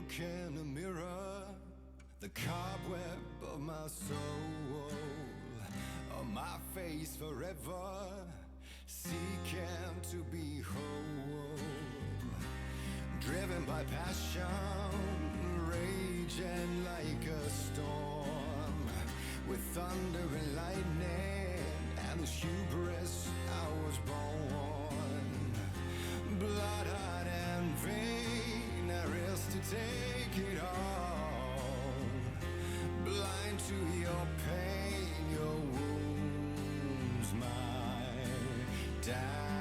look in the mirror, the cobweb of my soul, on my face forever, seeking to be whole, driven by passion, raging like a storm, with thunder and lightning, and with hubris I was born, blood-hot and vain, I risk to take it all, blind to your pain, your wounds, my downfall.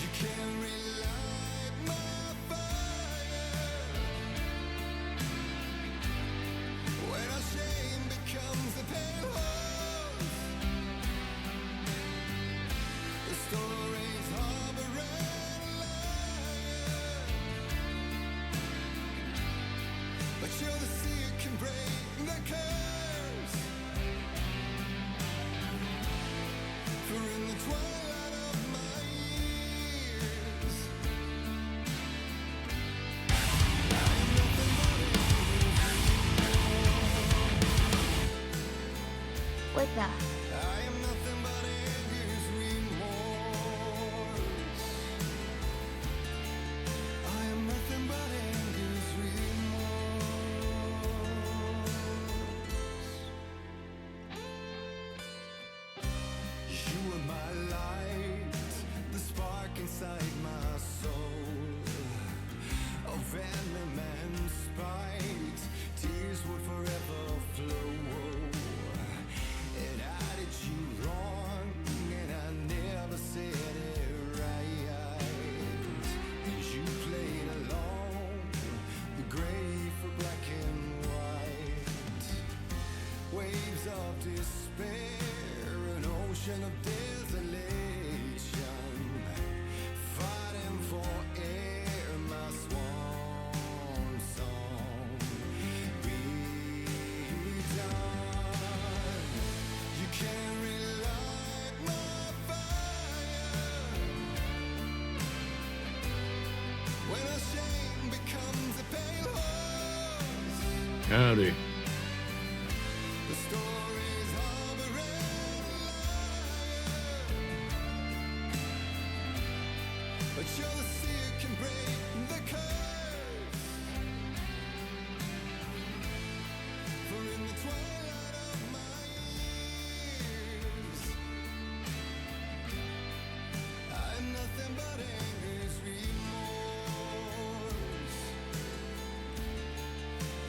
You can't relight my fire when our shame becomes the pale horse. The stories harbor and liar, but you're the sea can break the curse. For in the twilight of my years, I am nothing What the? I am nothing but anger's remorse. I am nothing but anger's remorse. You are my light, the spark inside my soul, of venom and spite, tears would forever flow. And I did you wrong, and I never said it right. And you played along, the gray for black and white. Waves of despair, an ocean of desolation, fighting for air, my swan song. Be done. You can't relight my fire when our shame becomes a pale horse. Howdy. The stories harbor and liar, but you're the sea can break the curse. For in the twilight of my years, I am nothing but anger's remorse.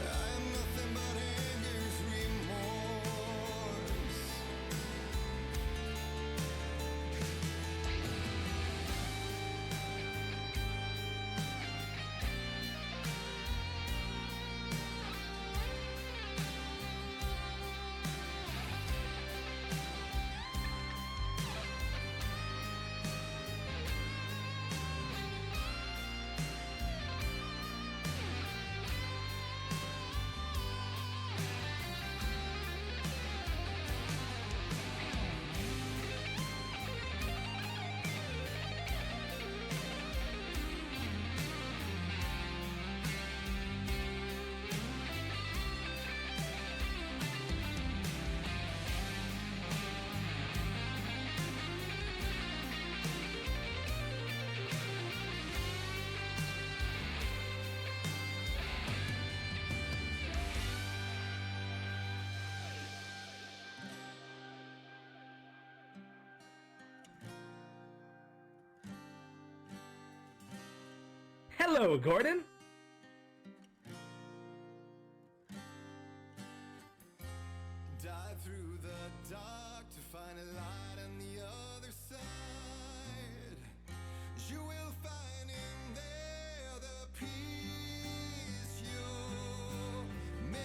I am nothing but anger's remorse. Hello, Gordon. Dive through the dark to find a light on the other side. You will find in there the peace you're missing.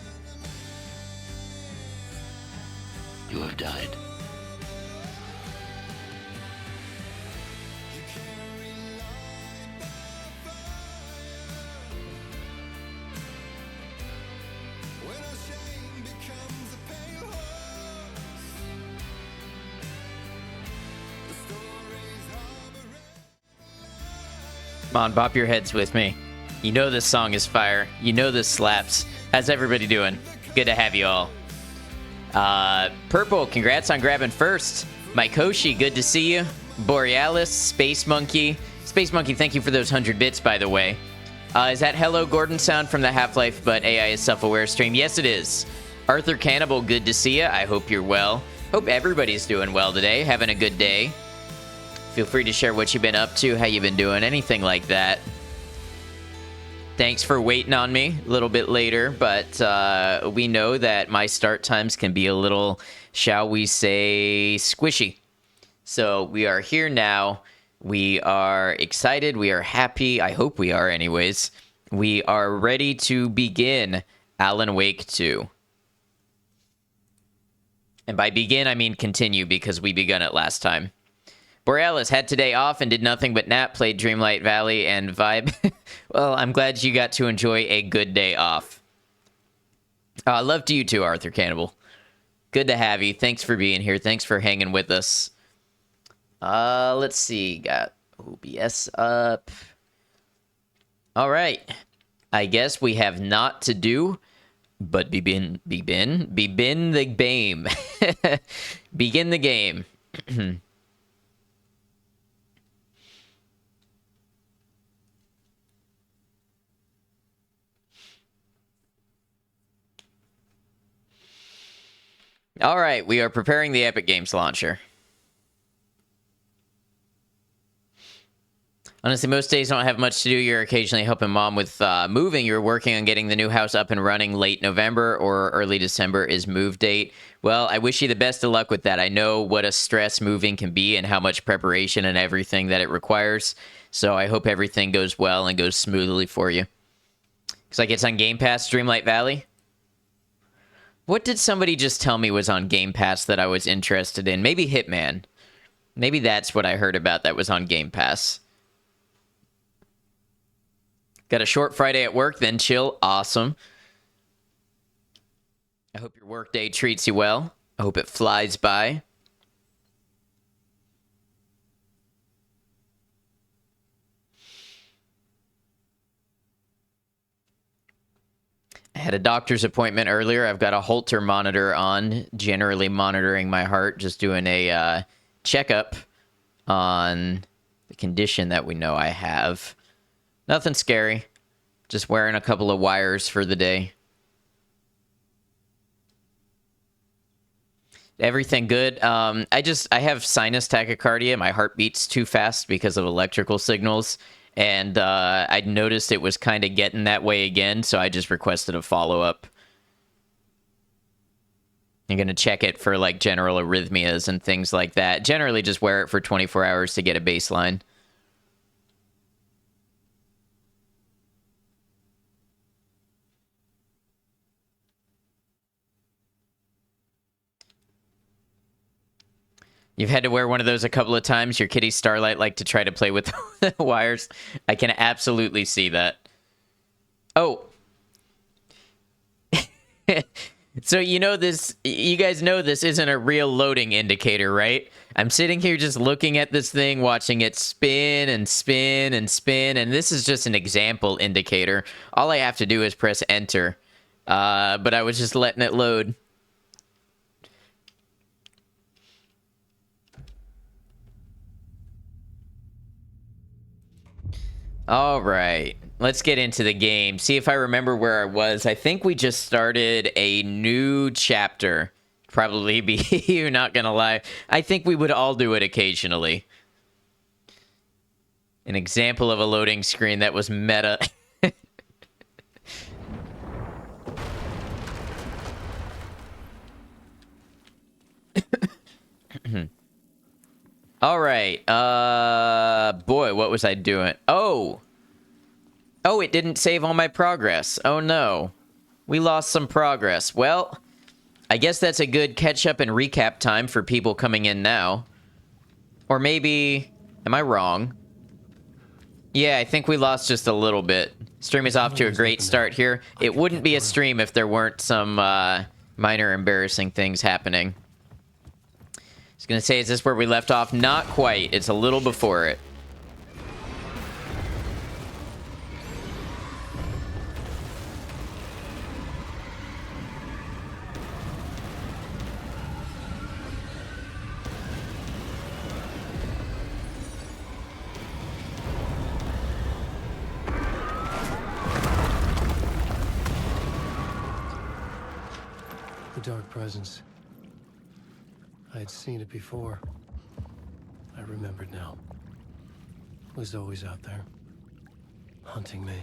The man You have died. you can't relight the fire when our shame becomes a pale horse. The stories harbor Come on, bop your heads with me. You know this song is fire. You know this slaps. How's everybody doing? Good to have you all. Purple, congrats on grabbing first. Mykoshi, good to see you. Borealis, Space Monkey. Space Monkey, thank you for those 100 bits, by the way. Is that Hello Gordon sound from the Half-Life but AI is self-aware stream? Yes, it is. Arthur Cannibal, good to see you. I hope you're well. Hope everybody's doing well today, having a good day. Feel free to share what you've been up to, how you've been doing, anything like that. Thanks for waiting on me a little bit later, but we know that my start times can be a little, shall we say, squishy. So we are here now. We are excited. We are happy. I hope we are anyways. We are ready to begin Alan Wake 2. And by begin, I mean continue because we begun it last time. Borealis had today off and did nothing but nap, played Dreamlight Valley, and vibe. Well, I'm glad you got to enjoy a good day off. Love to you too, Arthur Cannibal. Good to have you. Thanks for being here. Thanks for hanging with us. Let's see. Got OBS up. All right. I guess we have not to do, but begin the game. Begin the game. All right, we are preparing the Epic Games launcher. Honestly, most days don't have much to do. You're occasionally helping mom with moving. You're working on getting the new house up and running. Late November or early December is move date. Well, I wish you the best of luck with that. I know what a stress moving can be and how much preparation and everything that it requires. So I hope everything goes well and goes smoothly for you. Looks like it's on Game Pass, Dreamlight Valley. What did somebody just tell me was on Game Pass that I was interested in? Maybe Hitman. Maybe that's what I heard about that was on Game Pass. Got a short Friday at work, then chill. Awesome. I hope your workday treats you well. I hope it flies by. I had a doctor's appointment earlier. I've got a Holter monitor on, generally monitoring my heart, just doing a checkup on the condition that we know I have. Nothing scary. Just wearing a couple of wires for the day. Everything good. I have sinus tachycardia. My heart beats too fast because of electrical signals. And I noticed it was kind of getting that way again, so I just requested a follow-up. I'm going to check it for, like, general arrhythmias and things like that. Generally, just wear it for 24 hours to get a baseline. You've had to wear one of those a couple of times. Your kitty Starlight like to try to play with the wires. I can absolutely see that. Oh. So you know this, you guys know this isn't a real loading indicator, right? I'm sitting here just looking at this thing, watching it spin and spin and spin, and this is just an example indicator. All I have to do is press enter. But I was just letting it load. All right, let's get into the game. See if I remember where I was. I think we just started a new chapter. Probably be you, not gonna lie. I think we would all do it occasionally. An example of a loading screen that was meta. All right. Boy, what was I doing? Oh, it didn't save all my progress. Oh, no. We lost some progress. Well, I guess that's a good catch-up and recap time for people coming in now. Or maybe... Am I wrong? Yeah, I think we lost just a little bit. Stream is off to a great start here. It wouldn't be a stream if there weren't some minor embarrassing things happening. I was going to say, is this where we left off? Not quite. It's a little before it. The dark presence. I had seen it before. I remembered now. It was always out there, hunting me.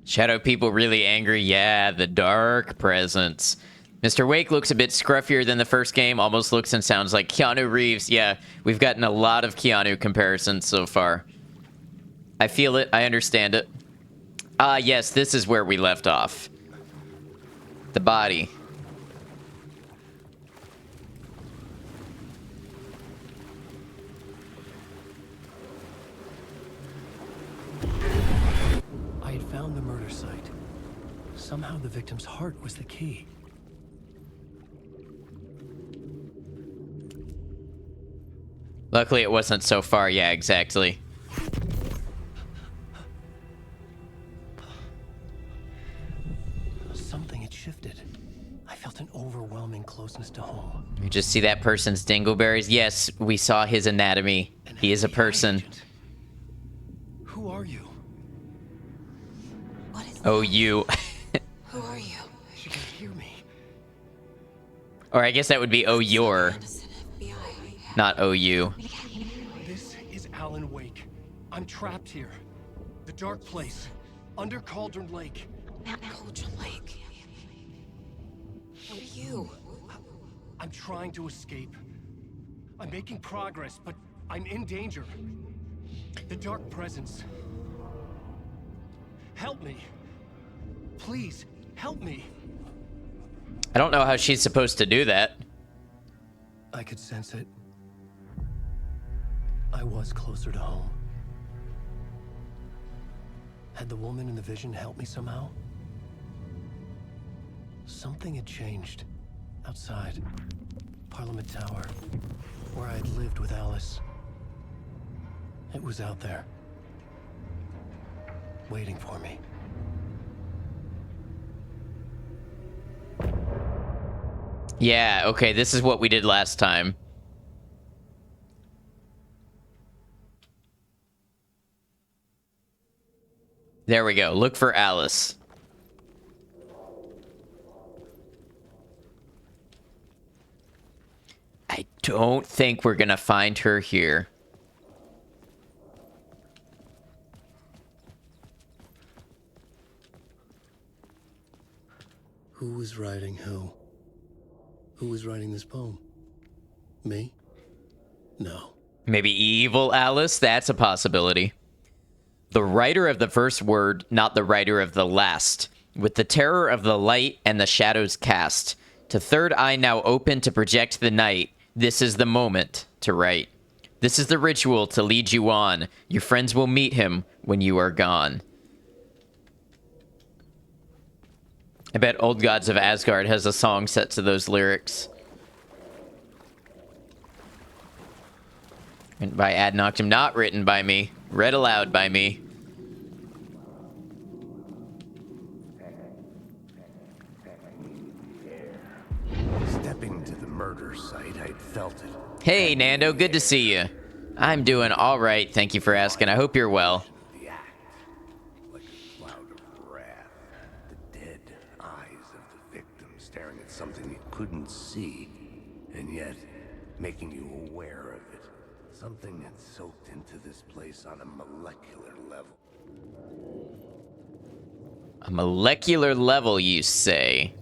Shadow people really angry? Yeah, the dark presence. Mr. Wake looks a bit scruffier than the first game, almost looks and sounds like Keanu Reeves. Yeah, we've gotten a lot of Keanu comparisons so far. I feel it, I understand it. Ah, yes, this is where we left off. The body. I had found the murder site. Somehow the victim's heart was the key. Luckily, it wasn't so far. Yeah, exactly. Something had shifted. I felt an overwhelming closeness to home. You just see that person's dingleberries? Yes, we saw his anatomy. He is a person. Agent. Who are you? What is Oh, you. Who are you? She can hear me. Or I guess that would be oh, you're, Anderson, FBI. not oh, you. This is Alan Wake. I'm trapped here. The dark place. Under Cauldron Lake. Cauldron Lake. Who are you? I'm trying to escape. I'm making progress, but I'm in danger. The dark presence. Help me. Please, help me. I don't know how she's supposed to do that. I could sense it. I was closer to home. Had the woman in the vision helped me somehow? Something had changed. Outside. Parliament Tower. Where I had lived with Alice. It was out there. Waiting for me. Yeah, okay, this is what we did last time. There we go. Look for Alice. I don't think we're gonna find her here. Who was writing who? Who was writing this poem? Me? No. Maybe evil Alice? That's a possibility. The writer of the first word, not the writer of the last. With the terror of the light and the shadows cast. To third eye now open to project the night. This is the moment to write. This is the ritual to lead you on. Your friends will meet him when you are gone. I bet Old Gods of Asgard has a song set to those lyrics. Written by Ad Noctem, not written by me. Read aloud by me. Stepping to the murder site, I'd felt it. Hey, Nando, good to see you. I'm doing all right, thank you for asking. I hope you're well. The act, like a cloud of wrath. The dead eyes of the victim staring at something you couldn't see, and yet making you aware of it. Something had soaked into this place on a molecular level. A molecular level, you say?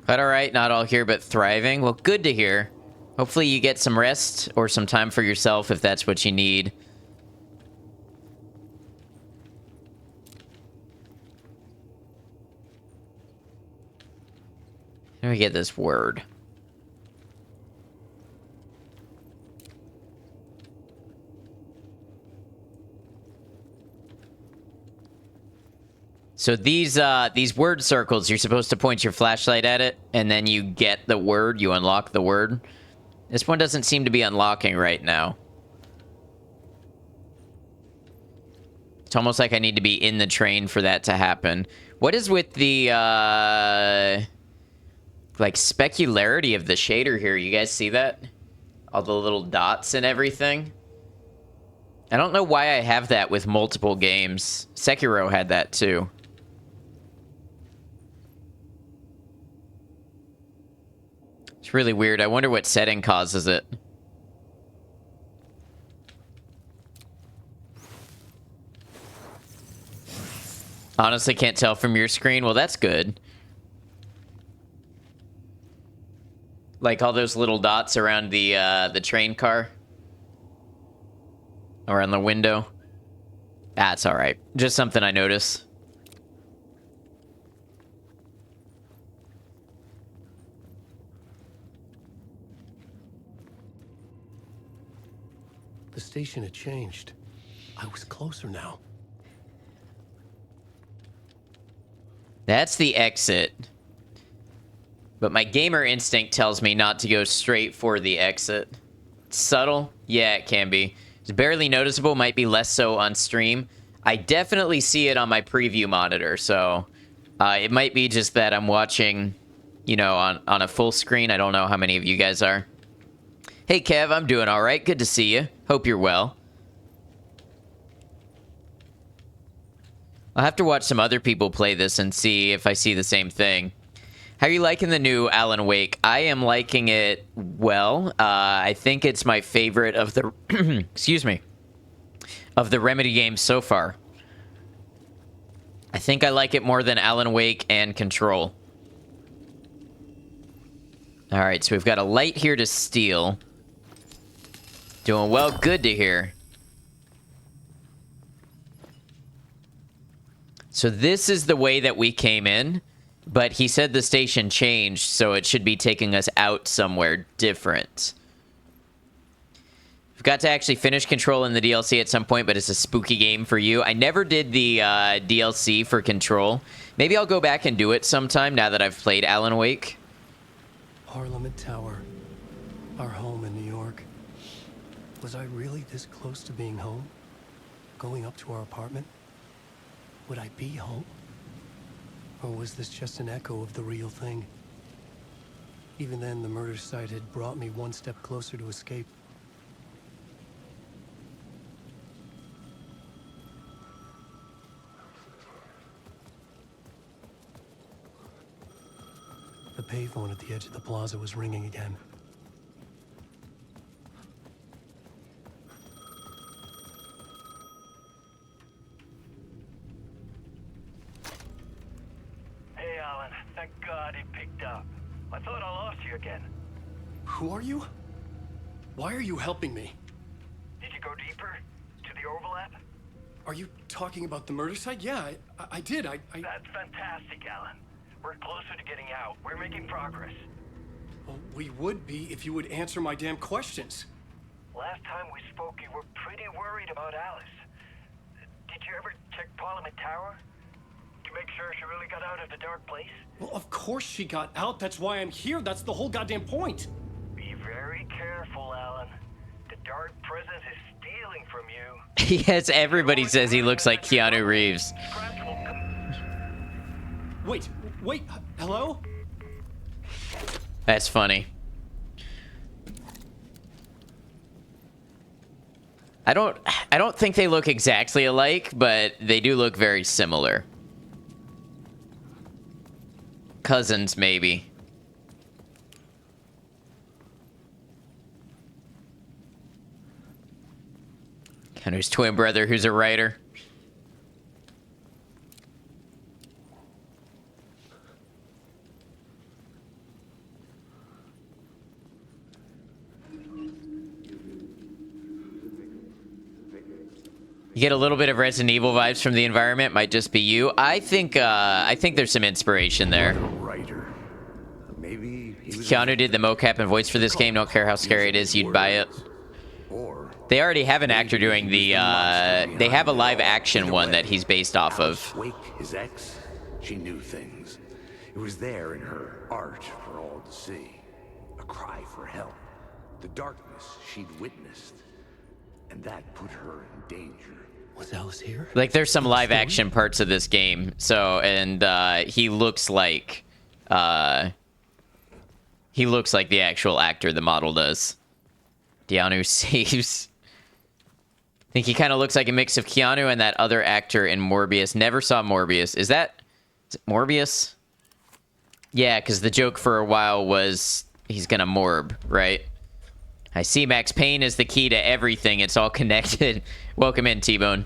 But alright, not all here but thriving. Well, good to hear. Hopefully you get some rest or some time for yourself if that's what you need. Let me get this word. So these word circles, you're supposed to point your flashlight at it, and then you get the word, you unlock the word. This one doesn't seem to be unlocking right now. It's almost like I need to be in the train for that to happen. What is with the, like, specularity of the shader here? You guys see that? All the little dots and everything? I don't know why I have that with multiple games. Sekiro had that too. It's really weird. I wonder what setting causes it. Honestly, can't tell from your screen. Well, that's good. Like all those little dots around the train car. Around the window. That's all right. Just something I notice. The station had changed. I was closer now. That's the exit. But my gamer instinct tells me not to go straight for the exit. It's subtle? Yeah, it can be. It's barely noticeable, might be less so on stream. I definitely see it on my preview monitor, so it might be just that I'm watching, you know, on a full screen. I don't know how many of you guys are. Hey, Kev, I'm doing all right. Good to see you. Hope you're well. I'll have to watch some other people play this and see if I see the same thing. How are you liking the new Alan Wake? I am liking it well. I think it's my favorite of the... excuse me. Of the Remedy games so far. I think I like it more than Alan Wake and Control. Alright, so we've got a light here to steal. Doing well. Good to hear. So this is the way that we came in, but he said the station changed, so it should be taking us out somewhere different. I've got to actually finish Control in the DLC at some point, but it's a spooky game for you. I never did the DLC for Control. Maybe I'll go back and do it sometime now that I've played Alan Wake. Parliament Tower. Our home in New York. Was I really this close to being home? Going up to our apartment? Would I be home? Or was this just an echo of the real thing? Even then, the murder site had brought me one step closer to escape. The payphone at the edge of the plaza was ringing again. Hey, Alan. Thank God it picked up. I thought I lost you again. Who are you? Why are you helping me? Did you go deeper? To the overlap? Are you talking about the murder site? Yeah, I did. That's fantastic, Alan. We're closer to getting out. We're making progress. Well, we would be if you would answer my damn questions. Last time we spoke, you were pretty worried about Alice. Did you ever check Parliament Tower? To make sure she really got out of the dark place? Well, of course she got out. That's why I'm here. That's the whole goddamn point. Be very careful, Alan. The dark presence is stealing from you. Yes, everybody says he looks like Keanu Reeves. Scratch will come. Wait, hello? That's funny. I don't think they look exactly alike, but they do look very similar. Cousins, maybe. Keanu's twin brother, who's a writer. You get a little bit of Resident Evil vibes from the environment. Might just be you. I think there's some inspiration there. Writer. Maybe he was Keanu did the mocap and voice for this game. Don't care how scary it is, you'd buy it. or They already have an actor doing the. They have a live action one that he's based off of. Wake, his ex, she knew things. It was there in her art for all to see. A cry for help. The darkness she'd witnessed. And that put her in danger. Was Alice here? Like, there's some In the live story? action parts of this game. So, and he looks like the actual actor the model does. Keanu saves. I think he kind of looks like a mix of Keanu and that other actor in Morbius. Never saw Morbius. Is it Morbius? Yeah, because the joke for a while was he's gonna morb, right? I see Max Payne is the key to everything. It's all connected. Welcome in, T-Bone.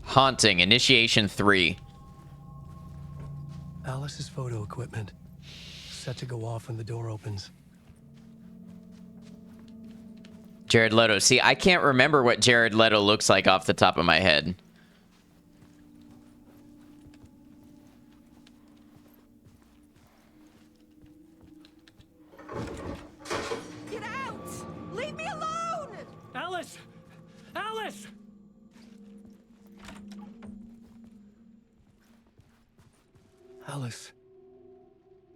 Haunting, Initiation 3. Alice's photo equipment. Set to go off when the door opens. Jared Leto. See, I can't remember what Jared Leto looks like off the top of my head. Get out! Leave me alone! Alice! Alice! Alice,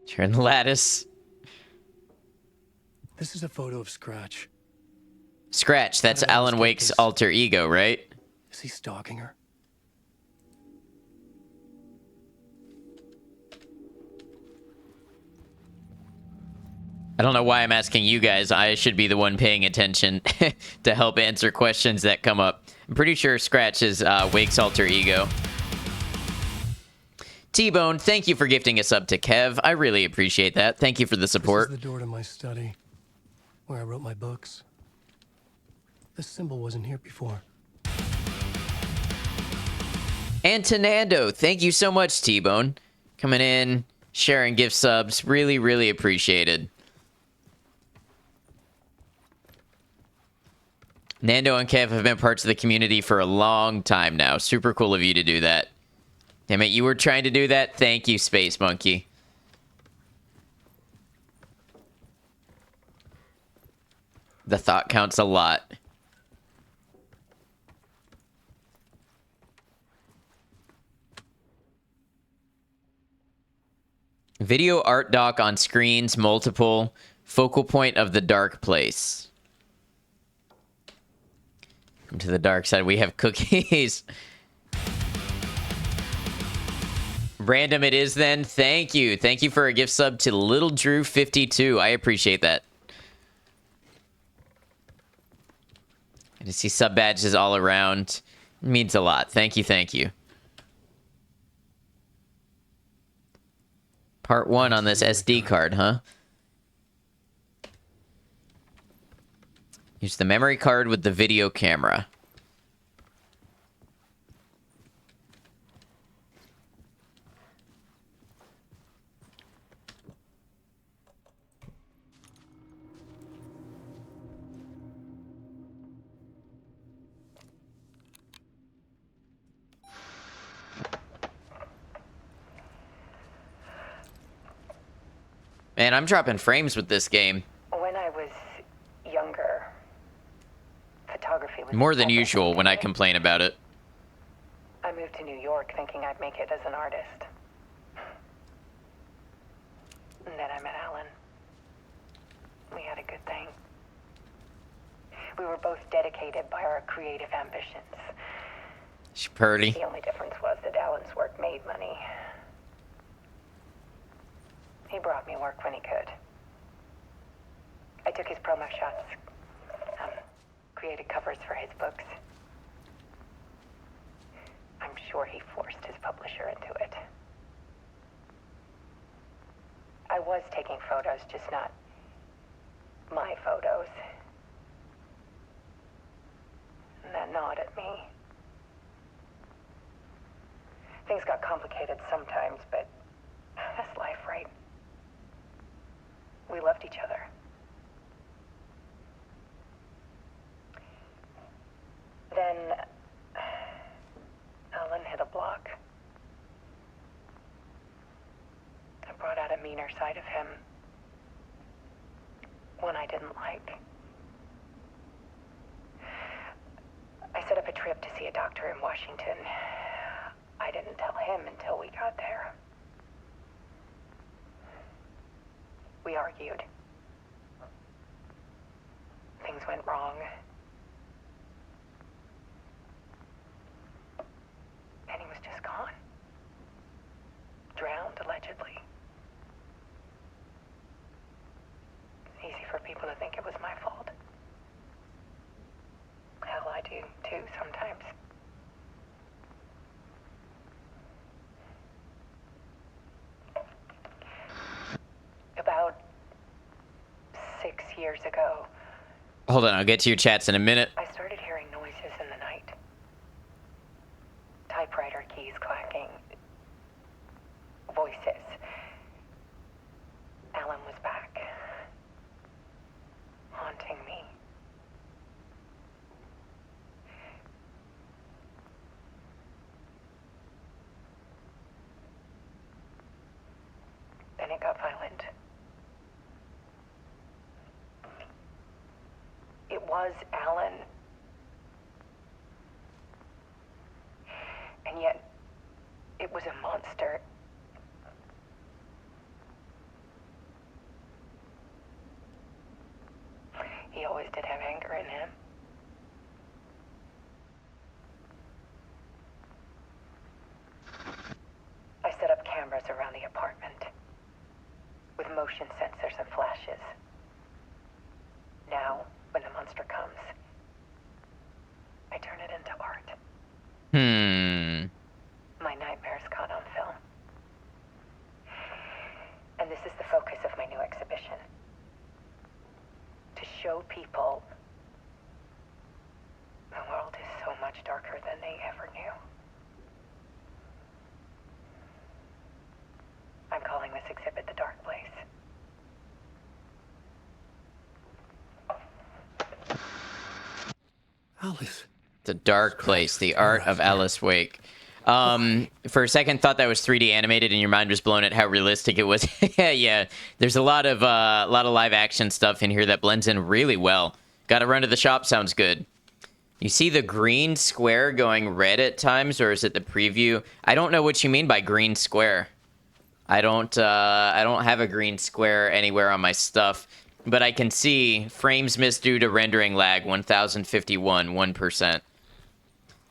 Jared Lattice. this is a photo of Scratch. Scratch, that's How did Alice Alan get Wake's this? alter ego, right? Is he stalking her? I don't know why I'm asking you guys. I should be the one paying attention to help answer questions that come up. I'm pretty sure Scratch is Wake's alter ego. T-Bone, thank you for gifting us up to Kev. I really appreciate that. Thank you for the support. This is the door to my study, where I wrote my books. This symbol wasn't here before. Antonando, thank you so much, T-Bone. Coming in, sharing gift subs. Really, really appreciated. Nando and Kev have been parts of the community for a long time now. Super cool of you to do that. Damn it, you were trying to do that? Thank you, Space Monkey. The thought counts a lot. Video art doc on screens, multiple. Focal point of the dark place. Come to the dark side. We have cookies. Random it is then. Thank you. Thank you for a gift sub to Little Drew 52. I appreciate that. And to see sub badges all around it means a lot. Thank you. Thank you. Part 1 on this SD card, huh? Use the memory card with the video camera. Man, I'm dropping frames with this game. When I was younger, photography was More than everything usual to when I me. complain about it. I moved to New York thinking I'd make it as an artist. And then I met Alan. We had a good thing. We were both dedicated by our creative ambitions. She's pretty. The only difference was that Alan's work made money. He brought me work when he could. I took his promo shots, created covers for his books. I'm sure he forced his publisher into it. I was taking photos, just not my photos. And that gnawed at me. Things got complicated sometimes, but that's life, right? We loved each other. Then Alan hit a block. I brought out a meaner side of him. One I didn't like. I set up a trip to see a doctor in Washington. I didn't tell him until we got there. We argued. Things went wrong. And he was just gone. Drowned, allegedly. It's easy for people to think it was my fault. Hell, I do too sometimes. About 6 years ago, Hold on, I'll get to your chats in a minute. I started hearing noises in the night. Typewriter keys clacking. Voices. Alan was back. Haunting me. Then it got violent. It was Alan. And yet, it was a monster. He always did have anger in him. I set up cameras around the apartment with motion sensors and flashes. Now, when the monster comes, I turn it into art. My nightmares caught on film. And this is the focus of my new exhibition. To show people the world is so much darker than they ever knew. I'm calling this exhibit The Dark Place. Alice. The Dark Place, the art of Alice Wake. For a second, thought that was 3D animated, and your mind was blown at how realistic it was. Yeah, there's a lot of live action stuff in here that blends in really well. Got to run to the shop sounds good. You see the green square going red at times, or is it the preview? I don't know what you mean by green square. I don't have a green square anywhere on my stuff, but I can see frames missed due to rendering lag, 1051, 1%.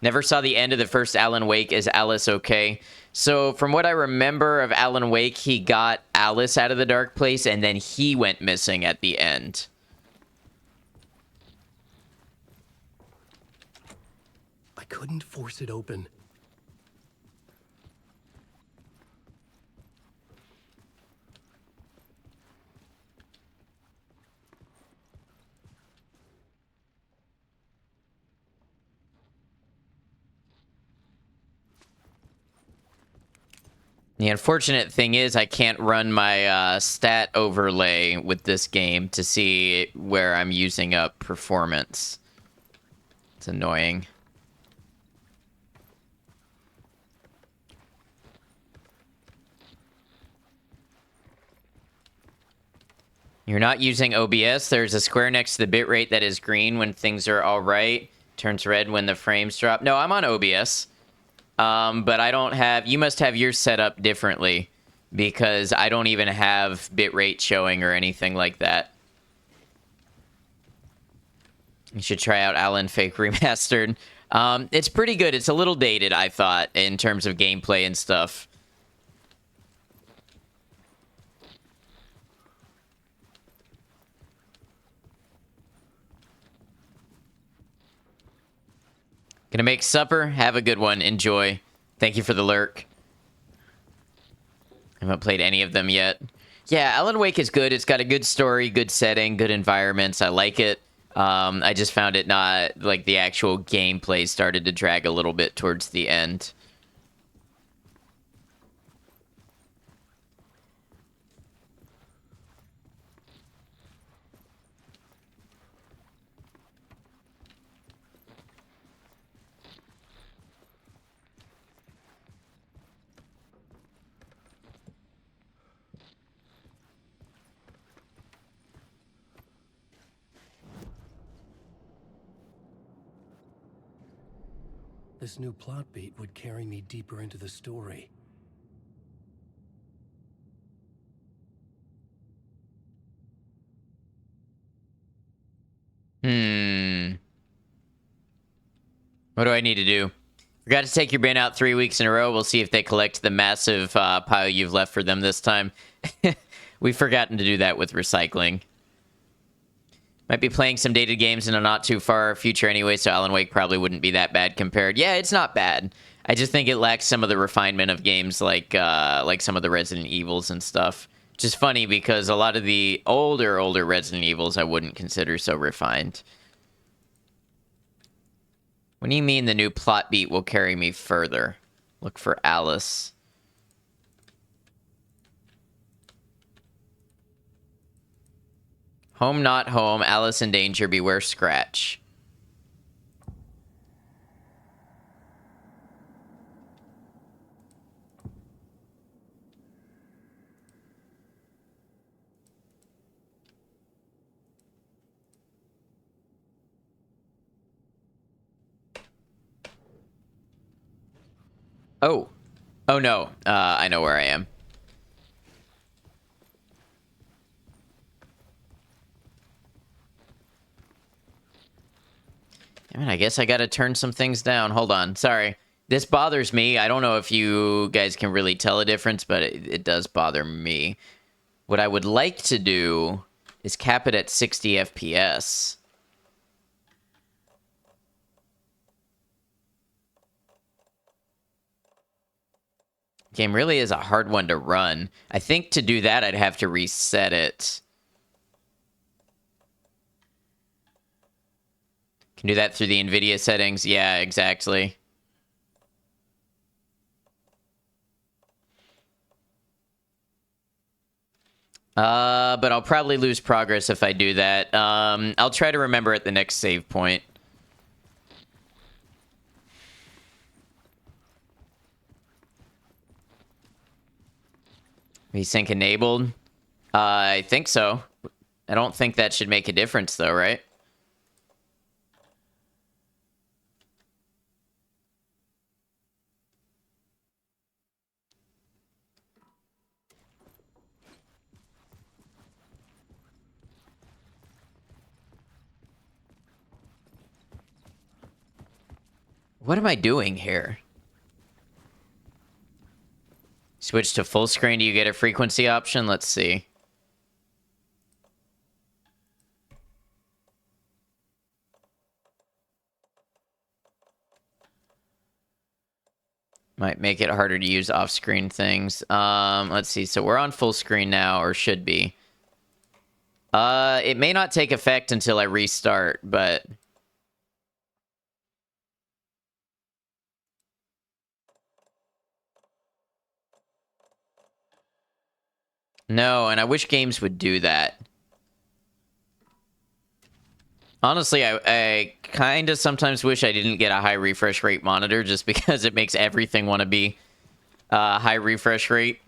Never saw the end of the first Alan Wake. Is Alice okay? So from what I remember of Alan Wake, he got Alice out of the dark place, and then he went missing at the end. I couldn't force it open. The unfortunate thing is I can't run my stat overlay with this game to see where I'm using up performance. It's annoying. You're not using OBS. There's a square next to the bitrate that is green when things are all right. Turns red when the frames drop. No, I'm on OBS. But I don't have... You must have yours set up differently, because I don't even have bitrate showing or anything like that. You should try out Alan Fake Remastered. It's pretty good. It's a little dated, I thought, in terms of gameplay and stuff. Gonna make supper. Have a good one. Enjoy. Thank you for the lurk. I haven't played any of them yet. Yeah, Alan Wake is good. It's got a good story, good setting, good environments. I like it. I just found it not... Like, the actual gameplay started to drag a little bit towards the end. This new plot beat would carry me deeper into the story. What do I need to do? Forgot to take your bin out 3 weeks in a row. We'll see if they collect the massive pile you've left for them this time. We've forgotten to do that with recycling. Might be playing some dated games in a not too far future anyway, so Alan Wake probably wouldn't be that bad compared. Yeah, it's not bad. I just think it lacks some of the refinement of games like some of the Resident Evils and stuff. Which is funny because a lot of the older Resident Evils I wouldn't consider so refined. What do you mean the new plot beat will carry me further? Look for Alice. Home not home, Alice in danger, beware Scratch. Oh. Oh no. I know where I am. I mean, I guess I gotta turn some things down. Hold on. Sorry. This bothers me. I don't know if you guys can really tell a difference, but it does bother me. What I would like to do is cap it at 60 FPS. Game really is a hard one to run. I think to do that, I'd have to reset it. Can do that through the NVIDIA settings. Yeah, exactly. But I'll probably lose progress if I do that. I'll try to remember at the next save point. VSync enabled? I think so. I don't think that should make a difference, though, right? What am I doing here? Switch to full screen. Do you get a frequency option? Let's see. Might make it harder to use off-screen things. Let's see. So we're on full screen now, or should be. It may not take effect until I restart, but... No, and I wish games would do that. Honestly, I kind of sometimes wish I didn't get a high refresh rate monitor just because it makes everything want to be high refresh rate.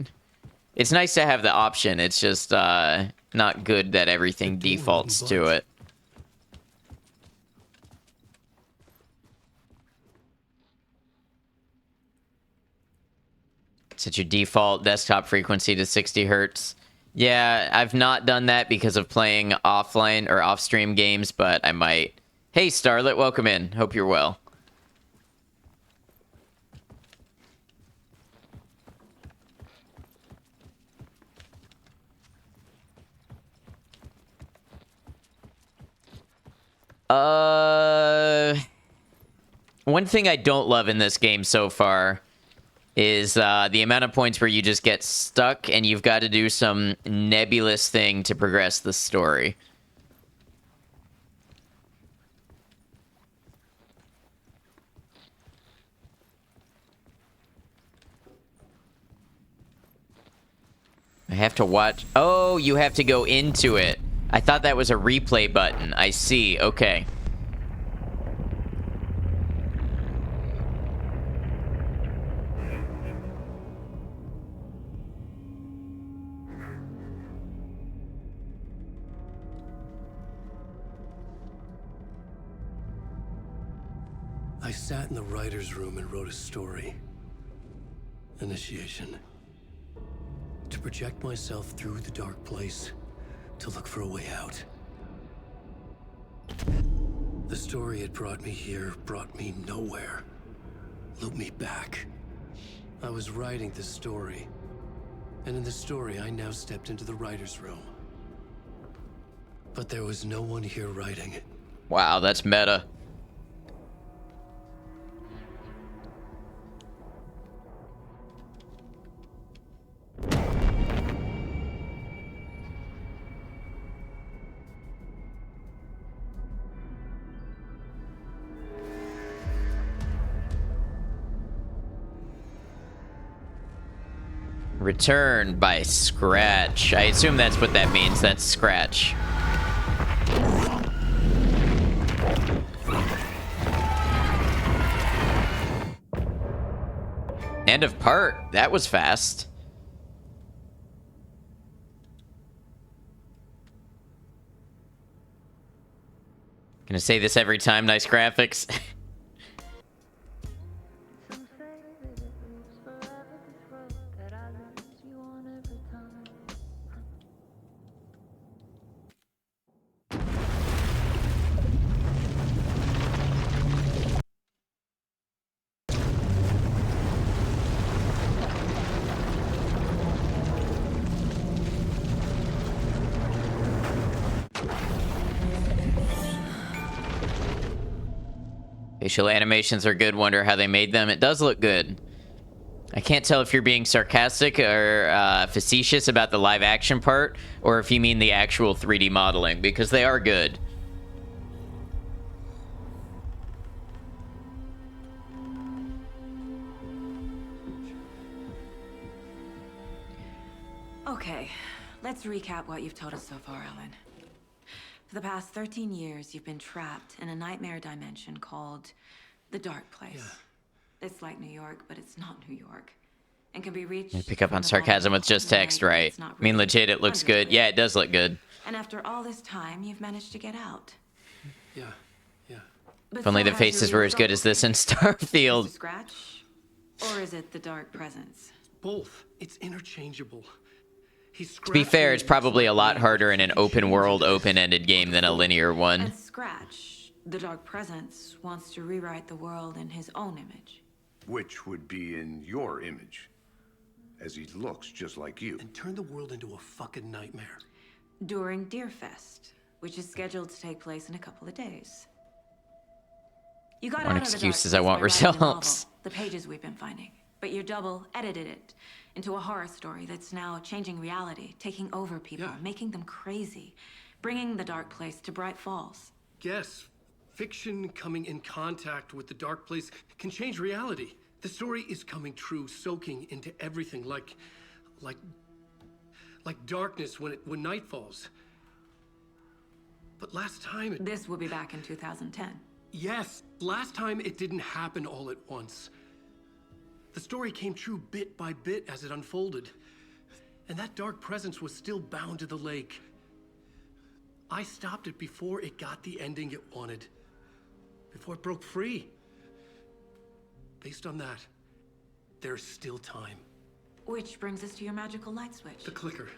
It's nice to have the option. It's just not good that everything defaults to it. Set your default desktop frequency to 60 hertz. Yeah, I've not done that because of playing offline or off-stream games, but I might. Hey, Starlet, welcome in. Hope you're well. One thing I don't love in this game so far is the amount of points where you just get stuck and you've got to do some nebulous thing to progress the story. I have to watch... Oh, you have to go into it. I thought that was a replay button. I see. Okay. I sat in the writer's room and wrote a story. Initiation. To project myself through the dark place, to look for a way out. The story had brought me here, brought me nowhere. Looped me back. I was writing the story. And in the story, I now stepped into the writer's room. But there was no one here writing. Wow, that's meta. Return by Scratch. I assume that's what that means. That's Scratch. End of part. That was fast. Gonna say this every time. Nice graphics. Facial animations are good. Wonder how they made them. It does look good. I can't tell if you're being sarcastic or facetious about the live action part, or if you mean the actual 3D modeling, because they are good. Okay, let's recap what you've told us so far, Alan. For the past 13 years, you've been trapped in a nightmare dimension called the Dark Place. Yeah. It's like New York, but it's not New York. And can be reached... You pick up from on the sarcasm bottom with just of the text, night, right? it's not I mean, really legit, it looks good. underground. Yeah, it does look good. And after all this time, you've managed to get out. Yeah, yeah. But If only so the has your faces real were as good as this in Is Starfield. it Scratch? Or is it the Dark Presence? Both. It's interchangeable. To be fair, it's probably a lot harder in an open world, open-ended game than a linear one. And Scratch, the Dark Presence, wants to rewrite the world in his own image. Which would be in your image, as he looks just like you. And turn the world into a fucking nightmare. During Deerfest, which is scheduled to take place in a couple of days. You got One out of the excuse Dark is I Place want by writing the novel, results. the pages we've been finding. But your double edited it into a horror story that's now changing reality, taking over people, Yeah. making them crazy, bringing the Dark Place to Bright Falls. Yes, fiction coming in contact with the dark place can change reality. The story is coming true, soaking into everything like darkness when night falls. But last time This will be back in 2010. yes, last time it didn't happen all at once. The story came true bit by bit as it unfolded. And that dark presence was still bound to the lake. I stopped it before it got the ending it wanted. Before it broke free. Based on that, there's still time. Which brings us to your magical light switch. The clicker.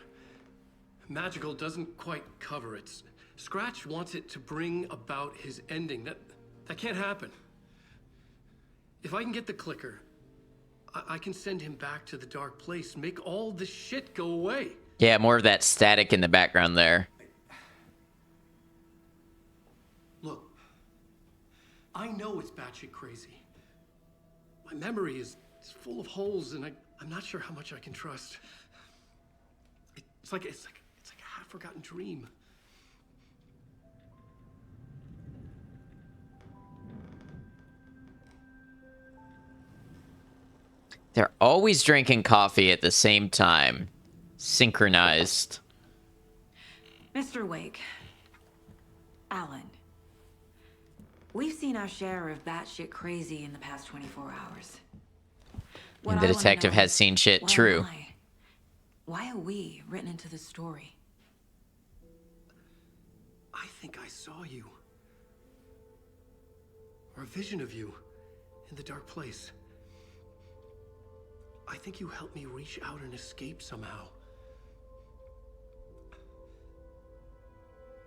Magical doesn't quite cover it. Scratch wants it to bring about his ending. That can't happen. If I can get the clicker, I can send him back to the dark place, make all this shit go away. Yeah, more of that static in the background there. Look, I know it's batshit crazy. My memory is full of holes, and I'm not sure how much I can trust. It's like a half-forgotten dream. They're always drinking coffee at the same time. Synchronized. Mr. Wake. Alan. We've seen our share of batshit crazy in the past 24 hours. What And the I wanna detective know has is, seen shit. why True. am I? Why are we written into the story? I think I saw you. Or a vision of you. in the dark place. I think you helped me reach out and escape somehow.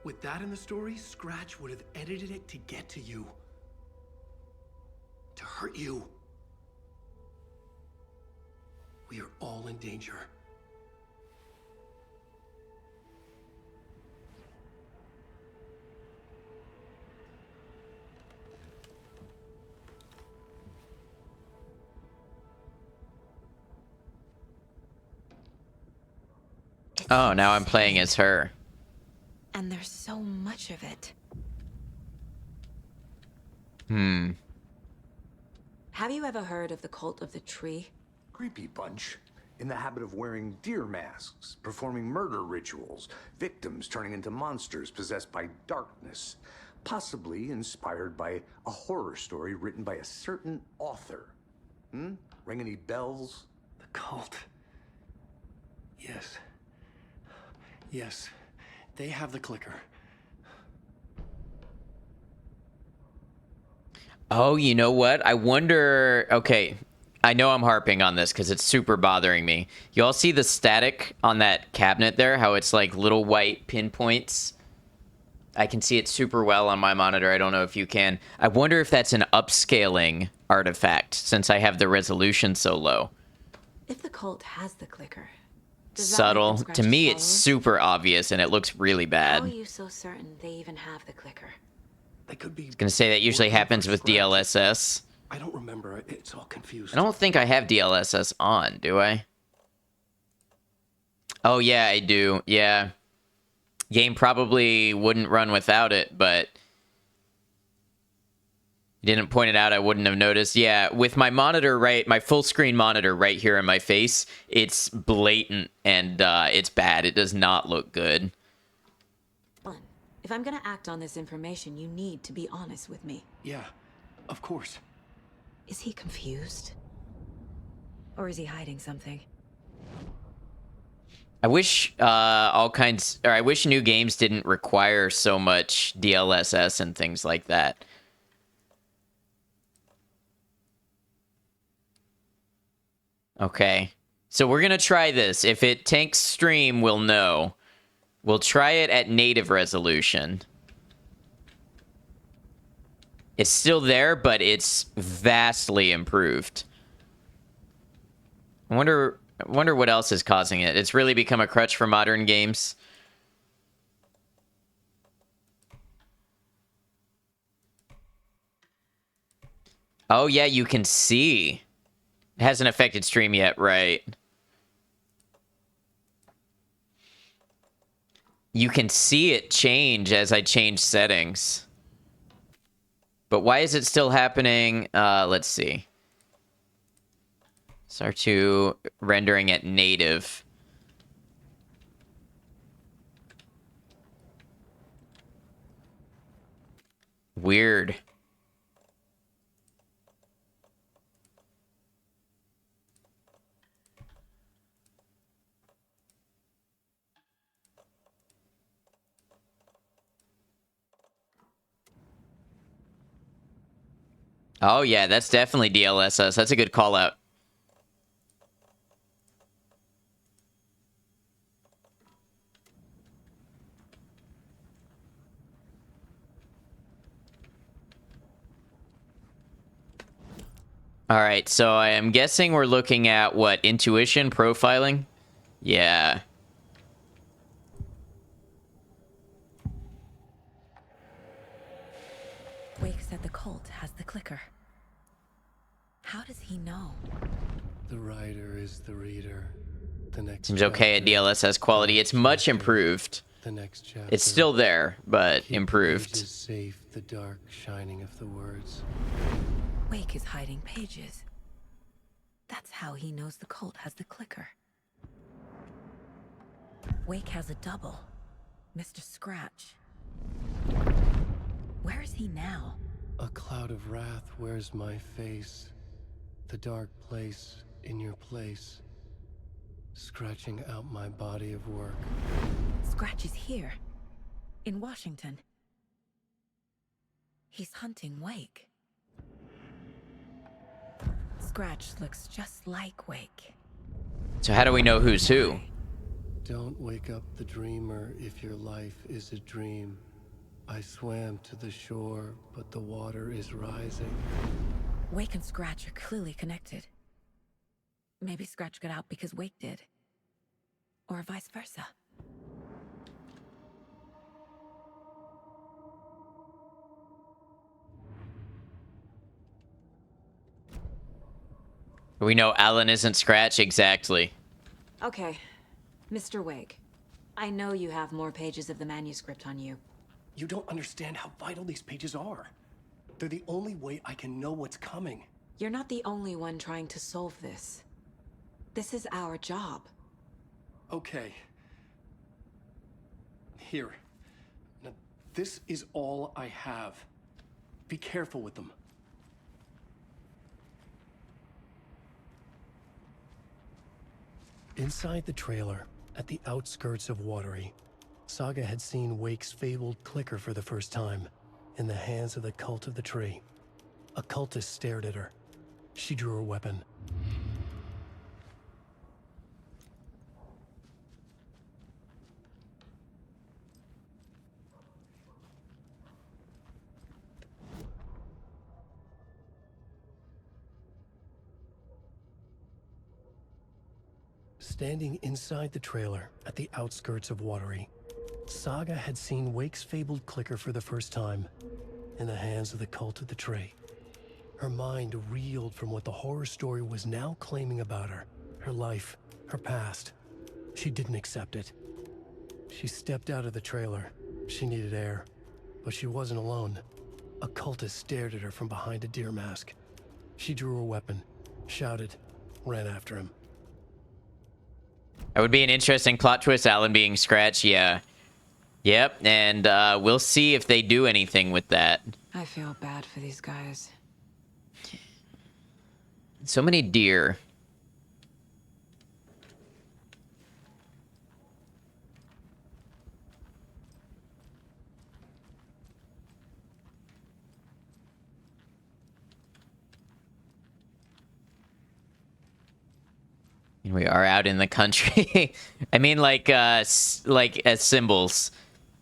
With that in the story, Scratch would have edited it to get to you. To hurt you. We are all in danger. Oh, now I'm playing as her. And there's so much of it. Have you ever heard of the Cult of the Tree? Creepy bunch. In the habit of wearing deer masks, performing murder rituals, victims turning into monsters possessed by darkness. Possibly inspired by a horror story written by a certain author. Ring any bells? The cult. Yes. Yes. They have the clicker. Oh, you know what? I wonder... Okay, I know I'm harping on this because it's super bothering me. You all see the static on that cabinet there? How it's like little white pinpoints? I can see it super well on my monitor. I don't know if you can. I wonder if that's an upscaling artifact since I have the resolution so low. If the cult has the clicker... does that make Subtle. them scratch To me, his it's followers? super obvious and it looks really bad. How are you so certain they even have the clicker? They could be... Gonna say that usually working happens for with Scratch. DLSS. I don't remember. It's all confused. I don't think I have DLSS on, do I? Oh, yeah, I do. Yeah. Game probably wouldn't run without it, but... You didn't point it out, I wouldn't have noticed. Yeah, with my monitor my full screen monitor right here in my face, it's blatant and it's bad. It does not look good. If I'm gonna act on this information, you need to be honest with me. Yeah, of course. Is he confused? Or is he hiding something? I wish I wish new games didn't require so much DLSS and things like that. Okay. So we're going to try this. If it tanks stream, we'll know. We'll try it at native resolution. It's still there, but it's vastly improved. I wonder what else is causing it. It's really become a crutch for modern games. Oh, yeah, you can see. It hasn't affected stream yet, right? You can see it change as I change settings. But why is it still happening? Let's see. SR2 rendering at native. Weird. Oh, yeah, that's definitely DLSS. That's a good call out. All right, so I am guessing we're looking at what? Intuition, profiling? Yeah. Wake said the cult has the clicker. How does he know? The writer is the reader. The next Seems okay at chapter, DLSS quality. It's much improved. the next chapter. It's still there, but Keep the improved. pages safe, the dark shining of the words. Wake is hiding pages. That's how he knows the cult has the clicker. Wake has a double. Mr. Scratch. Where is he now? A cloud of wrath wears my face. The dark place in your place. Scratching out my body of work. Scratch is here. In Washington. He's hunting Wake. Scratch looks just like Wake. So how do we know who's who? Don't wake up the dreamer if your life is a dream. I swam to the shore, but the water is rising. Wake and Scratch are clearly connected. Maybe Scratch got out because Wake did. Or vice versa. We know Alan isn't Scratch exactly. Okay, Mr. Wake. I know you have more pages of the manuscript on you. You don't understand how vital these pages are. They're the only way I can know what's coming. You're not the only one trying to solve this. This is our job. Okay. Here. Now, this is all I have. Be careful with them. Inside the trailer, at the outskirts of Watery, Saga had seen Wake's fabled clicker for the first time, in the hands of the Cult of the Tree. A cultist stared at her. She drew her weapon. Standing inside the trailer at the outskirts of Watery, Saga had seen Wake's fabled clicker for the first time, in the hands of the Cult of the Tree. Her mind reeled from what the horror story was now claiming about her, her life, her past. She didn't accept it. She stepped out of the trailer. She needed air, but she wasn't alone. A cultist stared at her from behind a deer mask. She drew her weapon, shouted, ran after him. That would be an interesting plot twist, Alan being Scratch, yeah. Yep, and we'll see if they do anything with that. I feel bad for these guys. So many deer. We are out in the country. I mean, like as symbols.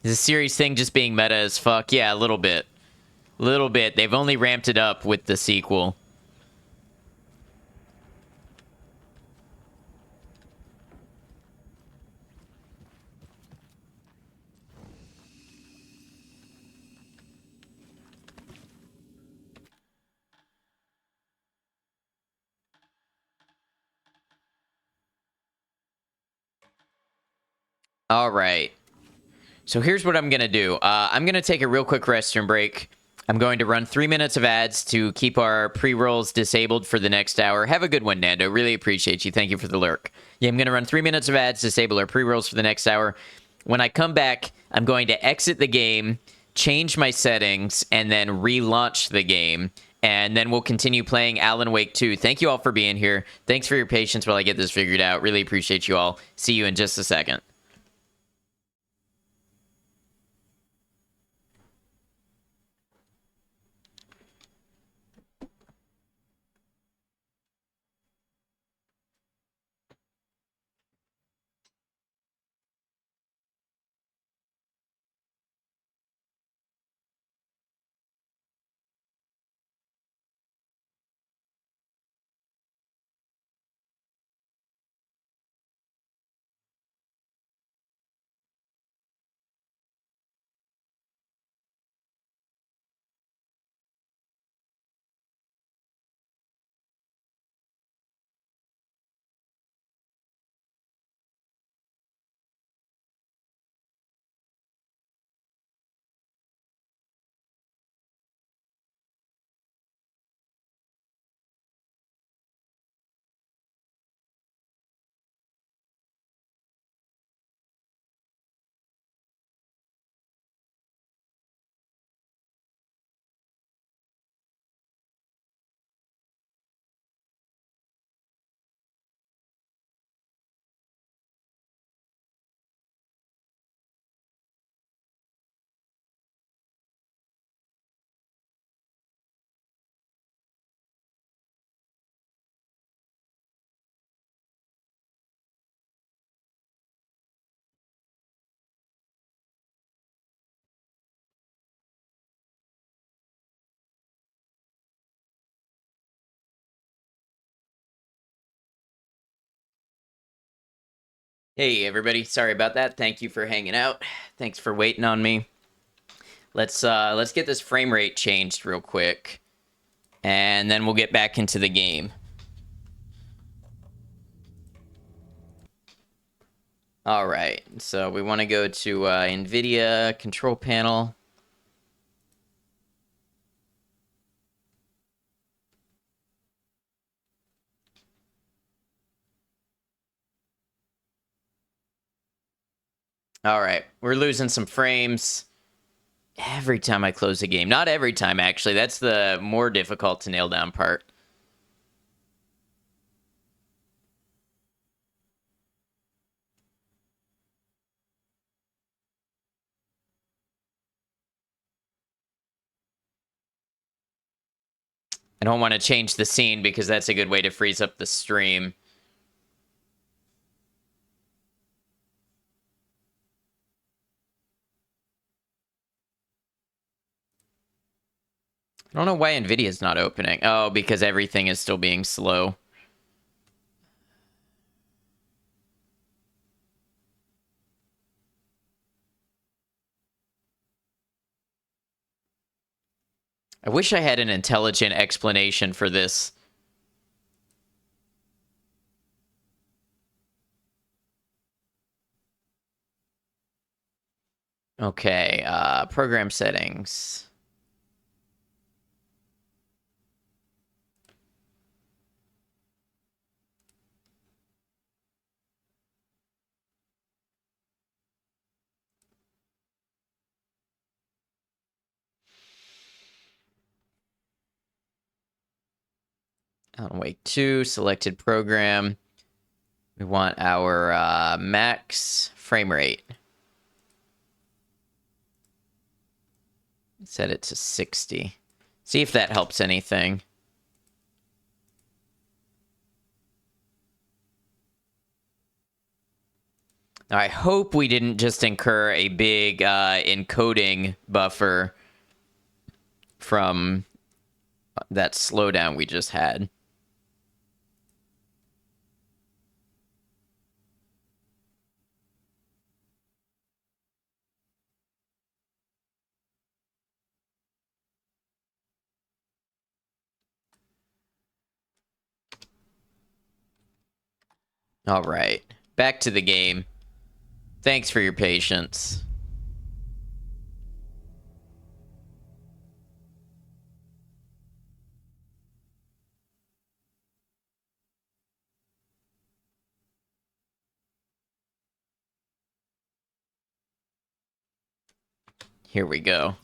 Is a series thing just being meta as fuck? Yeah, a little bit. Little bit. They've only ramped it up with the sequel. All right. So here's what I'm going to do. I'm going to take a real quick restroom break. I'm going to run 3 minutes of ads to keep our pre-rolls disabled for the next hour. Have a good one, Nando. Really appreciate you. Thank you for the lurk. Yeah, I'm going to run 3 minutes of ads, disable our pre-rolls for the next hour. When I come back, I'm going to exit the game, change my settings, and then relaunch the game. And then we'll continue playing Alan Wake 2. Thank you all for being here. Thanks for your patience while I get this figured out. Really appreciate you all. See you in just a second. Hey everybody, sorry about that. Thank you for hanging out. Thanks for waiting on me. Let's get this frame rate changed real quick, and then we'll get back into the game. All right, so we want to go to NVIDIA control panel. All right, we're losing some frames every time I close a game. Not every time, actually. That's the more difficult to nail down part. I don't want to change the scene because that's a good way to freeze up the stream. I don't know why NVIDIA's not opening. Oh, because everything is still being slow. I wish I had an intelligent explanation for this. Okay, program settings. Alan Wake 2, selected program. We want our max frame rate. Set it to 60. See if that helps anything. Now, I hope we didn't just incur a big encoding buffer from that slowdown we just had. All right, back to the game. Thanks for your patience. Here we go.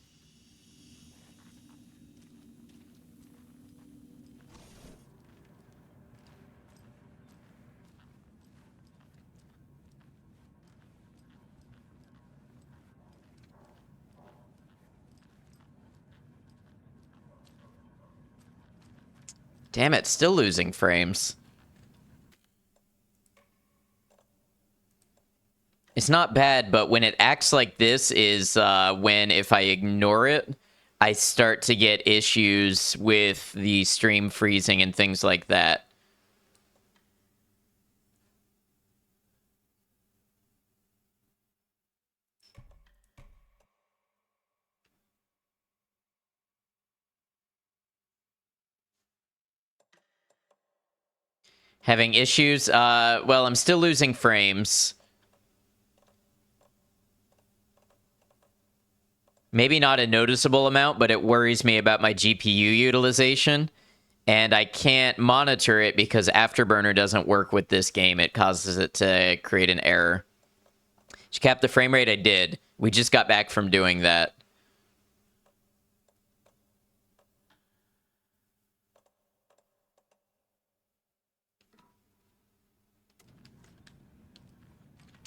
Damn it, still losing frames. It's not bad, but when it acts like this is when, if I ignore it, I start to get issues with the stream freezing and things like that. Having issues? Well, I'm still losing frames. Maybe not a noticeable amount, but it worries me about my GPU utilization. And I can't monitor it because Afterburner doesn't work with this game. It causes it to create an error. Did you cap the frame rate? I did. We just got back from doing that.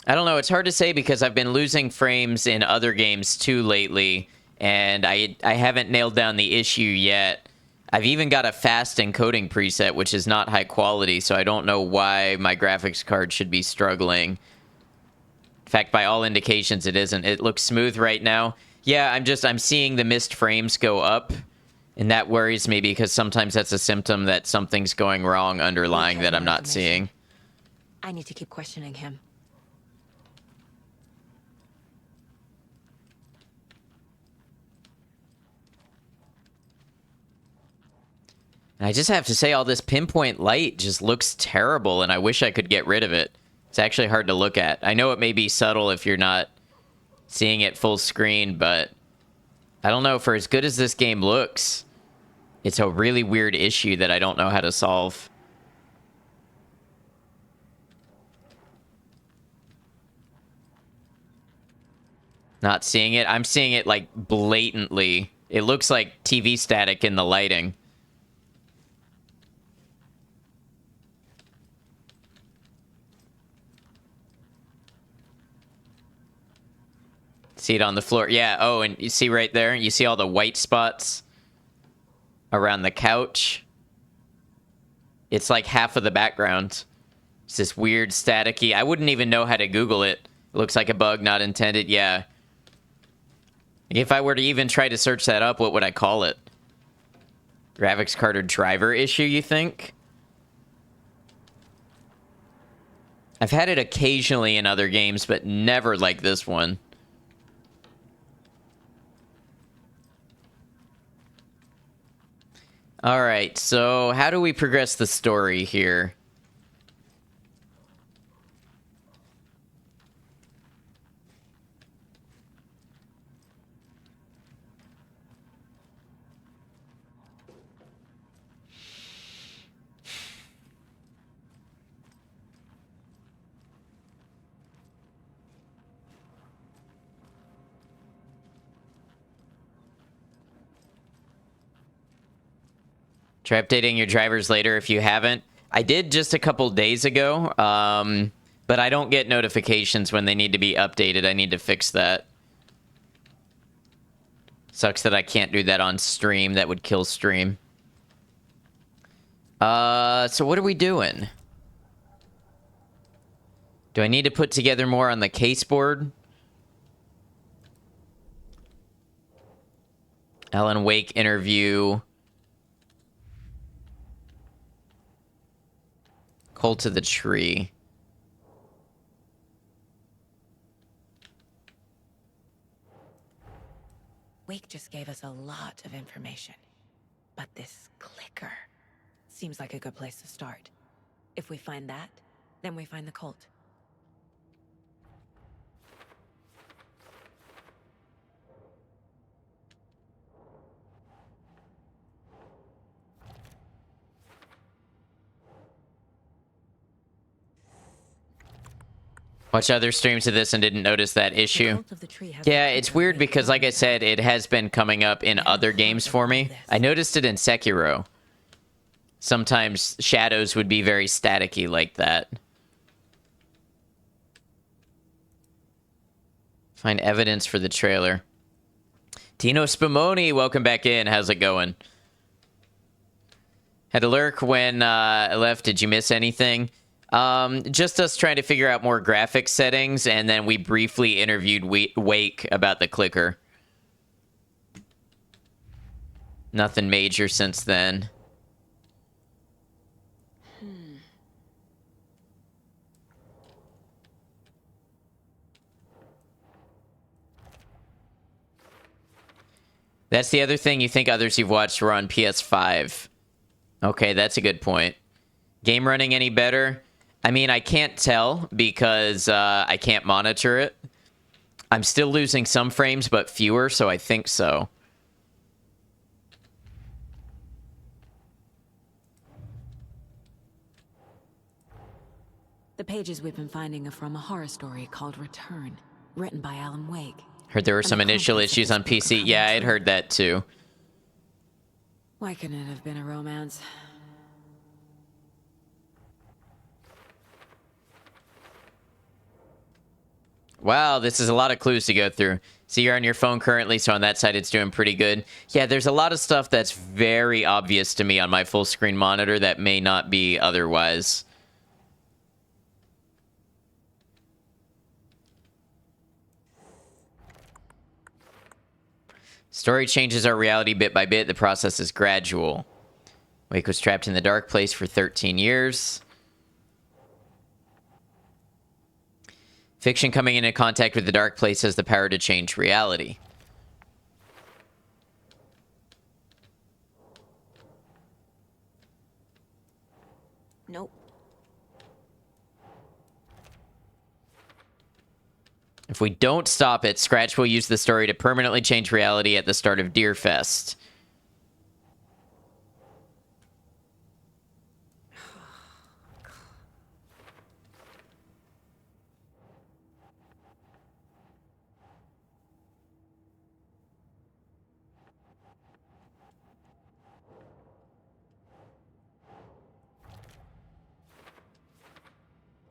I don't know. It's hard to say because I've been losing frames in other games too lately, and I haven't nailed down the issue yet. I've even got a fast encoding preset, which is not high quality, so I don't know why my graphics card should be struggling. In fact, by all indications, it isn't. It looks smooth right now. Yeah, I'm seeing the missed frames go up, and that worries me because sometimes that's a symptom that something's going wrong underlying that I'm not seeing. I need to keep questioning him. And I just have to say, all this pinpoint light just looks terrible, and I wish I could get rid of it. It's actually hard to look at. I know it may be subtle if you're not seeing it full screen, but I don't know. For as good as this game looks, it's a really weird issue that I don't know how to solve. Not seeing it. I'm seeing it, like, blatantly. It looks like TV static in the lighting. See it on the floor. Yeah, oh, and you see right there? You see all the white spots around the couch? It's like half of the background. It's this weird staticky. I wouldn't even know how to Google it. It looks like a bug not intended. Yeah. If I were to even try to search that up, what would I call it? Graphics card driver issue, you think? I've had it occasionally in other games, but never like this one. All right, so how do we progress the story here? Try updating your drivers later if you haven't. I did just a couple days ago, but I don't get notifications when they need to be updated. I need to fix that. Sucks that I can't do that on stream. That would kill stream. So what are we doing? Do I need to put together more on the case board? Alan Wake interview. Cult of the Tree. Wake just gave us a lot of information. But this clicker seems like a good place to start. If we find that, then we find the cult. Watch other streams of this and didn't notice that issue. Yeah, it's weird because, like I said, it has been coming up in other games for me. I noticed it in Sekiro. Sometimes shadows would be very staticky like that. Find evidence for the trailer. Tino Spumoni, welcome back in. How's it going? Had to lurk when I left. Did you miss anything? Just us trying to figure out more graphic settings, and then we briefly interviewed Wake about the clicker. Nothing major since then. That's the other thing. You think others you've watched were on PS5. Okay, that's a good point. Game running any better? I mean, I can't tell because I can't monitor it. I'm still losing some frames, but fewer, so I think so. The pages we've been finding are from a horror story called Return, written by Alan Wake. Heard there were some initial issues on PC. Yeah, I'd heard that too. Why couldn't it have been a romance? Wow, this is a lot of clues to go through. See, you're on your phone currently, so on that side it's doing pretty good. Yeah, there's a lot of stuff that's very obvious to me on my full screen monitor that may not be otherwise. Story changes our reality bit by bit. The process is gradual. Wake was trapped in the dark place for 13 years. Fiction coming into contact with the dark place has the power to change reality. Nope. If we don't stop it, Scratch will use the story to permanently change reality at the start of Deerfest.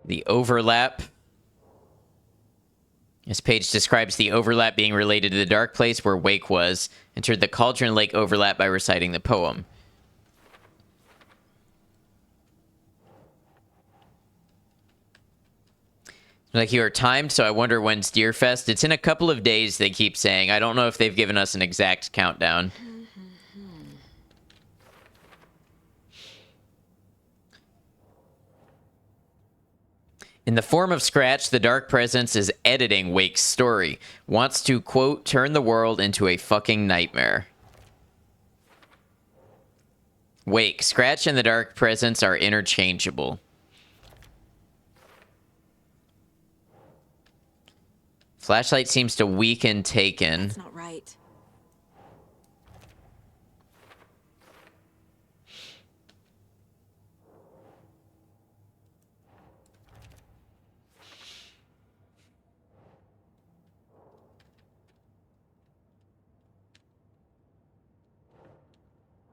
The overlap. This page describes the overlap being related to the dark place where Wake was. Entered the Cauldron Lake overlap by reciting the poem. Like you are timed, so I wonder when's Deerfest. It's in a couple of days, they keep saying. I don't know if they've given us an exact countdown. In the form of Scratch, the Dark Presence is editing Wake's story. Wants to, quote, turn the world into a fucking nightmare. Wake, Scratch and the Dark Presence are interchangeable. Flashlight seems to weaken Taken. That's not right.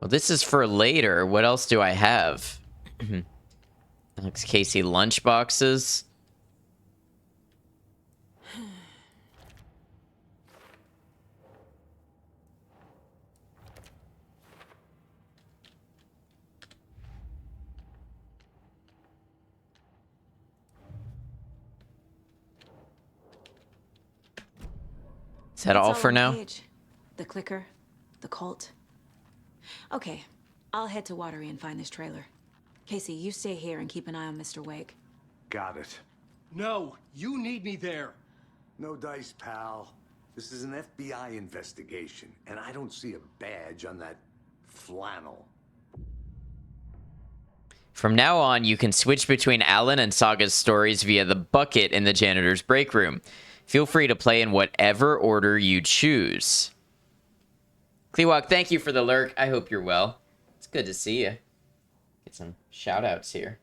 Well, this is for later. What else do I have? Alex Casey lunchboxes. Is that all for on the now? page. The clicker, the cult. Okay, I'll head to Watery and find this trailer. Casey, you stay here and keep an eye on Mr. Wake. Got it. No, you need me there. No dice, pal. This is an FBI investigation, and I don't see a badge on that flannel. From now on, you can switch between Alan and Saga's stories via the bucket in the janitor's break room. Feel free to play in whatever order you choose. Kleewalk, thank you for the lurk. I hope you're well. It's good to see you. Get some shout-outs here.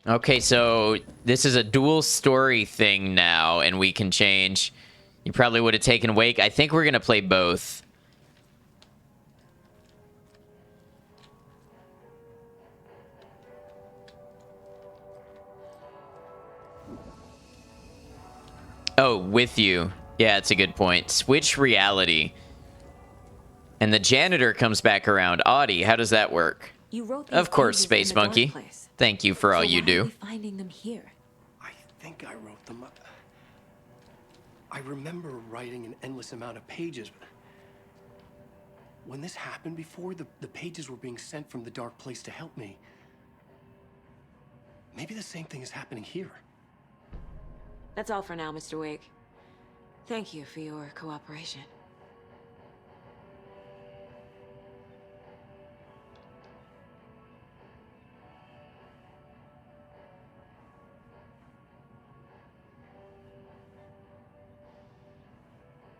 Okay, so this is a dual story thing now, and we can change. You probably would have taken Wake. I think we're going to play both. Oh, with you. Yeah, it's a good point. Switch reality. And the janitor comes back around. Audie, how does that work? You wrote Of course, Space Monkey. Thank you for all you do. Why are we finding them here? I think I wrote them up. I remember writing an endless amount of pages. When this happened before, the pages were being sent from the dark place to help me. Maybe the same thing is happening here. That's all for now, Mr. Wake. Thank you for your cooperation.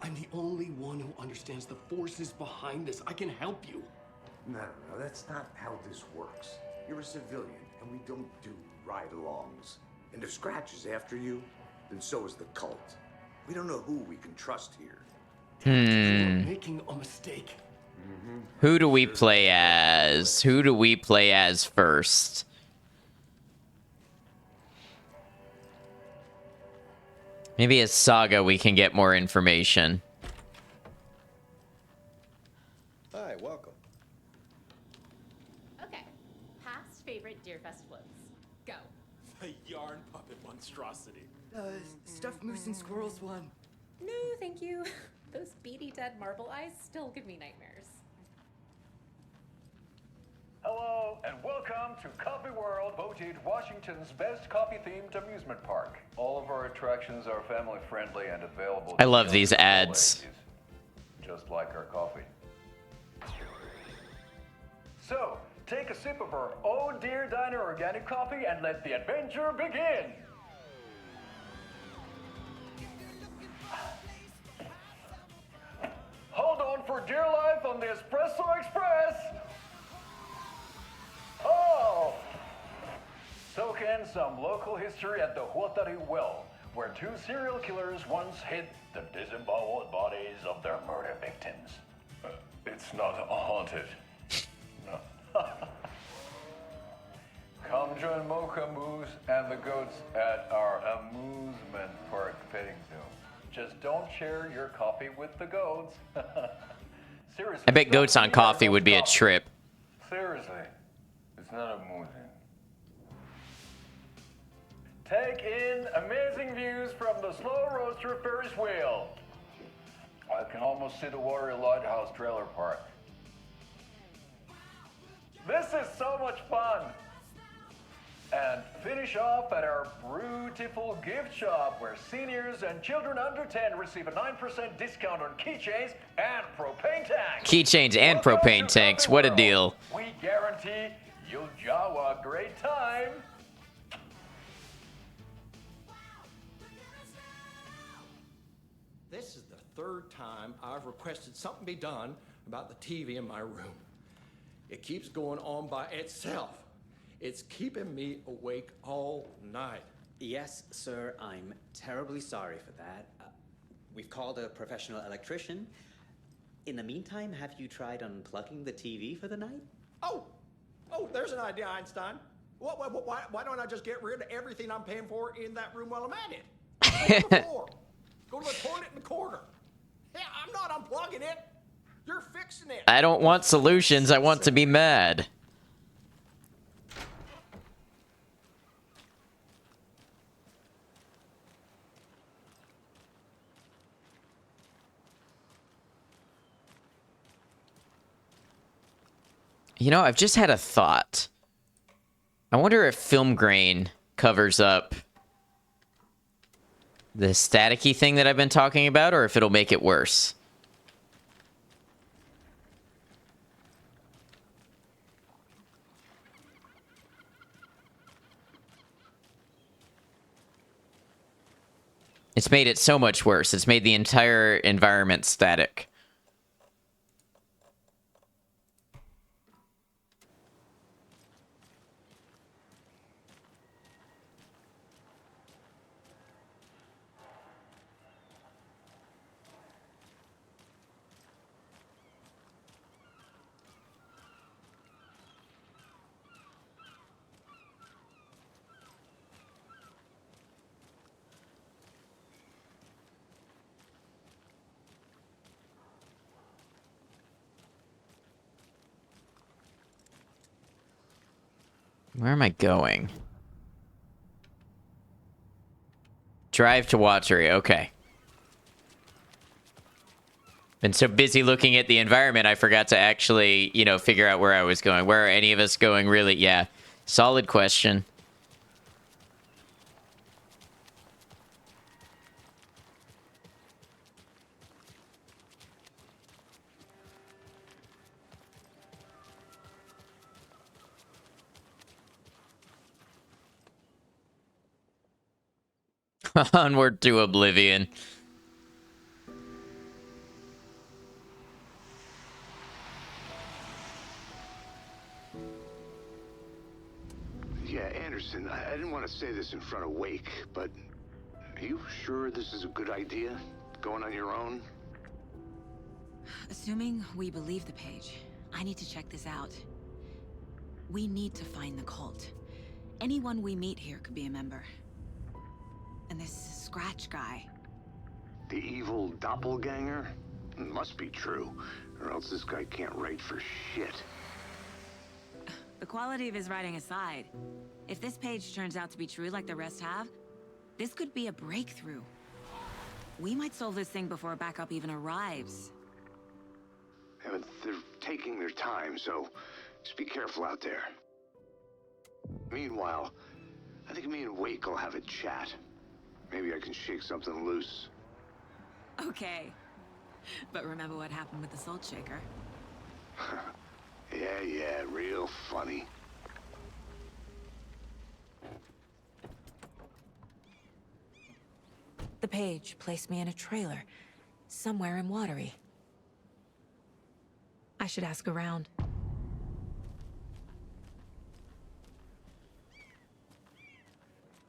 I'm the only one who understands the forces behind this. I can help you. No, that's not how this works. You're a civilian, and we don't do ride-alongs. And if Scratch is after you, then so is the cult. We don't know who we can trust here. You're making a mistake. Who do we play as? Who do we play as first? Maybe as Saga we can get more information. Hi, welcome. Okay. Past favorite Deerfest floats. Go. The yarn puppet monstrosity. Stuffed moose and squirrels one. No, thank you. Those beady dead marble eyes still give me nightmares. Hello, and welcome to Coffee World, voted Washington's best coffee-themed amusement park. All of our attractions are family-friendly and available. I love these ads. just like our coffee. So, take a sip of our Oh Dear Diner organic coffee and let the adventure begin! Hold on for dear life on the Espresso Express! Oh! Soak in some local history at the Huatari Well, where two serial killers once hid the disemboweled bodies of their murder victims. It's not haunted. No. Come join Mocha Moose and the goats at our amusement park petting zoo. Just don't share your coffee with the goats. Seriously. I bet goats on coffee would be a trip. Seriously. It's not amusing. Take in amazing views from the Slow Roaster Ferris wheel. I can almost see the Warrior Lighthouse trailer park. This is so much fun. And finish off at our beautiful gift shop where seniors and children under 10 receive a 9% discount on keychains and propane tanks. Keychains and propane tanks. What a deal. We guarantee you'll jaw a great time. This is the third time I've requested something be done about the TV in my room. It keeps going on by itself. It's keeping me awake all night. Yes, sir, I'm terribly sorry for that. We've called a professional electrician. In the meantime, have you tried unplugging the TV for the night? Oh, there's an idea, Einstein. Why don't I just get rid of everything I'm paying for in that room while I'm at it? Go to the floor. Go to the toilet in the corner. Yeah, I'm not unplugging it. You're fixing it. I don't want solutions. I want to be mad. You know, I've just had a thought. I wonder if film grain covers up the staticky thing that I've been talking about, or if it'll make it worse. It's made it so much worse. It's made the entire environment static. Where am I going? Drive to Watery, okay. Been so busy looking at the environment, I forgot to actually, you know, figure out where I was going. Where are any of us going, really? Yeah, solid question. Onward to oblivion. Yeah, Anderson, I didn't want to say this in front of Wake, but are you sure this is a good idea? Going on your own? Assuming we believe the page, I need to check this out. We need to find the cult. Anyone we meet here could be a member. And this Scratch guy. The evil doppelganger? Must be true, or else this guy can't write for shit. The quality of his writing aside, if this page turns out to be true like the rest have, this could be a breakthrough. We might solve this thing before backup even arrives. Yeah, but they're taking their time, so just be careful out there. Meanwhile, I think me and Wake will have a chat. Maybe I can shake something loose. Okay. But remember what happened with the Salt Shaker? Yeah, real funny. The page placed me in a trailer, somewhere in Watery. I should ask around.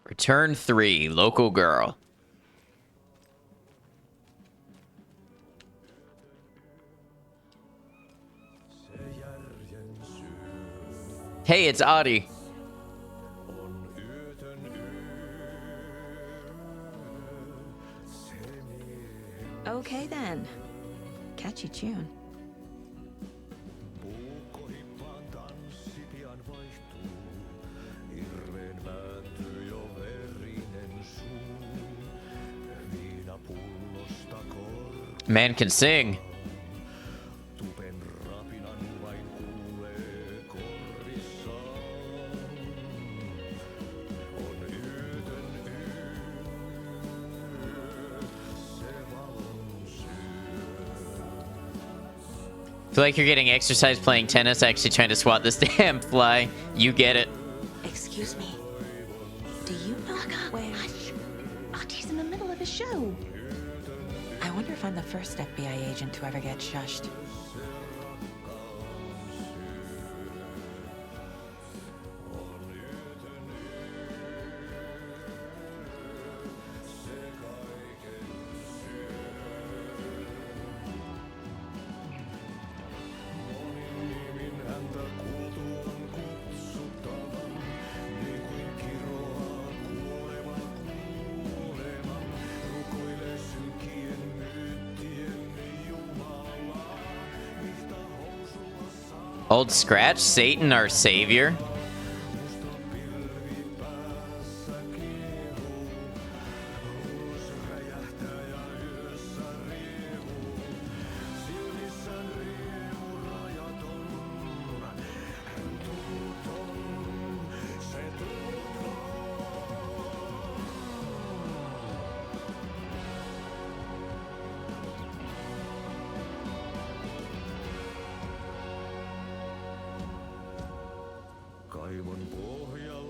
Return 3, local girl. Hey, it's Adi. Okay then. Catchy tune. Man can sing. Feel like you're getting exercise playing tennis, actually trying to swat this damn fly. You get it. Excuse me. Do you know where... Hush! Artie's in the middle of a show. I wonder if I'm the first FBI agent to ever get shushed. Old Scratch, Satan, our savior.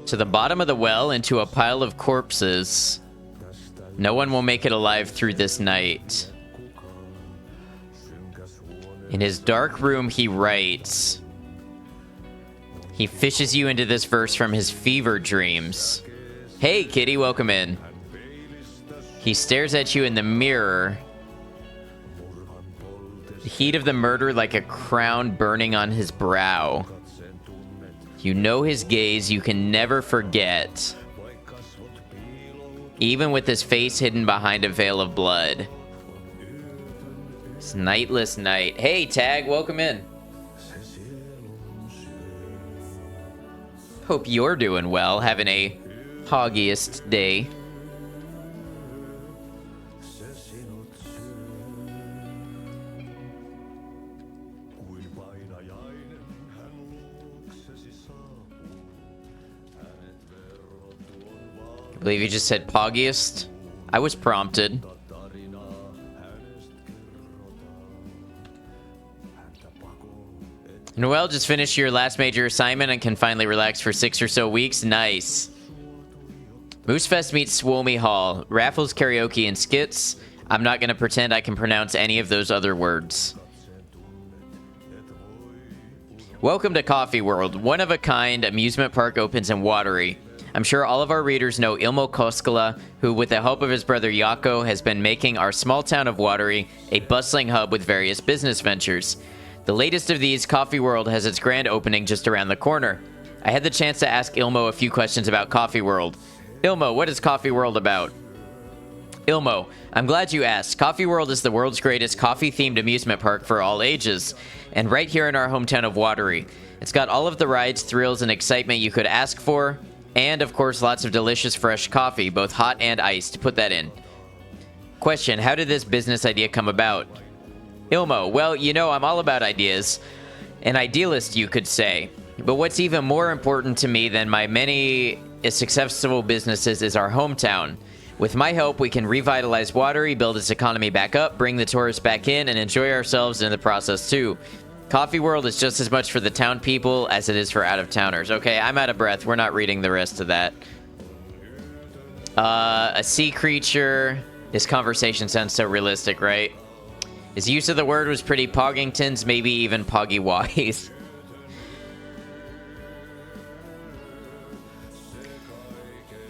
To the bottom of the well, into a pile of corpses. No one will make it alive through this night. In his dark room, he writes. He fishes you into this verse from his fever dreams. Hey, kitty, welcome in. He stares at you in the mirror. The heat of the murder like a crown burning on his brow. You know his gaze, you can never forget. Even with his face hidden behind a veil of blood. It's nightless night. Hey, Tag, welcome in. Hope you're doing well, having a hoggiest day. I believe you just said poggiest. I was prompted. Noel, just finished your last major assignment and can finally relax for 6 or so weeks. Nice. Moosefest meets Swomey Hall. Raffles, karaoke, and skits. I'm not going to pretend I can pronounce any of those other words. Welcome to Coffee World. One-of-a-kind amusement park opens in Watery. I'm sure all of our readers know Ilmo Koskela, who, with the help of his brother Jaakko, has been making our small town of Watery a bustling hub with various business ventures. The latest of these, Coffee World, has its grand opening just around the corner. I had the chance to ask Ilmo a few questions about Coffee World. Ilmo, what is Coffee World about? Ilmo, I'm glad you asked. Coffee World is the world's greatest coffee-themed amusement park for all ages, and right here in our hometown of Watery. It's got all of the rides, thrills, and excitement you could ask for. And, of course, lots of delicious fresh coffee, both hot and iced. Put that in. Question, how did this business idea come about? Ilmo, well, you know, I'm all about ideas. An idealist, you could say. But what's even more important to me than my many successful businesses is our hometown. With my help, we can revitalize Watery, build its economy back up, bring the tourists back in, and enjoy ourselves in the process too. Coffee World is just as much for the town people as it is for out-of-towners. Okay, I'm out of breath. We're not reading the rest of that. A sea creature. This conversation sounds so realistic, right? His use of the word was pretty Poggingtons, maybe even Poggy-wise.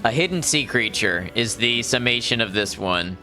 A hidden sea creature is the summation of this one.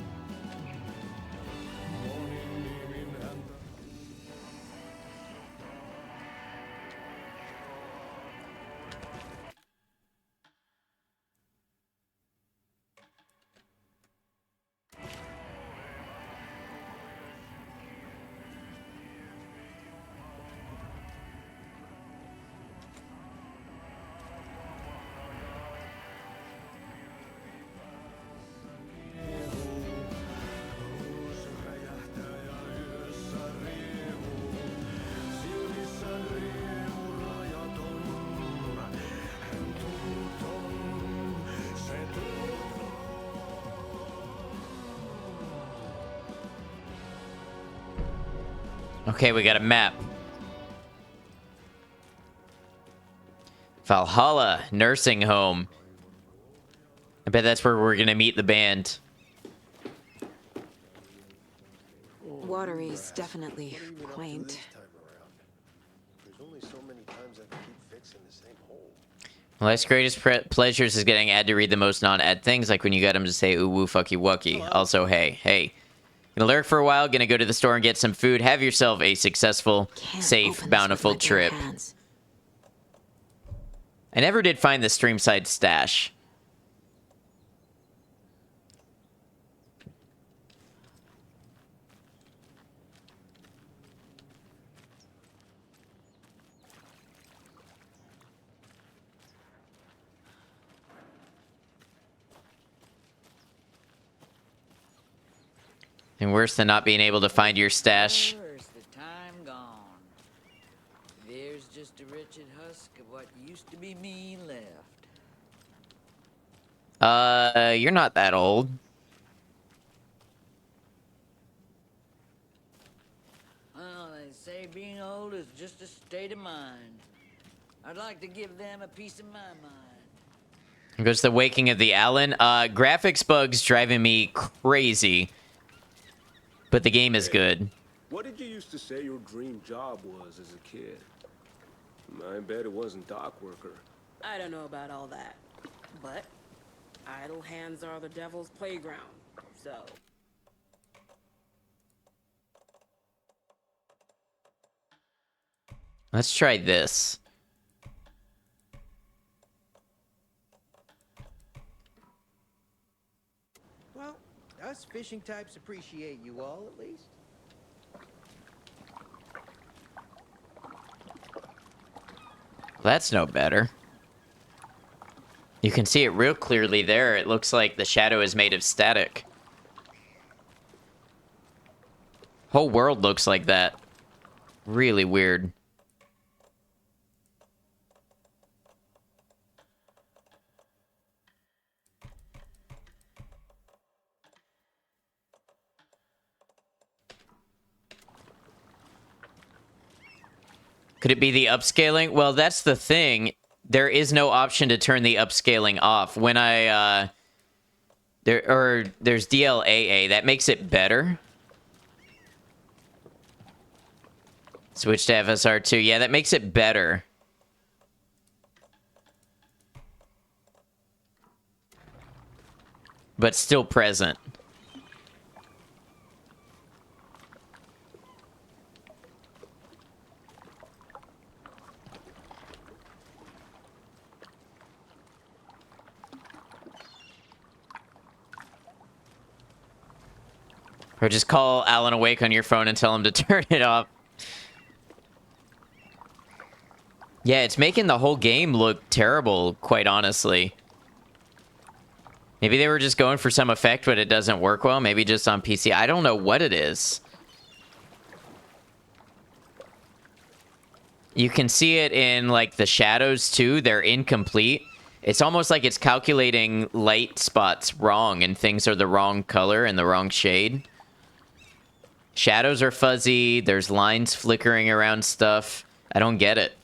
Okay, we got a map. Valhalla Nursing Home. I bet that's where we're gonna meet the band. Watery's definitely quaint. Well, life's greatest pleasures is getting Ed to read the most non-Ed things, like when you got him to say ooh woo fucky wucky. Also, hey. Gonna lurk for a while, gonna go to the store and get some food. Have yourself a successful, safe, bountiful trip. I never did find the Streamside stash. And worse than not being able to find your stash. The time gone. There's just a wretched husk of what used to be me left. You're not that old. Well, they say being old is just a state of mind. I'd like to give them a piece of my mind. Here goes the waking of the Alan. Graphics bugs driving me crazy. But the game is good. What did you used to say your dream job was as a kid? I bet it wasn't dock worker. I don't know about all that, but idle hands are the devil's playground, so... Let's try this. Well, us fishing types appreciate you all, at least. That's no better. You can see it real clearly there. It looks like the shadow is made of static. Whole world looks like that. Really weird. Could it be the upscaling? Well, that's the thing. There is no option to turn the upscaling off. When I, there's DLAA. That makes it better. Switch to FSR2. Yeah, that makes it better. But still present. Or just call Alan Awake on your phone and tell him to turn it off. Yeah, it's making the whole game look terrible, quite honestly. Maybe they were just going for some effect, but it doesn't work well. Maybe just on PC. I don't know what it is. You can see it in, like, the shadows, too. They're incomplete. It's almost like it's calculating light spots wrong and things are the wrong color and the wrong shade. Shadows are fuzzy. There's lines flickering around stuff. I don't get it.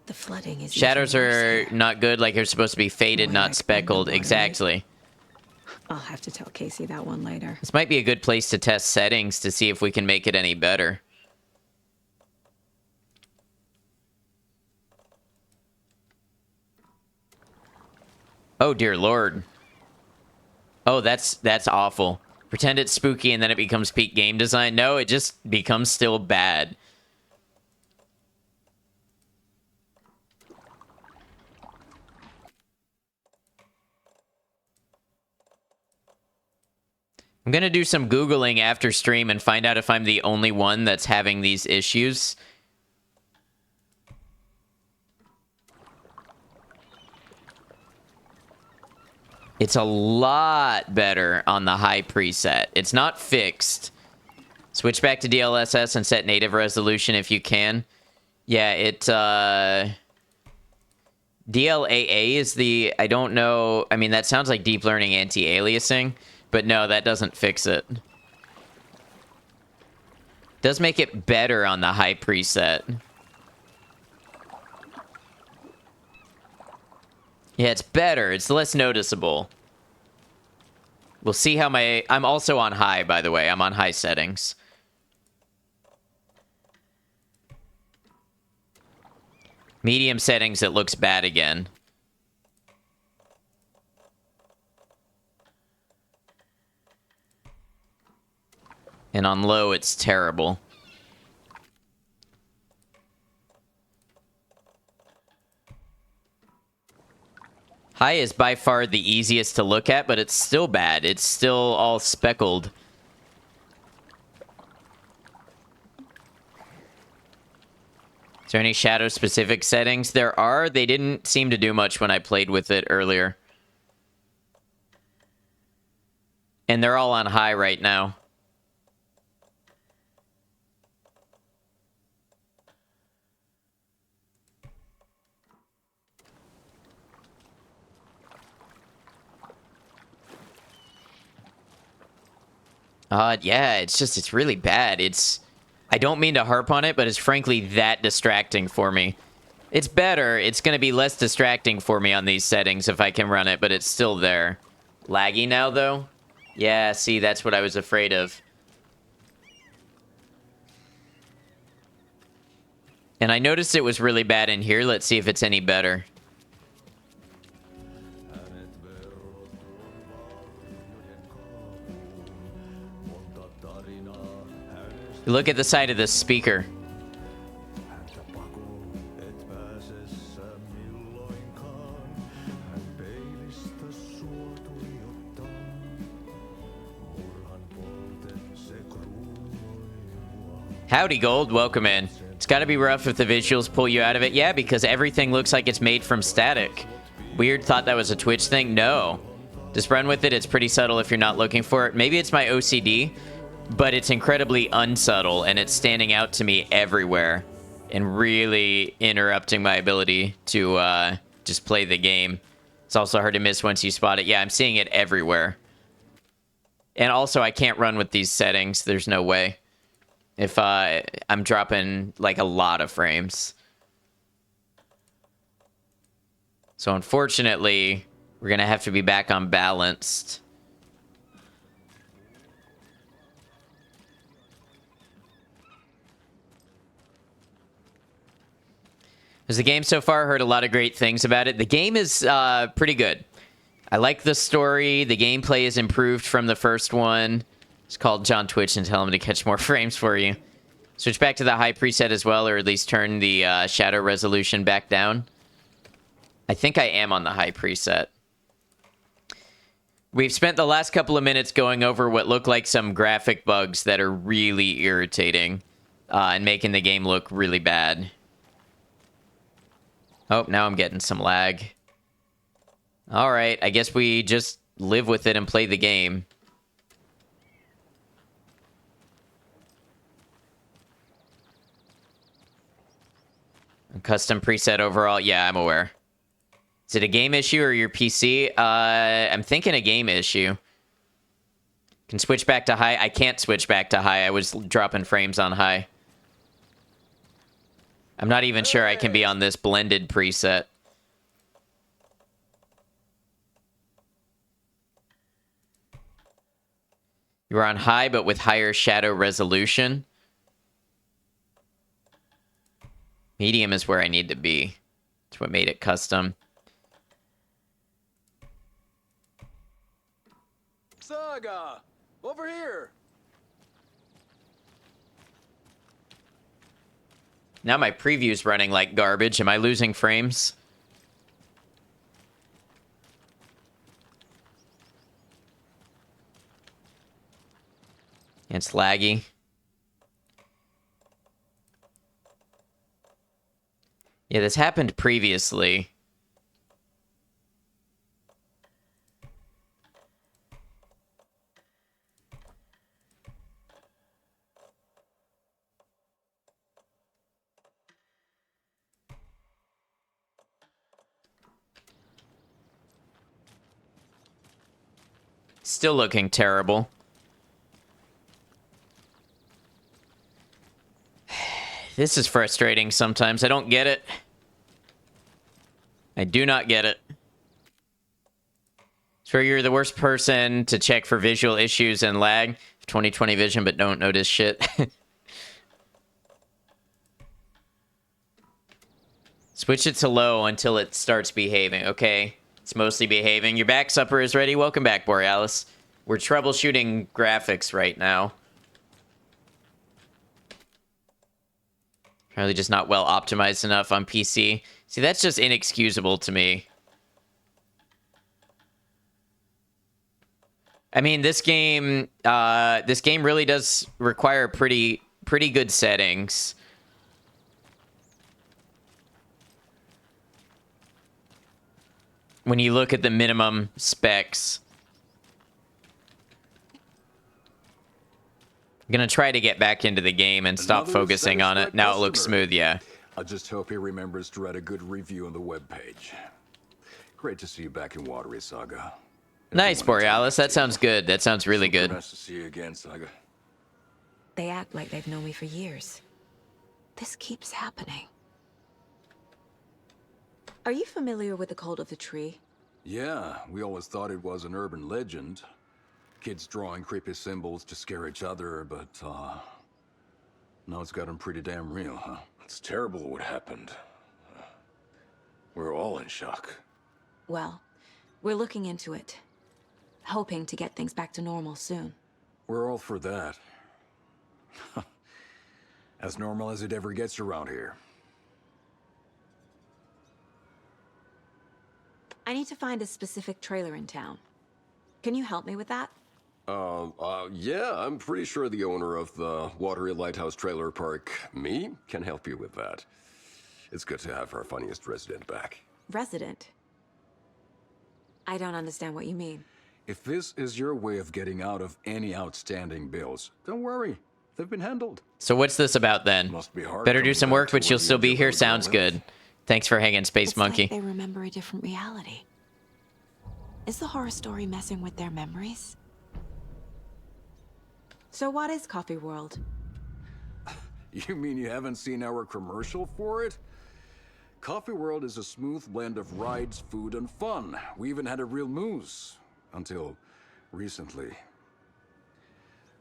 The flooding is Shadows are not good, like they're supposed to be faded, not speckled. Exactly. I'll have to tell Casey that one later. This might be a good place to test settings to see if we can make it any better. Oh, dear Lord. Oh, that's awful. Pretend it's spooky and then it becomes peak game design. No, it just becomes still bad. I'm going to do some Googling after stream and find out if I'm the only one that's having these issues. It's a lot better on the high preset. It's not fixed. Switch back to DLSS and set native resolution if you can. Yeah, DLAA is the... I don't know... I mean, that sounds like deep learning anti-aliasing. But no, that doesn't fix it. Does make it better on the high preset. Yeah, it's better. It's less noticeable. We'll see how my... I'm also on high, by the way. I'm on high settings. Medium settings, it looks bad again. And on low, it's terrible. High is by far the easiest to look at, but it's still bad. It's still all speckled. Is there any shadow-specific settings? There are. They didn't seem to do much when I played with it earlier. And they're all on high right now. Yeah, it's really bad. I don't mean to harp on it, but it's frankly that distracting for me. It's better. It's going to be less distracting for me on these settings if I can run it, but it's still there. Laggy now, though? Yeah, see, that's what I was afraid of. And I noticed it was really bad in here. Let's see if it's any better. Look at the side of this speaker. Howdy, Gold. Welcome in. It's got to be rough if the visuals pull you out of it. Yeah, because everything looks like it's made from static. Weird, thought that was a Twitch thing. No. Just run with it. It's pretty subtle if you're not looking for it. Maybe it's my OCD. But it's incredibly unsubtle, and it's standing out to me everywhere and really interrupting my ability to just play the game. It's also hard to miss once you spot it. Yeah, I'm seeing it everywhere. And also, I can't run with these settings. There's no way. If I'm dropping, like, a lot of frames. So, unfortunately, we're going to have to be back on balanced. As the game so far, heard a lot of great things about it. The game is pretty good. I like the story. The gameplay is improved from the first one. Just call John Twitch and tell him to catch more frames for you. Switch back to the high preset as well, or at least turn the shadow resolution back down. I think I am on the high preset. We've spent the last couple of minutes going over what look like some graphic bugs that are really irritating and making the game look really bad. Oh, now I'm getting some lag. All right, I guess we just live with it and play the game. Custom preset overall. Yeah, I'm aware. Is it a game issue or your PC? I'm thinking a game issue. Can switch back to high. I can't switch back to high. I was dropping frames on high. I'm not even sure I can be on this blended preset. You're on high, but with higher shadow resolution. Medium is where I need to be. That's what made it custom. Saga! Over here! Now my preview's running like garbage. Am I losing frames? It's laggy. Yeah, this happened previously. Still looking terrible. This is frustrating sometimes. I don't get it. I do not get it. So you're the worst person to check for visual issues and lag. 2020 vision, but don't notice shit. Switch it to low until it starts behaving. Okay. It's mostly behaving. Your back supper is ready. Welcome back, Borealis. We're troubleshooting graphics right now. Probably just not well optimized enough on PC. See, that's just inexcusable to me. I mean, this game really does require pretty good settings. When you look at the minimum specs. I'm gonna try to get back into the game and stop focusing on it. Now it looks smooth, yeah. I just hope he remembers to write a good review on the webpage. Great to see you back in Watery, Saga. Nice, Borealis. That sounds good. That sounds really good. Nice to see you again, Saga. They act like they've known me for years. This keeps happening. Are you familiar with the Cult of the Tree? Yeah, we always thought it was an urban legend. Kids drawing creepy symbols to scare each other, but, now it's gotten pretty damn real, huh? It's terrible what happened. We're all in shock. Well, we're looking into it. Hoping to get things back to normal soon. We're all for that. As normal as it ever gets around here. I need to find a specific trailer in town. Can you help me with that? Yeah, I'm pretty sure the owner of the Watery Lighthouse Trailer Park, me, can help you with that. It's good to have our funniest resident back. Resident? I don't understand what you mean. If this is your way of getting out of any outstanding bills, don't worry. They've been handled. So what's this about then? Must be hard Better do some work, but you'll still be here. Sounds good. Thanks for hanging, Space Monkey. Like they remember a different reality. Is the horror story messing with their memories? So what is Coffee World? You mean you haven't seen our commercial for it? Coffee World is a smooth blend of rides, food, and fun. We even had a real moose. Until recently.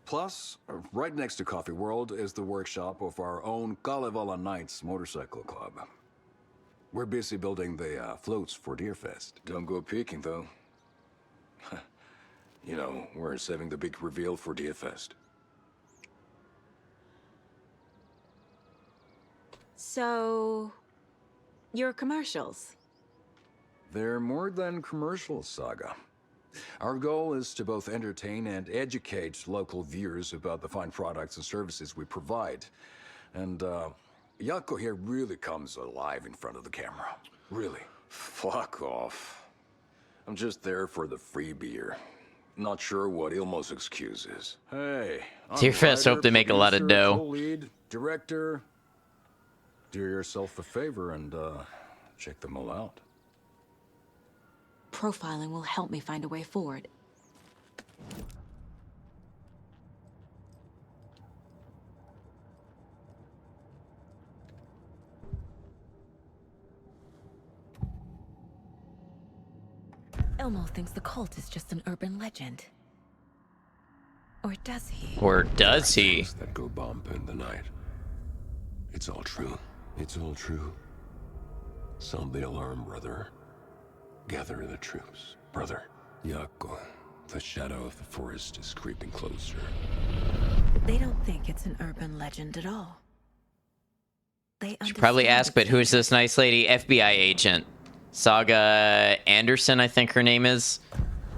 Plus, right next to Coffee World is the workshop of our own Kalevala Knights Motorcycle Club. We're busy building the floats for Deerfest. Don't go peeking, though. You know, we're saving the big reveal for Deerfest. So, your commercials? They're more than commercials, Saga. Our goal is to both entertain and educate local viewers about the fine products and services we provide. And, Jaakko here really comes alive in front of the camera. Really. Fuck off. I'm just there for the free beer. Not sure what Ilmo's excuse is. Hey, Deerfest hope they make a lot of dough. Co-lead, director. Do yourself a favor and check them all out. Profiling will help me find a way forward. Elmo thinks the cult is just an urban legend. Or does he? Or does he? That go bump in the night. It's all true. It's all true. Sound the alarm, brother. Gather the troops, brother. Yako, the shadow of the forest is creeping closer. They don't think it's an urban legend at all. They Should probably ask, but who is this nice lady? FBI agent. Saga Anderson, I think her name is.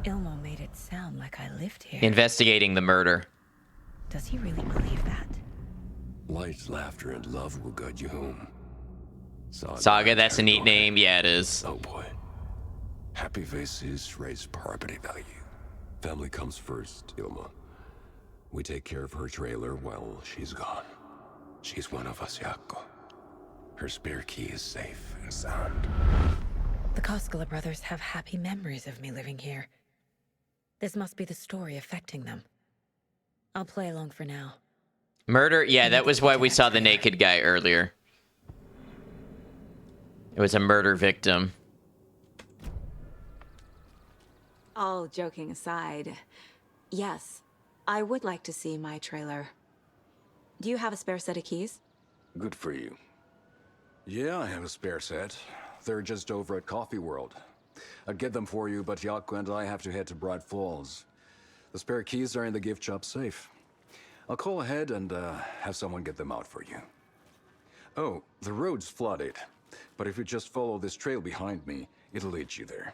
Ilmo made it sound like I lived here. Investigating the murder. Does he really believe that? Light, laughter, and love will guide you home. Saga, that's a neat name. Yeah, it is. Oh boy. Happy faces raise property value. Family comes first, Ilma. We take care of her trailer while she's gone. She's one of us, Yako. Her spare key is safe and sound. The Koskela brothers have happy memories of me living here. This must be the story affecting them. I'll play along for now. Murder? Yeah, that was why we saw the naked guy earlier. It was a murder victim. All joking aside, yes, I would like to see my trailer. Do you have a spare set of keys? Good for you. Yeah, I have a spare set. They're just over at Coffee World. I'd get them for you, but Yako and I have to head to Bright Falls. The spare keys are in the gift shop safe. I'll call ahead and have someone get them out for you. Oh, the road's flooded, but if you just follow this trail behind me, it'll lead you there.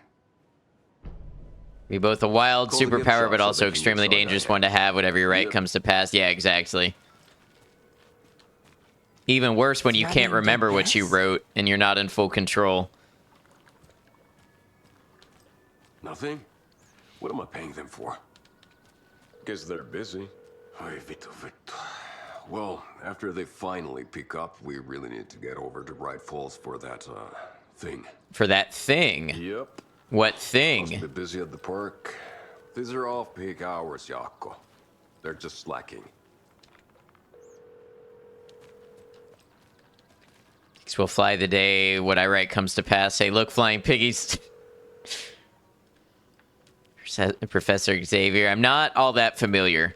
Be both a wild Call the gift superpower, shop but so also they can extremely decide dangerous that. one to have whenever your right comes to pass. Yeah, exactly. Even worse when you can't remember what you wrote and you're not in full control. Nothing? What am I paying them for? Guess they're busy. Ay, Vito. Well, after they finally pick up, we really need to get over to Bright Falls for that, thing. For that thing? Yep. What thing? Must be busy at the park. These are off-peak hours, Yako. They're just slacking. Because we'll fly the day what I write comes to pass. Hey, look, flying piggies. Professor Xavier. I'm not all that familiar.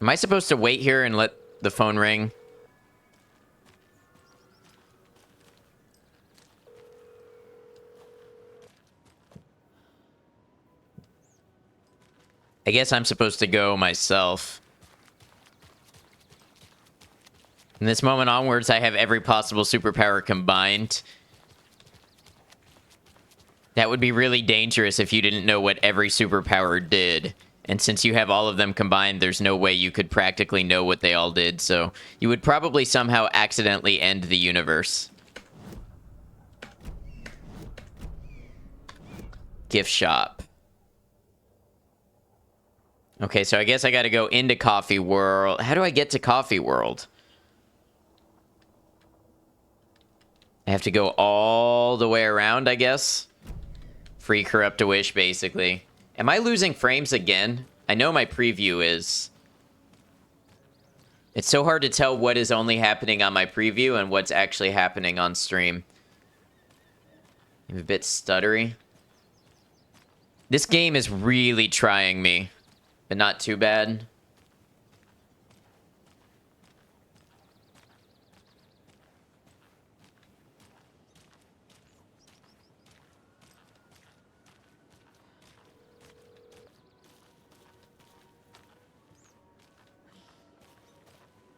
Am I supposed to wait here and let the phone ring? I guess I'm supposed to go myself. From this moment onwards, I have every possible superpower combined. That would be really dangerous if you didn't know what every superpower did. And since you have all of them combined, there's no way you could practically know what they all did. So you would probably somehow accidentally end the universe. Gift shop. Okay, so I guess I gotta go into Coffee World. How do I get to Coffee World? I have to go all the way around, I guess. Free Corrupt a Wish, basically. Am I losing frames again? I know my preview is. It's so hard to tell what is only happening on my preview and what's actually happening on stream. I'm a bit stuttery. This game is really trying me, but not too bad.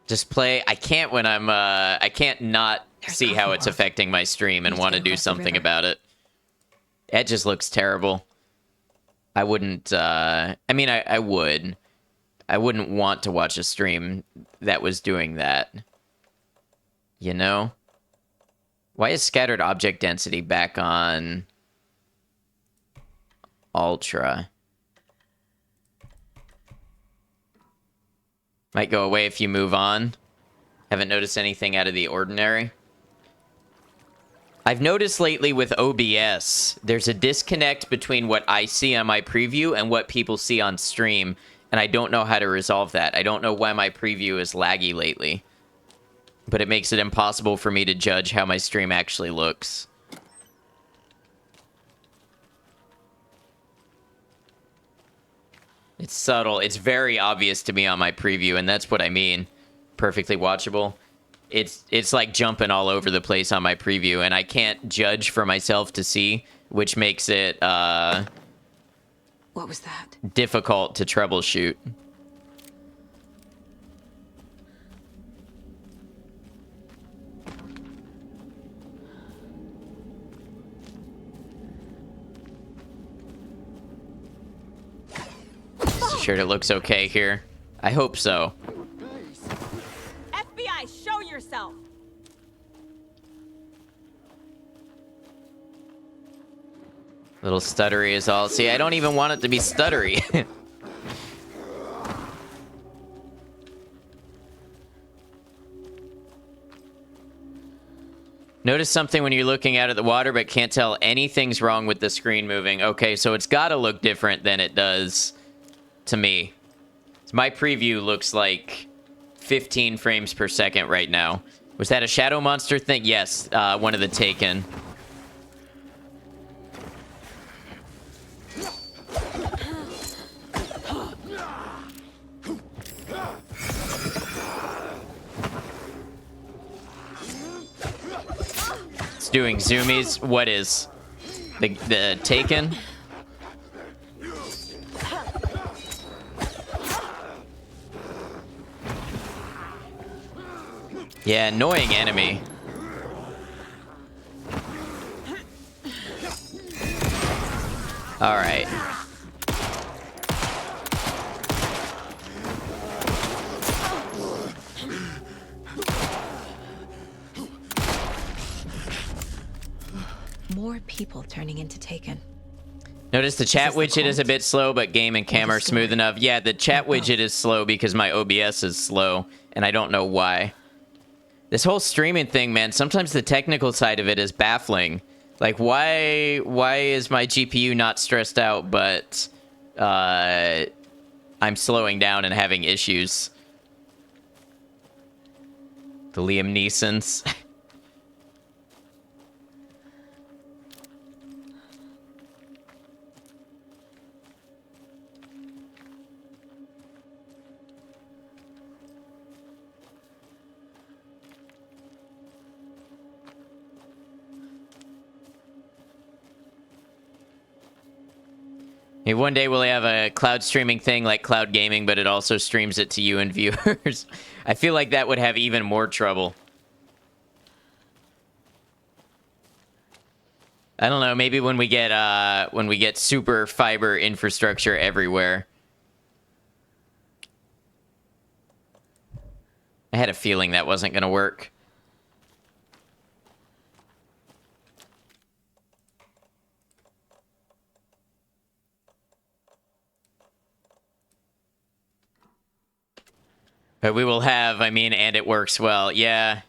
Just play. I can't when I'm, I can't not see how it's affecting my stream and want to do something about it. It just looks terrible. I wouldn't, I mean, I would. I wouldn't want to watch a stream that was doing that. You know? Why is scattered object density back on? Ultra. Might go away if you move on. Haven't noticed anything out of the ordinary. I've noticed lately with OBS, there's a disconnect between what I see on my preview and what people see on stream, and I don't know how to resolve that. I don't know why my preview is laggy lately, but it makes it impossible for me to judge how my stream actually looks. It's subtle. It's very obvious to me on my preview, and that's what I mean. Perfectly watchable. It's like jumping all over the place on my preview, and I can't judge for myself to see, which makes it What was that? difficult to troubleshoot. Sure, it looks okay here. I hope so. FBI, show yourself! Little stuttery is all. See, I don't even want it to be stuttery. Notice something when you're looking out at the water, but can't tell anything's wrong with the screen moving. Okay, so it's got to look different than it does to me. My preview looks like 15 frames per second right now. Was that a shadow monster thing? Yes, one of the Taken. It's doing zoomies. What is? The Taken? Yeah, annoying enemy. All right. More people turning into Taken. Notice the chat widget is a bit slow, but game and cam are smooth enough. Yeah, the chat widget is slow because my OBS is slow, and I don't know why. This whole streaming thing, man, sometimes the technical side of it is baffling. Like, why is my GPU not stressed out, but I'm slowing down and having issues? The Liam Neesons. Maybe one day we'll have a cloud streaming thing like cloud gaming, but it also streams it to you and viewers. I feel like that would have even more trouble. I don't know, maybe when we get super fiber infrastructure everywhere. I had a feeling that wasn't going to work. But we will have, I mean, and it works well. Yeah.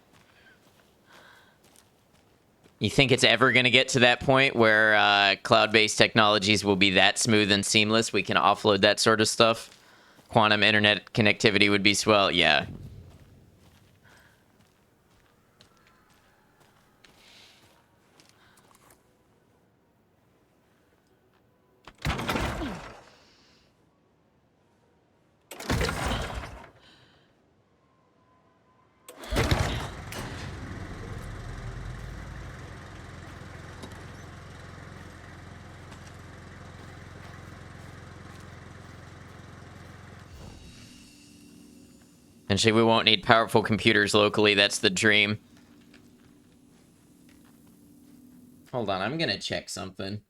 You think it's ever going to get to that point where cloud-based technologies will be that smooth and seamless? We can offload that sort of stuff? Quantum internet connectivity would be swell? Yeah. Eventually, we won't need powerful computers locally. That's the dream. Hold on, I'm gonna check something.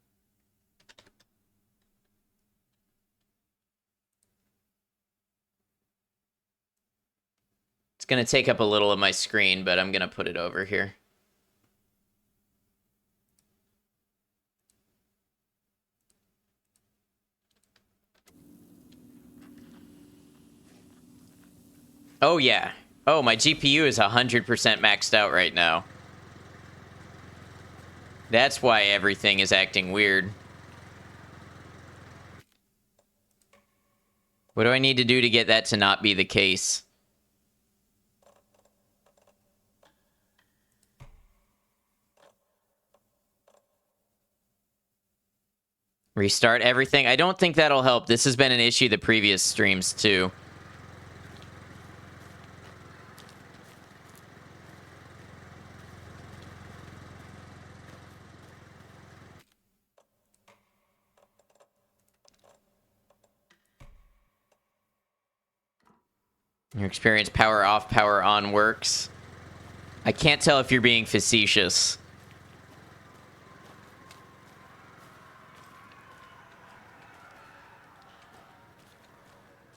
It's gonna take up a little of my screen, but I'm gonna put it over here. Oh, yeah. Oh, my GPU is 100% maxed out right now. That's why everything is acting weird. What do I need to do to get that to not be the case? Restart everything? I don't think that'll help. This has been an issue the previous streams, too. Your experience power off, power on works. I can't tell if you're being facetious.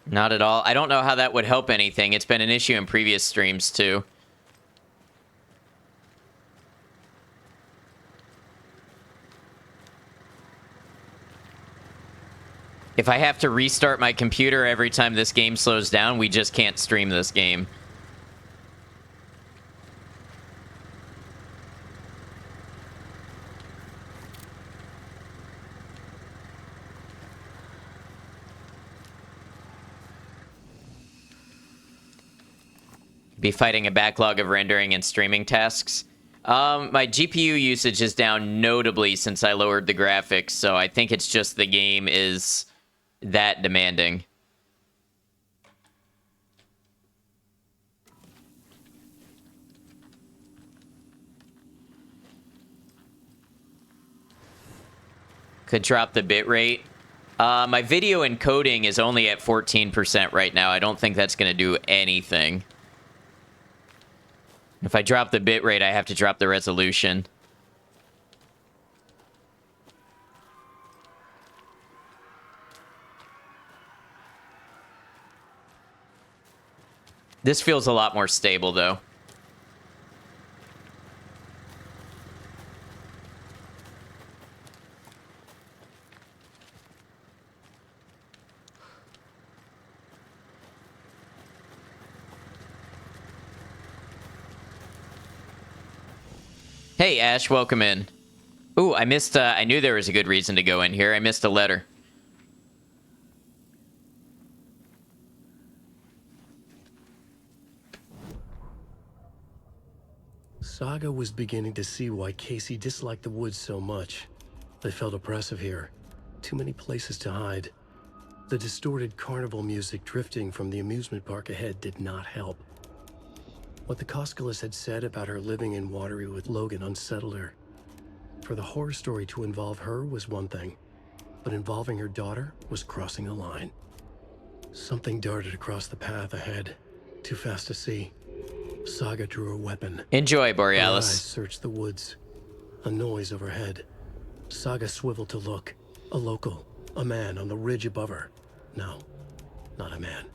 Not at all. I don't know how that would help anything. It's been an issue in previous streams, too. If I have to restart my computer every time this game slows down, we just can't stream this game. Be fighting a backlog of rendering and streaming tasks. My GPU usage is down notably since I lowered the graphics, so I think it's just the game is that demanding. Could drop the bitrate. My video encoding is only at 14% right now. I don't think that's going to do anything. If I drop the bitrate, I have to drop the resolution. This feels a lot more stable, though. Hey, Ash, welcome in. Ooh, I missed, I knew there was a good reason to go in here. I missed a letter. Saga was beginning to see why Casey disliked the woods so much. They felt oppressive here. Too many places to hide. The distorted carnival music drifting from the amusement park ahead did not help. What the Koskalas had said about her living in Watery with Logan unsettled her. For the horror story to involve her was one thing, but involving her daughter was crossing a line. Something darted across the path ahead, too fast to see. Saga drew her weapon. Enjoy, Borealis. Her eyes searched the woods. A noise overhead. Saga swiveled to look. A local. A man on the ridge above her. No, not a man.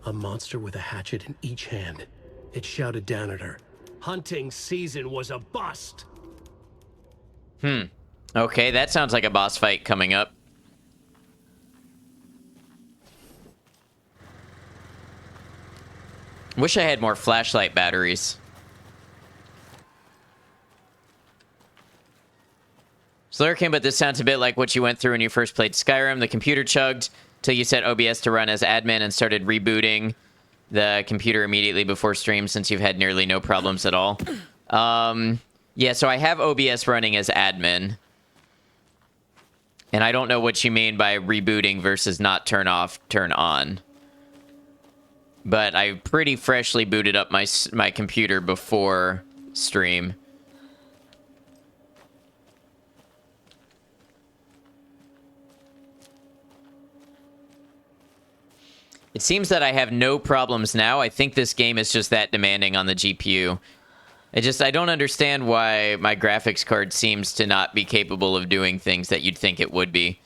A monster with a hatchet in each hand. It shouted down at her. Hunting season was a bust! Okay, that sounds like a boss fight coming up. Wish I had more flashlight batteries. Slurkin, but this sounds a bit like what you went through when you first played Skyrim. The computer chugged till you set OBS to run as admin and started rebooting the computer immediately before stream since you've had nearly no problems at all. Yeah, so I have OBS running as admin. And I don't know what you mean by rebooting versus not turn off, turn on. But I pretty freshly booted up my computer before stream. It seems that I have no problems now. I think this game is just that demanding on the GPU. I don't understand why my graphics card seems to not be capable of doing things that you'd think it would be.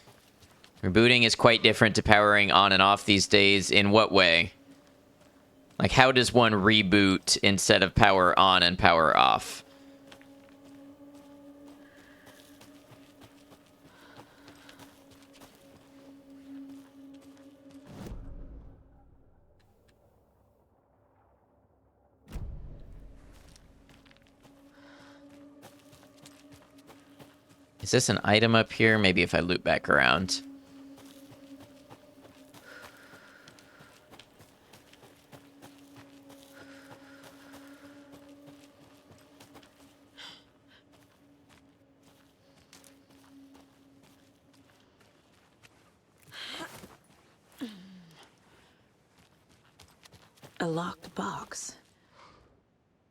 Rebooting is quite different to powering on and off these days. In what way? Like, how does one reboot instead of power on and power off? Is this an item up here? Maybe if I loop back around. A locked box.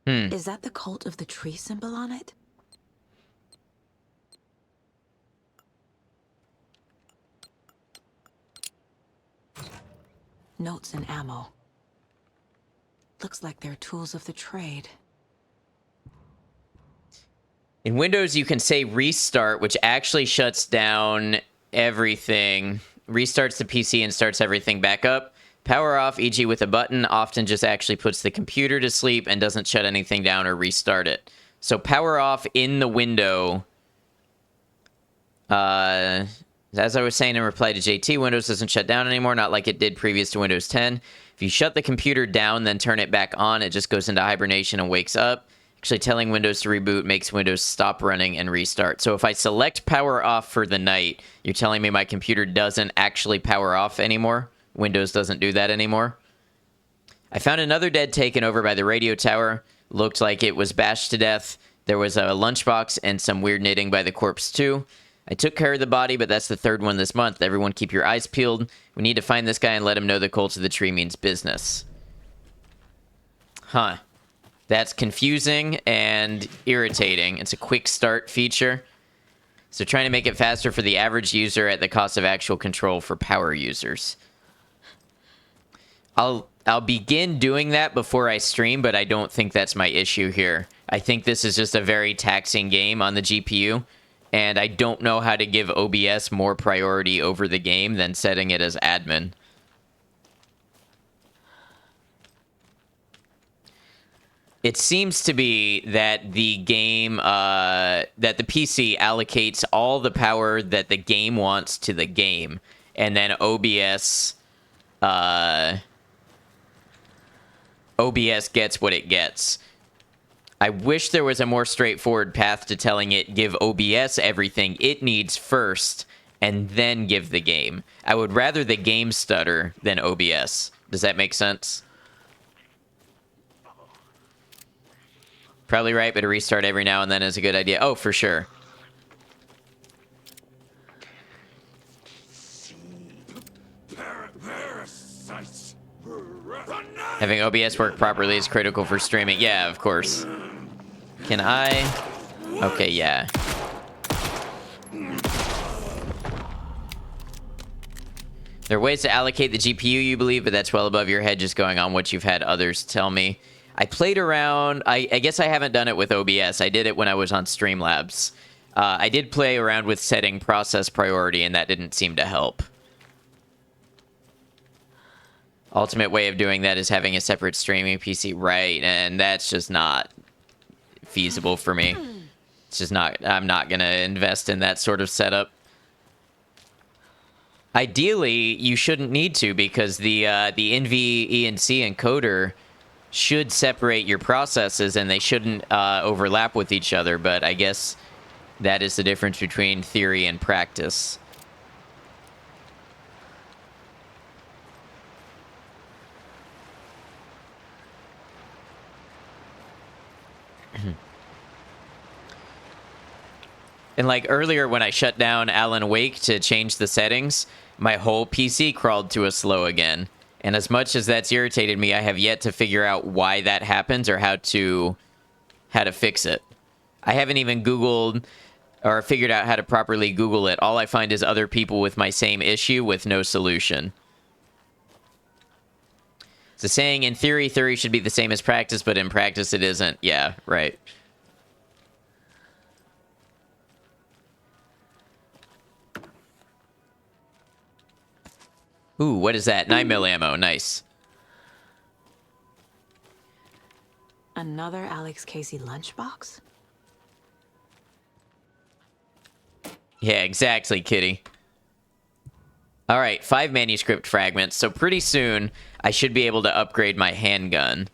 Hmm. Is that the cult of the tree symbol on it? Notes and ammo. Looks like they're tools of the trade. In Windows, you can say restart, which actually shuts down everything. Restarts the PC and starts everything back up. Power off, e.g. with a button, often just actually puts the computer to sleep and doesn't shut anything down or restart it. So power off in the window. As I was saying in reply to JT, Windows doesn't shut down anymore, not like it did previous to Windows 10. If you shut the computer down, then turn it back on, it just goes into hibernation and wakes up. Actually, telling Windows to reboot makes Windows stop running and restart. So if I select power off for the night, you're telling me my computer doesn't actually power off anymore? Windows doesn't do that anymore? I found another dead taken over by the radio tower. Looked like it was bashed to death. There was a lunchbox and some weird knitting by the corpse too. I took care of the body, but that's the third one this month. Everyone keep your eyes peeled. We need to find this guy and let him know the cult of the tree means business. Huh. That's confusing and irritating. It's a quick start feature. So trying to make it faster for the average user at the cost of actual control for power users. I'll begin doing that before I stream, but I don't think that's my issue here. I think this is just a very taxing game on the GPU, and I don't know how to give OBS more priority over the game than setting it as admin. It seems to be that the game, that the PC allocates all the power that the game wants to the game, and then OBS gets what it gets. I wish there was a more straightforward path to telling it give OBS everything it needs first and then give the game. I would rather the game stutter than OBS. Does that make sense? Probably right, but a restart every now and then is a good idea. Oh, for sure. Having OBS work properly is critical for streaming. Yeah, of course. Can I? Okay, yeah. There are ways to allocate the GPU, you believe, but that's well above your head just going on what you've had others tell me. I played around. I guess I haven't done it with OBS. I did it when I was on Streamlabs. I did play around with setting process priority, and that didn't seem to help. Ultimate way of doing that is having a separate streaming PC, right? And that's just not feasible for me. It's just not. I'm not gonna invest in that sort of setup. Ideally, you shouldn't need to, because the NVENC encoder should separate your processes and they shouldn't overlap with each other. But I guess that is the difference between theory and practice. And like earlier when I shut down Alan Wake to change the settings, my whole PC crawled to a slow again. And as much as that's irritated me, I have yet to figure out why that happens or how to fix it. I haven't even Googled or figured out how to properly Google it. All I find is other people with my same issue with no solution. It's a saying, in theory, theory should be the same as practice, but in practice it isn't. Yeah, right. Ooh, what is that? 9mm ammo. Nice. Another Alex Casey lunchbox? Yeah, exactly, kitty. All right, 5 manuscript fragments. So pretty soon, I should be able to upgrade my handgun.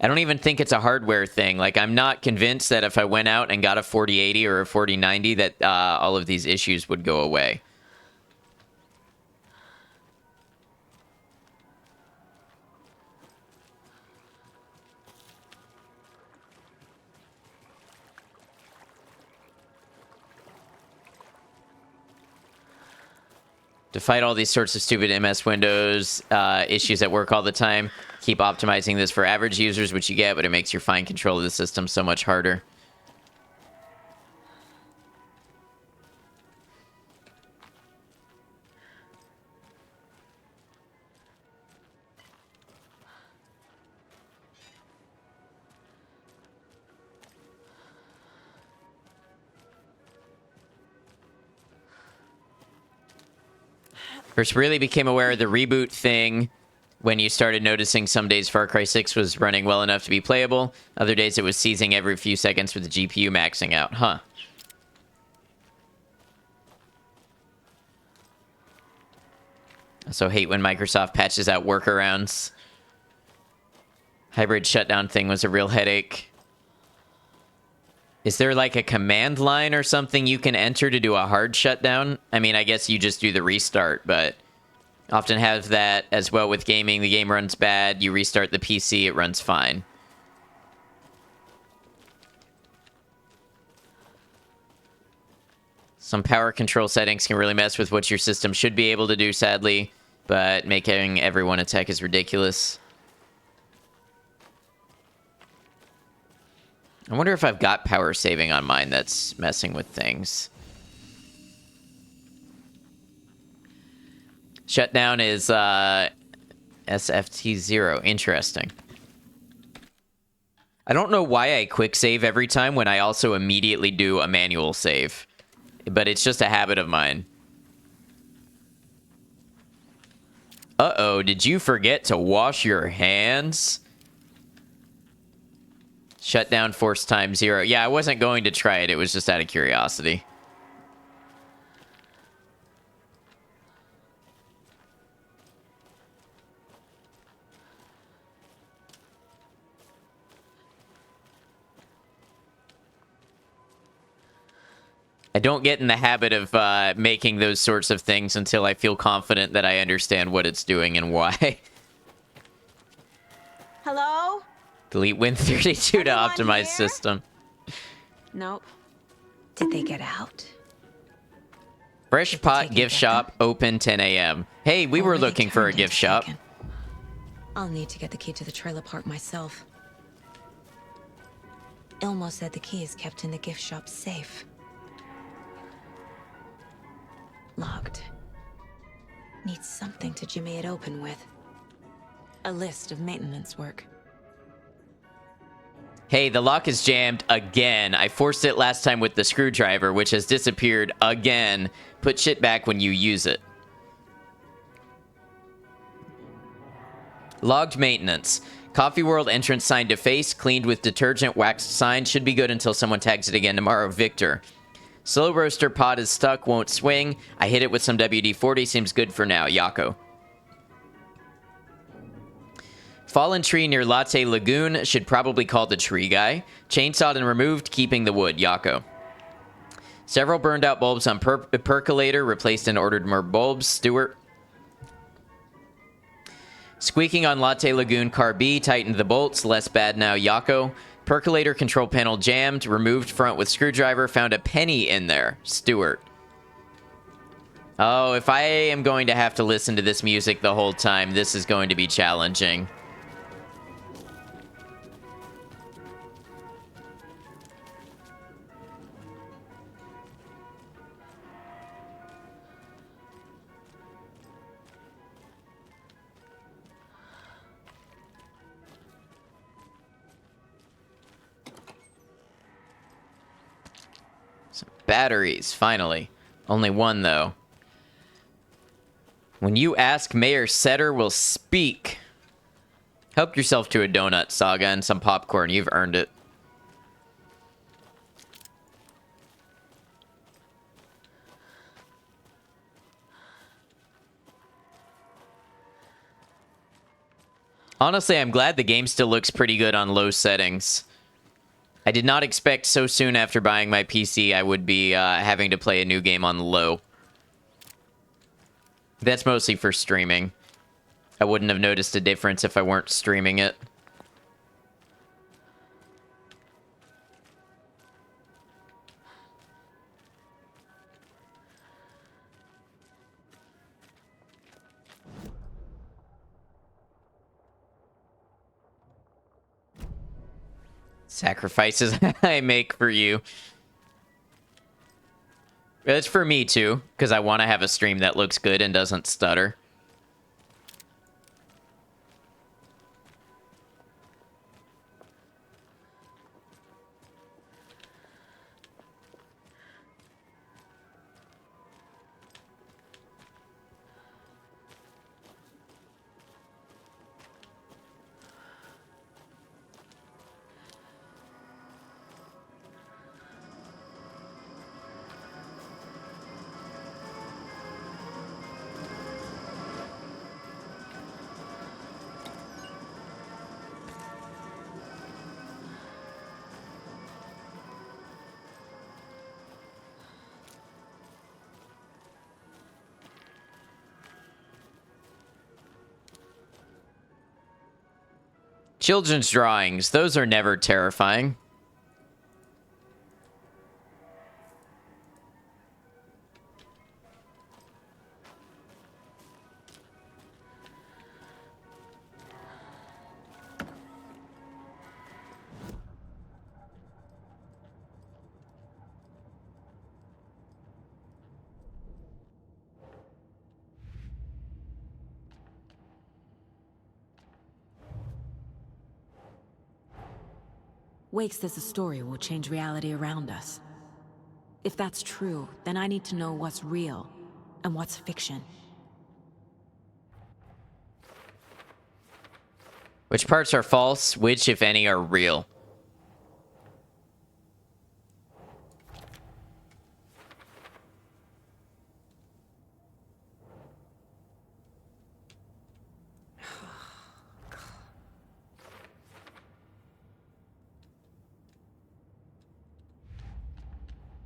I don't even think it's a hardware thing. Like, I'm not convinced that if I went out and got a 4080 or a 4090 that all of these issues would go away. To fight all these sorts of stupid MS Windows issues at work all the time, keep optimizing this for average users, which you get, but it makes your fine control of the system so much harder. First really became aware of the reboot thing when you started noticing some days Far Cry 6 was running well enough to be playable. Other days it was seizing every few seconds with the GPU maxing out. Huh. Also hate when Microsoft patches out workarounds. Hybrid shutdown thing was a real headache. Is there like a command line or something you can enter to do a hard shutdown? I mean, I guess you just do the restart, but often have that as well with gaming. The game runs bad, you restart the PC, it runs fine. Some power control settings can really mess with what your system should be able to do, sadly, but making everyone a tech is ridiculous. I wonder if I've got power saving on mine that's messing with things. Shutdown is SFT0. Interesting. I don't know why I quick save every time when I also immediately do a manual save, but it's just a habit of mine. Uh-oh, did you forget to wash your hands? Shutdown force time 0. Yeah, I wasn't going to try it. It was just out of curiosity. I don't get in the habit of making those sorts of things until I feel confident that I understand what it's doing and why. Hello? Delete Win32 to optimize system. Nope. Did they get out? Fresh Pot gift shop open 10 a.m. Hey, we were looking for a gift shop. I'll need to get the key to the trailer park myself. Ilmo said the key is kept in the gift shop safe. Locked. Needs something to jimmy it open with. A list of maintenance work. Hey, the lock is jammed again. I forced it last time with the screwdriver, which has disappeared again. Put shit back when you use it. Logged maintenance. Coffee World entrance sign defaced, cleaned with detergent, waxed sign. Should be good until someone tags it again tomorrow. Victor. Slow roaster pot is stuck, won't swing. I hit it with some WD-40, seems good for now. Yako. Fallen tree near Latte Lagoon, should probably call the tree guy. Chainsawed and removed, keeping the wood. Yako. Several burned out bulbs on percolator, replaced and ordered more bulbs. Stewart. Squeaking on Latte Lagoon, car B, tightened the bolts, less bad now. Yako. Percolator control panel jammed, removed front with screwdriver, found a penny in there. Stewart. Oh, if I am going to have to listen to this music the whole time, this is going to be challenging. Some batteries, finally. Only one, though. When you ask, Mayor Setter will speak. Help yourself to a donut, Saga, and some popcorn. You've earned it. Honestly, I'm glad the game still looks pretty good on low settings. I did not expect so soon after buying my PC I would be having to play a new game on low. That's mostly for streaming. I wouldn't have noticed a difference if I weren't streaming it. Sacrifices I make for you. It's for me too, because I want to have a stream that looks good and doesn't stutter. Children's drawings, those are never terrifying. Wake says the story will change reality around us. If that's true, then I need to know what's real and what's fiction. Which parts are false? Which, if any, are real?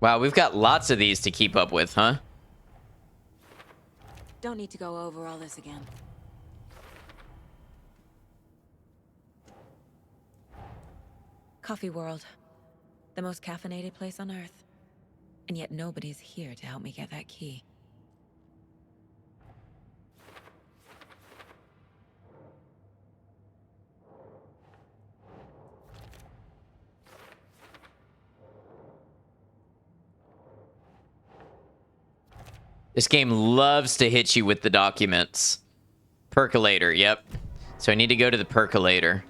Wow, we've got lots of these to keep up with, huh? Don't need to go over all this again. Coffee World. The most caffeinated place on Earth. And yet nobody's here to help me get that key. This game loves to hit you with the documents. Percolator, yep. So I need to go to the percolator.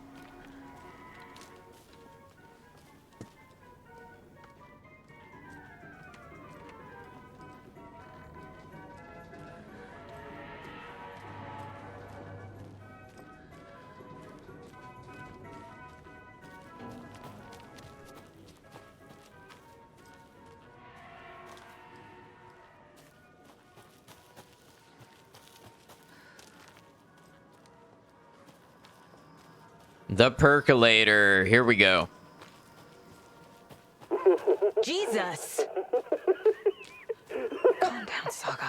The percolator. Here we go. Jesus! Calm down, Saga.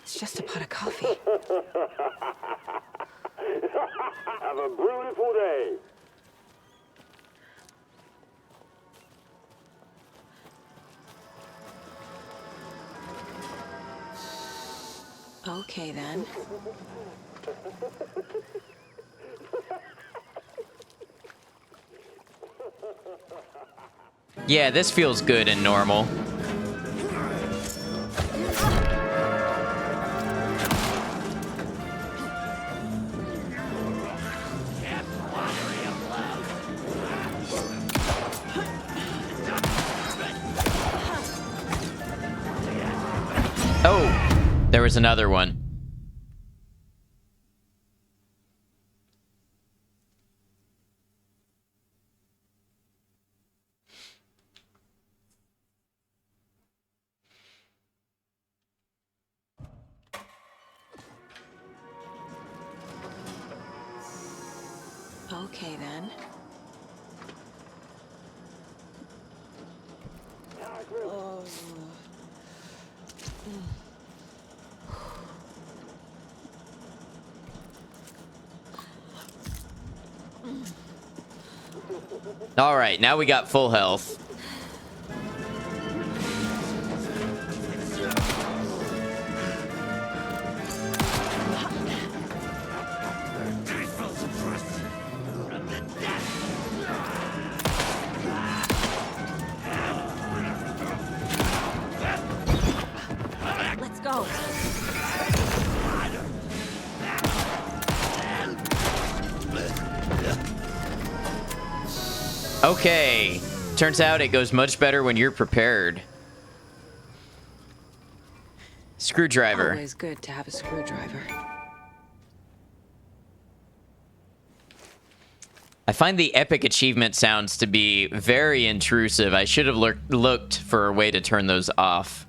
It's just a pot of coffee. Have a beautiful day. Okay, then. Yeah, this feels good and normal. Oh, there was another one. Okay, then. Oh. All right, now we got full health. Let's go. Okay. Turns out it goes much better when you're prepared. Screwdriver. Always good to have a screwdriver. I find the epic achievement sounds to be very intrusive. I should have looked for a way to turn those off.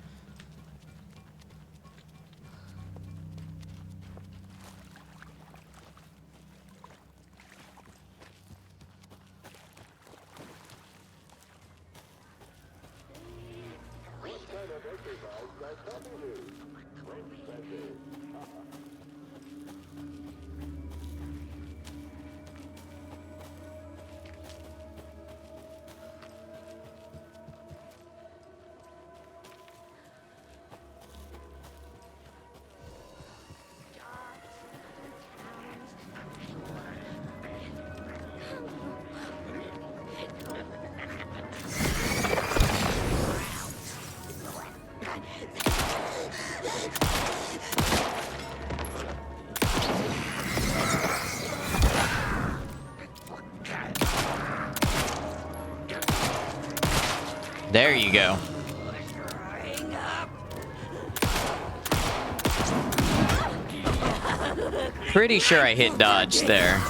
There you go. Pretty sure I hit dodge there.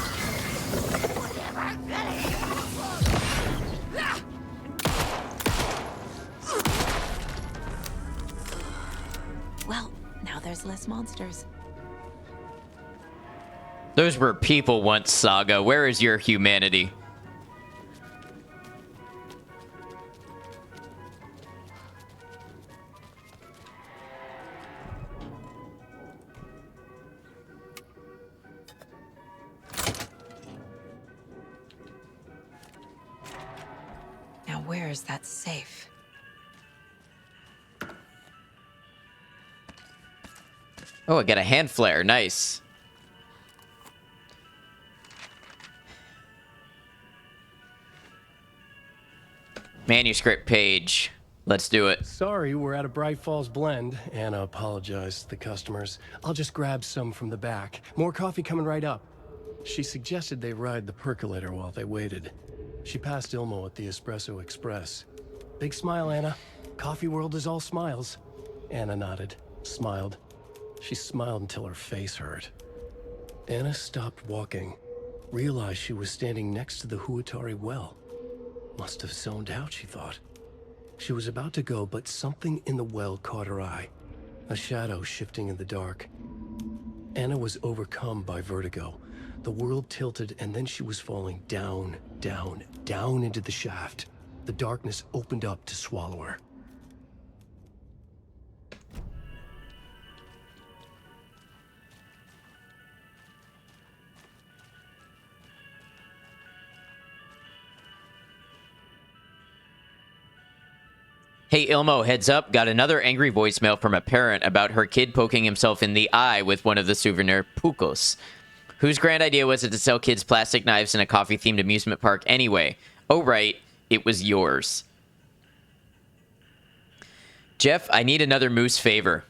Well, now there's less monsters. Those were people once, Saga. Where is your humanity? Now where is that safe? Oh, I got a hand flare. Nice. Manuscript page. Let's do it. Sorry, we're at a Bright Falls blend. Anna apologized to the customers. I'll just grab some from the back. More coffee coming right up. She suggested they ride the percolator while they waited. She passed Ilmo at the Espresso Express. Big smile, Anna. Coffee world is all smiles. Anna nodded, smiled. She smiled until her face hurt. Anna stopped walking, realized she was standing next to the Huatari well. Must have zoned out, she thought. She was about to go, but something in the well caught her eye. A shadow shifting in the dark. Anna was overcome by vertigo. The world tilted, and then she was falling down, down, down into the shaft. The darkness opened up to swallow her. Hey, Ilmo, heads up. Got another angry voicemail from a parent about her kid poking himself in the eye with one of the souvenir pucos. Whose grand idea was it to sell kids plastic knives in a coffee-themed amusement park anyway? Oh, right. It was yours. Jeff, I need another moose favor.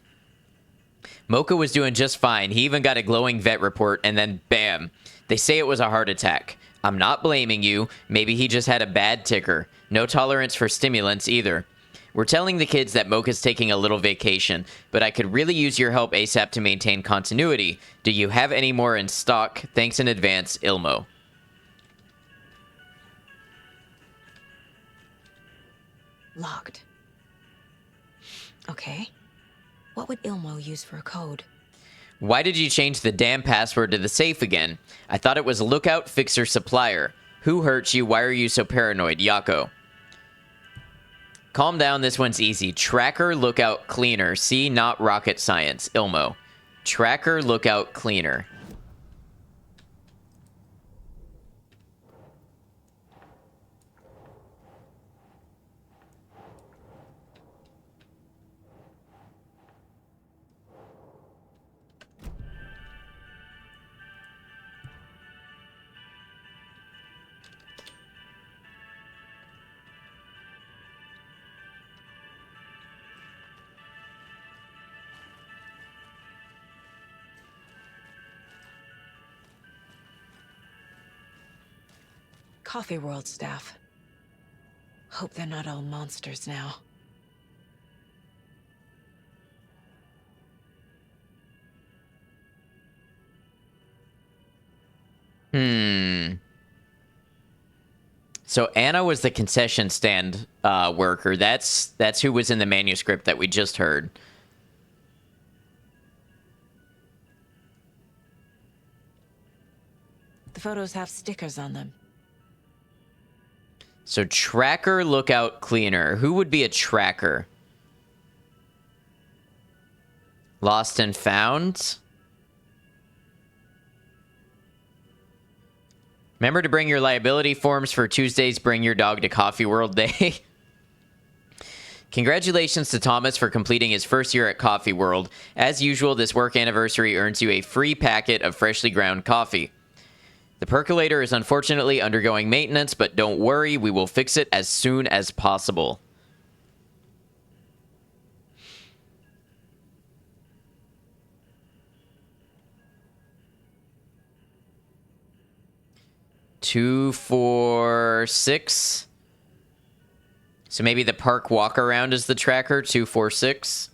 Mocha was doing just fine. He even got a glowing vet report, and then bam. They say it was a heart attack. I'm not blaming you. Maybe he just had a bad ticker. No tolerance for stimulants either. We're telling the kids that Mocha's taking a little vacation, but I could really use your help ASAP to maintain continuity. Do you have any more in stock? Thanks in advance, Ilmo. Locked. Okay. What would Ilmo use for a code? Why did you change the damn password to the safe again? I thought it was Lookout Fixer Supplier. Who hurt you? Why are you so paranoid? Yako. Calm down, this one's easy. Tracker Lookout Cleaner. See, not rocket science. Ilmo. Tracker Lookout Cleaner. Coffee World staff. Hope they're not all monsters now. So Anna was the concession stand worker. That's who was in the manuscript that we just heard. The photos have stickers on them. So Tracker Lookout Cleaner. Who would be a tracker? Lost and Found? Remember to bring your liability forms for Tuesday's Bring Your Dog to Coffee World Day. Congratulations to Thomas for completing his first year at Coffee World. As usual, this work anniversary earns you a free packet of freshly ground coffee. The percolator is unfortunately undergoing maintenance, but don't worry, we will fix it as soon as possible. Two, 4, 6. So maybe the park walk around is the tracker. 2, 4, 6.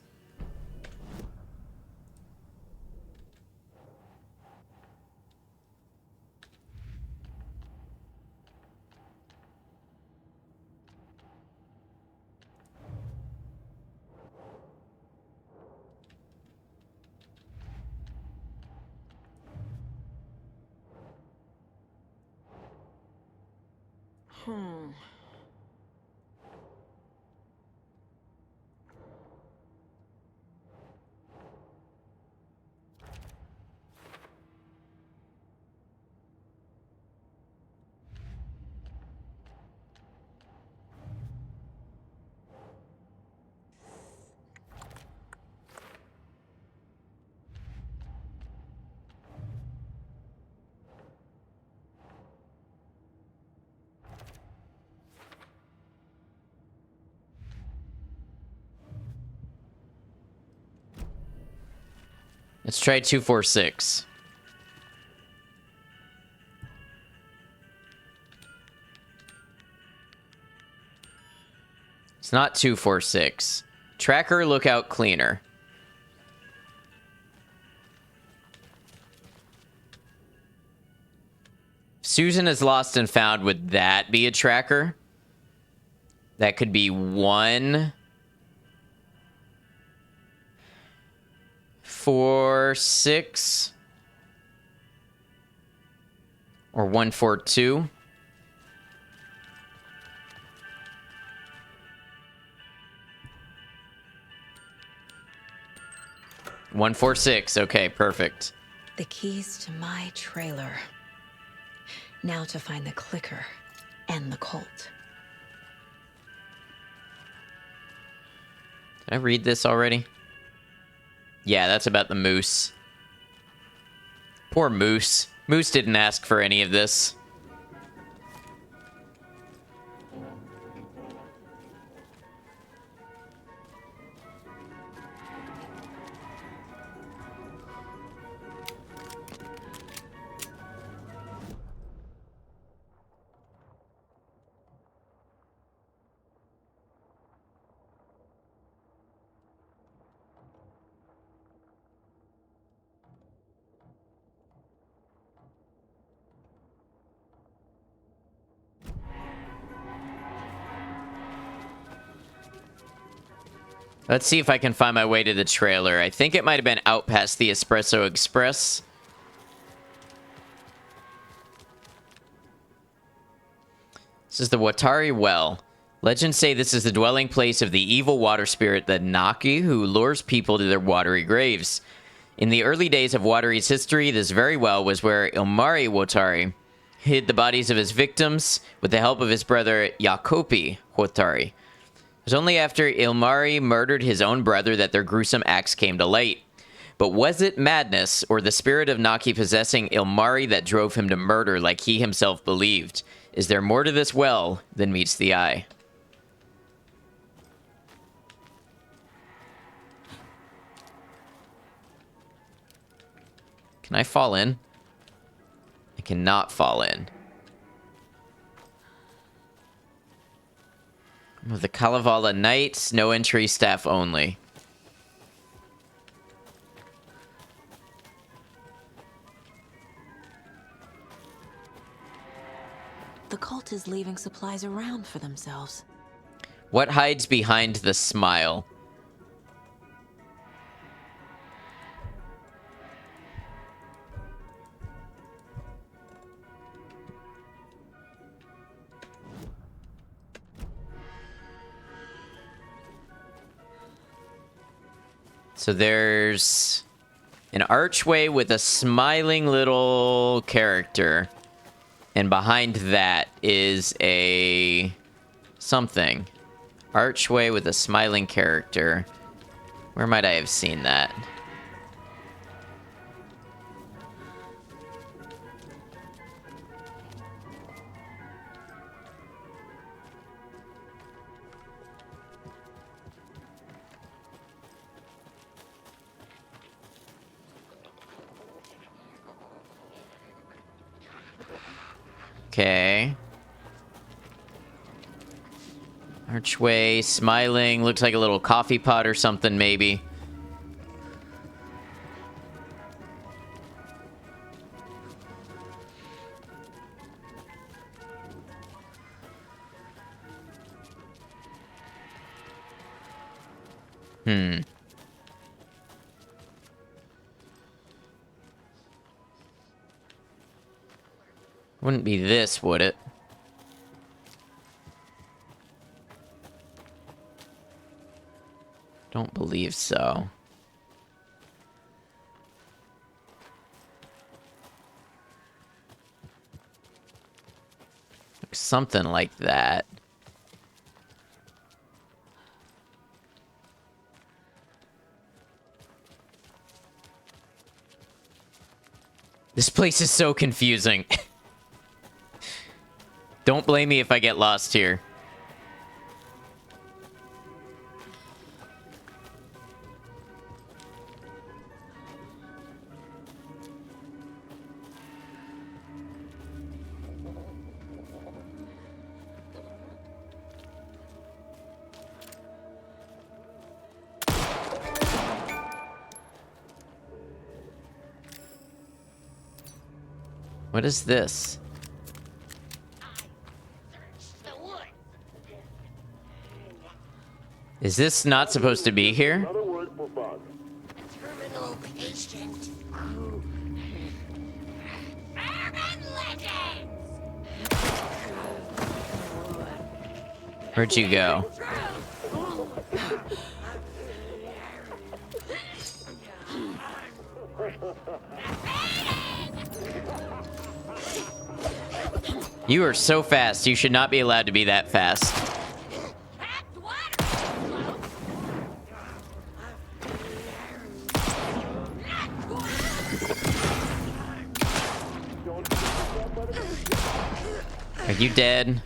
Let's try 2, 4, 6. It's not 2, 4, 6. Tracker Lookout Cleaner. Susan is lost and found. Would that be a tracker? That could be 1, 4, 6. Or 1, 4, 2. One, 4, 6. Okay, perfect. The keys to my trailer. Now to find the clicker and the Colt. Did I read this already? Yeah, that's about the Moose. Poor Moose. Moose didn't ask for any of this. Let's see if I can find my way to the trailer. I think it might have been out past the Espresso Express. This is the Watari Well. Legends say this is the dwelling place of the evil water spirit, the Naki, who lures people to their watery graves. In the early days of Watari's history, this very well was where Ilmari Watari hid the bodies of his victims with the help of his brother Jacopi Watari. It was only after Ilmari murdered his own brother that their gruesome acts came to light. But was it madness or the spirit of Naki possessing Ilmari that drove him to murder like he himself believed? Is there more to this well than meets the eye? Can I fall in? I cannot fall in. Of the Kalevala Knights, no entry, staff only. The cult is leaving supplies around for themselves. What hides behind the smile? So there's an archway with a smiling little character. And behind that is a something. Archway with a smiling character. Where might I have seen that? Okay. Archway, smiling, looks like a little coffee pot or something, maybe. Wouldn't be this, would it? Don't believe so. Looks something like that. This place is so confusing. Don't blame me if I get lost here. What is this? Is this not supposed to be here? Terminal patient. Where'd you go? You are so fast. You should not be allowed to be that fast. Are you dead?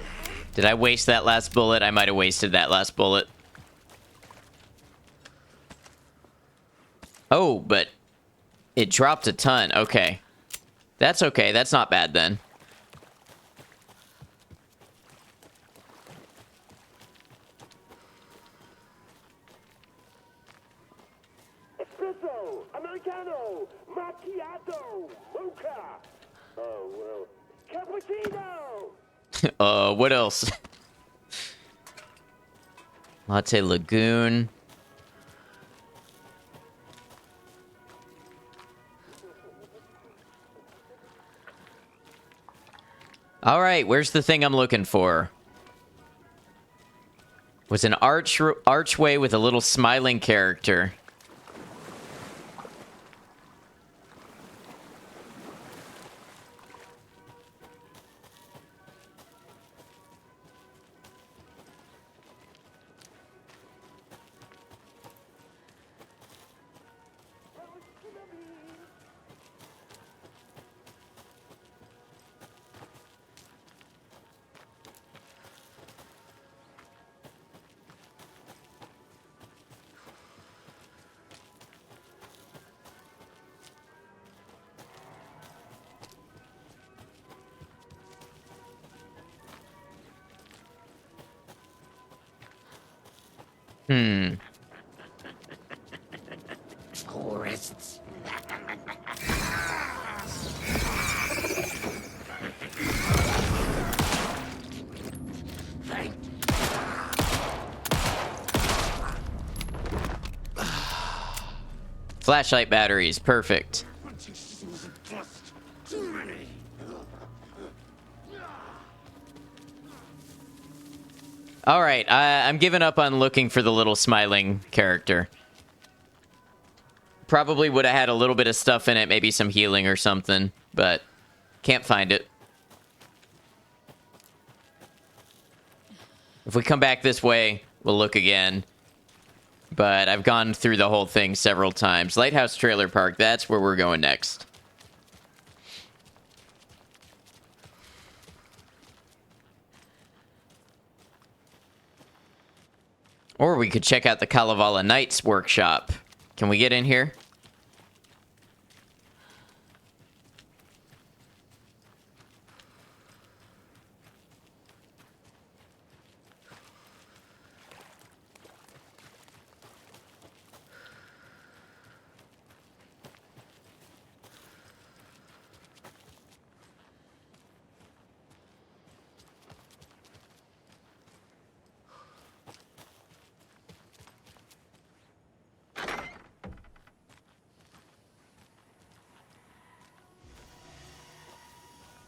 Did I waste that last bullet? I might have wasted that last bullet. Oh, but it dropped a ton. Okay. That's okay. That's not bad then. Espresso, Americano, Macchiato, Mocha. Oh, well, Cappuccino. What else? Latte Lagoon. All right, where's the thing I'm looking for? Was an archway with a little smiling character. Tourists. Flashlight batteries, perfect. All right, I'm giving up on looking for the little smiling character. Probably would have had a little bit of stuff in it, maybe some healing or something, but can't find it. If we come back this way, we'll look again. But I've gone through the whole thing several times. Lighthouse Trailer Park, that's where we're going next. Or we could check out the Kalevala Knights workshop. Can we get in here?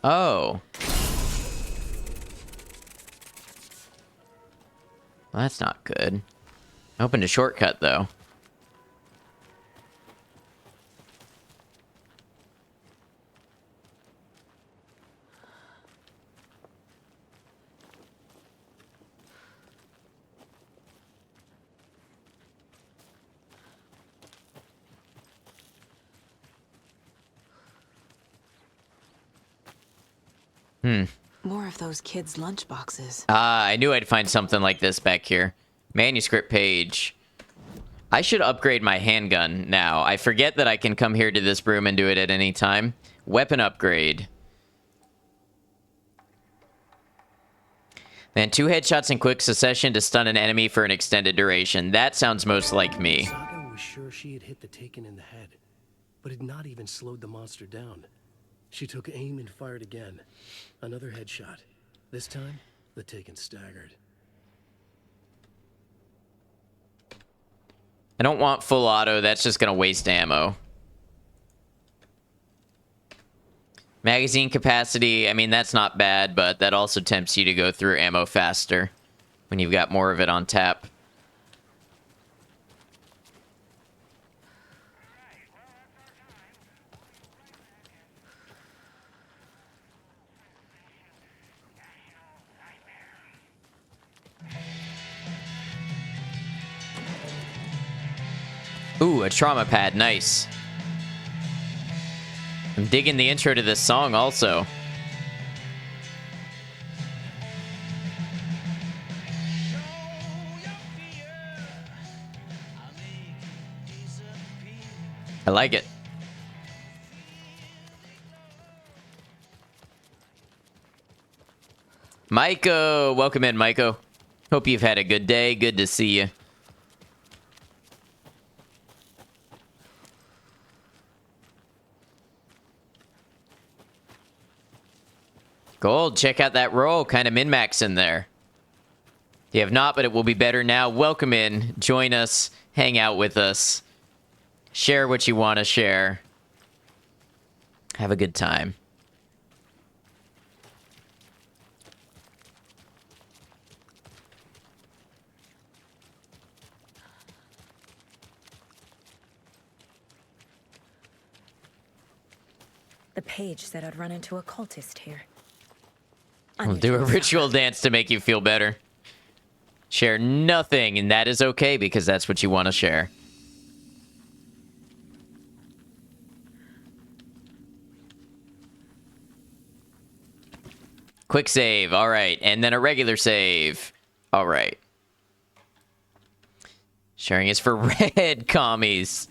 Oh. Well, that's not good. I opened a shortcut, though. More of those kids' lunchboxes. I knew I'd find something like this back here. Manuscript page. I should upgrade my handgun now. I forget that I can come here to this room and do it at any time. Weapon upgrade. Man, 2 headshots in quick succession to stun an enemy for an extended duration. That sounds most like me. Saga was sure she had hit the Taken in the head, but had not even slowed the monster down. She took aim and fired again. Another headshot. This time, the Taken staggered. I don't want full auto. That's just going to waste ammo. Magazine capacity, I mean, that's not bad, but that also tempts you to go through ammo faster when you've got more of it on tap. Ooh, a trauma pad. Nice. I'm digging the intro to this song also. I like it. Maiko, welcome in, Maiko. Hope you've had a good day. Good to see you. Gold, check out that roll. Kind of min-max in there. You have not, but it will be better now. Welcome in. Join us. Hang out with us. Share what you want to share. Have a good time. The page said I'd run into a cultist here. We'll do a ritual dance to make you feel better. Share nothing, and that is okay because that's what you want to share. Quick save, all right, and then a regular save. All right. Sharing is for red commies.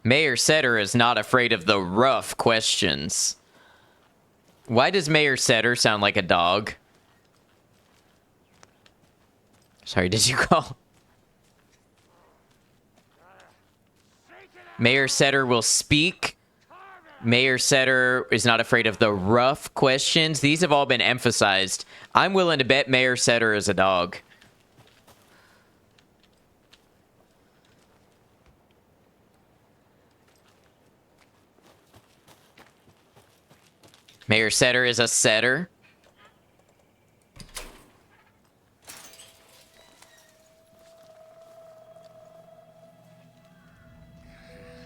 Mayor Setter is not afraid of the rough questions. Why does Mayor Setter sound like a dog? Sorry, did you call? Mayor Setter will speak. Mayor Setter is not afraid of the rough questions. These have all been emphasized. I'm willing to bet Mayor Setter is a dog. Mayor Setter is a setter.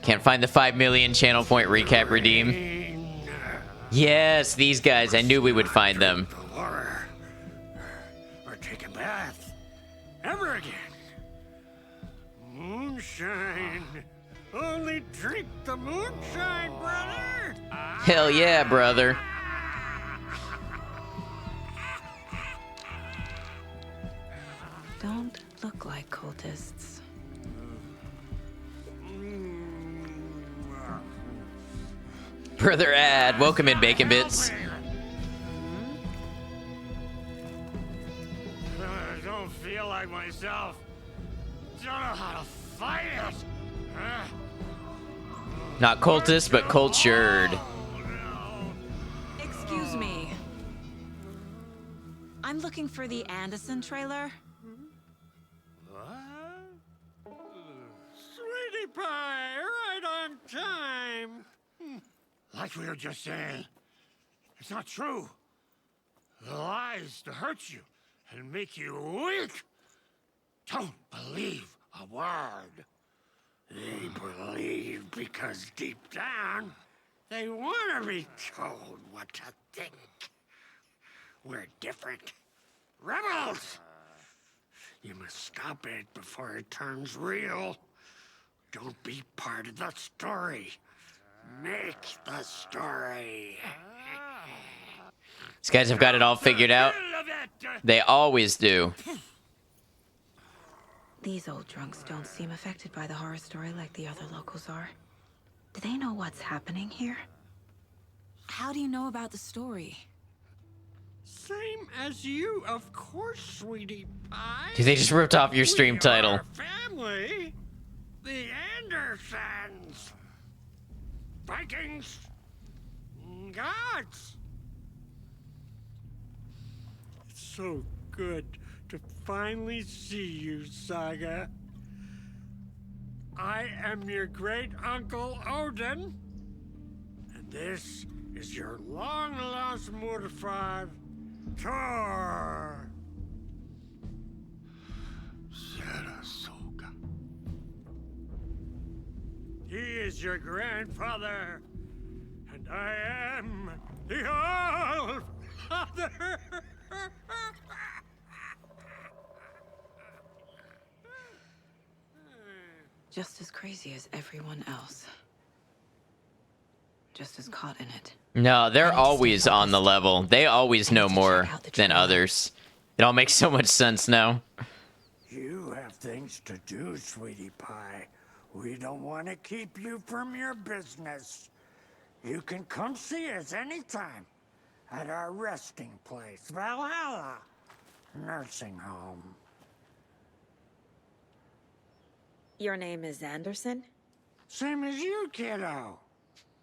Can't find the 5 million channel point recap redeem. Yes, these guys. I knew we would find them. Or take a bath. Ever again. Moonshine. Only drink the moonshine, brother. Hell yeah, brother. Don't look like cultists. Brother Ad, welcome in, Bacon Bits. I don't feel like myself. Don't know how to fight it. Not cultist, but cultured. Excuse me. I'm looking for the Anderson trailer. Sweetie pie, right on time. Like we were just saying, it's not true. The lies to hurt you and make you weak. Don't believe a word. They believe because deep down, they want to be told what to think. We're different. Rebels! You must stop it before it turns real. Don't be part of the story. Make the story. These guys have got it all figured out. They always do. These old drunks don't seem affected by the horror story like the other locals are. Do they know what's happening here? How do you know about the story? Same as you, of course, sweetie pie. Dude, they just ripped off your stream title. Family, the Andersons. Vikings. Gods. It's so good to finally see you, Saga. I am your great uncle Odin, and this is your long-lost Mordefar, Thor. Saratoga. He is your grandfather, and I am the All-Father. Just as crazy as everyone else. Just as caught in it. No, they're always on the level. They always know more than others. It all makes so much sense now. You have things to do, sweetie pie. We don't want to keep you from your business. You can come see us anytime at our resting place, Valhalla Nursing Home. Your name is Anderson? Same as you, kiddo.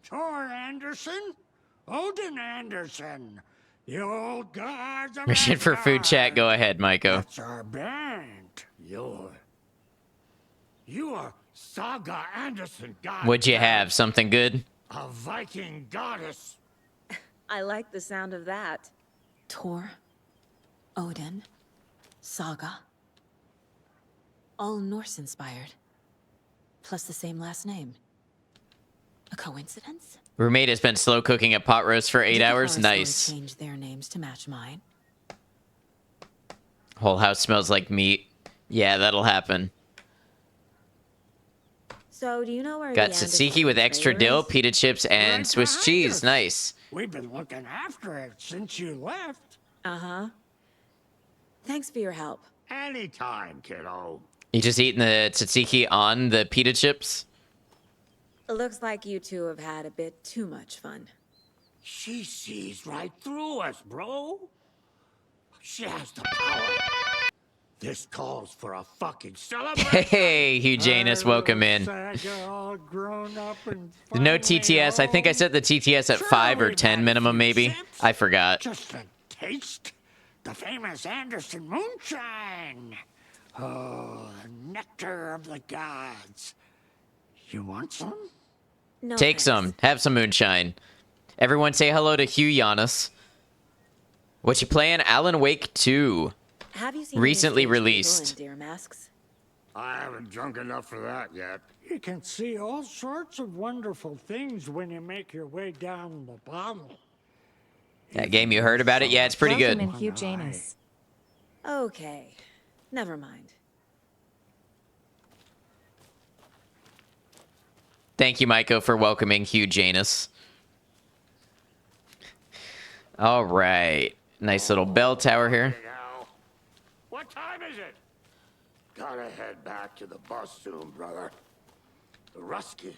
Thor Anderson, Odin Anderson, the old gods of Mission for food chat. Go ahead, Maiko. That's our band. You are Saga Anderson, god. What'd you have? Something good? A Viking goddess. I like the sound of that. Thor, Odin, Saga. All Norse-inspired. Plus the same last name. A coincidence? Roommate has been slow cooking a pot roast for 8 Did the hours. horror Nice. story change their names to match mine? Whole house smells like meat. Yeah, that'll happen. So, do you know where Got the tzatziki with extra dill, pita chips, and Swiss cheese. Nice. We've been looking after it since you left. Uh-huh. Thanks for your help. Anytime, kiddo. You just eating the tzatziki on the pita chips? It looks like you two have had a bit too much fun. She sees right through us, bro. She has the power. This calls for a fucking celebration. Hey, Hugh Janus, welcome in. All grown up and No TTS. I think I set the TTS at 5 or 10 minimum, maybe. I forgot. just a taste. The famous Anderson moonshine. Oh, the nectar of the gods. You want some? No, Take thanks. some. Have some moonshine. Everyone say hello to Hugh Janus. What you playing? Alan Wake 2. Have you seen Recently any strange people released. in deer masks? I haven't drunk enough for that yet. You can see all sorts of wonderful things when you make your way down the bottle. That game, you heard about it? Yeah, it's pretty good. Hugh Janus. Okay. Never mind. Thank you, Maiko, for welcoming Hugh Janus. All right. Nice little bell tower here. What time is it? Gotta head back to the bus soon, brother. The Rusky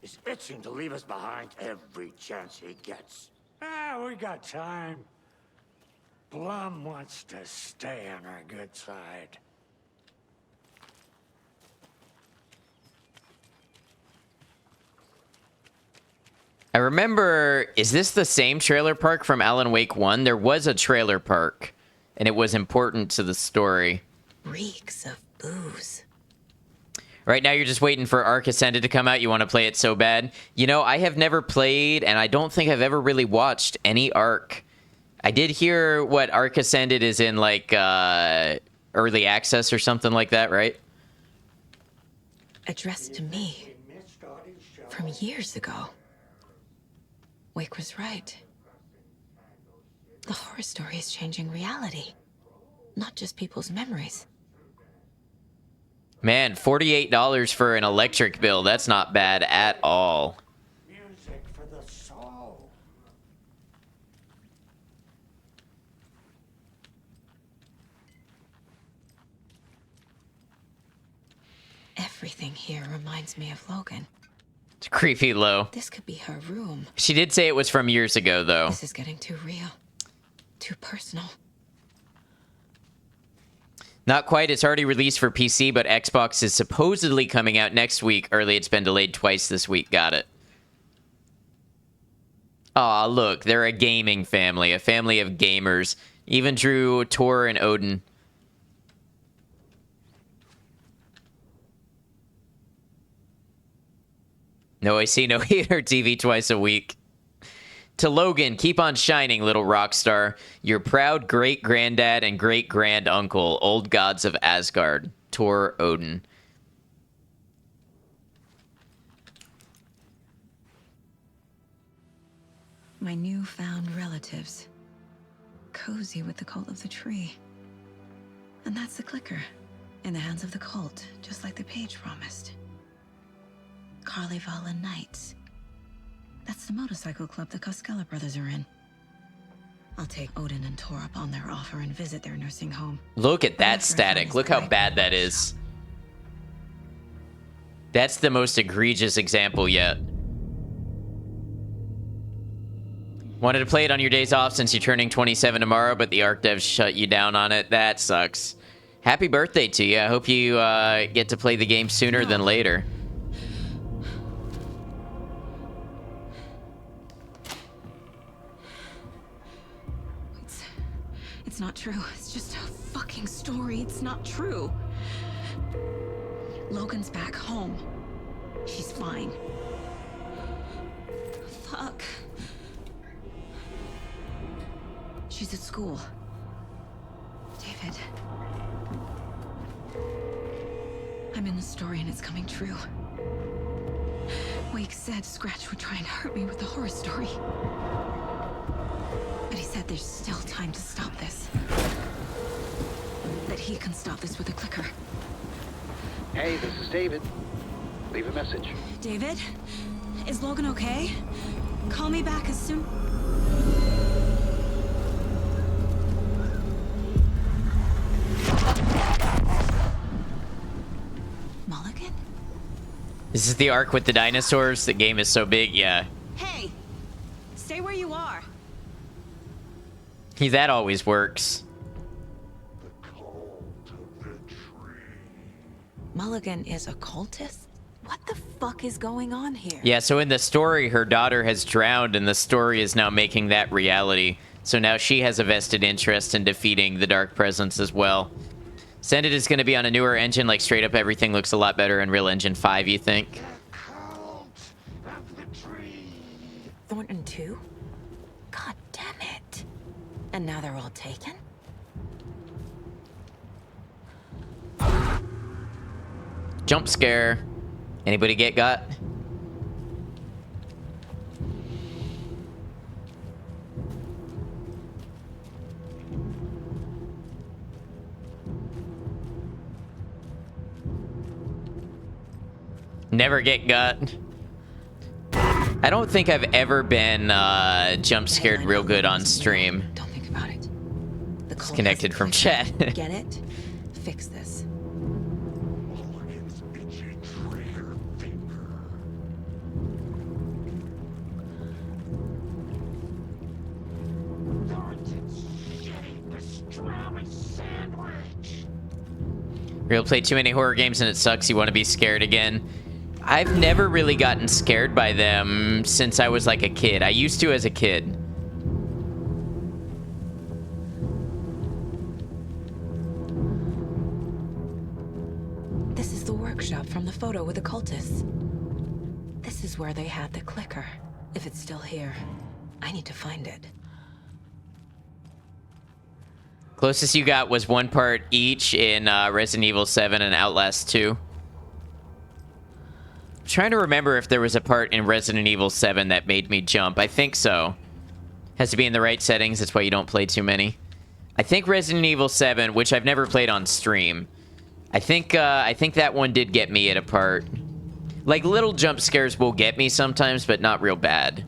is itching to leave us behind every chance he gets. We got time. Blum wants to stay on our good side. I remember, is this the same trailer park from Alan Wake 1? There was a trailer park, and it was important to the story. Reeks of booze. Right now, you're just waiting for Ark Ascended to come out. You want to play it so bad. You know, I have never played, and I don't think I've ever really watched any Ark. I did hear what Ark Ascended is in, like, early access or something like that, right? Addressed to me. From years ago. Wake was right. The horror story is changing reality. Not just people's memories. Man, $48 for an electric bill. That's not bad at all. Music for the soul. Everything here reminds me of Logan. It's creepy low. This could be her room. She did say it was from years ago, though. This is getting too real. Too personal. Not quite. It's already released for PC, but Xbox is supposedly coming out next week. Early, it's been delayed twice this week. Got it. Aw, look. They're a gaming family. A family of gamers. Even Drew, Tor, and Odin. No AC, no heater. TV twice a week. To Logan, keep on shining, little rock star. Your proud great-granddad and great-grand-uncle, old gods of Asgard. Tor Odin. My newfound relatives. Cozy with the cult of the tree. And that's the clicker. In the hands of the cult, just like the page promised. Carlyvala Knights. That's the motorcycle club the Koskela brothers are in. I'll take Odin and Tor up on their offer and visit their nursing home. Look at that static. Look how bad that is. That's the most egregious example yet. Wanted to play it on your days off since you're turning 27 tomorrow, but the Ark devs shut you down on it. That sucks. Happy birthday to you. I hope you get to play the game sooner than later. It's not true. It's just a fucking story. It's not true. Logan's back home. She's fine. Fuck. She's at school. David. I'm in the story and it's coming true. Wake said Scratch would try and hurt me with the horror story. But he said there's still time to stop this. That he can stop this with a clicker. Hey, this is David. Leave a message. David? Is Logan okay? Call me back as soon... Mulligan? This is the arc with the dinosaurs. The game is so big, yeah. Hey! Stay where you are. That always works. Mulligan is a cultist? What the fuck is going on here? Yeah, so in the story, her daughter has drowned, and the story is now making that reality. So now she has a vested interest in defeating the Dark Presence as well. Send It is going to be on a newer engine, like straight up everything looks a lot better in Real Engine 5, you think? Thornton 2? God damn it. And now they're all taken? Jump scare. Anybody get got? Never get got. I don't think I've ever been jump scared real good on stream. Don't think about it. The Disconnected from chat. Get it? Fix this. Real play too many horror games and it sucks. You want to be scared again. I've never really gotten scared by them since I was like a kid. I used to as a kid. This is the workshop from the photo with the cultists. This is where they had the clicker. If it's still here, I need to find it. Closest you got was one part each in Resident Evil 7 and Outlast 2. I'm trying to remember if there was a part in Resident Evil 7 that made me jump. I think so. Has to be in the right settings. That's why you don't play too many. I think Resident Evil 7, which I've never played on stream. I think that one did get me at a part. Like, little jump scares will get me sometimes, but not real bad.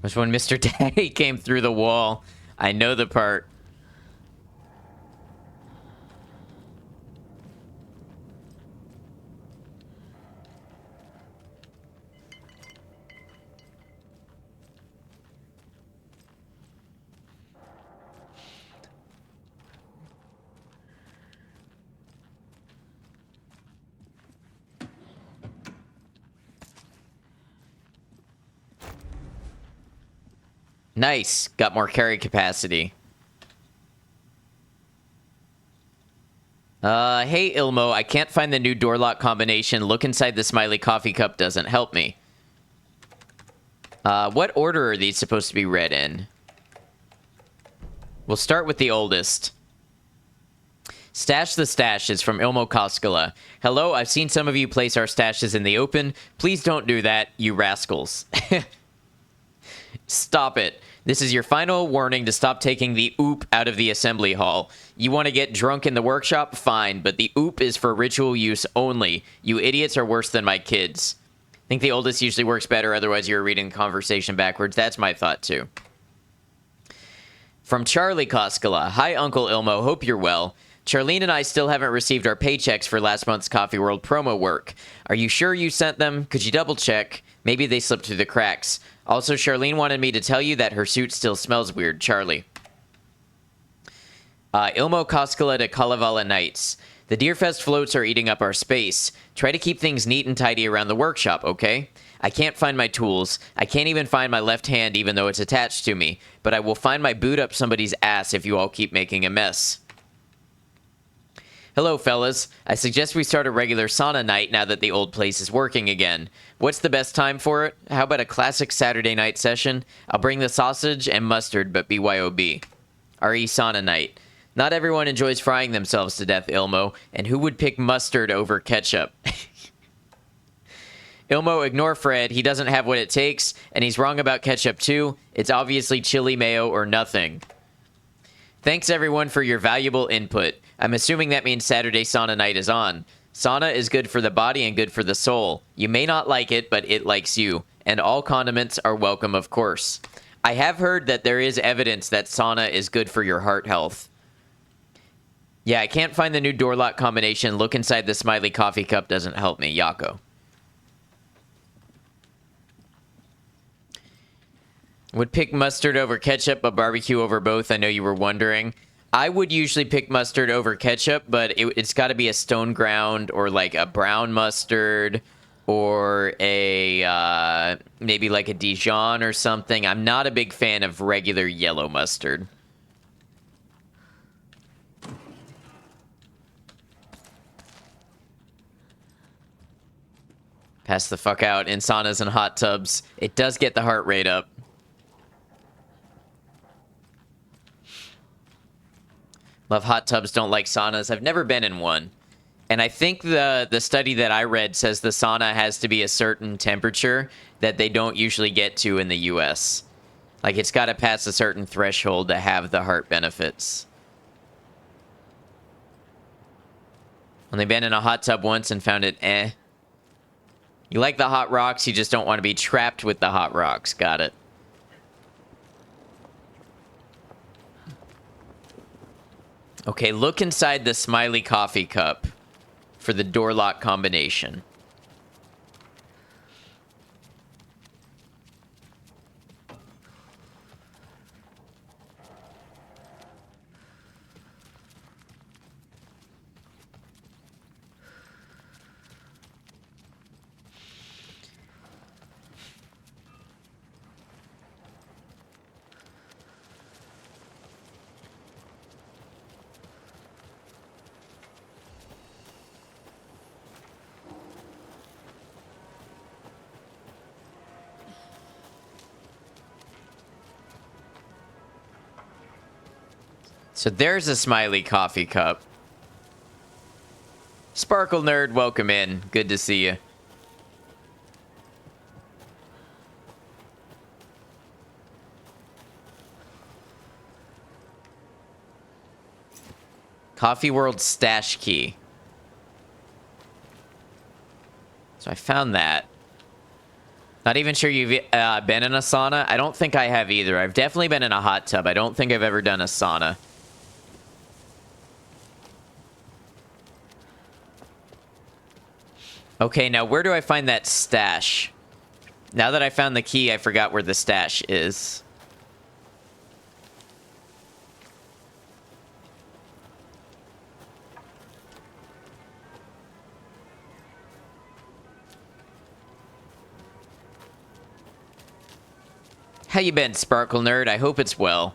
Was when Mr. Daddy came through the wall. I know the part. Nice. Got more carry capacity. Hey, Ilmo. I can't find the new door lock combination. Look inside the smiley coffee cup doesn't help me. What order are these supposed to be read in? We'll start with the oldest. Stash the Stash is from Ilmo Koskela. Hello, I've seen some of you place our stashes in the open. Please don't do that, you rascals. Stop it. This is your final warning to stop taking the oop out of the assembly hall. You want to get drunk in the workshop? Fine, but the oop is for ritual use only. You idiots are worse than my kids. I think the oldest usually works better, otherwise you're reading the conversation backwards. That's my thought, too. From Charlie Koskela. Hi, Uncle Ilmo. Hope you're well. Charlene and I still haven't received our paychecks for last month's Coffee World promo work. Are you sure you sent them? Could you double check? Maybe they slipped through the cracks. Also, Charlene wanted me to tell you that her suit still smells weird. Charlie. Ilmo Koskela to Kalevala Nights. The Deerfest floats are eating up our space. Try to keep things neat and tidy around the workshop, okay? I can't find my tools. I can't even find my left hand even though it's attached to me. But I will find my boot up somebody's ass if you all keep making a mess. Hello, fellas. I suggest we start a regular sauna night now that the old place is working again. What's the best time for it? How about a classic Saturday night session? I'll bring the sausage and mustard, but BYOB. RE sauna night. Not everyone enjoys frying themselves to death, Ilmo, and who would pick mustard over ketchup? Ilmo, ignore Fred. He doesn't have what it takes, and he's wrong about ketchup too. It's obviously chili mayo or nothing. Thanks everyone for your valuable input. I'm assuming that means Saturday sauna night is on. Sauna is good for the body and good for the soul. You may not like it, but it likes you. And all condiments are welcome, of course. I have heard that there is evidence that sauna is good for your heart health. Yeah, I can't find the new door lock combination. Look inside the smiley coffee cup doesn't help me. Yako. Would pick mustard over ketchup, but barbecue over both. I know you were wondering. I would usually pick mustard over ketchup, but it's got to be a stone ground or like a brown mustard or a maybe like a Dijon or something. I'm not a big fan of regular yellow mustard. Pass the fuck out in saunas and hot tubs. It does get the heart rate up. Love hot tubs, don't like saunas. I've never been in one. And I think the study that I read says the sauna has to be a certain temperature that they don't usually get to in the US. Like, it's got to pass a certain threshold to have the heart benefits. Only been in a hot tub once and found it eh. You like the hot rocks, you just don't want to be trapped with the hot rocks. Got it. Okay, look inside the smiley coffee cup for the door lock combination. So there's a smiley coffee cup. Sparkle Nerd, welcome in. Good to see you. Coffee World stash key. So I found that. Not even sure you've been in a sauna. I don't think I have either. I've definitely been in a hot tub. I don't think I've ever done a sauna. Okay, now where do I find that stash? Now that I found the key, I forgot where the stash is. How you been, Sparkle Nerd? I hope it's well.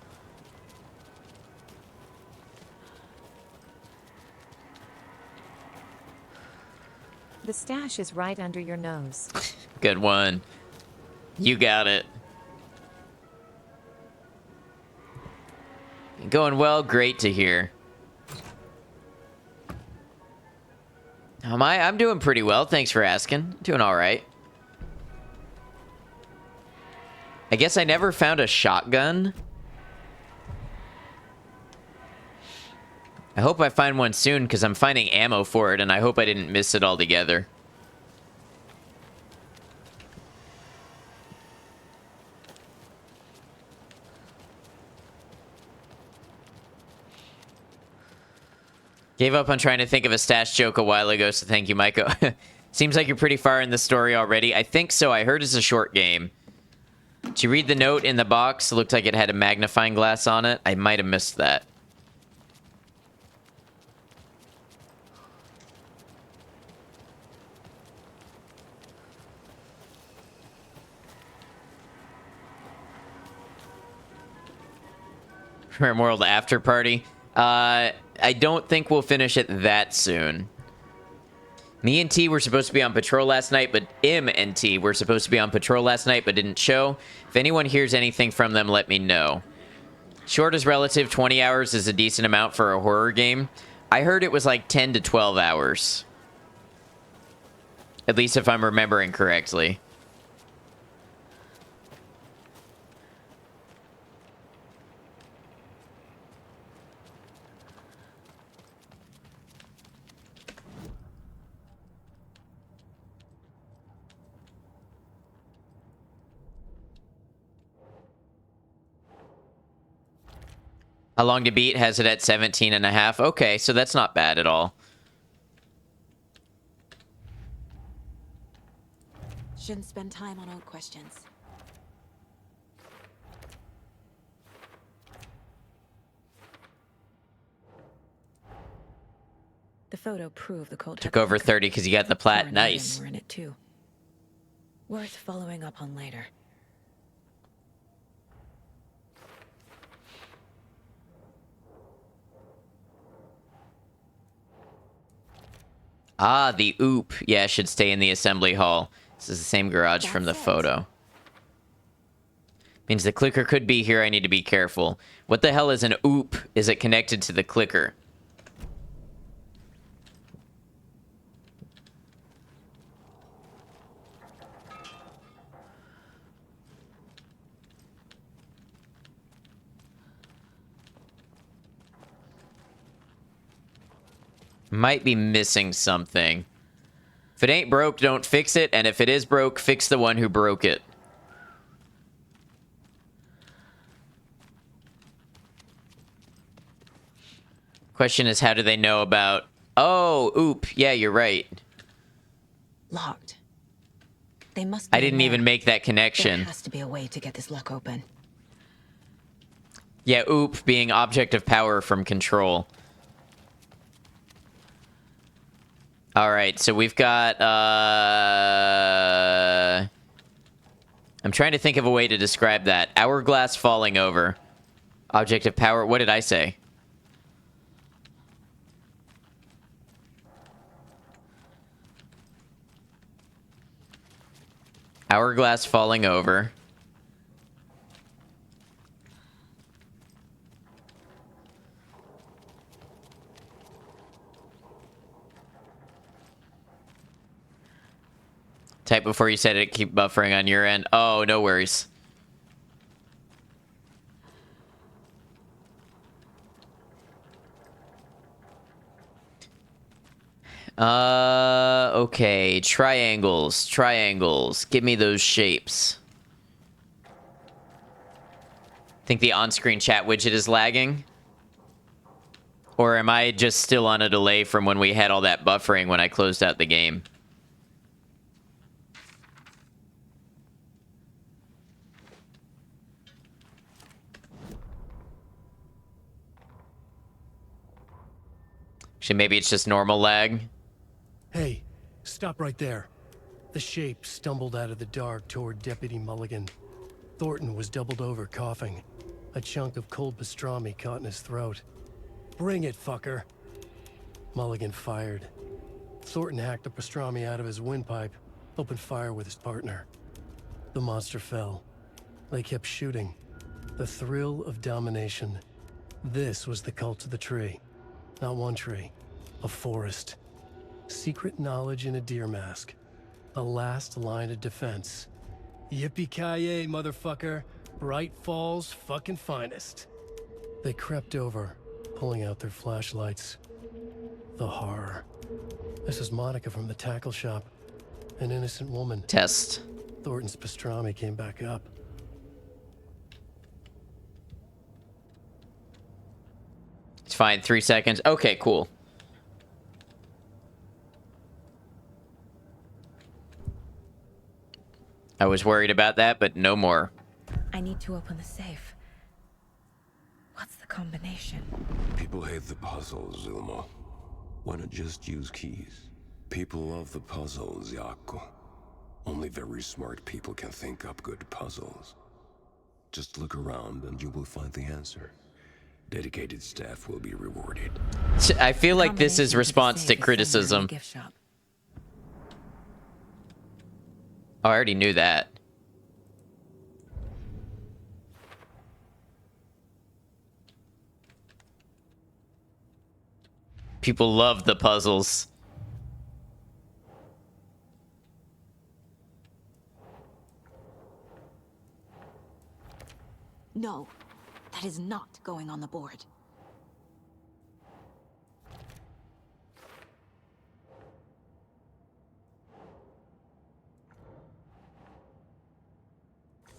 The stash is right under your nose. Good one. You got it. Going well, great to hear. How am I? I'm doing pretty well, thanks for asking. Doing all right. I guess I never found a shotgun. I hope I find one soon, because I'm finding ammo for it, and I hope I didn't miss it altogether. Gave up on trying to think of a stash joke a while ago, so thank you, Maiko. Seems like you're pretty far in the story already. I think so. I heard it's a short game. Did you read the note in the box? It looked like it had a magnifying glass on it. I might have missed that. World After Party. I don't think we'll finish it that soon. Me and T were supposed to be on patrol last night, but M and T were supposed to be on patrol last night, but didn't show. If anyone hears anything from them, let me know. Short is relative. 20 hours is a decent amount for a horror game. I heard it was like 10 to 12 hours. At least if I'm remembering correctly. How long to beat? Has it at 17 and a half. Okay, so that's not bad at all. Shouldn't spend time on old questions. The photo proved the cult Took over 30 because you got the plat. Nice. Were in it too. Worth following up on later. Ah, the oop. Yeah, should stay in the assembly hall. This is the same garage from the photo. Means the clicker could be here. I need to be careful. What the hell is an oop? Is it connected to the clicker? Might be missing something. If it ain't broke, don't fix it. And if it is broke, fix the one who broke it. Question is, how do they know about... Oh, oop. Yeah, you're right. Locked. They must. I didn't even make that connection. There has to be a way to get this lock open. Yeah, oop being object of power from control. All right, so we've got, I'm trying to think of a way to describe that. Hourglass falling over. Object of power. What did I say? Hourglass falling over. Type before you said it, keep buffering on your end. Oh, no worries. Okay. Triangles. Triangles. Give me those shapes. Think the on-screen chat widget is lagging? Or am I just still on a delay from when we had all that buffering when I closed out the game? Actually, maybe it's just normal lag. Hey, stop right there. The shape stumbled out of the dark toward Deputy Mulligan. Thornton was doubled over, coughing. A chunk of cold pastrami caught in his throat. Bring it, fucker. Mulligan fired. Thornton hacked the pastrami out of his windpipe, opened fire with his partner. The monster fell. They kept shooting. The thrill of domination. This was the cult of the tree. Not one tree, a forest. Secret knowledge in a deer mask. A last line of defense. Yippee-ki-yay, motherfucker. Bright Falls' fucking finest. They crept over, pulling out their flashlights. The horror. This is Monica from the tackle shop. An innocent woman. Test. Thornton's pastrami came back up. It's fine. 3 seconds. Okay, cool. I was worried about that, but no more. I need to open the safe. What's the combination? People hate the puzzles, Ilmo. Why not just use keys? People love the puzzles, Jaakko. Only very smart people can think up good puzzles. Just look around and you will find the answer. Dedicated staff will be rewarded. I feel like this is response to criticism. Gift shop. Oh, I already knew that. People love the puzzles. No, that is not going on the board.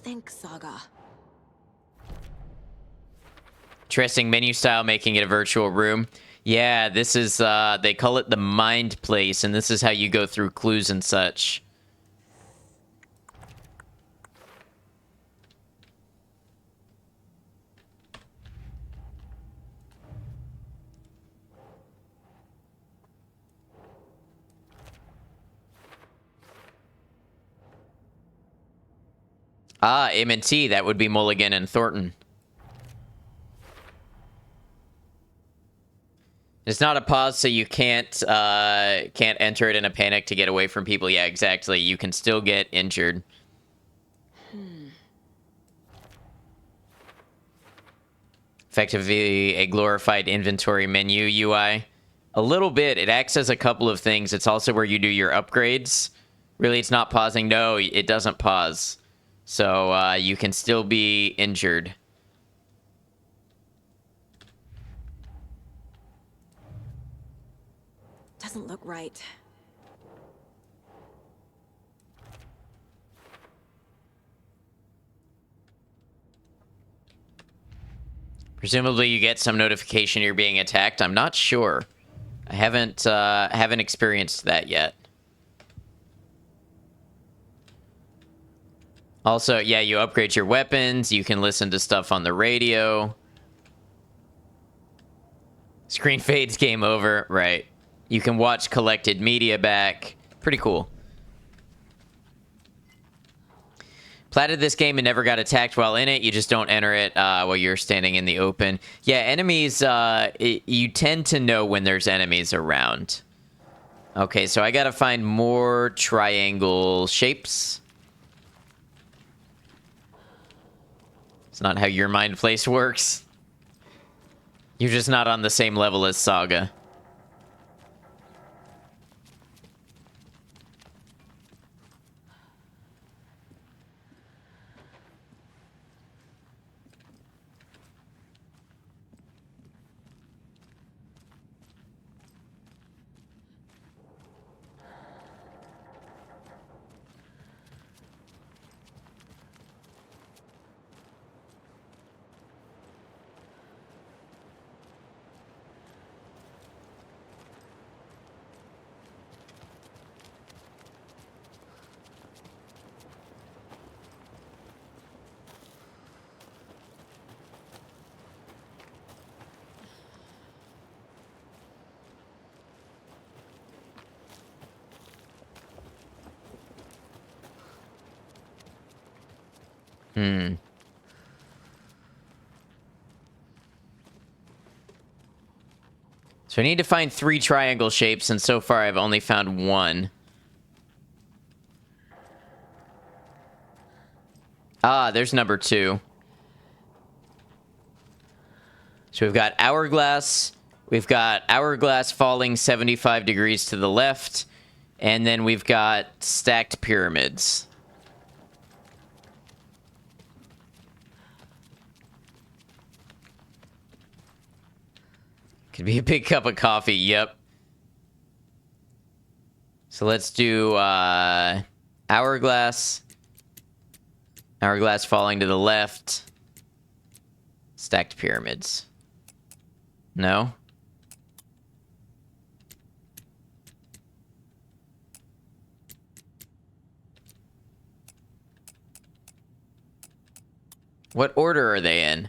Think, Saga. Interesting menu style, making it a virtual room. Yeah, this is, they call it the Mind Place, and this is how you go through clues and such. Ah, M&T, that would be Mulligan and Thornton. It's not a pause, so you can't enter it in a panic to get away from people. Yeah, exactly. You can still get injured. Effectively a glorified inventory menu UI. A little bit. It acts as a couple of things. It's also where you do your upgrades. Really, it's not pausing. No, it doesn't pause. So you can still be injured. Doesn't look right. Presumably you get some notification you're being attacked. I'm not sure. I haven't experienced that yet. Also, yeah, you upgrade your weapons. You can listen to stuff on the radio. Screen fades, game over. Right. You can watch collected media back. Pretty cool. Platted this game and never got attacked while in it. You just don't enter it while you're standing in the open. Yeah, enemies, you tend to know when there's enemies around. Okay, so I gotta find more triangle shapes. It's not how your mind place works. You're just not on the same level as Saga. So I need to find 3 triangle shapes, and so far I've only found 1. Ah, there's number 2. So we've got hourglass. We've got hourglass falling 75 degrees to the left. And then we've got stacked pyramids. Could be a big cup of coffee, yep. So let's do hourglass. Hourglass falling to the left. Stacked pyramids. No? What order are they in?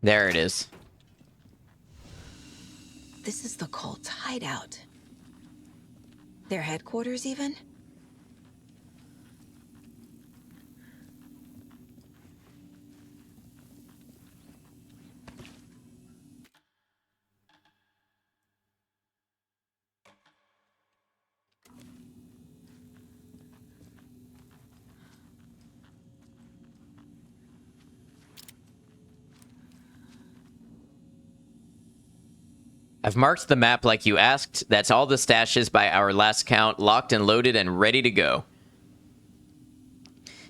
There it is. This is the cult's hideout. Their headquarters, even? I've marked the map like you asked. That's all the stashes by our last count, locked and loaded and ready to go.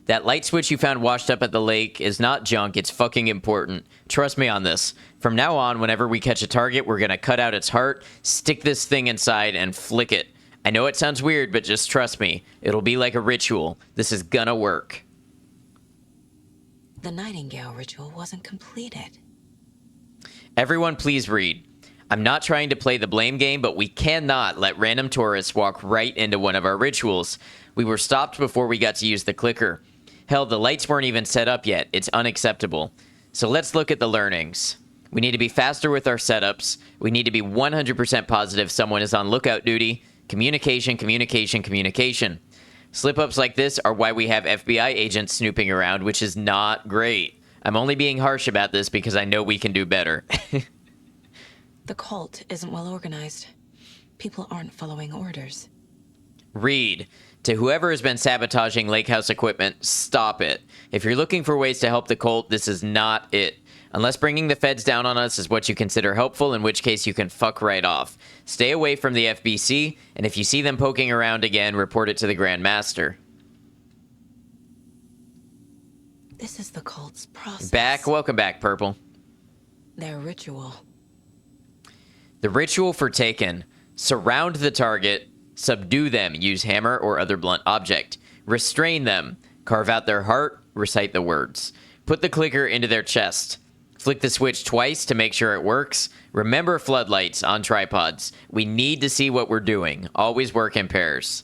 That light switch you found washed up at the lake is not junk, it's fucking important. Trust me on this. From now on, whenever we catch a target, we're gonna cut out its heart, stick this thing inside, and flick it. I know it sounds weird, but just trust me. It'll be like a ritual. This is gonna work. The Nightingale ritual wasn't completed. Everyone please read. I'm not trying to play the blame game, but we cannot let random tourists walk right into one of our rituals. We were stopped before we got to use the clicker. Hell, the lights weren't even set up yet. It's unacceptable. So let's look at the learnings. We need to be faster with our setups. We need to be 100% positive someone is on lookout duty. Communication, communication, communication. Slip-ups like this are why we have FBI agents snooping around, which is not great. I'm only being harsh about this because I know we can do better. The cult isn't well organized. People aren't following orders. Read. To whoever has been sabotaging Lake House equipment, stop it. If you're looking for ways to help the cult, this is not it. Unless bringing the feds down on us is what you consider helpful, in which case you can fuck right off. Stay away from the FBC, and if you see them poking around again, report it to the Grand Master. This is the cult's process. Welcome back, Purple. Their ritual. The ritual for Taken. Surround the target. Subdue them. Use hammer or other blunt object. Restrain them. Carve out their heart. Recite the words. Put the clicker into their chest. Flick the switch twice to make sure it works. Remember floodlights on tripods. We need to see what we're doing. Always work in pairs.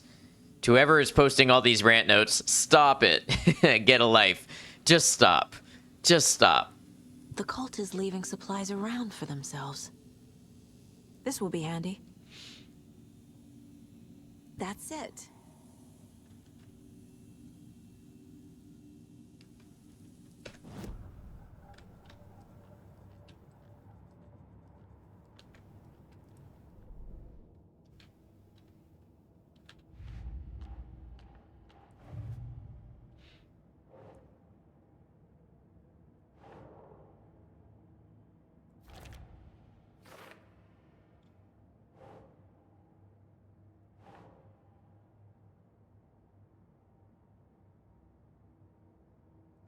To whoever is posting all these rant notes, stop it. Get a life. Just stop. Just stop. The cult is leaving supplies around for themselves. This will be handy. That's it.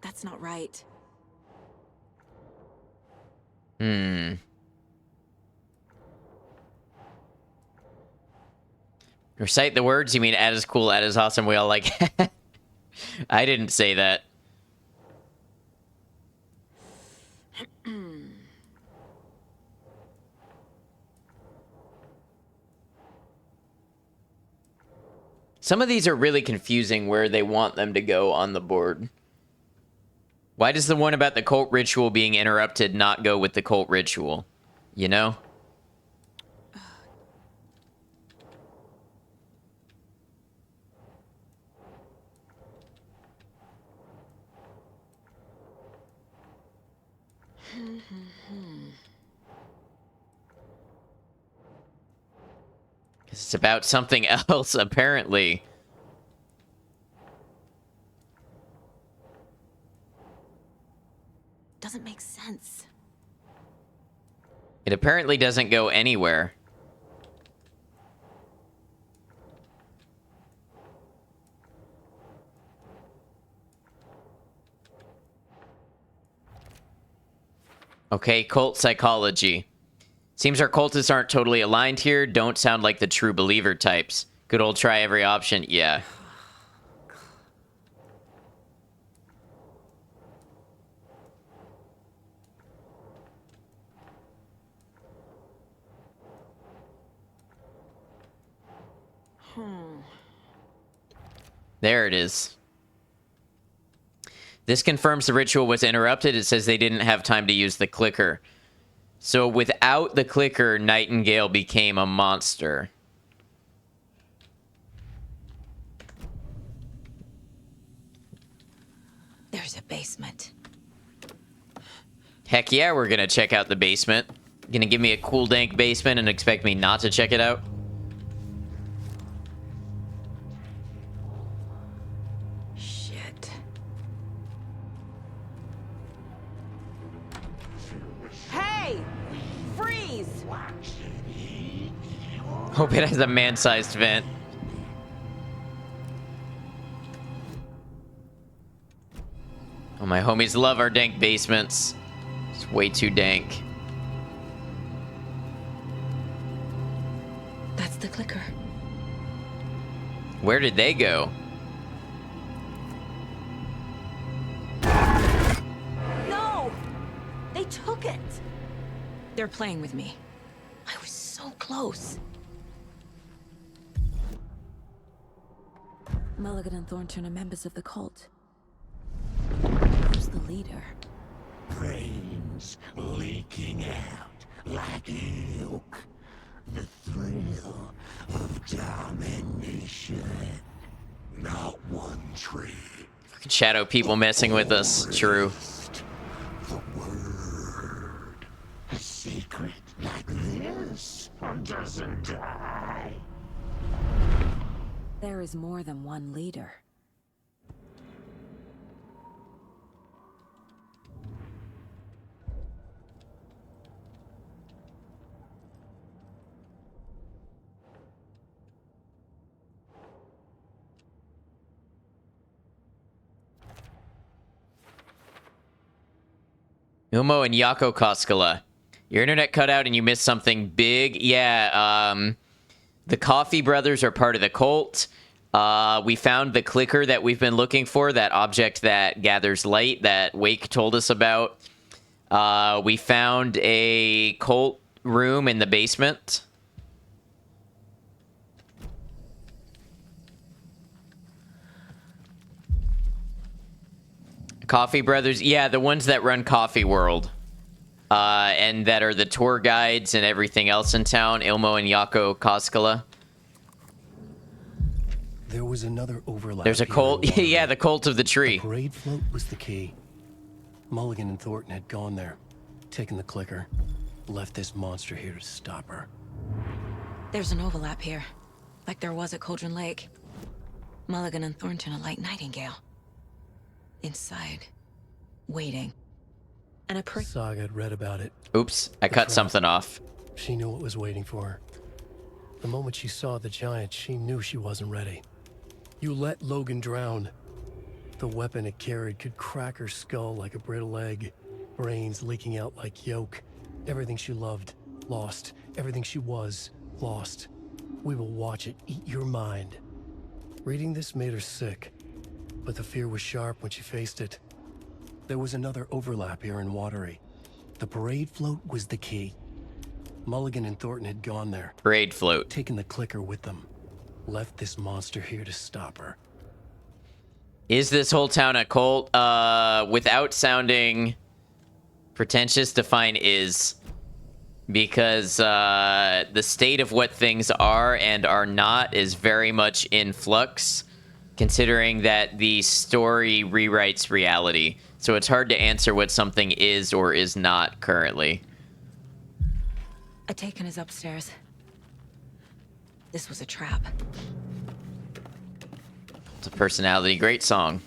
That's not right. Recite the words? You mean Ad is cool, Ad is awesome, we all like... I didn't say that. Some of these are really confusing where they want them to go on the board. Why does the one about the cult ritual being interrupted not go with the cult ritual? You know? It's about something else, apparently. Doesn't make sense. It apparently doesn't go anywhere. Okay, cult psychology. Seems our cultists aren't totally aligned here. Don't sound like the true believer types. Good old try every option. Yeah. There it is. This confirms the ritual was interrupted. It says they didn't have time to use the clicker. So without the clicker, Nightingale became a monster. There's a basement. Heck yeah, we're gonna check out the basement. Gonna give me a cool dank basement and expect me not to check it out? Shit. Hey! Freeze! Hope it has a man-sized vent. Oh, my homies love our dank basements. It's way too dank. That's the clicker. Where did they go? No! They took it! They're playing with me. I was so close. Mulligan and Thornton are members of the cult. Who's the leader? Brains leaking out like milk. The thrill of domination. Not one tree. Fucking shadow people messing with us. True. The word. A secret like this doesn't die. There is more than one leader. Ilmo and Yako Koskela. Your internet cut out and you missed something big. Yeah, the Coffee Brothers are part of the cult. We found the clicker that we've been looking for, that object that gathers light that Wake told us about. We found a cult room in the basement. Coffee Brothers, yeah, the ones that run Coffee World. And that are the tour guides and everything else in town, Ilmo and Yako Koskela. There was another overlap. There's a cult, yeah, the cult of the tree. The parade float was the key. Mulligan and Thornton had gone there, taken the clicker, left this monster here to stop her. There's an overlap here, like there was at Cauldron Lake. Mulligan and Thornton are like Nightingale. Inside, waiting. And a Saga had read about it. Oops, I cut something off. She knew what was waiting for her. The moment she saw the giant, she knew she wasn't ready. You let Logan drown. The weapon it carried could crack her skull like a brittle egg. Brains leaking out like yolk. Everything she loved, lost. Everything she was, lost. We will watch it eat your mind. Reading this made her sick, but the fear was sharp when she faced it. There was another overlap here in Watery. The parade float was the key. Mulligan and Thornton had gone there. Parade float. Taken the clicker with them. Left this monster here to stop her. Is this whole town a cult? Without sounding pretentious, define is. Because the state of what things are and are not is very much in flux, considering that the story rewrites reality. So it's hard to answer what something is or is not currently. Atakan is upstairs. This was a trap. It's a personality, great song.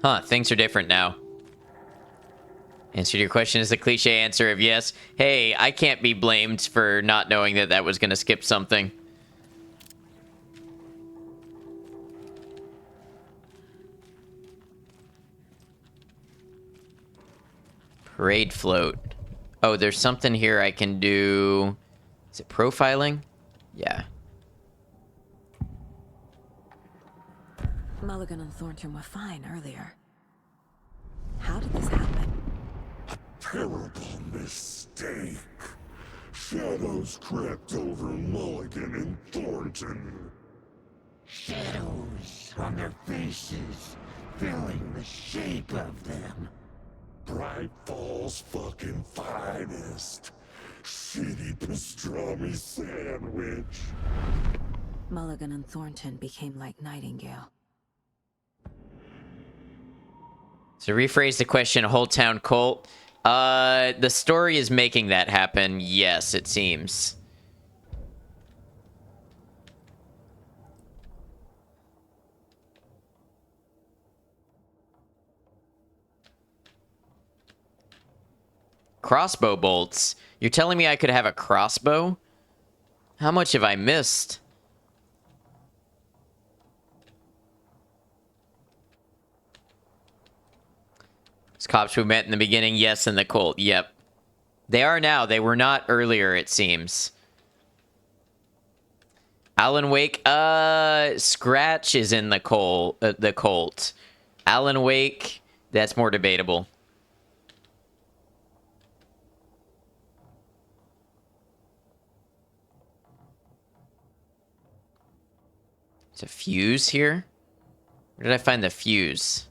Huh, things are different now. Answer to your question is the cliche answer of yes. Hey, I can't be blamed for not knowing that that was going to skip something. Parade float. Oh, there's something here I can do. Is it profiling? Yeah. Mulligan and Thornton were fine earlier. How did this happen? Terrible mistake. Shadows crept over Mulligan and Thornton. Shadows on their faces, filling the shape of them. Bright Falls fucking finest. Shitty pastrami sandwich. Mulligan and Thornton became like Nightingale. So rephrase the question, whole town cult. The story is making that happen. Yes, it seems. Crossbow bolts. You're telling me I could have a crossbow? How much have I missed? Those cops we met in the beginning, yes, in the cult. Yep. They are now. They were not earlier, it seems. Alan Wake, Scratch is in the cult. Alan Wake, that's more debatable. There's a fuse here? Where did I find the fuse?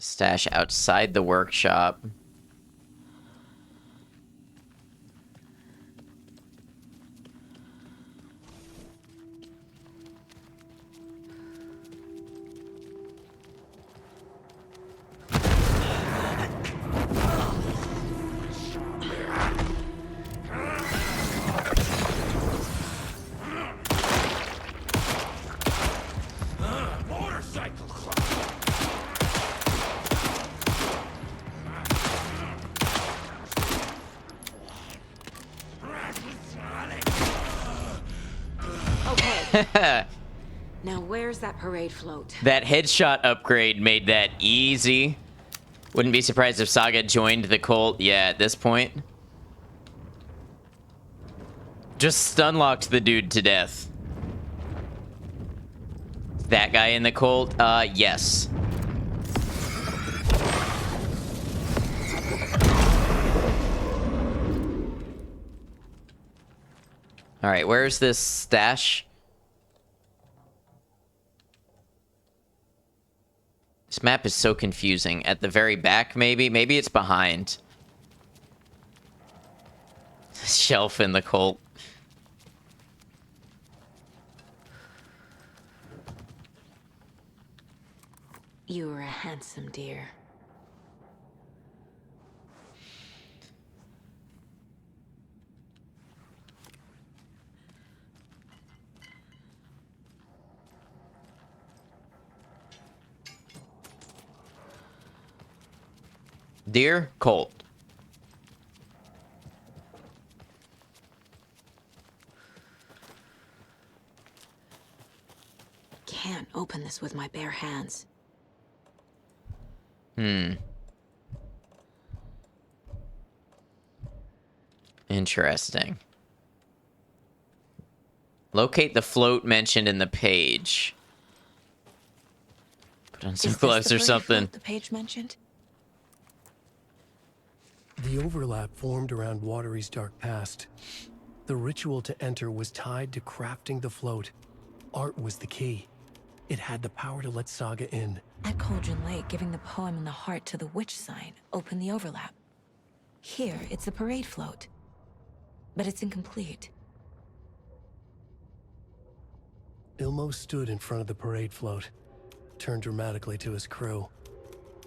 Stash outside the workshop. Now where's that parade float? That headshot upgrade made that easy. Wouldn't be surprised if Saga joined the cult. Yeah, at this point. Just stunlocked the dude to death. That guy in the cult? Yes. Alright, where's this stash? This map is so confusing. At the very back, maybe? Maybe it's behind. Shelf in the cult. You were a handsome deer. Deer, Colt. Can't open this with my bare hands. Interesting. Locate the float mentioned in the page. Put on some gloves or something. The page mentioned? The overlap formed around Watery's dark past. The ritual to enter was tied to crafting the float. Art was the key. It had the power to let Saga in. At Cauldron Lake, giving the poem and the heart to the witch sign opened the overlap. Here, it's the parade float. But it's incomplete. Ilmo stood in front of the parade float, turned dramatically to his crew.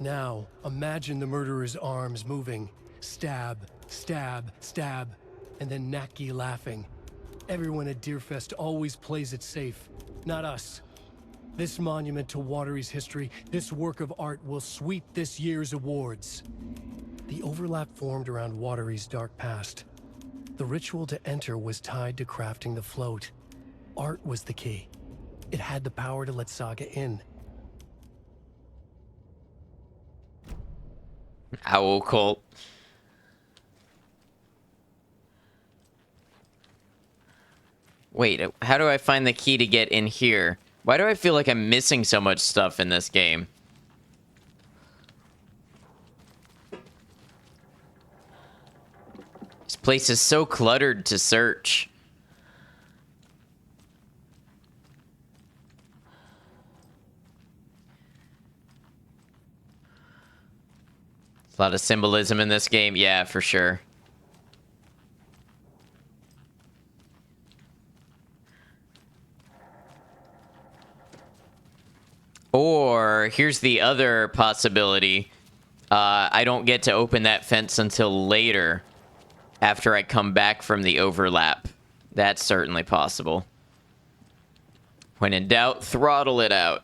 Now, imagine the murderer's arms moving. Stab, stab, stab, and then Naki laughing. Everyone at Deerfest always plays it safe. Not us. This monument to Watery's history, this work of art will sweep this year's awards. The overlap formed around Watery's dark past. The ritual to enter was tied to crafting the float. Art was the key. It had the power to let Saga in. Owl cult. Wait, how do I find the key to get in here? Why do I feel like I'm missing so much stuff in this game? This place is so cluttered to search. A lot of symbolism in this game. Yeah, for sure. Or here's the other possibility. I don't get to open that fence until later, after I come back from the overlap. That's certainly possible. When in doubt, throttle it out.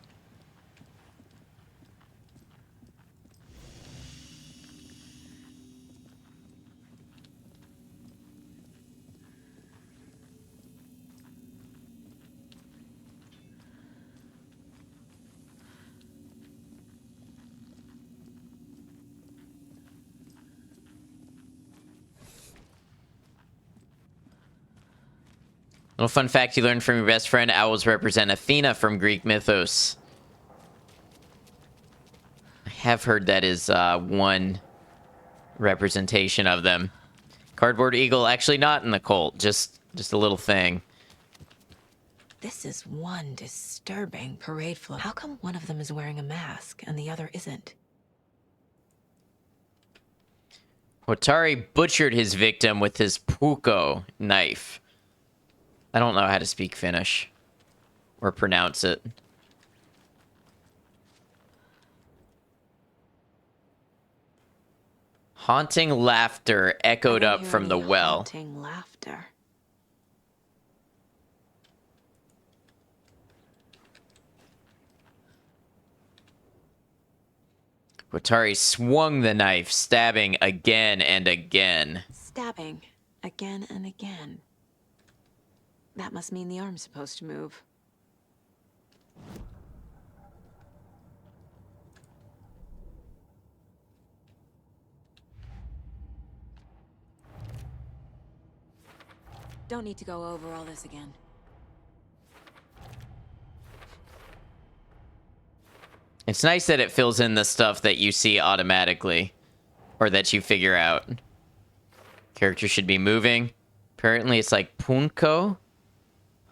Little fun fact you learned from your best friend, owls represent Athena from Greek mythos. I have heard that is one representation of them. Cardboard eagle, actually not in the cult, just a little thing. This is one disturbing parade float. How come one of them is wearing a mask and the other isn't? Watari butchered his victim with his puukko knife. I don't know how to speak Finnish or pronounce it. Haunting laughter echoed up from the well. Haunting laughter. Watari swung the knife, stabbing again and again. Stabbing again and again. That must mean the arm's supposed to move. Don't need to go over all this again. It's nice that it fills in the stuff that you see automatically, or that you figure out. Character should be moving. Apparently it's like punko.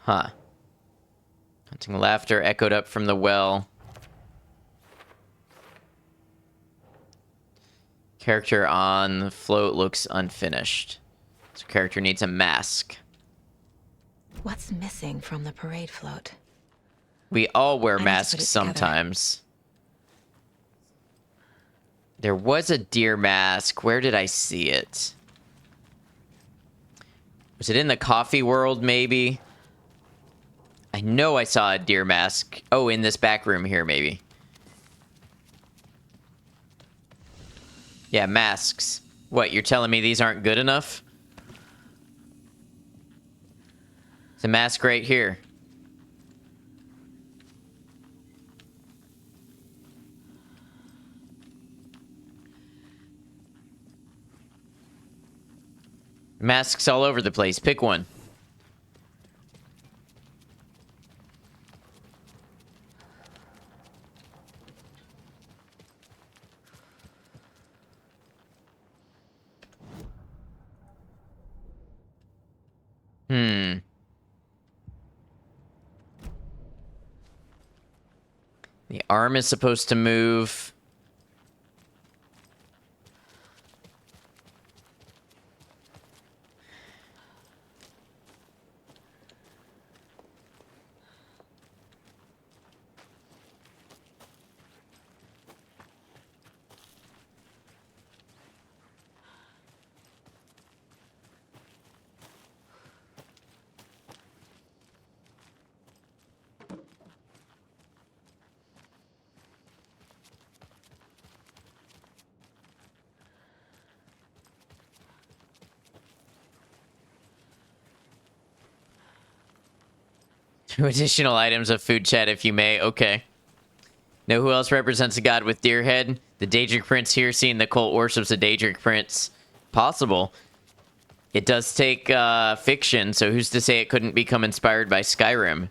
Huh. Haunting laughter echoed up from the well. Character on the float looks unfinished. So character needs a mask. What's missing from the parade float? We all wear I need to put masks it together. sometimes. There was a deer mask. Where did I see it? Was it in the coffee world, maybe? I know I saw a deer mask. Oh, in this back room here, maybe. Yeah, masks. What, you're telling me these aren't good enough? It's a mask right here. Masks all over the place. Pick one. The arm is supposed to move. Two additional items of food chat if you may. Okay. Know who else represents a god with deer head? The Daedric Prince here, seeing the cult worships a Daedric Prince. Possible. It does take fiction, so who's to say it couldn't become inspired by Skyrim?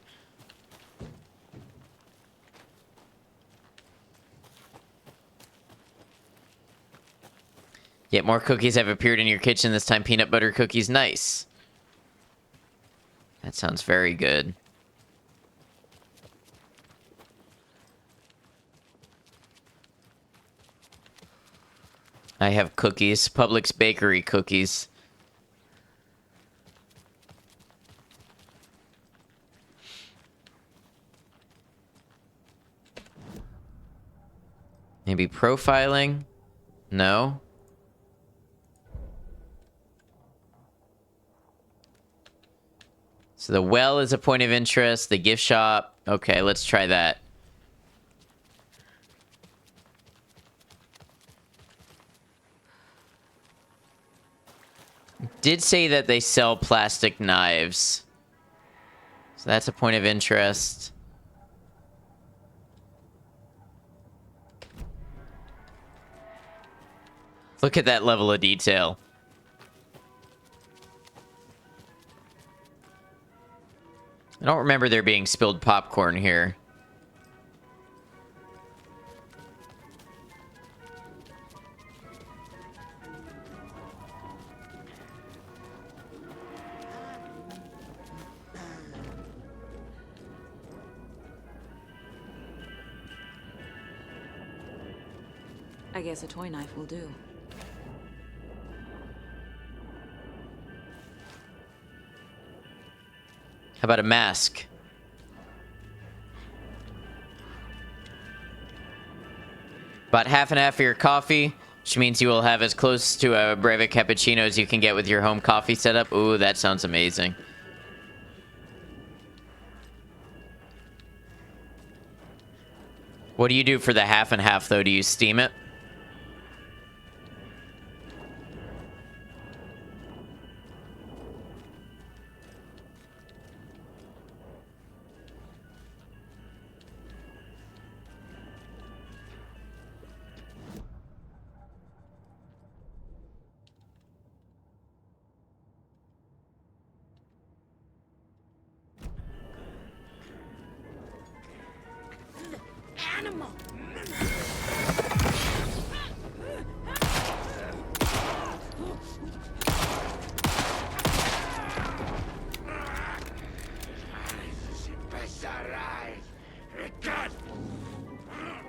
Yet more cookies have appeared in your kitchen this time. Peanut butter cookies. Nice. That sounds very good. I have cookies. Publix Bakery cookies. Maybe profiling? No. So the well is a point of interest. The gift shop. Okay, let's try that. Did say that they sell plastic knives. So that's a point of interest. Look at that level of detail. I don't remember there being spilled popcorn here. I guess a toy knife will do. How about a mask? About half and half for your coffee, which means you will have as close to a Breve cappuccino as you can get with your home coffee setup. Ooh, that sounds amazing. What do you do for the half and half, though? Do you steam it? Animal!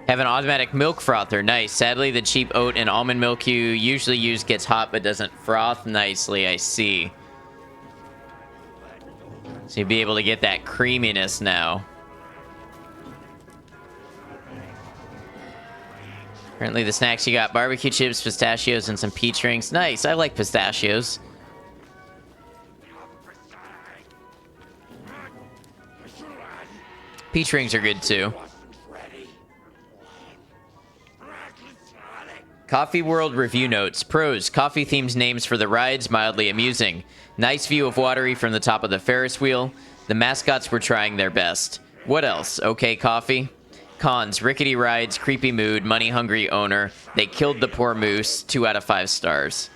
Have an automatic milk frother. Nice. Sadly, the cheap oat and almond milk you usually use gets hot but doesn't froth nicely. I see. So you'll be able to get that creaminess now. Apparently the snacks you got: barbecue chips, pistachios, and some peach rings. Nice. I like pistachios. Peach rings are good too. Coffee World review notes. Pros: coffee themed names for the rides, mildly amusing. Nice view of Watery from the top of the Ferris wheel. The mascots were trying their best. What else? Okay coffee. Cons: rickety rides, creepy mood, money hungry owner. They killed the poor moose. 2 out of 5 stars.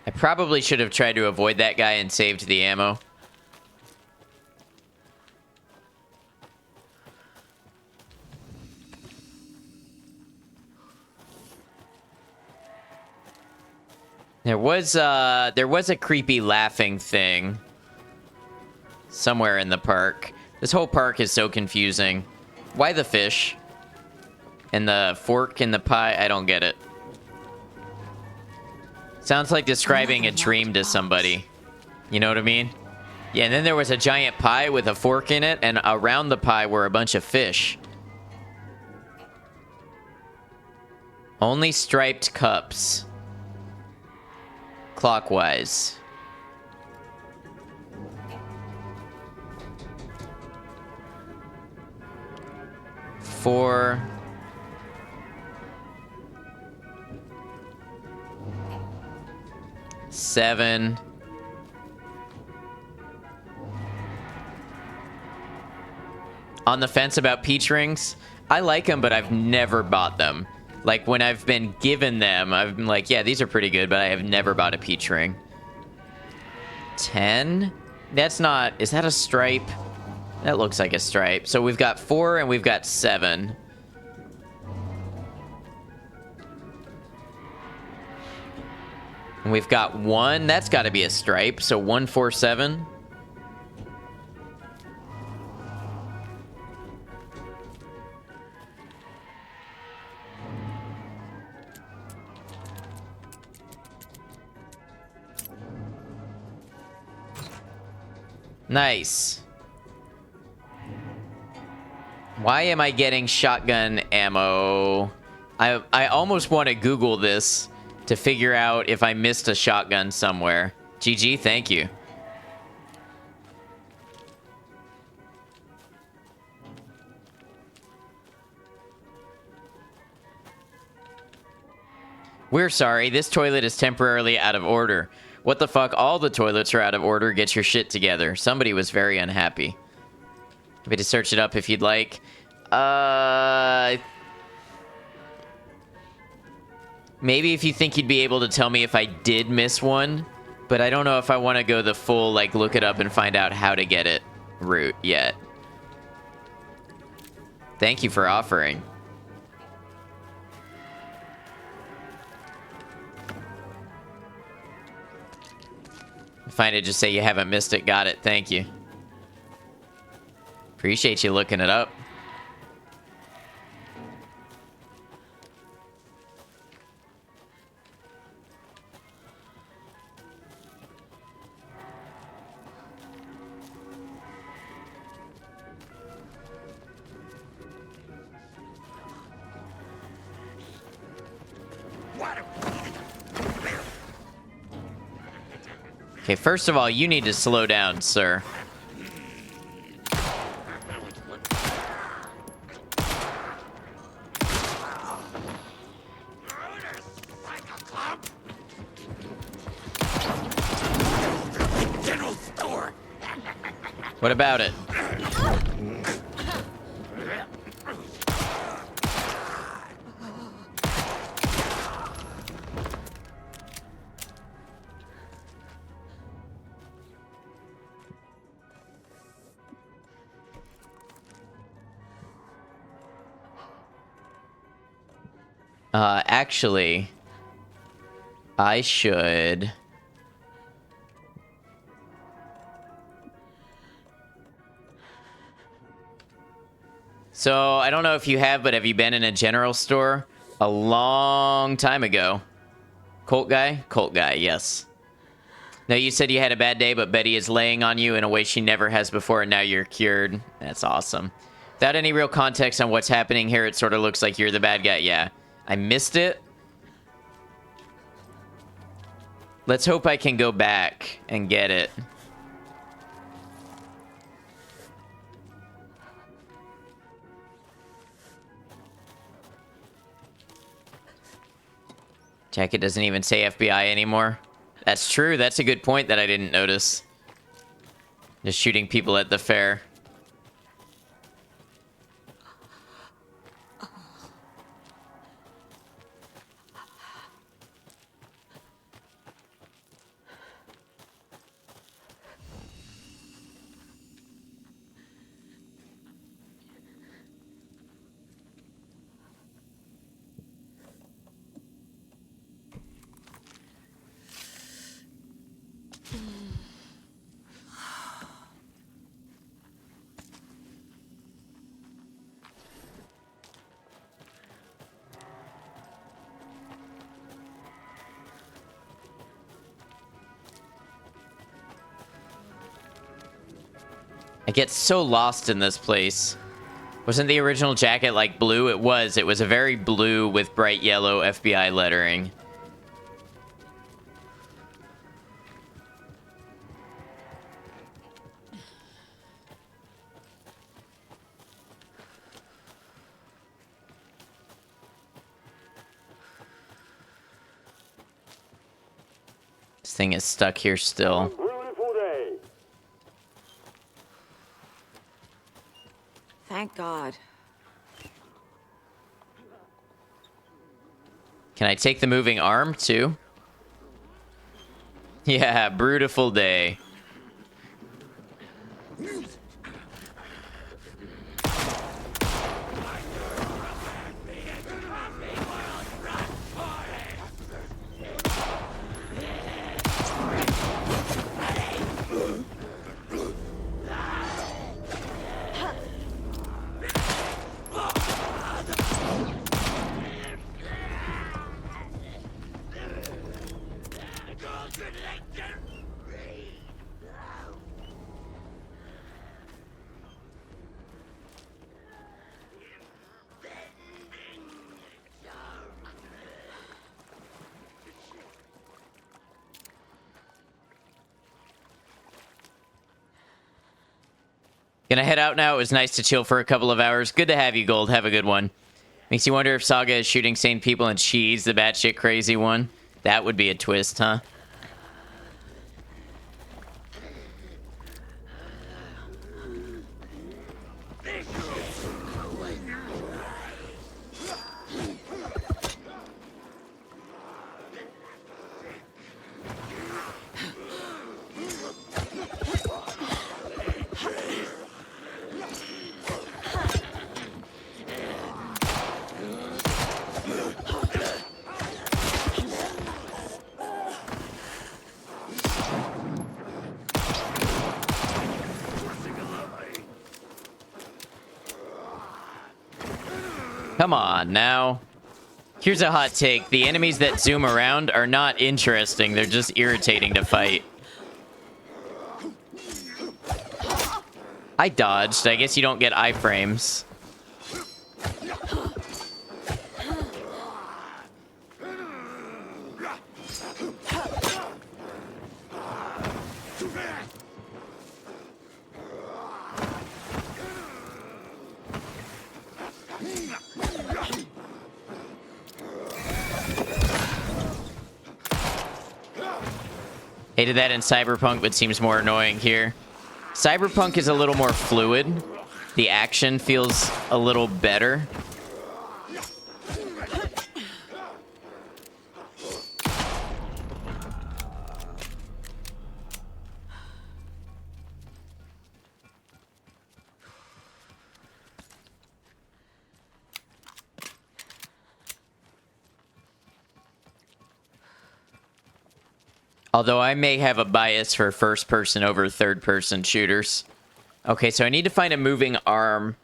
I probably should have tried to avoid that guy and saved the ammo. There was a creepy laughing thing somewhere in the park. This whole park is so confusing. Why the fish? And the fork in the pie? I don't get it. Sounds like describing a dream to somebody. You know what I mean? Yeah, and then there was a giant pie with a fork in it, and around the pie were a bunch of fish. Only striped cups. Clockwise. Four. Seven. On the fence about peach rings. I like them, but I've never bought them. Like, when I've been given them, I've been like, yeah, these are pretty good, but I have never bought a peach ring. 10? That's not... Is that a stripe? That looks like a stripe. So we've got 4 and we've got 7. And we've got 1. That's got to be a stripe. So 1, 4, 7. Nice. Why am I getting shotgun ammo? I almost want to Google this to figure out if I missed a shotgun somewhere. GG, thank you. We're sorry, this toilet is temporarily out of order. What the fuck? All the toilets are out of order. Get your shit together. Somebody was very unhappy. Happy to search it up if you'd like. Maybe if you think you'd be able to tell me if I did miss one. But I don't know if I want to go the full, like, look it up and find out how to get it route yet. Thank you for offering. Find it, just say you haven't missed it. Got it. Thank you. Appreciate you looking it up. Okay, first of all, you need to slow down, sir. What about it? Actually, I should... So, I don't know if you have, but have you been in a general store? A long time ago. Colt guy? Colt guy, yes. No, you said you had a bad day, but Betty is laying on you in a way she never has before, and now you're cured. That's awesome. Without any real context on what's happening here, it sort of looks like you're the bad guy. Yeah. I missed it. Let's hope I can go back and get it. Jacket doesn't even say FBI anymore. That's true. That's a good point that I didn't notice. Just shooting people at the fair. I get so lost in this place. Wasn't the original jacket like blue? It was. It was a very blue with bright yellow FBI lettering. thing is stuck here still. Thank God. Can I take the moving arm, too? Yeah, beautiful day. Gonna head out now. It was nice to chill for a couple of hours. Good to have you, Gold. Have a good one. Makes you wonder if Saga is shooting sane people and she's the batshit crazy one. That would be a twist, huh? Come on, now. Here's a hot take. The enemies that zoom around are not interesting. They're just irritating to fight. I dodged. I guess you don't get iframes. Hated that in Cyberpunk, but seems more annoying here. Cyberpunk is a little more fluid. The action feels a little better. Although I may have a bias for first-person over third-person shooters. Okay, so I need to find a moving arm.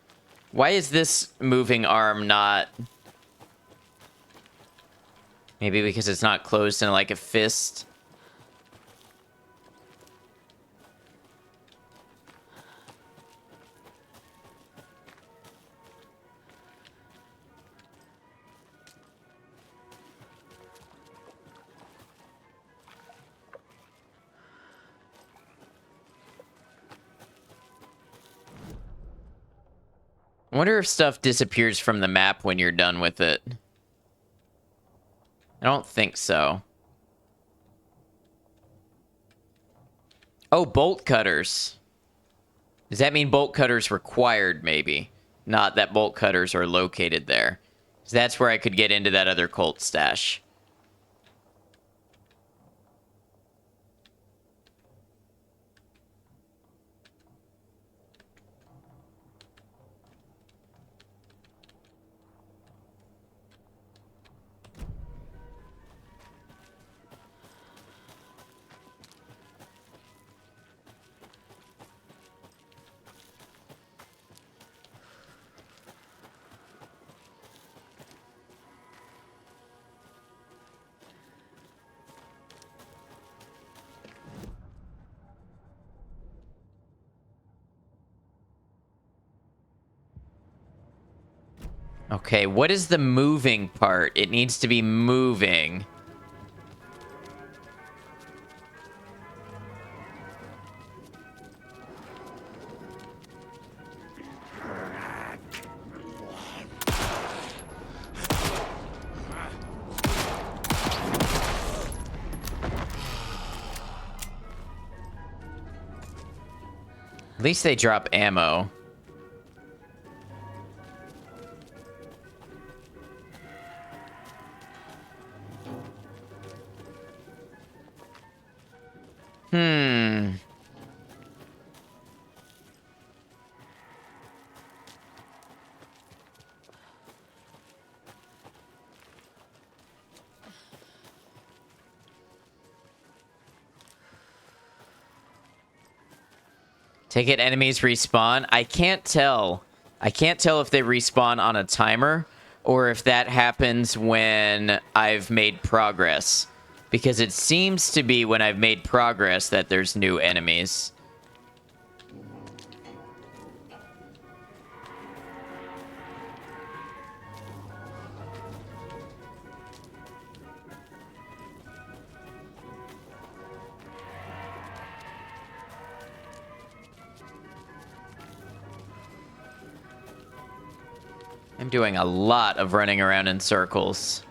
Why is this moving arm not... Maybe because it's not closed in like a fist? I wonder if stuff disappears from the map when you're done with it. I don't think so. Oh, bolt cutters. Does that mean bolt cutters required, maybe? Not that bolt cutters are located there. So that's where I could get into that other Colt stash. Okay, what is the moving part? It needs to be moving. At least they drop ammo. Take it, enemies respawn. I can't tell. I can't tell if they respawn on a timer or if that happens when I've made progress. Because it seems to be when I've made progress that there's new enemies. I'm doing a lot of running around in circles.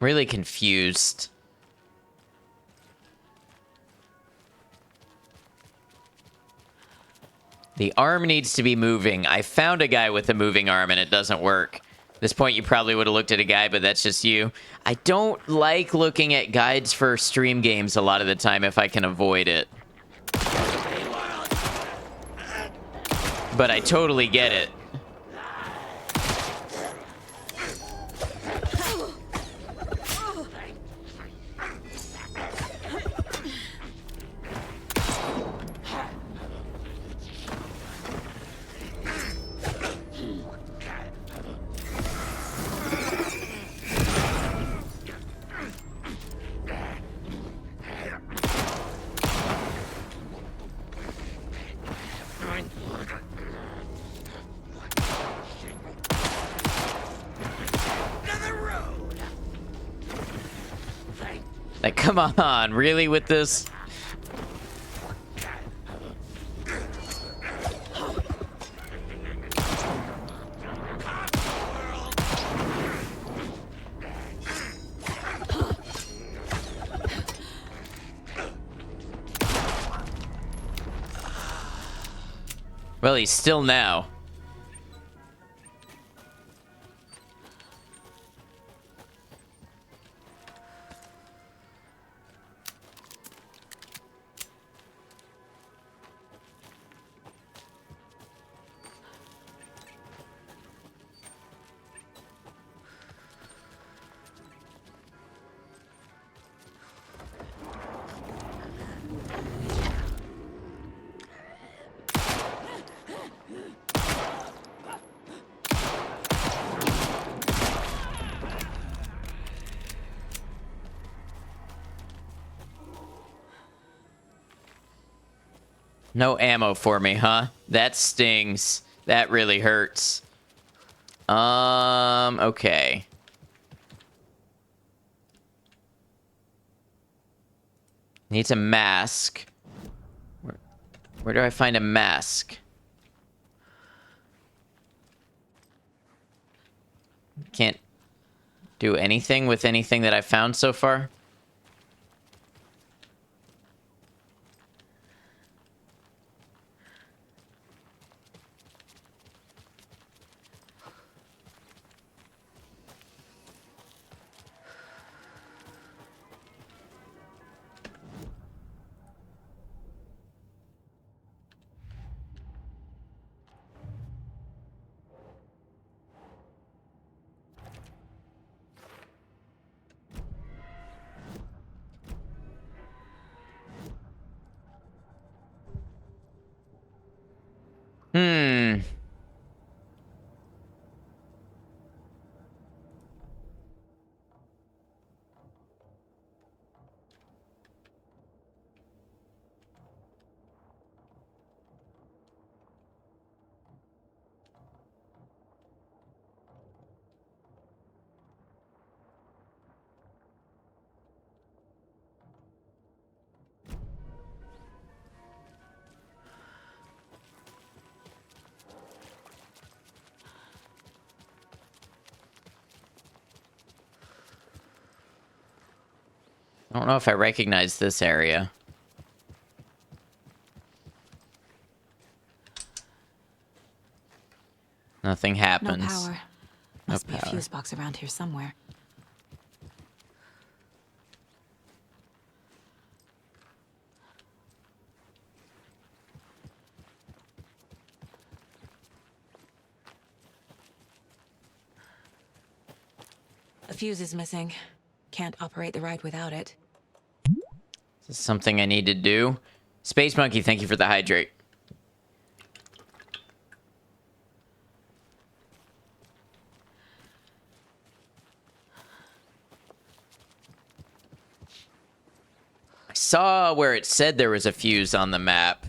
Really confused. The arm needs to be moving. I found a guy with a moving arm and it doesn't work. At this point, you probably would have looked at a guy, but that's just you. I don't like looking at guides for stream games a lot of the time if I can avoid it. But I totally get it. Like, come on, really with this? Well, he's still now. No ammo for me, huh? That stings. That really hurts. Okay. Needs a mask. Where do I find a mask? Can't do anything with anything that I found so far. I don't know if I recognize this area. Nothing happens. No power. No Must be a power. fuse box around here somewhere. A fuse is missing. Can't operate the ride without it. Is this something I need to do? Space Monkey, thank you for the hydrate. I saw where it said there was a fuse on the map.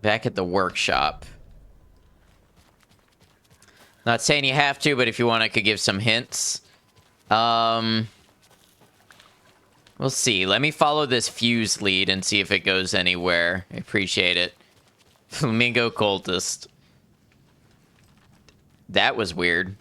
Back at the workshop. Not saying you have to, but if you want, I could give some hints. We'll see. Let me follow this fuse lead and see if it goes anywhere. I appreciate it. Flamingo cultist. That was weird.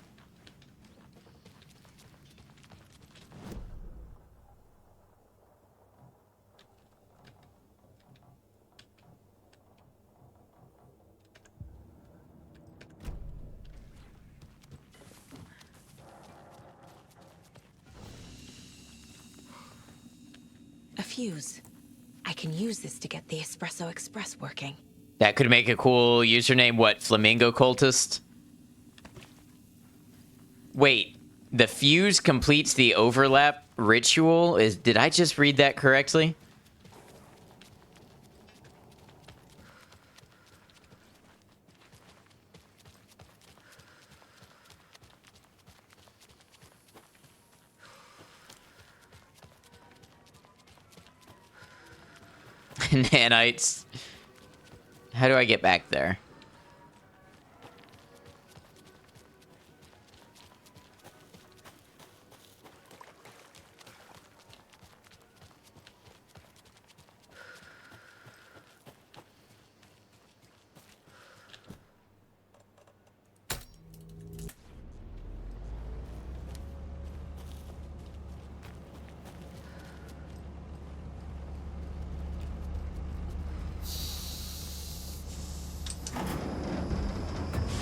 A fuse. I can use this to get the Espresso Express working. That could make a cool username. What? Flamingo cultist? Wait. The fuse completes the overlap ritual? Did I just read that correctly? Nanites. How do I get back there?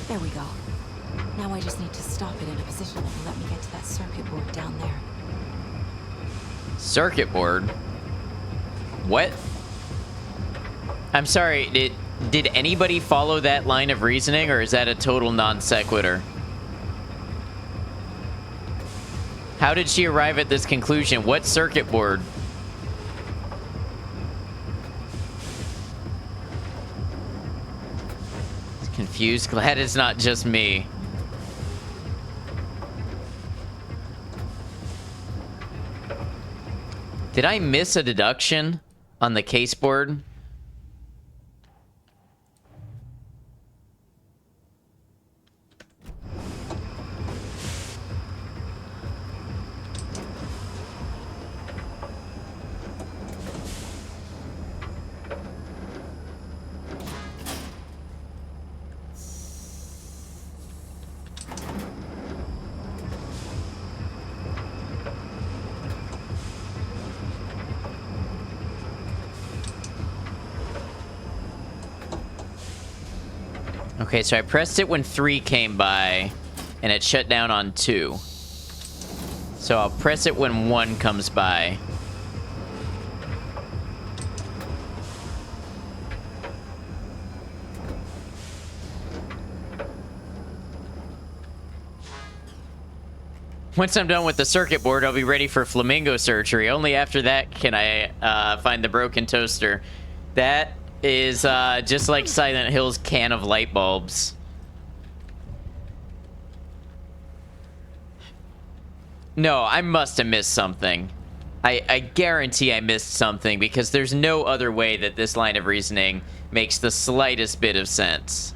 There we go. Now I just need to stop it in a position that will let me get to that circuit board down there. Circuit board? What? I'm sorry, did anybody follow that line of reasoning, or is that a total non sequitur? How did she arrive at this conclusion? What circuit board? Confused. Glad it's not just me. Did I miss a deduction on the case board? Okay, so I pressed it when 3 came by, and it shut down on 2. So I'll press it when 1 comes by. Once I'm done with the circuit board, I'll be ready for flamingo surgery. Only after that can I find the broken toaster. That is just like Silent Hill's can of light bulbs. No, I must have missed something. I guarantee I missed something, because there's no other way that this line of reasoning makes the slightest bit of sense.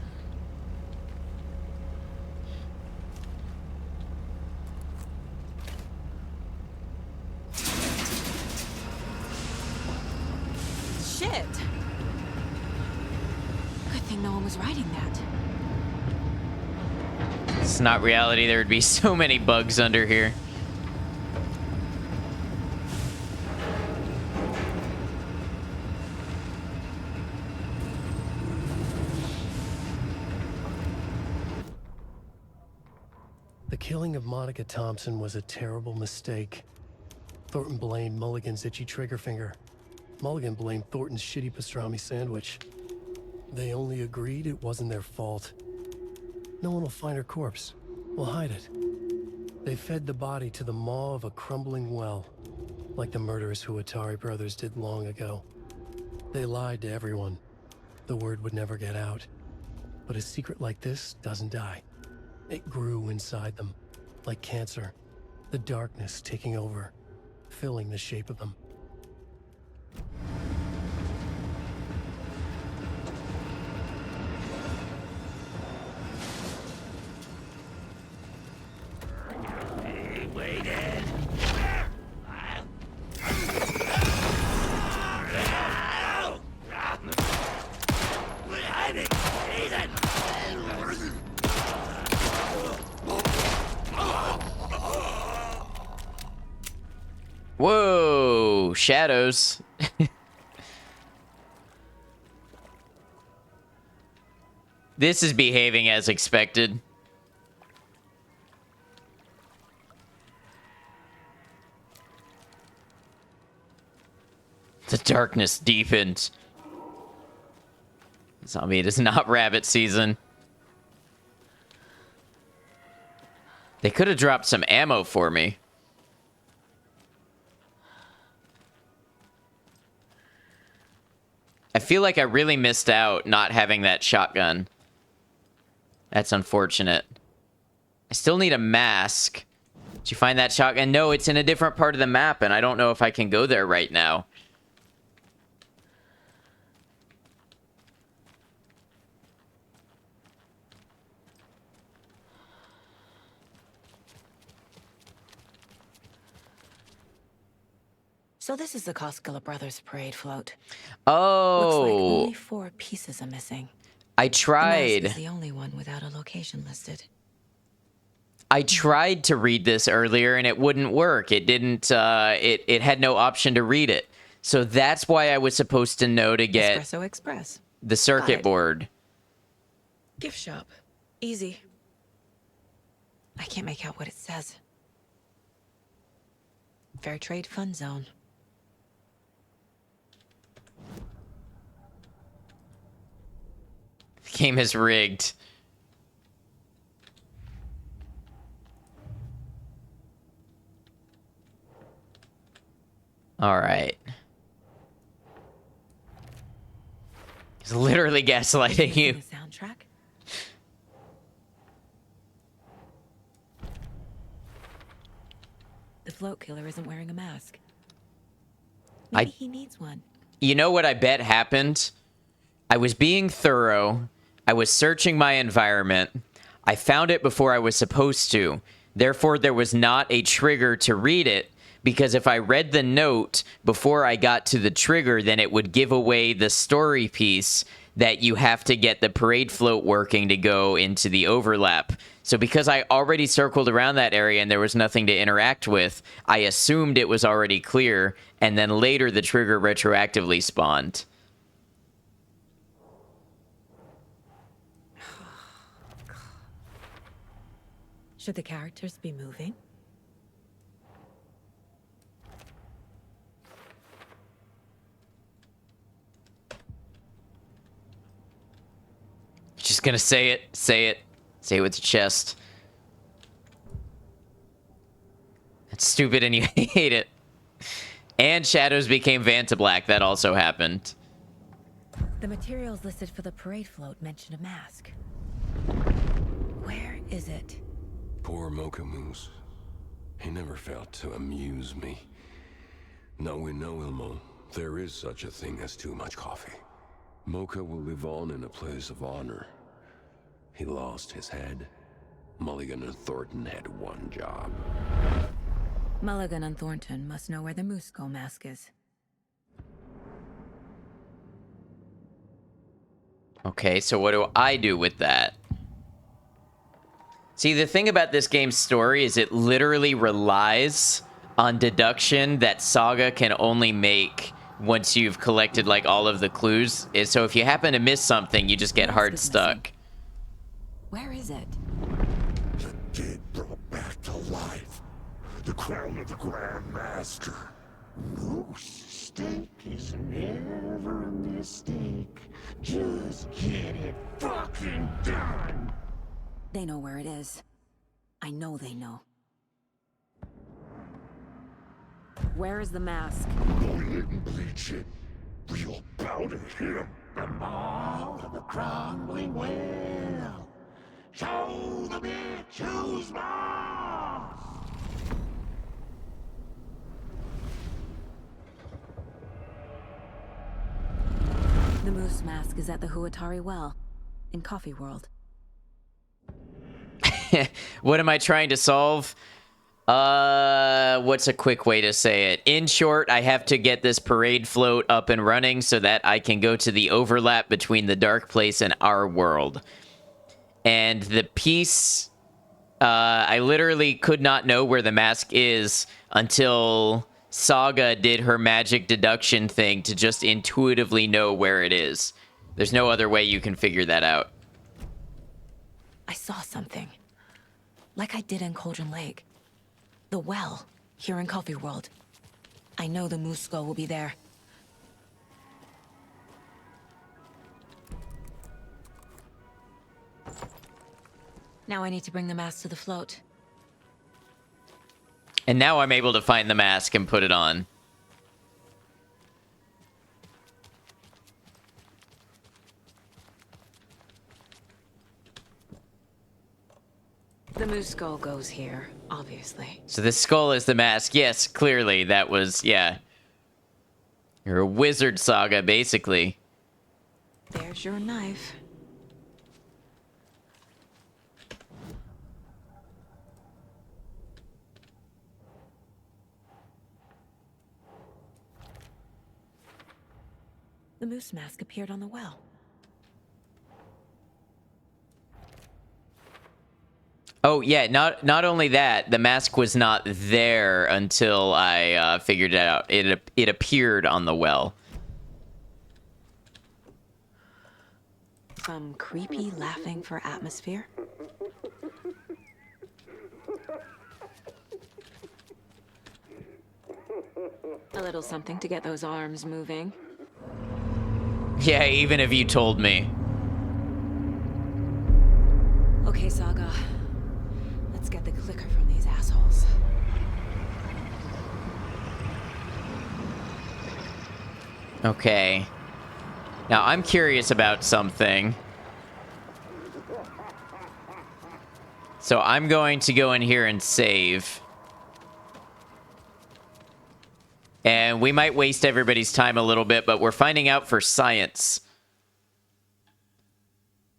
Shit! Good thing no one was riding that. It's not reality. There would be so many bugs under here. The killing of Monica Thompson was a terrible mistake. Thornton blamed Mulligan's itchy trigger finger. Mulligan blamed Thornton's shitty pastrami sandwich. They only agreed it wasn't their fault. No one will find her corpse. We'll hide it. They fed the body to the maw of a crumbling well, like the murderous Huatari brothers did long ago. They lied to everyone. The word would never get out. But a secret like this doesn't die. It grew inside them, like cancer, the darkness taking over, filling the shape of them. He waited. Whoa, shadows. This is behaving as expected. The darkness deepens. Zombie, it is not rabbit season. They could have dropped some ammo for me. I feel like I really missed out not having that shotgun. That's unfortunate. I still need a mask. Did you find that shotgun? No, it's in a different part of the map, and I don't know if I can go there right now. So this is the Koskela Brothers parade float. Oh. Looks like only 4 pieces are missing. I The tried. mask is the only one without a location listed. I tried to read this earlier and it wouldn't work. It didn't, it had no option to read it. So that's why I was supposed to know to get Espresso Express. the circuit it. board. Gift shop. Easy. I can't make out what it says. Fair Trade Fund Zone. The game is rigged. All right. He's literally gaslighting you. Soundtrack. The float killer isn't wearing a mask. Maybe he needs one. You know what I bet happened? I was being thorough. I was searching my environment. I found it before I was supposed to. Therefore, there was not a trigger to read it, because if I read the note before I got to the trigger, then it would give away the story piece that you have to get the parade float working to go into the overlap. So because I already circled around that area and there was nothing to interact with, I assumed it was already clear, and then later the trigger retroactively spawned. Should the characters be moving? Just gonna say it. Say it. Say it with your chest. That's stupid and you hate it. And shadows became Vanta Black. That also happened. The materials listed for the parade float mention a mask. Where is it? Poor Mocha Moose. He never failed to amuse me. Now we know, Ilmo, there is such a thing as too much coffee. Mocha will live on in a place of honor. He lost his head. Mulligan and Thornton had one job. Mulligan and Thornton must know where the Moose Skull mask is. Okay, so what do I do with that? See, the thing about this game's story is it literally relies on deduction that Saga can only make once you've collected, like, all of the clues. So if you happen to miss something, you just get hard stuck. Where is it? The dead brought back to life. The crown of the Grand Master. No mistake is never a mistake. Just get it fucking done. They know where it is. I know they know. Where is the mask? Go ahead and bleach it. Real bout of him. The maw of the crumbling well. Show the bitch who's boss. The moose mask is at the Huatari Well, in Coffee World. What am I trying to solve? What's a quick way to say it? In short, I have to get this parade float up and running so that I can go to the overlap between the Dark Place and our world. And the piece, I literally could not know where the mask is until Saga did her magic deduction thing to just intuitively know where it is. There's no other way you can figure that out. I saw something. Like I did in Cauldron Lake. The well, here in Coffee World. I know the moose skull will be there. Now I need to bring the mask to the float. And now I'm able to find the mask and put it on. The moose skull goes here, obviously. So this skull is the mask. Yes, clearly. That was, yeah. You're a wizard, Saga, basically. There's your knife. The moose mask appeared on the well. Oh, yeah, not only that, the mask was not there until I figured it out. It appeared on the well. Some creepy laughing for atmosphere. A little something to get those arms moving. Yeah, even if you told me. Okay, Saga. Let's get the clicker from these assholes. Okay. Now, I'm curious about something. So I'm going to go in here and save. And we might waste everybody's time a little bit, but we're finding out for science.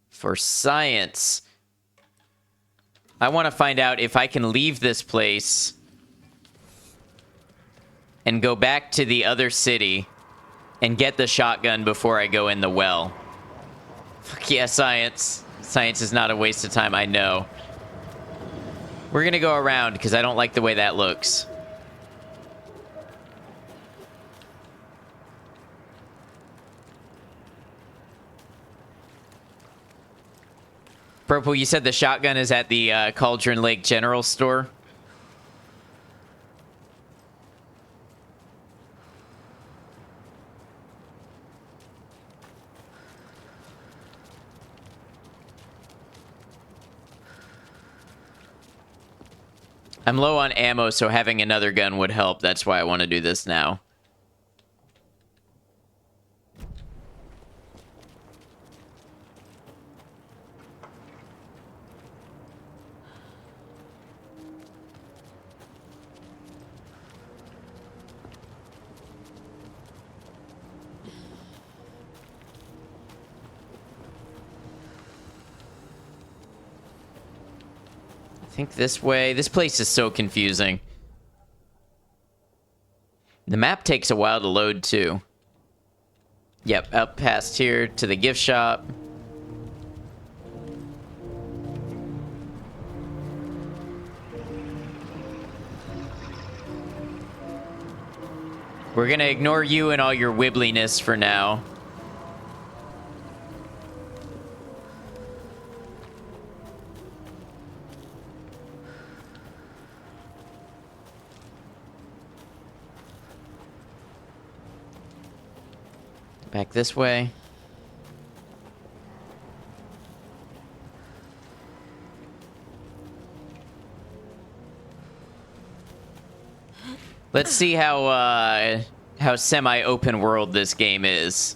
For science. I want to find out if I can leave this place and go back to the other city and get the shotgun before I go in the well. Fuck yeah, science. Science is not a waste of time, I know. We're gonna go around because I don't like the way that looks. Purple, you said the shotgun is at the Cauldron Lake General Store? I'm low on ammo, so having another gun would help. That's why I want to do this now. I think this way. This place is so confusing. The map takes a while to load, too. Yep, up past here to the gift shop. We're gonna ignore you and all your wibbliness for now. Back this way. Let's see how semi-open world this game is.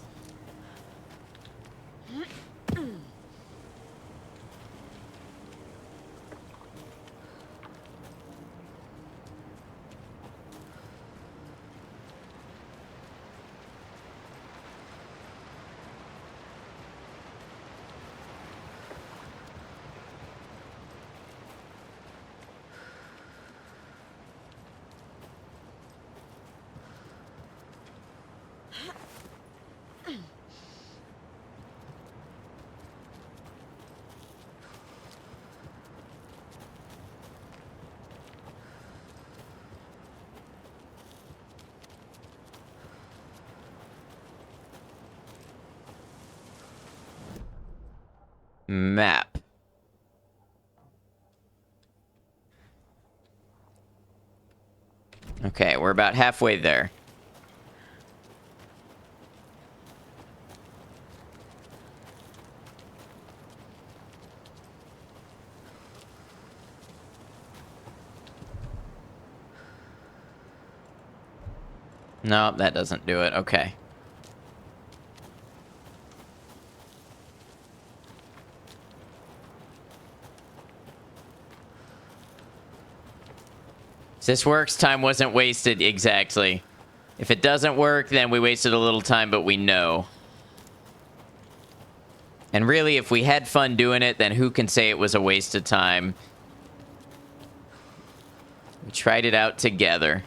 Map. Okay, we're about halfway there. No, that doesn't do it. Okay. This works, time wasn't wasted. Exactly. If it doesn't work, then we wasted a little time, but we know. And really, if we had fun doing it, then who can say it was a waste of time? We tried it out together.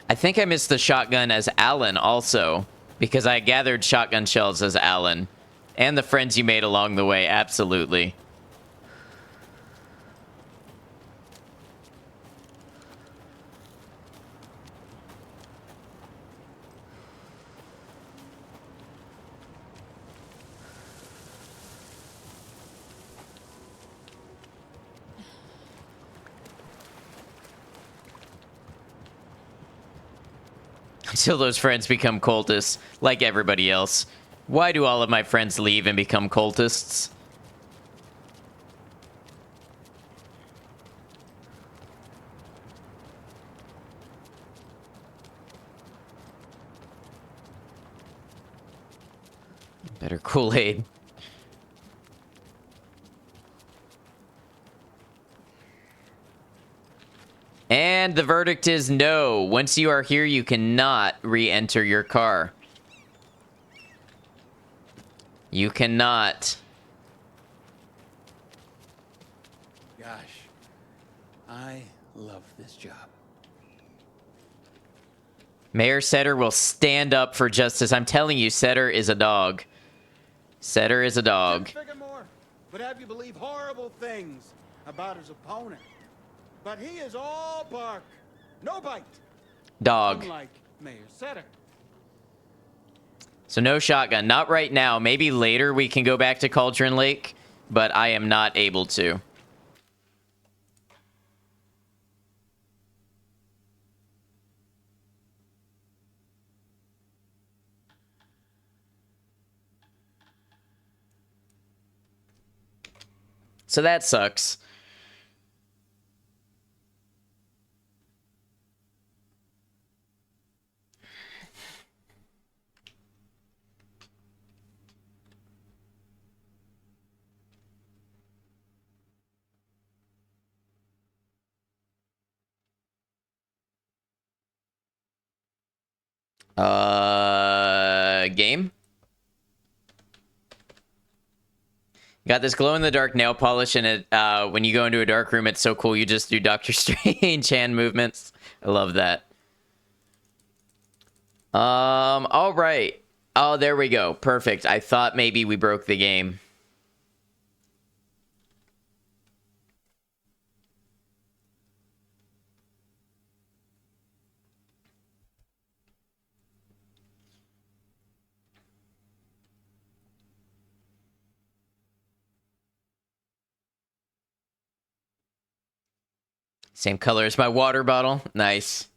I think I missed the shotgun as Alan also, because I gathered shotgun shells as Alan. And the friends you made along the way, absolutely. Until those friends become cultists, like everybody else. Why do all of my friends leave and become cultists? Better Kool-Aid. And the verdict is no. Once you are here, you cannot re-enter your car. You cannot. Gosh, I love this job. Mayor Setter will stand up for justice. I'm telling you, Setter is a dog. Setter is a dog. Would have you believe horrible things about his opponent. But he is all bark, no bite. Dog. Unlike Mayor Setter. So no shotgun. Not right now. Maybe later we can go back to Cauldron Lake, but I am not able to. So that sucks. Game? Got this glow-in-the-dark nail polish, and it, when you go into a dark room, it's so cool. You just do Doctor Strange hand movements. I love that. All right. Oh, there we go. Perfect. I thought maybe we broke the game. Same color as my water bottle. Nice.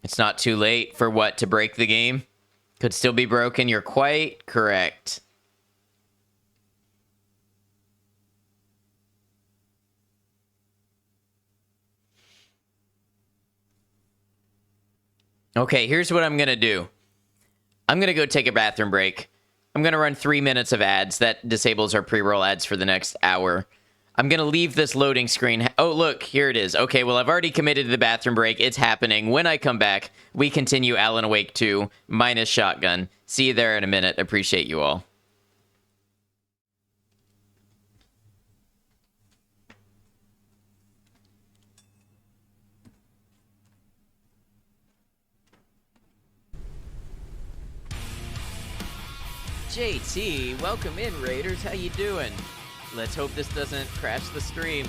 It's not too late for what to break the game. Could still be broken. You're quite correct. Okay, here's what I'm going to do. I'm going to go take a bathroom break. I'm going to run 3 minutes of ads. That disables our pre-roll ads for the next hour. I'm going to leave this loading screen. Oh, look, here it is. Okay, well, I've already committed to the bathroom break. It's happening. When I come back, we continue Alan Wake 2 minus shotgun. See you there in a minute. Appreciate you all. JT, welcome in, Raiders. How you doing? Let's hope this doesn't crash the stream.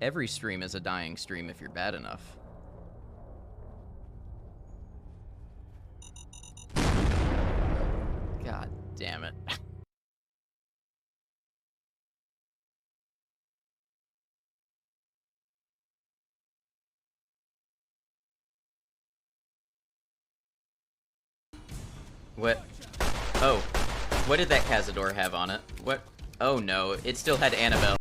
Every stream is a dying stream if you're bad enough. God damn it. What? Oh. What did that Cazador have on it? What? Oh no, it still had Annabelle.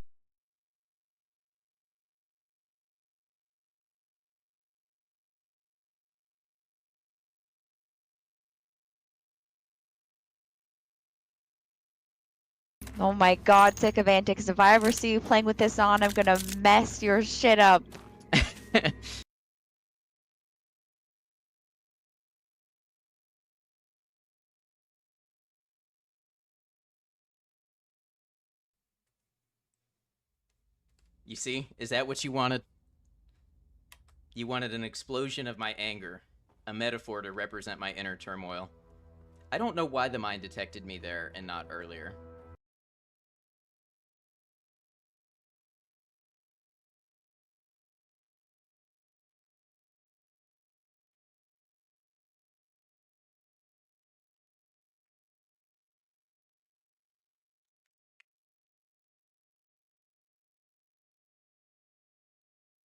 Oh my god, sick of antics. If I ever see you playing with this on, I'm gonna mess your shit up. You see? Is that what you wanted? You wanted an explosion of my anger. A metaphor to represent my inner turmoil. I don't know why the mind detected me there and not earlier.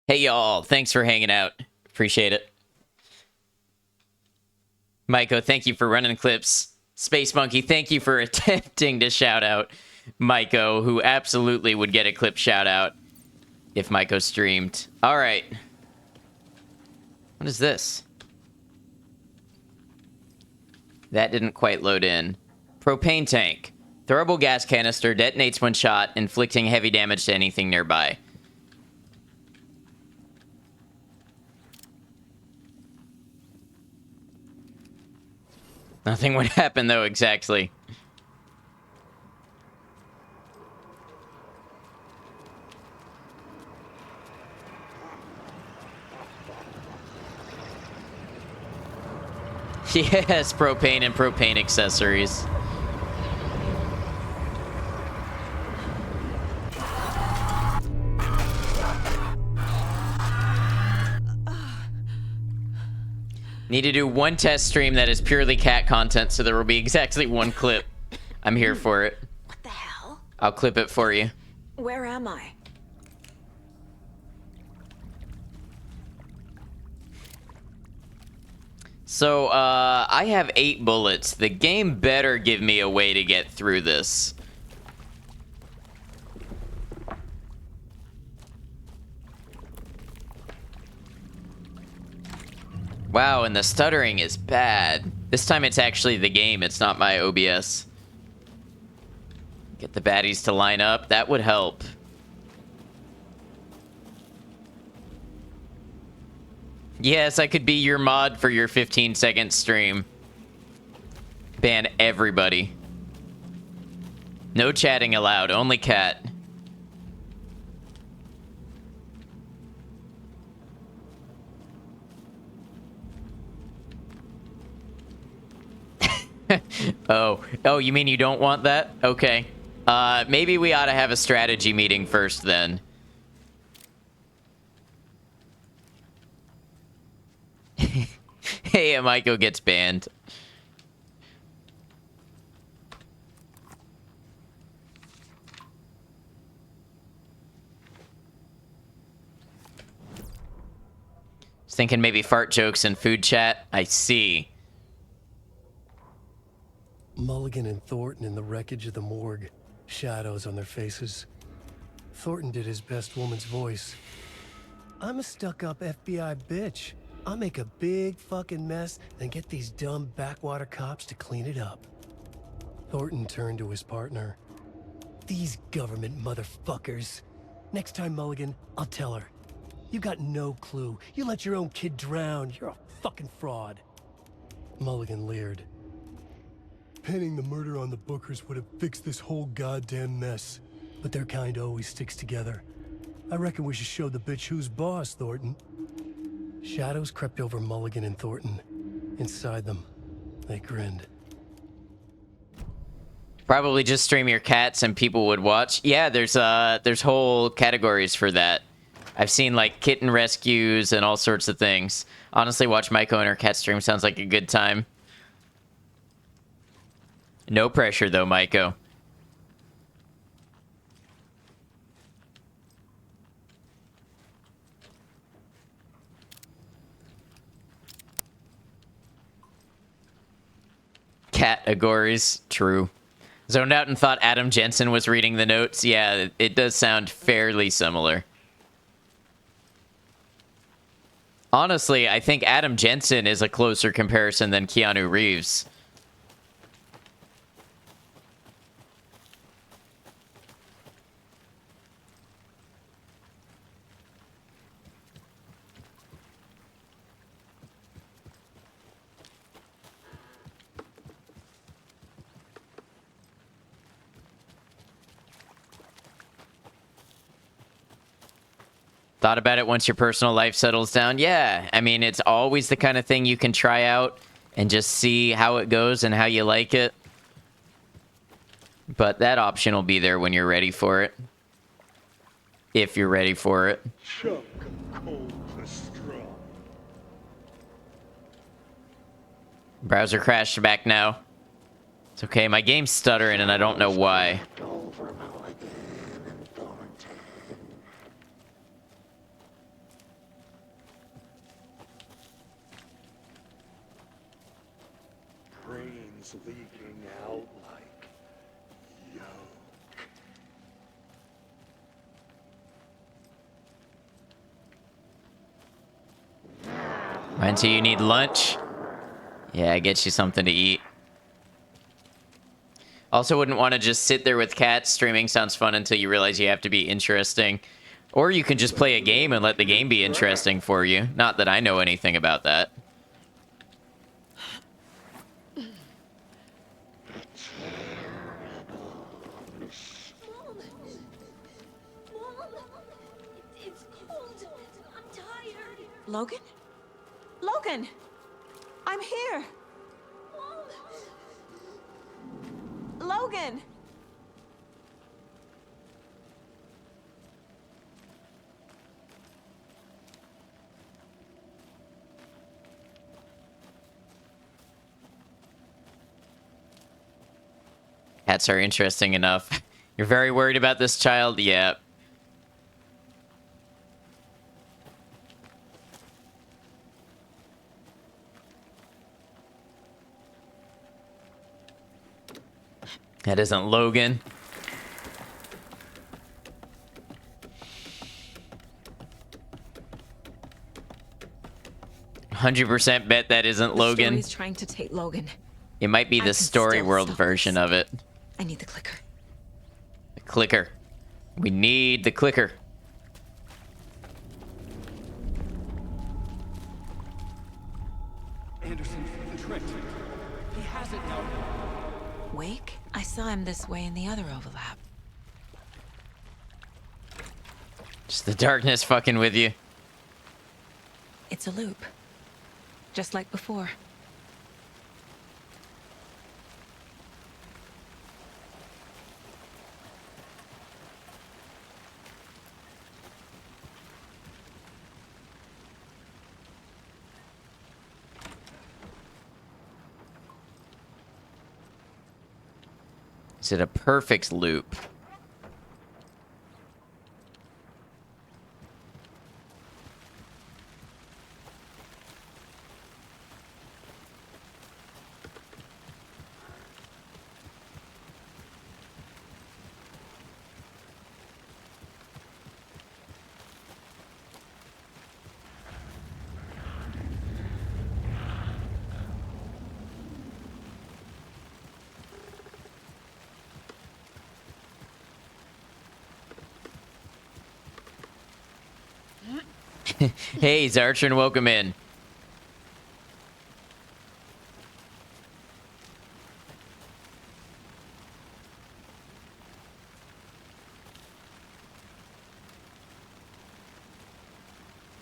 Hey y'all, thanks for hanging out. Appreciate it. Maiko, thank you for running clips. Space Monkey, thank you for attempting to shout out Maiko, who absolutely would get a clip shout out if Maiko streamed. All right. What is this? That didn't quite load in. Propane tank. Throwable gas canister detonates when shot, inflicting heavy damage to anything nearby. Nothing would happen, though, exactly. Yes, propane and propane accessories. Need to do one test stream that is purely cat content, so there will be exactly one clip. I'm here for it. What the hell? I'll clip it for you. Where am I? So, I have 8 bullets. The game better give me a way to get through this. Wow, and the stuttering is bad. This time it's actually the game, it's not my OBS. Get the baddies to line up, that would help. Yes, I could be your mod for your 15-second stream. Ban everybody. No chatting allowed, only cat. Oh, you mean you don't want that? Okay. Maybe we ought to have a strategy meeting first then. Hey, Maiko gets banned. Was thinking maybe fart jokes and food chat. I see. Mulligan and Thornton in the wreckage of the morgue. Shadows on their faces. Thornton did his best woman's voice. I'm a stuck-up FBI bitch. I'll make a big fucking mess, then get these dumb backwater cops to clean it up. Thornton turned to his partner. These government motherfuckers. Next time, Mulligan, I'll tell her. You got no clue. You let your own kid drown. You're a fucking fraud. Mulligan leered. Pinning the murder on the Bookers would have fixed this whole goddamn mess. But their kind always sticks together. I reckon we should show the bitch who's boss, Thornton. Shadows crept over Mulligan and Thornton. Inside them, they grinned. Probably just stream your cats and people would watch. Yeah, there's whole categories for that. I've seen like kitten rescues and all sorts of things. Honestly, watch Maiko and her cat stream sounds like a good time. No pressure though, Maiko. Categories, true. Zoned out and thought Adam Jensen was reading the notes. Yeah, it does sound fairly similar. Honestly, I think Adam Jensen is a closer comparison than Keanu Reeves. Thought about it once your personal life settles down? Yeah, I mean, it's always the kind of thing you can try out and just see how it goes and how you like it. But that option will be there when you're ready for it. If you're ready for it. Browser crashed back now. It's okay, my game's stuttering and I don't know why. Leaking out like yolk. Until you need lunch. Yeah, get you something to eat. Also wouldn't want to just sit there with cats. Streaming sounds fun until you realize you have to be interesting. Or you can just play a game and let the game be interesting for you. Not that I know anything about that. Logan? Logan! I'm here! Logan! Cats are interesting enough. You're very worried about this child? Yeah. That isn't Logan. %100% bet that isn't Logan. The story's trying to take Logan. It might be I the can story still world stop version of it. I need the clicker. The clicker. We need the clicker. Anderson, Trent. He has it now. Wake? I saw him this way in the other overlap. Just the darkness fucking with you. It's a loop. Just like before. It's at a perfect loop. Hey, Zartron, welcome in.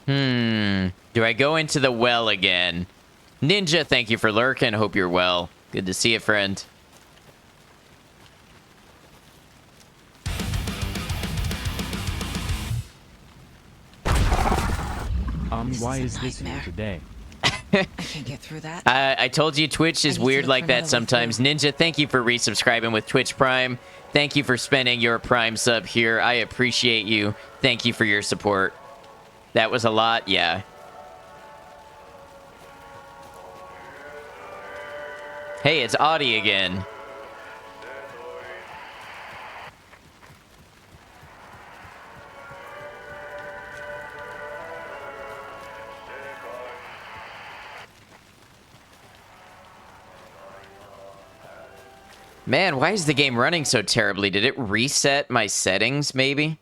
Do I go into the well again? Ninja, thank you for lurking. Hope you're well. Good to see you, friend. Why is this here today? I can't get through that. I told you Twitch is weird like that sometimes. Ninja, thank you for resubscribing with Twitch Prime. Thank you for spending your Prime sub here. I appreciate you. Thank you for your support. That was a lot, yeah. Hey, it's Audie again. Man, why is the game running so terribly? Did it reset my settings, maybe?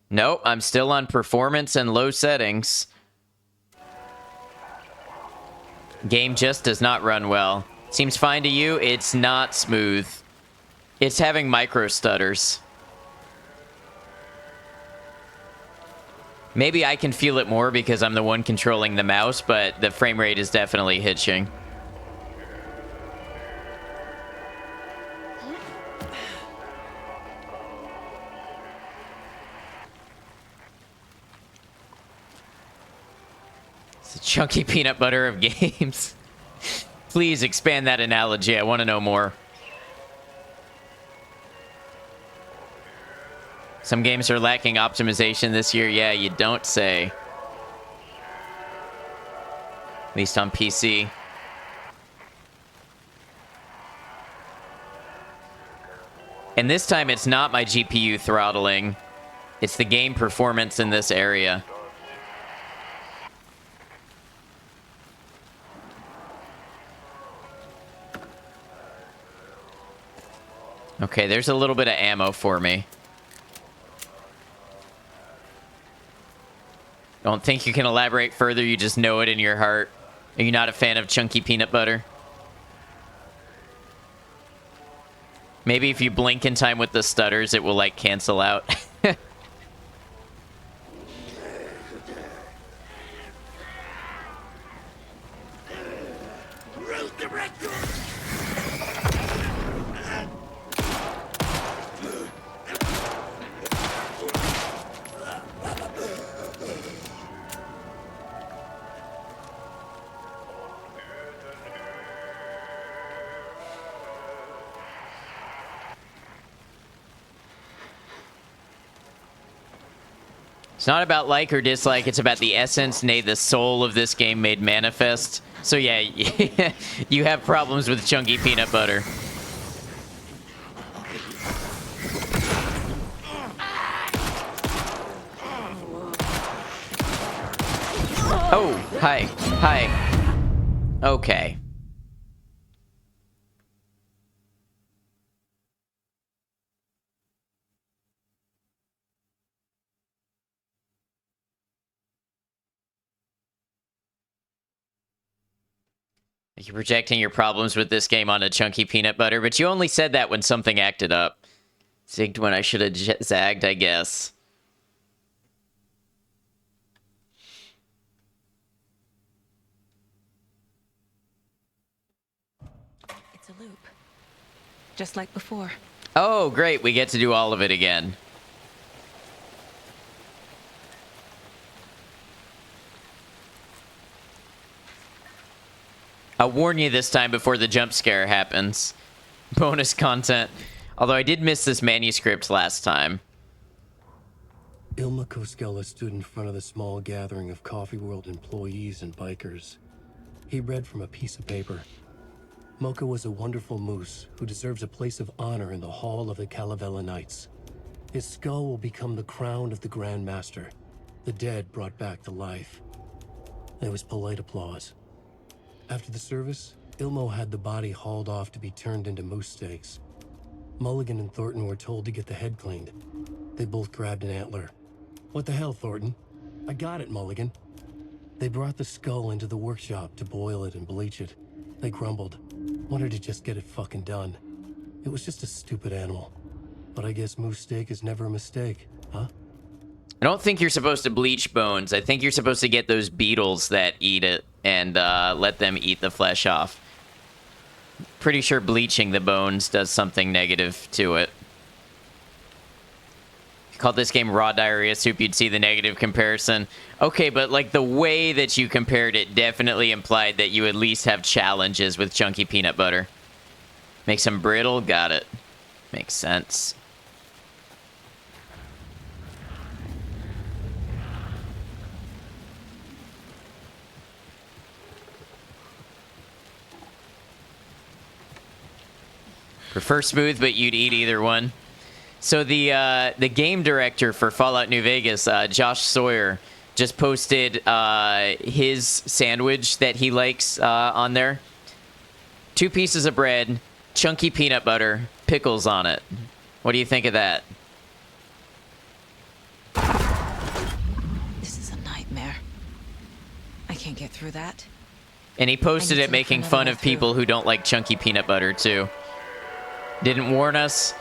Nope, I'm still on performance and low settings. Game just does not run well. Seems fine to you? It's not smooth. It's having micro stutters. Maybe I can feel it more because I'm the one controlling the mouse, but the frame rate is definitely hitching. It's the chunky peanut butter of games. Please expand that analogy. I want to know more. Some games are lacking optimization this year. Yeah, you don't say. At least on PC. And this time it's not my GPU throttling. It's the game performance in this area. Okay, there's a little bit of ammo for me. Don't think you can elaborate further, you just know it in your heart. Are you not a fan of chunky peanut butter? Maybe if you blink in time with the stutters, it will, like, cancel out. It's not about like or dislike, it's about the essence, nay, the soul of this game made manifest. So yeah, you have problems with chunky peanut butter. Oh, hi. Hi. Okay. You're projecting your problems with this game on a chunky peanut butter, but you only said that when something acted up. Zigged when I should have zagged, I guess. It's a loop. Just like before. Oh, great. We get to do all of it again. I'll warn you this time before the jump scare happens. bonus content. Although I did miss this manuscript last time. Ilma Koskela stood in front of the small gathering of Coffee World employees and bikers. He read from a piece of paper. Mocha was a wonderful moose who deserves a place of honor in the hall of the Calavella Knights. His skull will become the crown of the Grand Master, the dead brought back to life. There was polite applause. After the service, Ilmo had the body hauled off to be turned into moose steaks. Mulligan and Thornton were told to get the head cleaned. They both grabbed an antler. What the hell, Thornton? I got it, Mulligan. They brought the skull into the workshop to boil it and bleach it. They grumbled. Wanted to just get it fucking done. It was just a stupid animal. But I guess moose steak is never a mistake, huh? I don't think you're supposed to bleach bones. I think you're supposed to get those beetles that eat it and let them eat the flesh off. Pretty sure bleaching the bones does something negative to it. If you called this game Raw Diarrhea Soup, you'd see the negative comparison. Okay, but like the way that you compared it definitely implied that you at least have challenges with chunky peanut butter. Makes them brittle? Got it. Makes sense. Prefer smooth, but you'd eat either one. So the game director for Fallout New Vegas, Josh Sawyer, just posted his sandwich that he likes on there. 2 pieces of bread, chunky peanut butter, pickles on it. What do you think of that? This is a nightmare. I can't get through that. And he posted it making fun of people who don't like chunky peanut butter, too. Didn't warn us.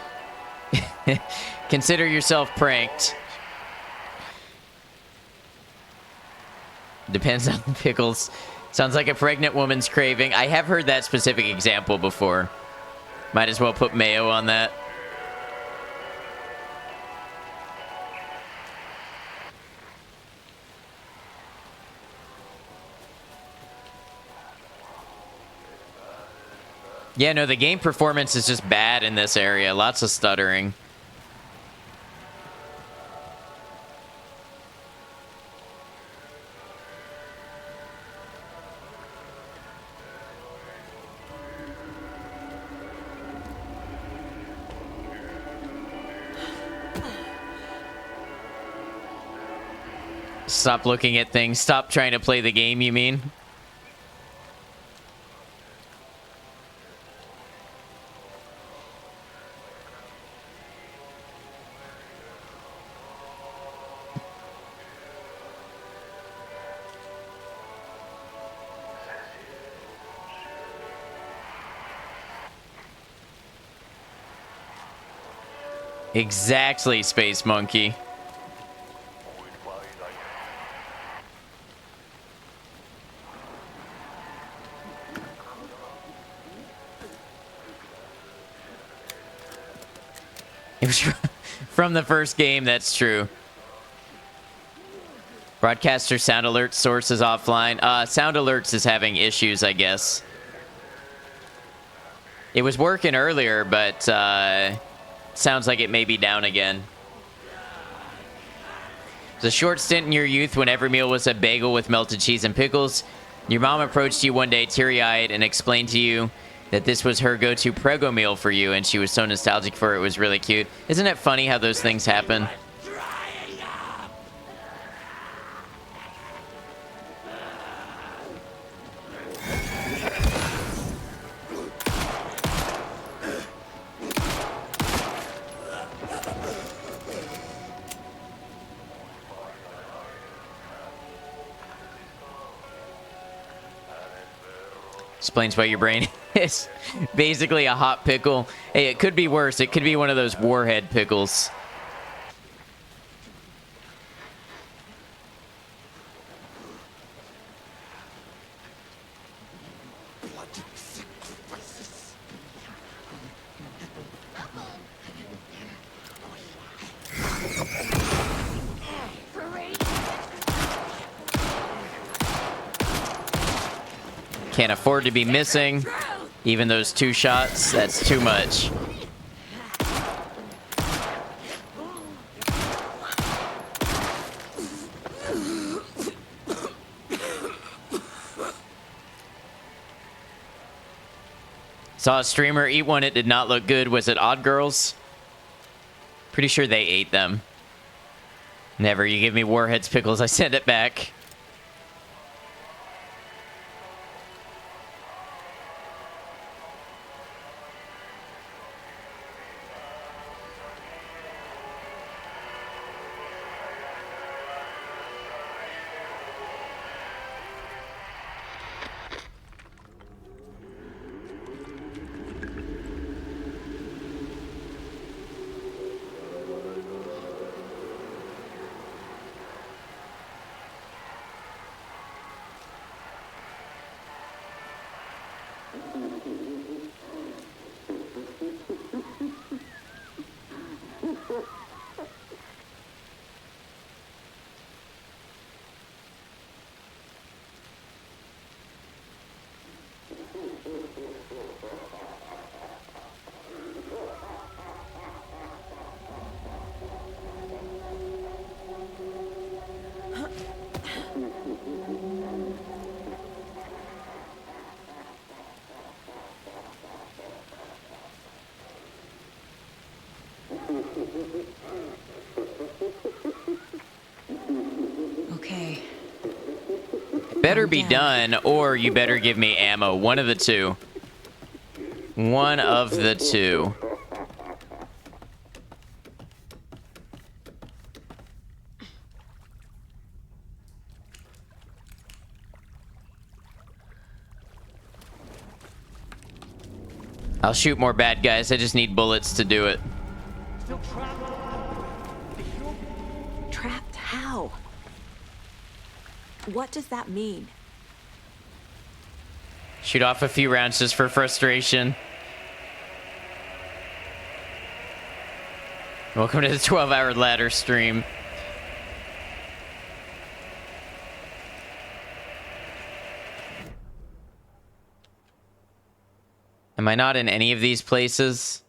Consider yourself pranked. Depends on the pickles. Sounds like a pregnant woman's craving. I have heard that specific example before. Might as well put mayo on that. Yeah, no, the game performance is just bad in this area. Lots of stuttering. Stop looking at things. Stop trying to play the game, you mean? Exactly, Space Monkey. It was from the first game, that's true. Broadcaster sound alert source is offline. Sound alerts is having issues, I guess. It was working earlier, but sounds like it may be down again. It was a short stint in your youth when every meal was a bagel with melted cheese and pickles. Your mom approached you one day teary-eyed and explained to you that this was her go-to prego meal for you, and she was so nostalgic for it. It was really cute. Isn't it funny how those things happen? Explains why your brain is basically a hot pickle. Hey, it could be worse. It could be one of those warhead pickles. Can't afford to be missing. Even those 2 shots, that's too much. Saw a streamer eat one, it did not look good. Was it Odd Girls? Pretty sure they ate them. Never, you give me Warheads pickles, I send it back. Okay. Better be done, or you better give me ammo. One of the two. One of the two. I'll shoot more bad guys. I just need bullets to do it. Trapped how? What does that mean? Shoot off a few rounds just for frustration. Welcome to the 12-hour ladder stream. Am I not in any of these places?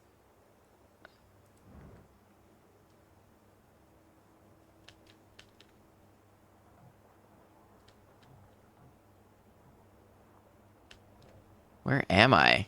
Where am I?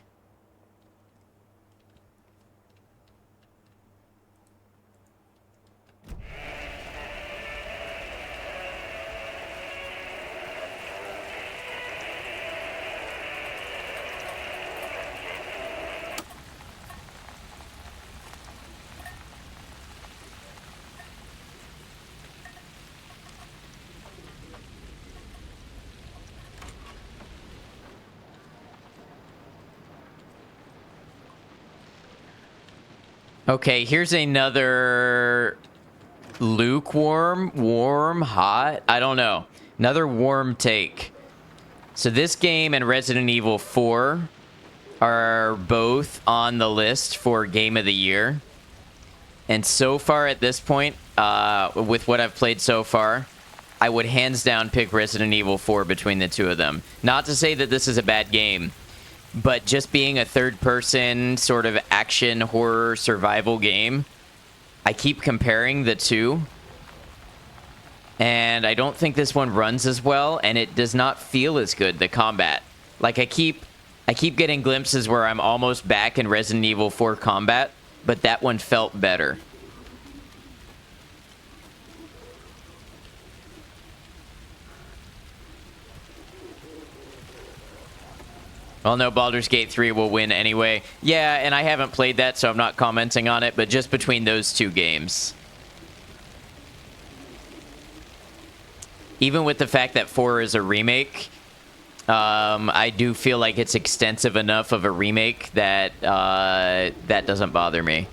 Okay, here's another lukewarm, warm, hot, I don't know. Another warm take. So this game and Resident Evil 4 are both on the list for Game of the Year. And so far at this point, with what I've played so far, I would hands down pick Resident Evil 4 between the two of them. Not to say that this is a bad game, but just being a third-person sort of action, horror, survival game, I keep comparing the two. And I don't think this one runs as well, and it does not feel as good, the combat. Like, I keep getting glimpses where I'm almost back in Resident Evil 4 combat, but that one felt better. Well, no, Baldur's Gate 3 will win anyway. Yeah, and I haven't played that, so I'm not commenting on it, but just between those two games. Even with the fact that 4 is a remake, I do feel like it's extensive enough of a remake that that doesn't bother me.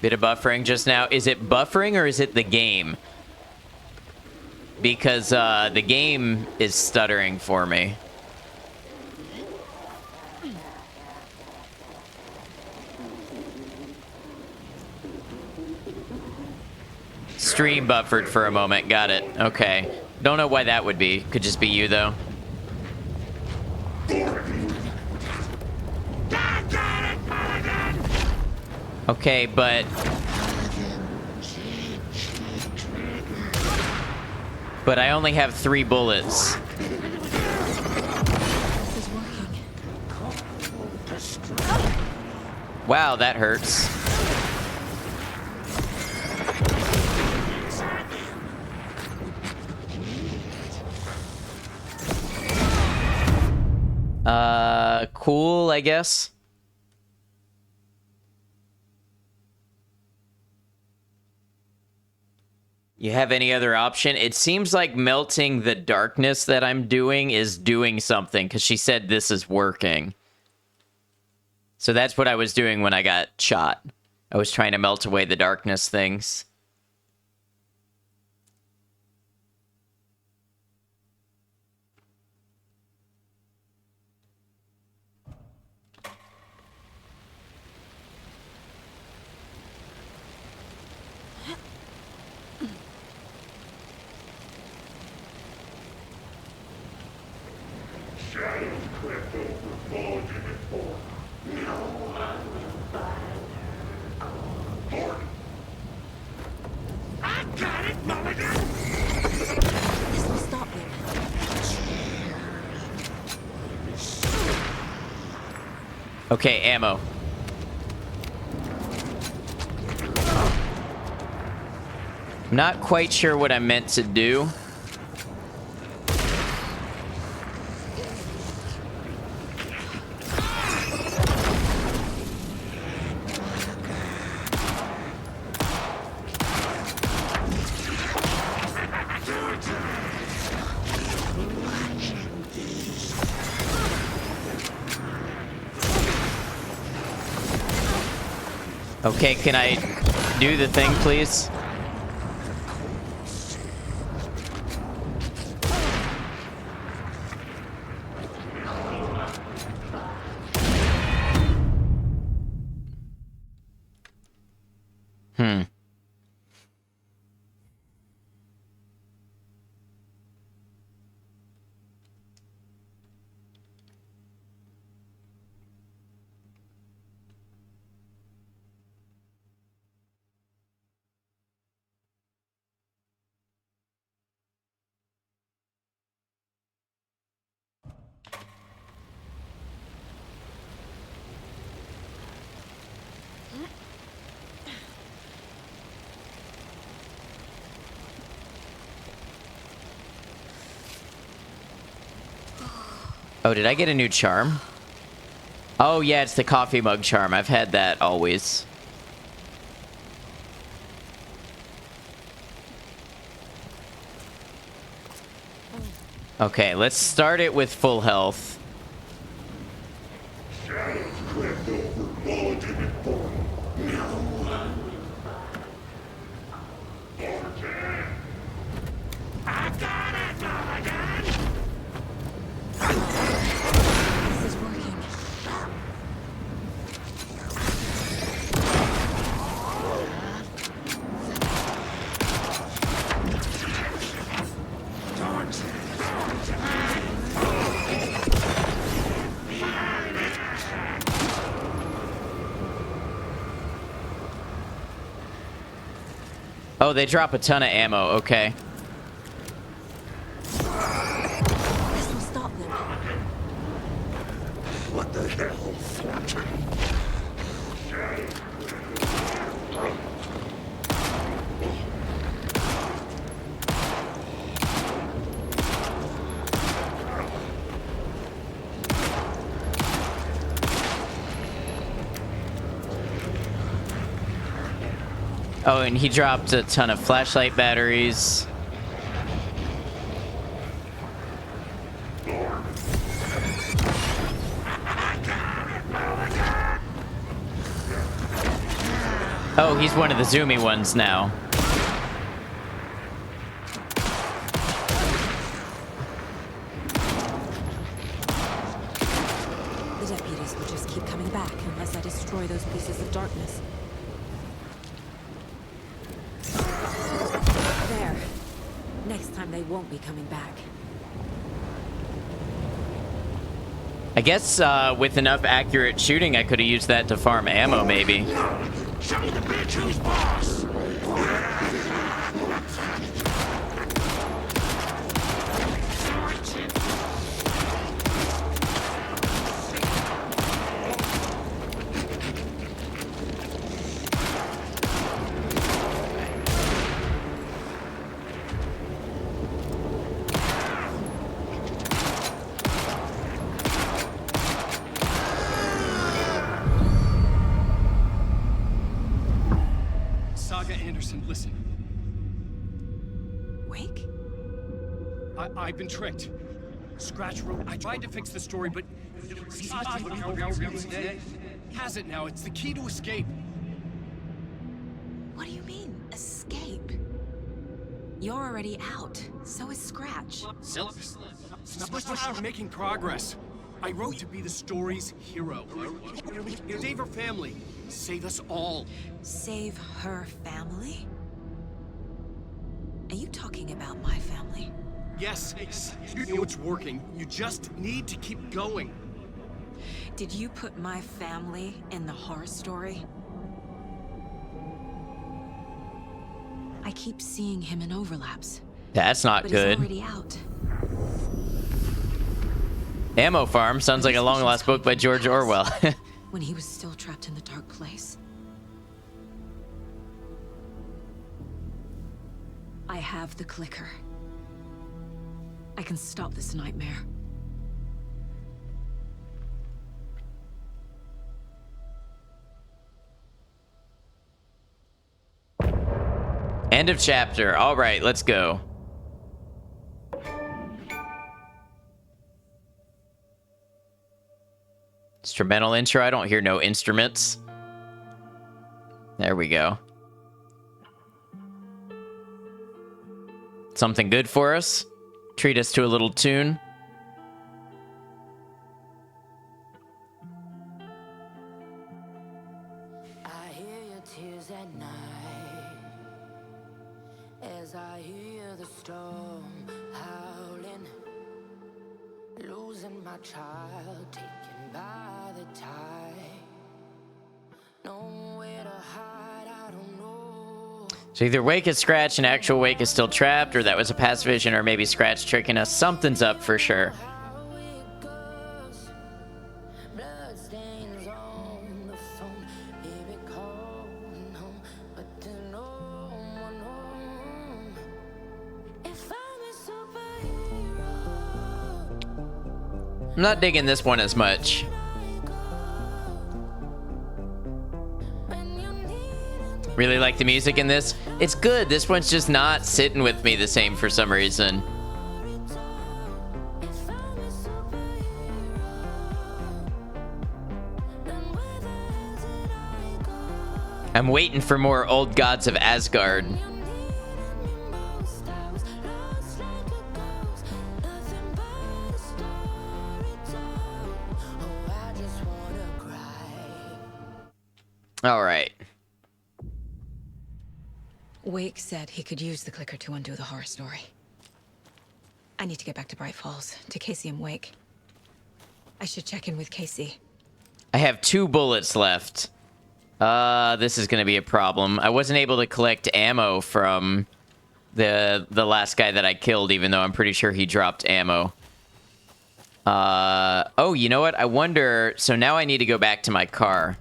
Bit of buffering just now. Is it buffering or is it the game? Because the game is stuttering for me. Stream buffered for a moment. Got it. Okay. Don't know why that would be. Could just be you, though. Okay, but... But I only have 3 bullets. Wow, that hurts. Cool, I guess. You have any other option? It seems like melting the darkness that I'm doing is doing something, because she said this is working. So that's what I was doing when I got shot. I was trying to melt away the darkness things. Okay, ammo. Not quite sure what I'm meant to do. Okay, can I do the thing, please? Oh, did I get a new charm? Oh, yeah, it's the coffee mug charm. I've had that always. Okay, let's start it with full health. Oh, they drop a ton of ammo. Okay. This will stop them. What the hell, Thornton? Oh, and he dropped a ton of flashlight batteries. Oh, he's one of the zoomy ones now. The deputies will just keep coming back unless I destroy those pieces of darkness. won't be coming back. I guess with enough accurate shooting, I could have used that to farm ammo, maybe. Show the bitch who's boss! Saga Anderson, listen. Wake? I've been tricked. Scratch wrote. I tried to fix the story, but has it now. It's the key to escape. What do you mean, escape? You're already out. So is Scratch. We're making progress. I wrote to be the story's hero. Save her family. Save us all. Save her family? Are you talking about my family? Yes, you know it's working. You just need to keep going. Did you put my family in the horror story? I keep seeing him in overlaps. That's not but good. He's already out. Ammo Farm sounds like a long-lost book by George Orwell. When he was still trapped in the dark place. I have the clicker. I can stop this nightmare. End of chapter. All right, let's go. Instrumental intro. I don't hear no instruments. There we go. Something good for us. Treat us to a little tune. I hear your tears at night as I hear the storm howling, losing my child, taken by the tide. Nowhere to hide, I don't know. So either Wake is Scratch and actual Wake is still trapped, or that was a past vision, or maybe Scratch tricking us. Something's up for sure. I'm not digging this one as much. Really like the music in this. It's good. This one's just not sitting with me the same for some reason. I'm waiting for more Old Gods of Asgard. All right. Wake said he could use the clicker to undo the horror story. I need to get back to Bright Falls, to Casey and Wake. I should check in with Casey. I have 2 bullets left. This is gonna be a problem. I wasn't able to collect ammo from the last guy that I killed, even though I'm pretty sure he dropped ammo. Oh, you know what? I wonder... So now I need to go back to my car.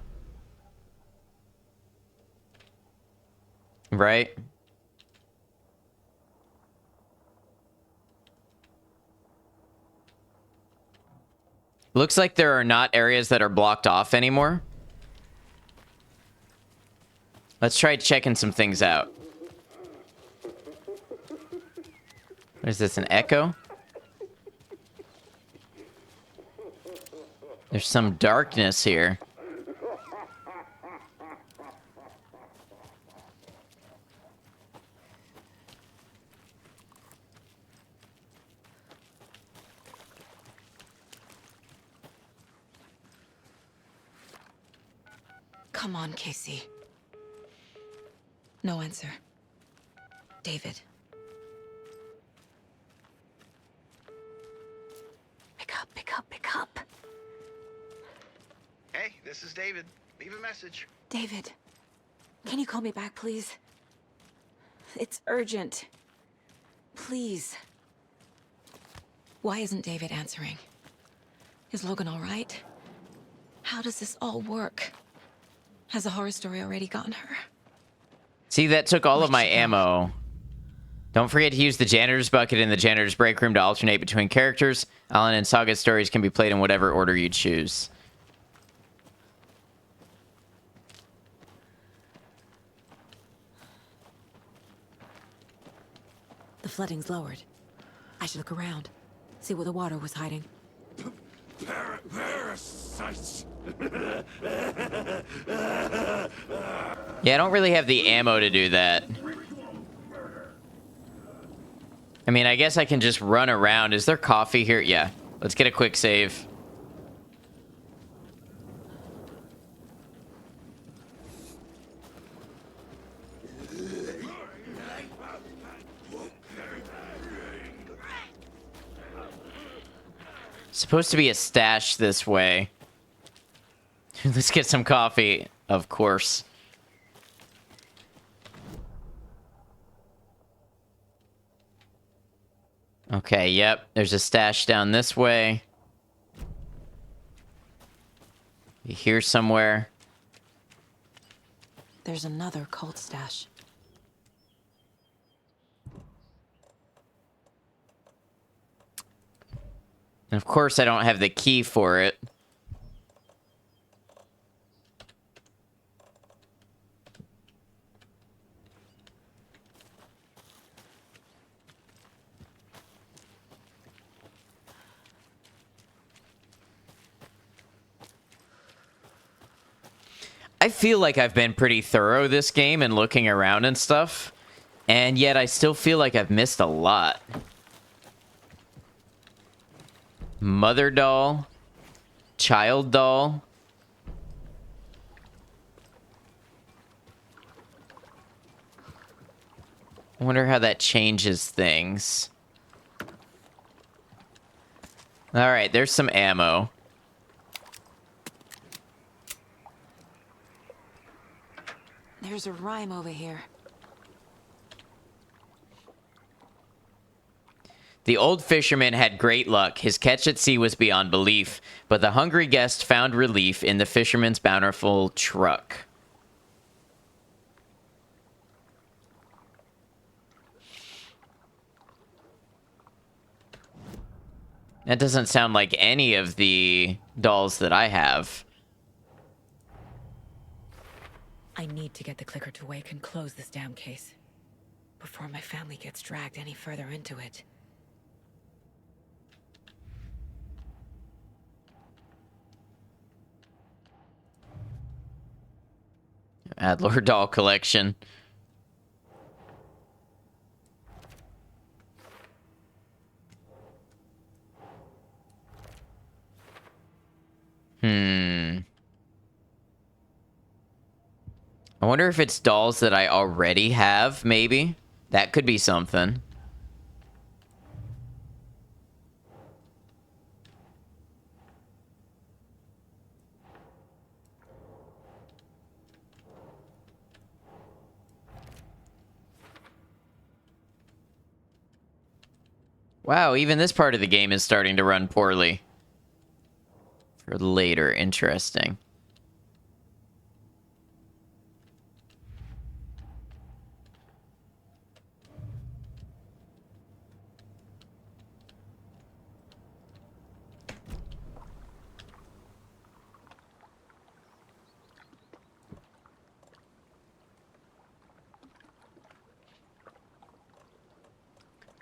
Right? Looks like there are not areas that are blocked off anymore. Let's try checking some things out. What is this, an echo? There's some darkness here. Come on, Casey. No answer. David. This is David. Leave a message. David, can you call me back, please? It's urgent. Please. Why isn't David answering? Is Logan all right? How does this all work? Has the horror story already gotten her? See, that took all of my ammo. Don't forget to use the janitor's bucket in the janitor's break room to alternate between characters. Alan and Saga stories can be played in whatever order you choose. The flooding's lowered. I should look around, see where the water was hiding. Parasites! Yeah, I don't really have the ammo to do that. I mean, I guess I can just run around. Is there coffee here? Yeah. Let's get a quick save. Supposed to be a stash this way. Let's get some coffee, of course. Okay, yep. There's a stash down this way. Here somewhere. There's another cult stash. And of course, I don't have the key for it. I feel like I've been pretty thorough this game and looking around and stuff, and yet I still feel like I've missed a lot. Mother doll. Child doll. I wonder how that changes things. Alright, there's some ammo. There's a rhyme over here. The old fisherman had great luck. His catch at sea was beyond belief, but the hungry guest found relief in the fisherman's bountiful truck. That doesn't sound like any of the dolls that I have. I need to get the clicker to wake and close this damn case before my family gets dragged any further into it. Adler doll collection. I wonder if it's dolls that I already have, maybe? That could be something. Wow, even this part of the game is starting to run poorly. For later, interesting.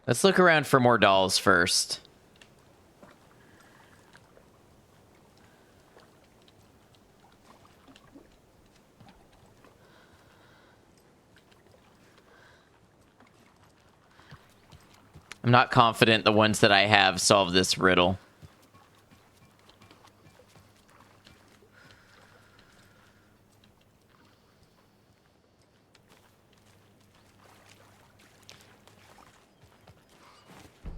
Let's look around for more dolls first. I'm not confident the ones that I have solve this riddle.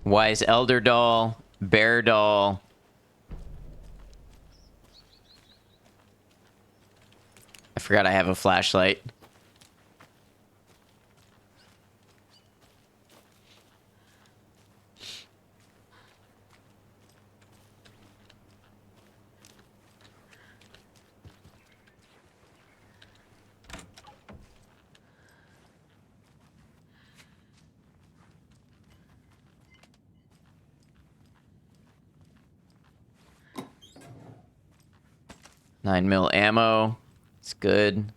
Wise Elder doll, Bear doll. forgot I have a flashlight. Nine mil ammo. It's good.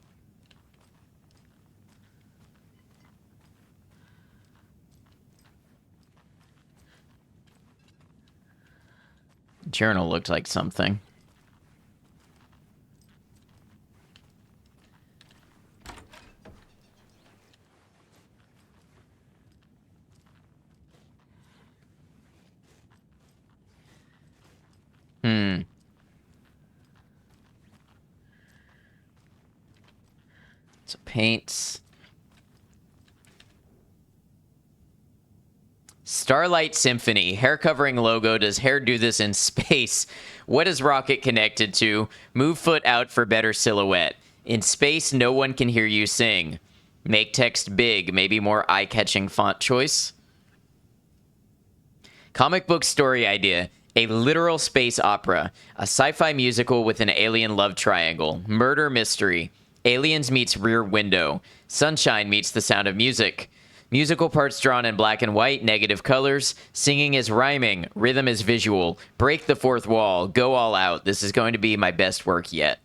Journal looked like something. So paints. Starlight Symphony. Hair covering logo. Does hair do this in space? What is rocket connected to? Move foot out for better silhouette. In space, no one can hear you sing. Make text big. Maybe more eye-catching font choice. Comic book story idea. A literal space opera. A sci-fi musical with an alien love triangle. Murder mystery. Aliens meets Rear Window. Sunshine meets The Sound of Music. Musical parts drawn in black and white, negative colors. Singing is rhyming. Rhythm is visual. Break the fourth wall. Go all out. This is going to be my best work yet.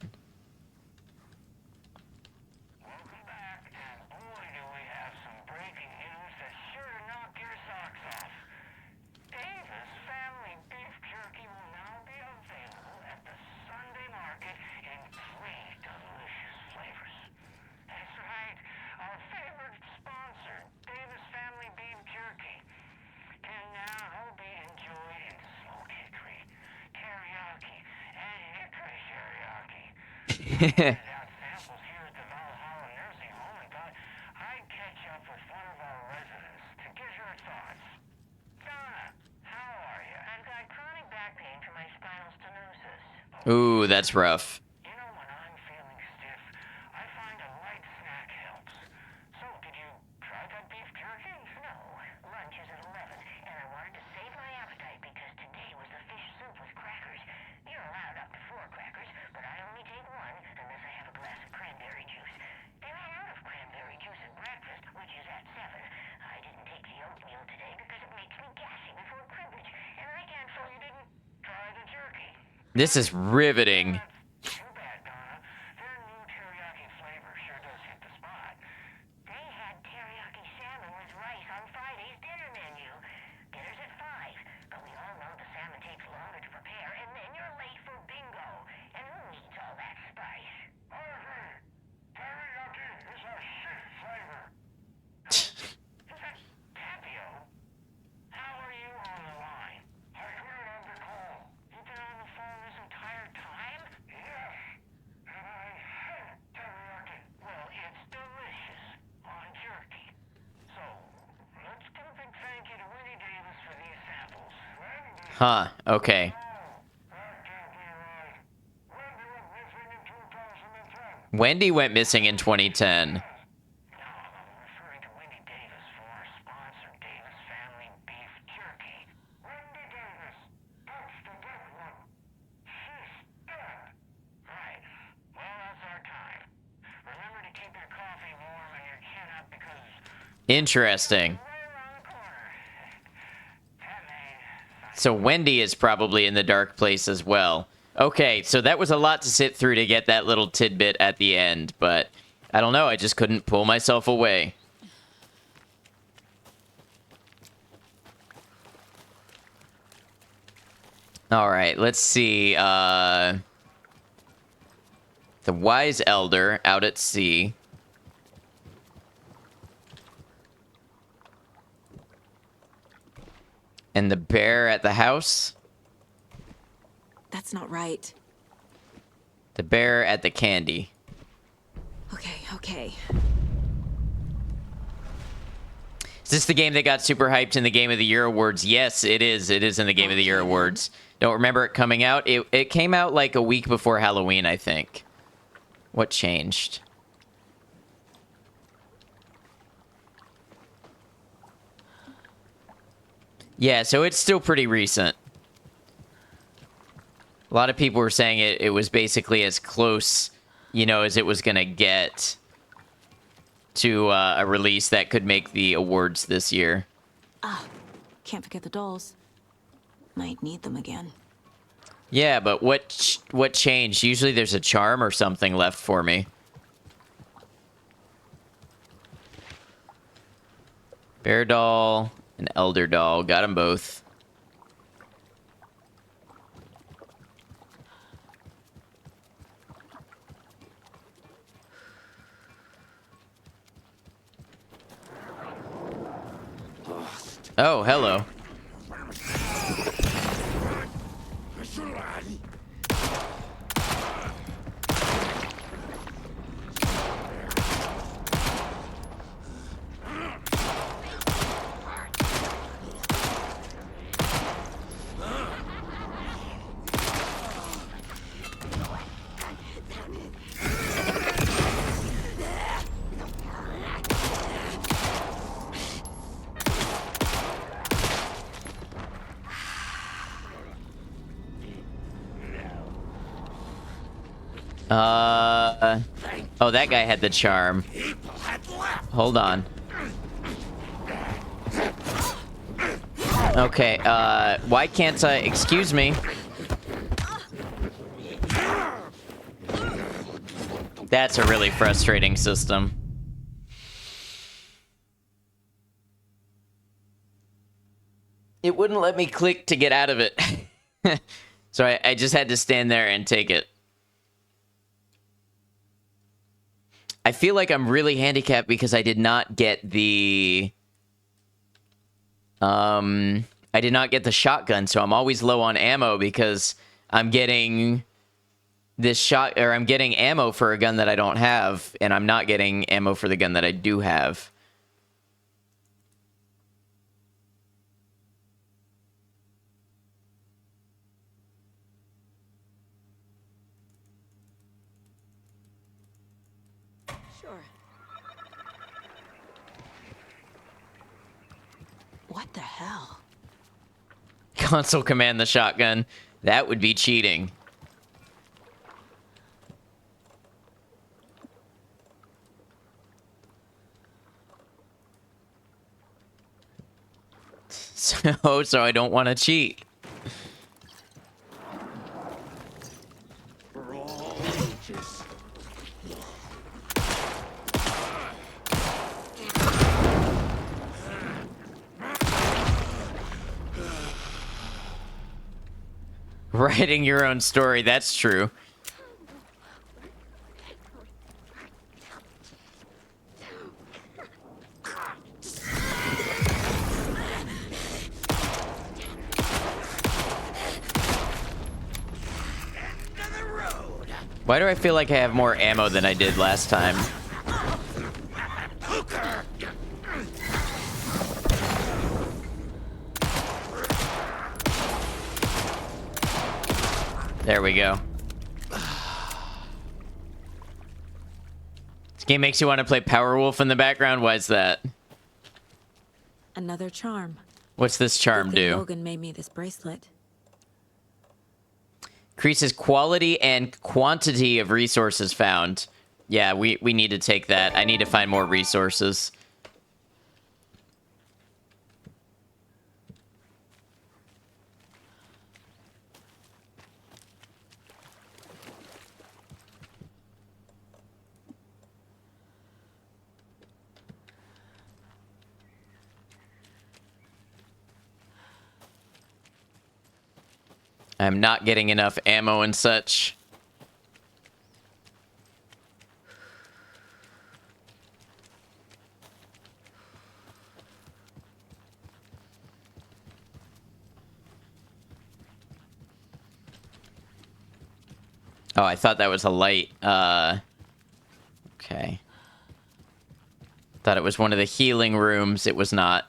Ooh, that's rough. This is riveting. Huh, okay. Wendy went missing in 2010. Interesting. So Wendy is probably in the dark place as well. Okay, so that was a lot to sit through to get that little tidbit at the end, but I don't know, I just couldn't pull myself away. All right, let's see. The Wise Elder out at sea. And the bear at the house. That's not right. The bear at the candy. Okay. Is this the game that got super hyped in the Game of the Year awards? Yes, it is. It is in the Game of the Year awards. Don't remember it coming out. It came out like a week before Halloween, I think. What changed? Yeah, so it's still pretty recent. A lot of people were saying it was basically as close, you know, as it was going to get to a release that could make the awards this year. Ah, can't forget the dolls. Might need them again. Yeah, but what changed? Usually there's a charm or something left for me. Bear doll and elder doll. Got them both. Oh, hello. Oh, that guy had the charm. Hold on. Okay, why can't I... Excuse me. That's a really frustrating system. It wouldn't let me click to get out of it. So I just had to stand there and take it. I feel like I'm really handicapped because I did not get the... I did not get the shotgun, so I'm always low on ammo because I'm getting this shot... Or I'm getting ammo for a gun that I don't have, and I'm not getting ammo for the gun that I do have. What the hell? Console command the shotgun. That would be cheating. So I don't want to cheat. For all ages. Writing your own story, that's true. Why do I feel like I have more ammo than I did last time? There we go. This game makes you want to play Powerwolf in the background. Why is that? Another charm. What's this charm Good thing do? Logan made me this bracelet. Increases quality and quantity of resources found. Yeah, we need to take that. I need to find more resources. I'm not getting enough ammo and such. Oh, I thought that was a light. Okay. Thought it was one of the healing rooms. It was not.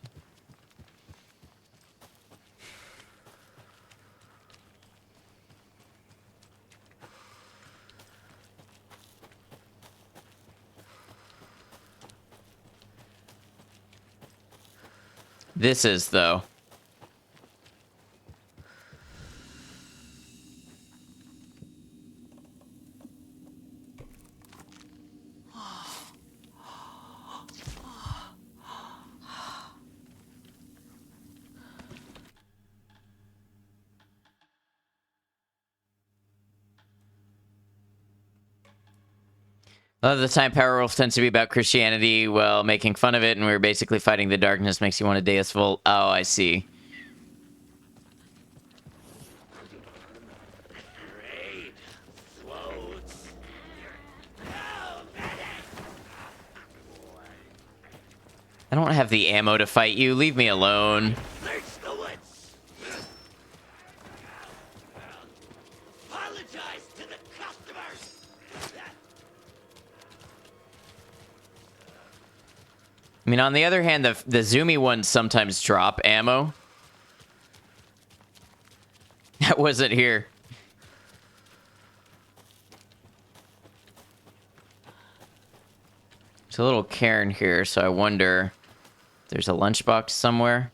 This is, though. A lot of the time, Power Wolf tends to be about Christianity while making fun of it, and we were basically fighting the darkness. Makes you want a Deus Vult. Oh, I see. I don't have the ammo to fight you. Leave me alone. I mean, on the other hand, the zoomy ones sometimes drop ammo. That wasn't here. There's a little cairn here, so I wonder if there's a lunchbox somewhere.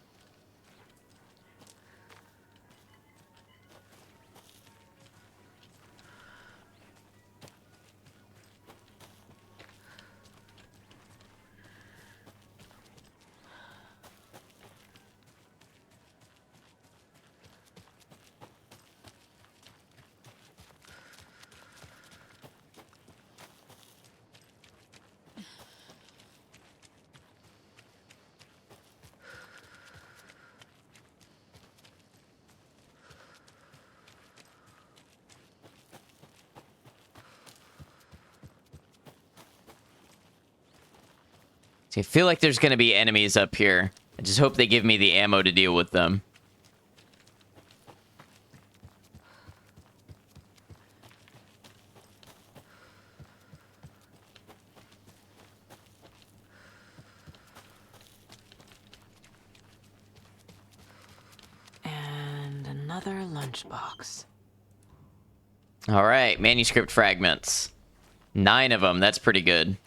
See, I feel like there's going to be enemies up here. I just hope they give me the ammo to deal with them. And another lunchbox. All right, manuscript fragments. 9 of them. That's pretty good.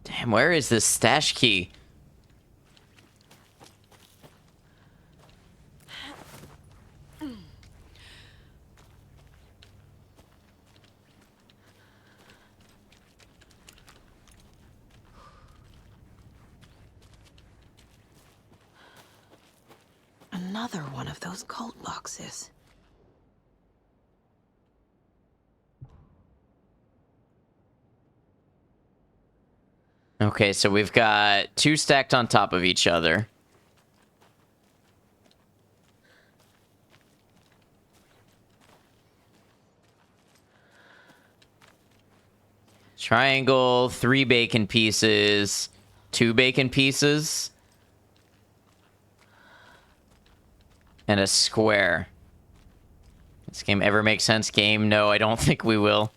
Damn, where is this stash key? Another one of those cult boxes. Okay, so we've got 2 stacked on top of each other. Triangle, 3 bacon pieces, 2 bacon pieces, and a square. This game ever make sense, game? No, I don't think we will.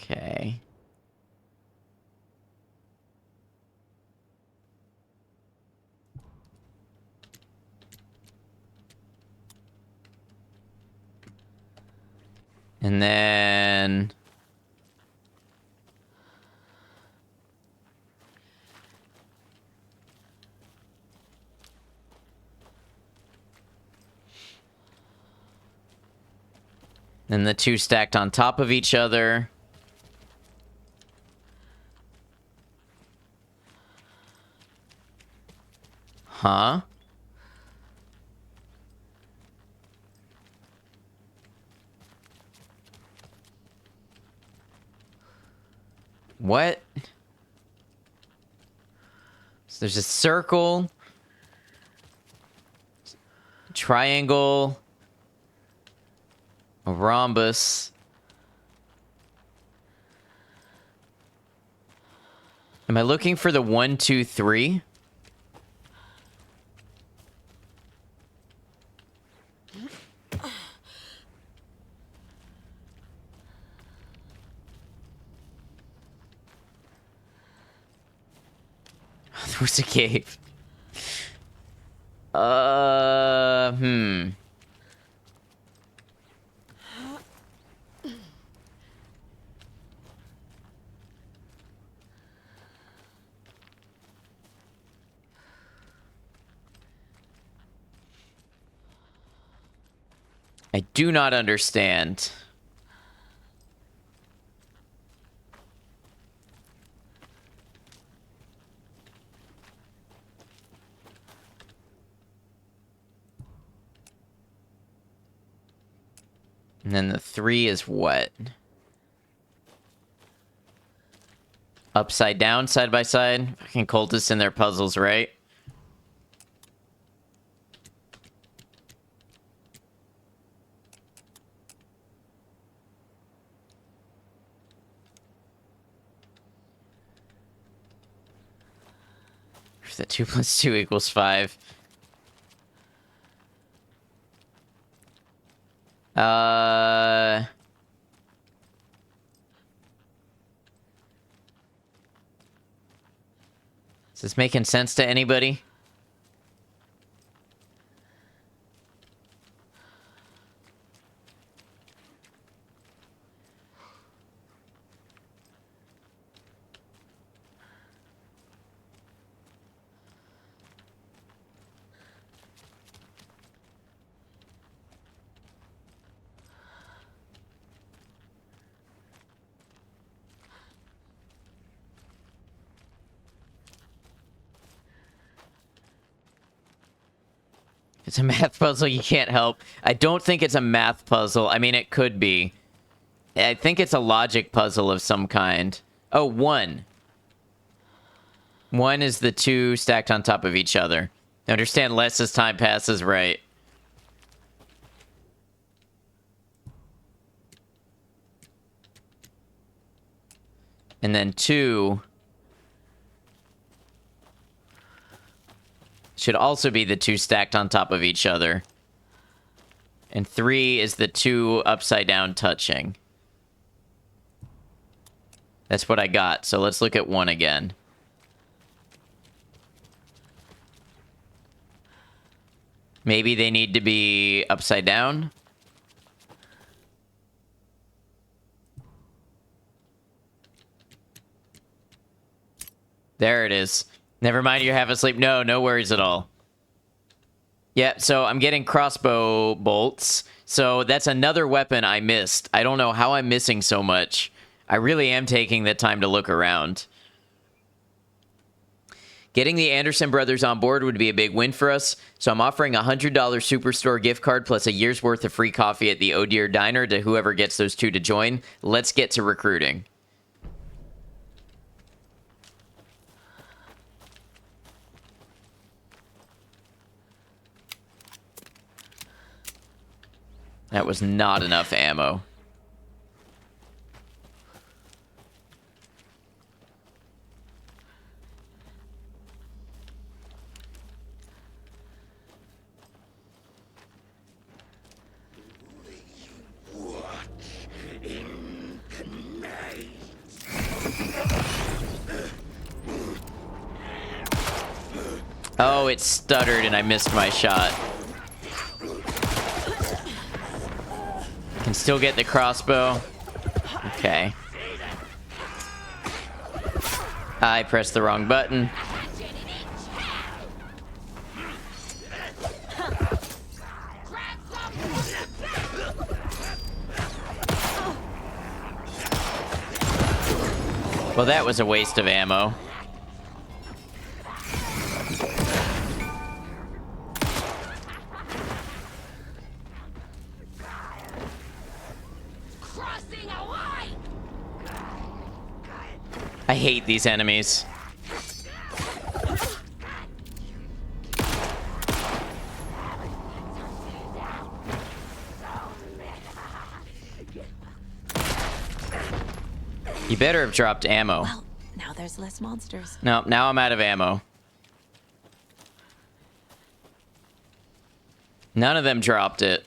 Okay. And then... then the 2 stacked on top of each other. Huh? What? So there's a circle. triangle, a rhombus. Am I looking for the 1, 2, 3? There was a cave. I do not understand. And then the 3 is what? Upside down, side by side? Fucking cultists and their puzzles, right? The 2 + 2 = 5. Is this making sense to anybody? It's a math puzzle you can't help. I don't think it's a math puzzle. I mean, it could be. I think it's a logic puzzle of some kind. Oh, 1. 1 is the 2 stacked on top of each other. I understand less as time passes, right? And then 2... should also be the 2 stacked on top of each other. And 3 is the 2 upside down touching. That's what I got. So let's look at 1 again. Maybe they need to be upside down. There it is. Never mind, you're half asleep. No, no worries at all. Yeah, so I'm getting crossbow bolts. So that's another weapon I missed. I don't know how I'm missing so much. I really am taking the time to look around. Getting the Anderson brothers on board would be a big win for us, so I'm offering a $100 Superstore gift card plus a year's worth of free coffee at the Oh Dear Diner to whoever gets those 2 to join. Let's get to recruiting. That was not enough ammo. Oh, it stuttered and I missed my shot. Can still get the crossbow. Okay. I pressed the wrong button. Well, that was a waste of ammo. I hate these enemies. better have dropped ammo. Well, now there's less monsters. No, now I'm out of ammo. None of them dropped it.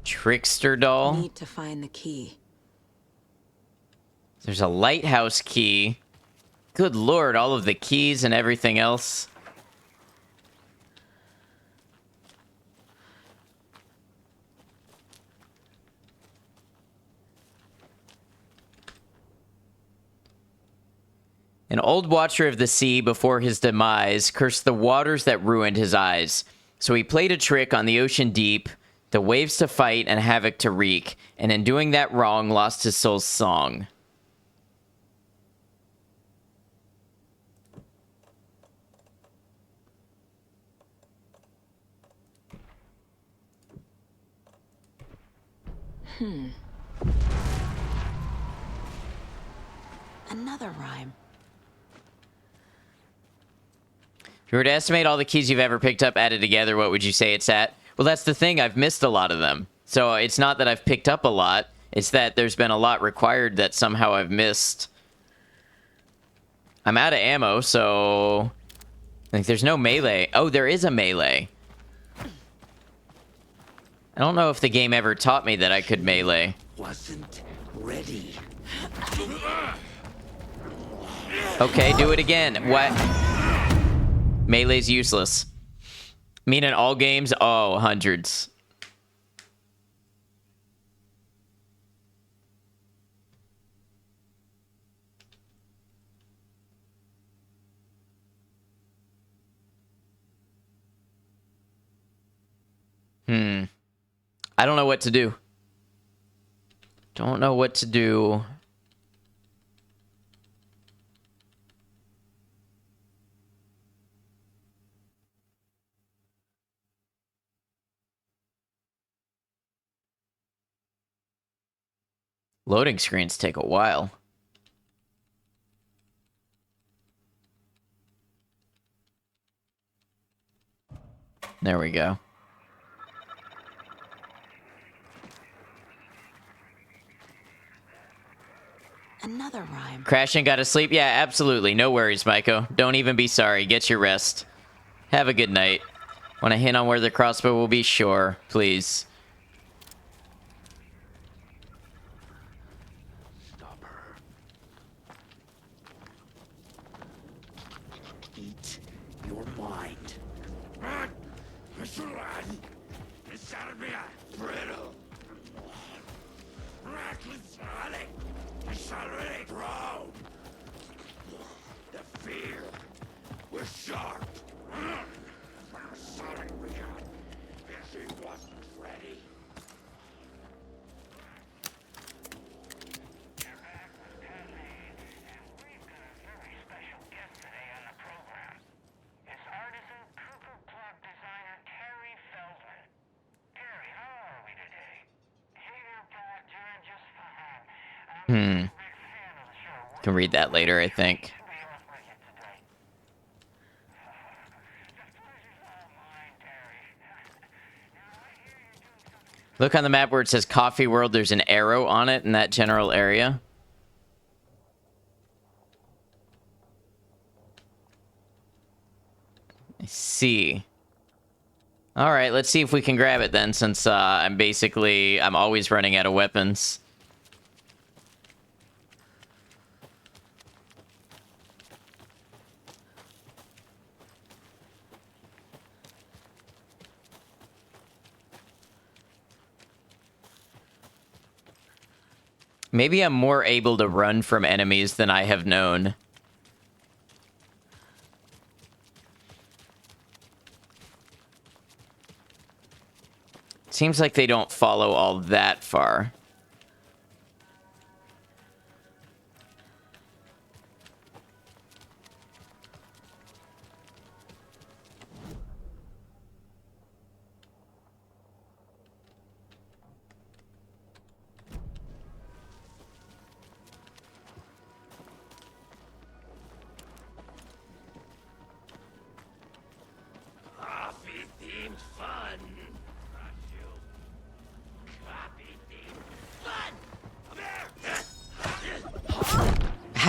Trickster doll. Need to find the key. There's a lighthouse key. Good lord, all of the keys and everything else. An old watcher of the sea before his demise cursed the waters that ruined his eyes. So he played a trick on the ocean deep, the waves to fight and havoc to wreak, and in doing that wrong lost his soul's song. Another rhyme. If you were to estimate all the keys you've ever picked up added together, what would you say it's at? Well, that's the thing. I've missed a lot of them. So it's not that I've picked up a lot. It's that there's been a lot required that somehow I've missed. I'm out of ammo, so... Like, there's no melee. Oh, there is a melee. I don't know if the game ever taught me that I could melee. Wasn't ready. Okay, do it again. What? Melee's useless. I mean, in all games? Oh, hundreds. I don't know what to do. Don't know what to do. Loading screens take a while. There we go. Another rhyme. Crashing, gotta sleep? Yeah, absolutely. No worries, Maiko. Don't even be sorry. Get your rest. Have a good night. Want to hint on where the crossbow will be? Sure, please. Stop her. Eat your mind. Brittle. Bro. The fear was sharp. Sorry, we got. If he wasn't ready. Can read that later, I think. Look on the map where it says Coffee World. There's an arrow on it in that general area. I see. All right, let's see if we can grab it then, since I'm always running out of weapons. Maybe I'm more able to run from enemies than I have known. Seems like they don't follow all that far.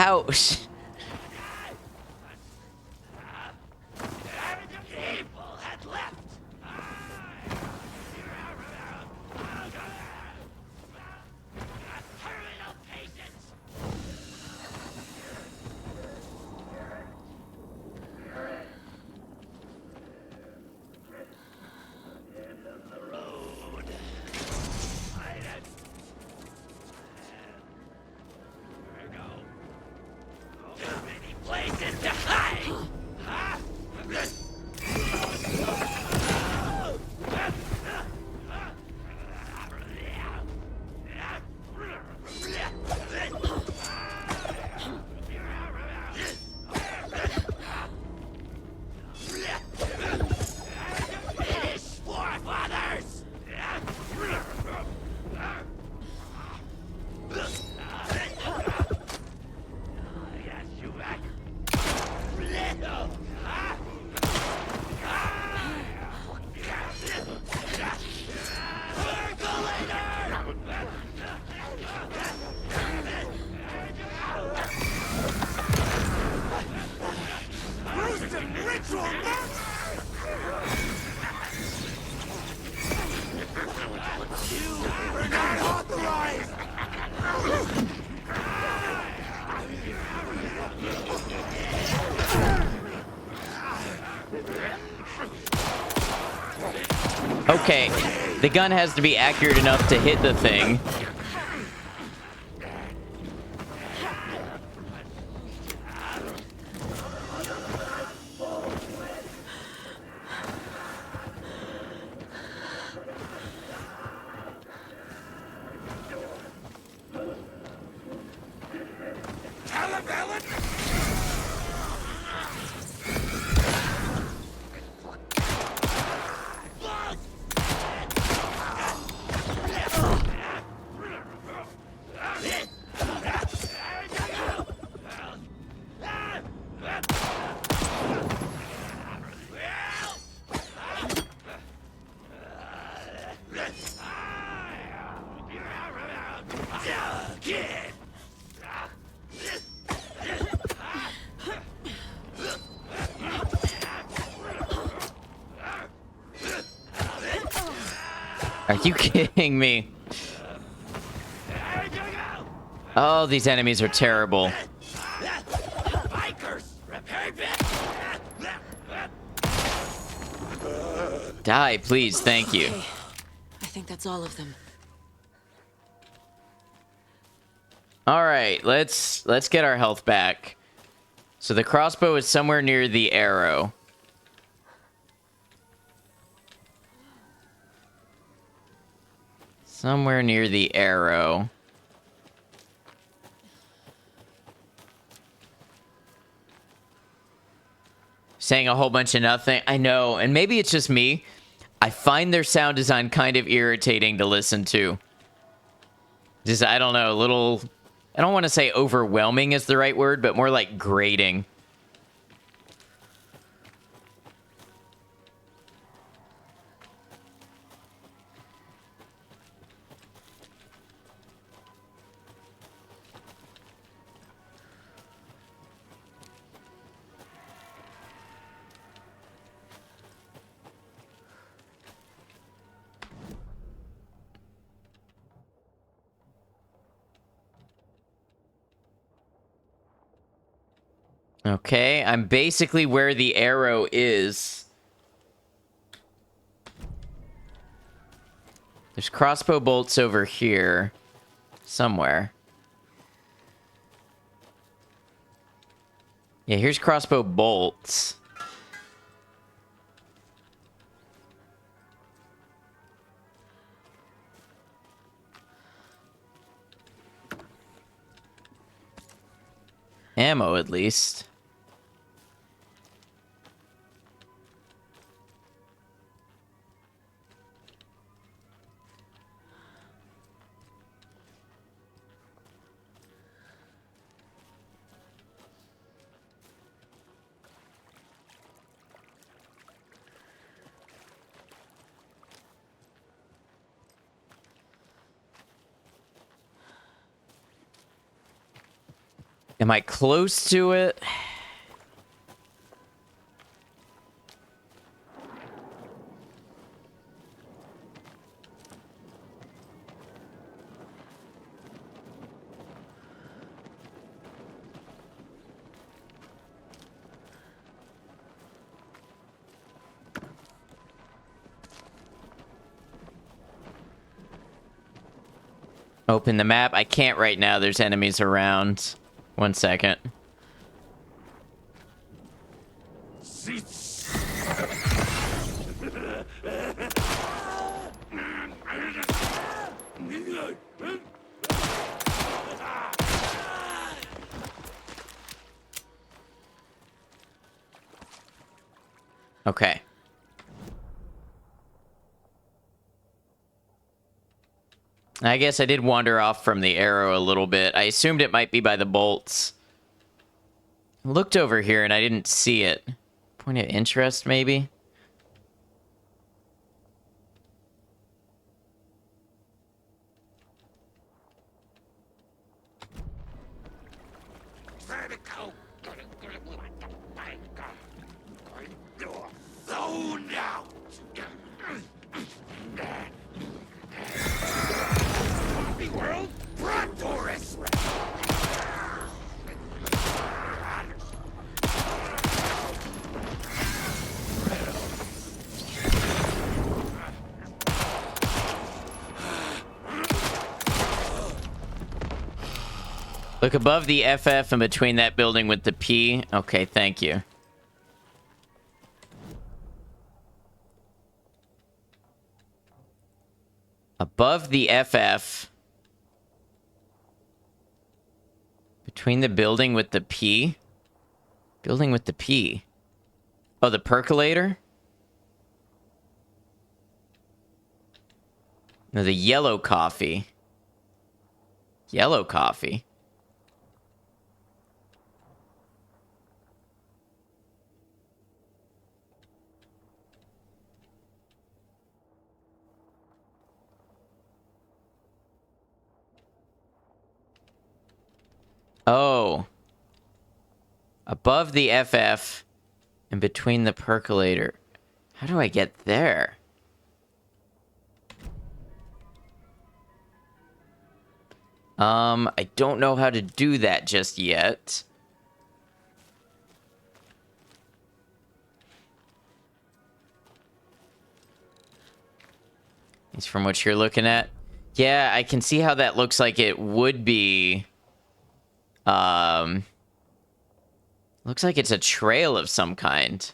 How? People had left. Terminal patients. Too many places to hide. Huh? Finish forefathers! Yes, you back. Little. Gruesome ritual You are not authorized! Okay, the gun has to be accurate enough to hit the thing. Are you kidding me? Oh, these enemies are terrible. Die, please. Thank you. Okay. I think that's all of them. All right, let's get our health back. So the crossbow is somewhere near the arrow. Somewhere near the arrow. Saying a whole bunch of nothing. I know, and maybe it's just me. I find their sound design kind of irritating to listen to. Just, I don't know, a little... I don't want to say overwhelming is the right word, but more like grating. Okay, I'm basically where the arrow is. There's crossbow bolts over here. Somewhere. Yeah, here's crossbow bolts. Ammo, at least. Am I close to it? Open the map. I can't right now. There's enemies around. 1 second. Okay. I guess I did wander off from the arrow a little bit. I assumed it might be by the bolts. I looked over here and I didn't see it. Point of interest, maybe? Zoned out. Happy world, brought tourists. Look above the FF and between that building with the P. Okay, thank you. Above the FF. Between the building with the P. Building with the P. Oh, the percolator? No, the yellow coffee. Yellow coffee. Oh. Above the FF and between the percolator. How do I get there? I don't know how to do that just yet. It's from what you're looking at. Yeah, I can see how that looks like it would be. Looks like it's a trail of some kind.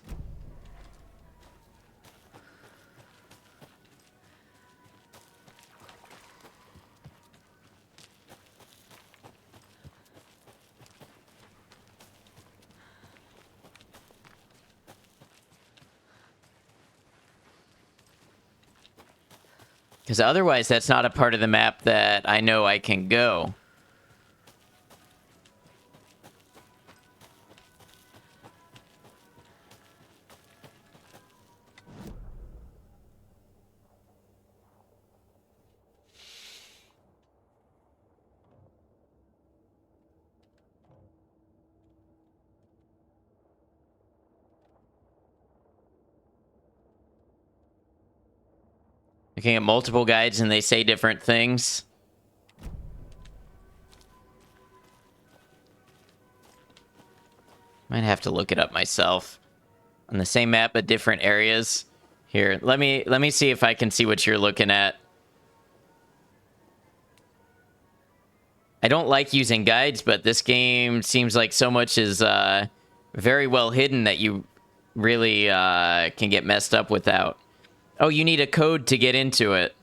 Because otherwise, that's not a part of the map that I know I can go. Looking at multiple guides and they say different things. Might have to look it up myself. On the same map but different areas. Here, let me see if I can see what you're looking at. I don't like using guides, but this game seems like so much is very well hidden that you really can get messed up without. Oh, you need a code to get into it.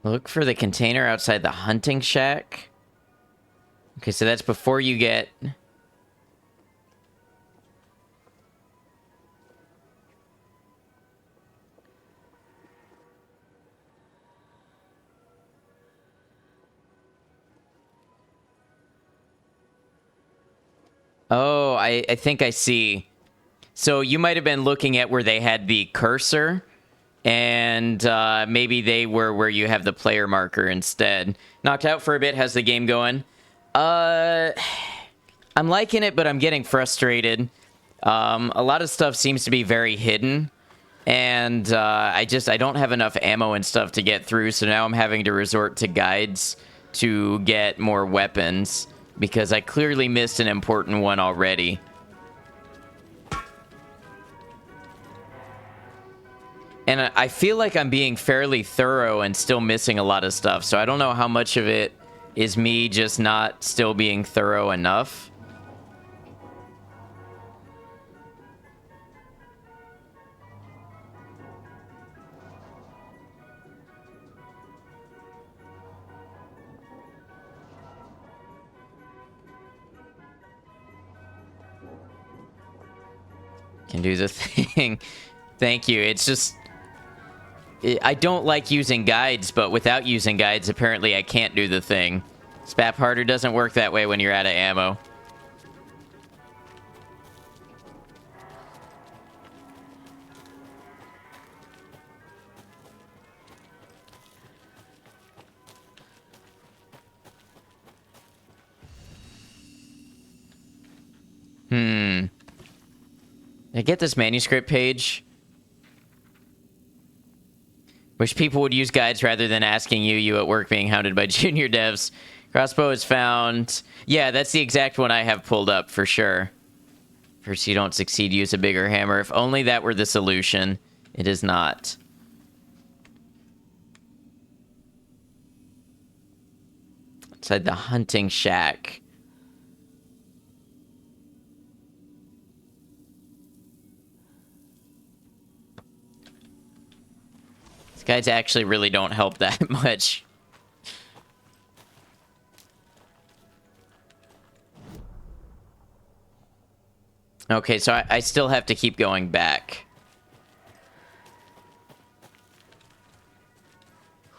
Look for the container outside the hunting shack. Okay, so that's before you get... Oh, I think I see. So you might have been looking at where they had the cursor, and maybe they were where you have the player marker instead. Knocked out for a bit. How's the game going? I'm liking it, but I'm getting frustrated. A lot of stuff seems to be very hidden, and I don't have enough ammo and stuff to get through, so now I'm having to resort to guides to get more weapons, because I clearly missed an important one already. And I feel like I'm being fairly thorough and still missing a lot of stuff, so I don't know how much of it is me just not still being thorough enough. Can do the thing. Thank you. It's just... I don't like using guides, but without using guides, apparently I can't do the thing. Spap harder doesn't work that way when you're out of ammo. I get this manuscript page. Wish people would use guides rather than asking you at work being hounded by junior devs. Crossbow is found. Yeah, that's the exact one I have pulled up for sure. First you don't succeed, use a bigger hammer. If only that were the solution. It is not. Inside the hunting shack. These guides actually really don't help that much. Okay, so I still have to keep going back.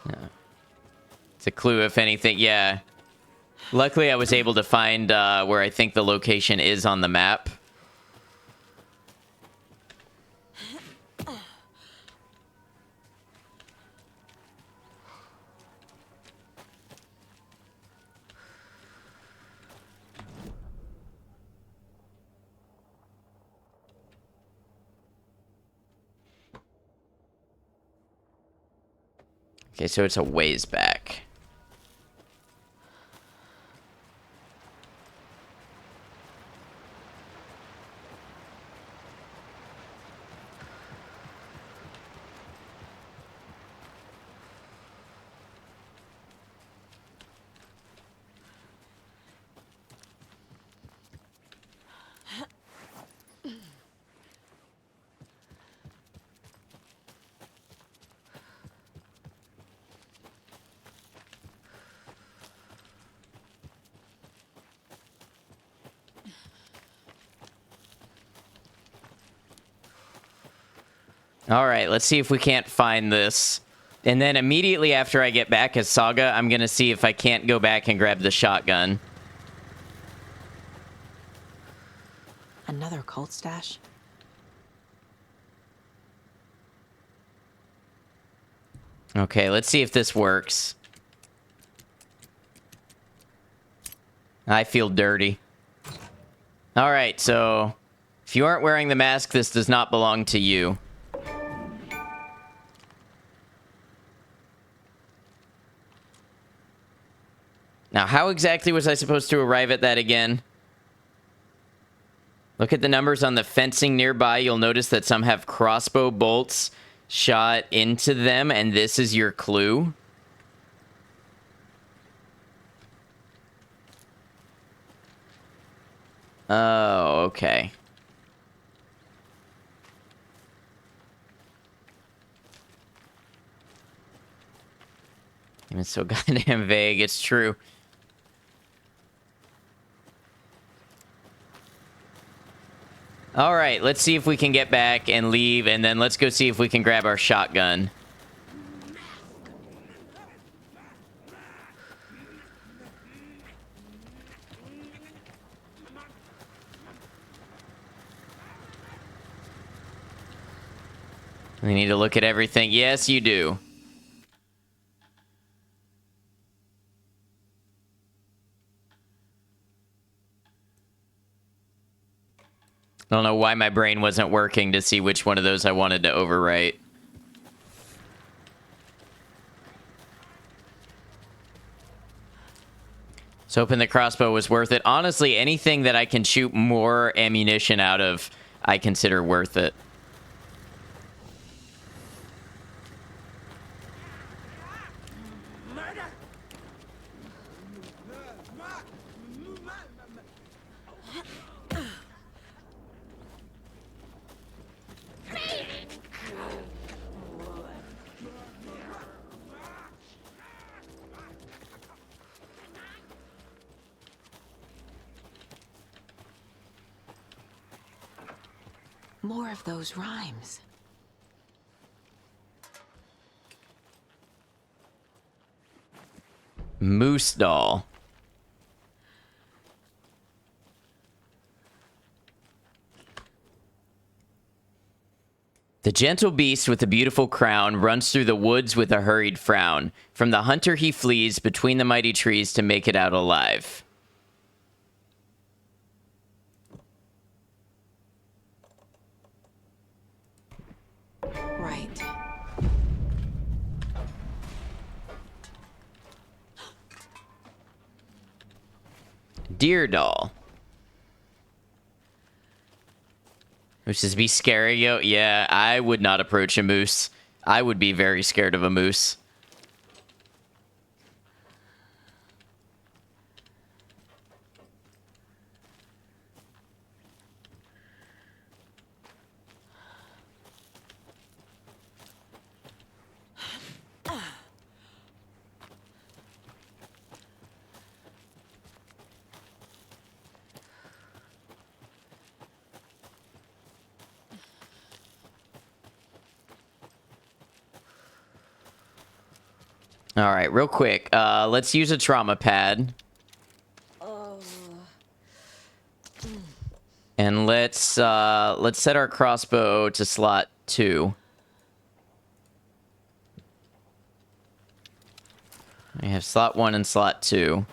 No. It's a clue, if anything. Yeah. Luckily, I was able to find where I think the location is on the map. Okay, so it's a ways back. All right, let's see if we can't find this. And then immediately after I get back as Saga, I'm going to see if I can't go back and grab the shotgun. Another cult stash? Okay, let's see if this works. I feel dirty. All right, so if you aren't wearing the mask, this does not belong to you. Now, how exactly was I supposed to arrive at that again? Look at the numbers on the fencing nearby. You'll notice that some have crossbow bolts shot into them, and this is your clue. Oh, okay. It's so goddamn vague, it's true. All right, let's see if we can get back and leave, and then let's go see if we can grab our shotgun. We need to look at everything. Yes, you do. I don't know why my brain wasn't working to see which one of those I wanted to overwrite. So hoping the crossbow was worth it. Honestly, anything that I can shoot more ammunition out of, I consider worth it. More of those rhymes. Moose doll. The gentle beast with the beautiful crown runs through the woods with a hurried frown. From the hunter he flees between the mighty trees to make it out alive. Right. Deer doll. Mooses be scary, yo. Yeah, I would not approach a moose. I would be very scared of a moose. All right, real quick. Let's use a trauma pad. And let's set our crossbow to slot 2. We have slot 1 and slot 2.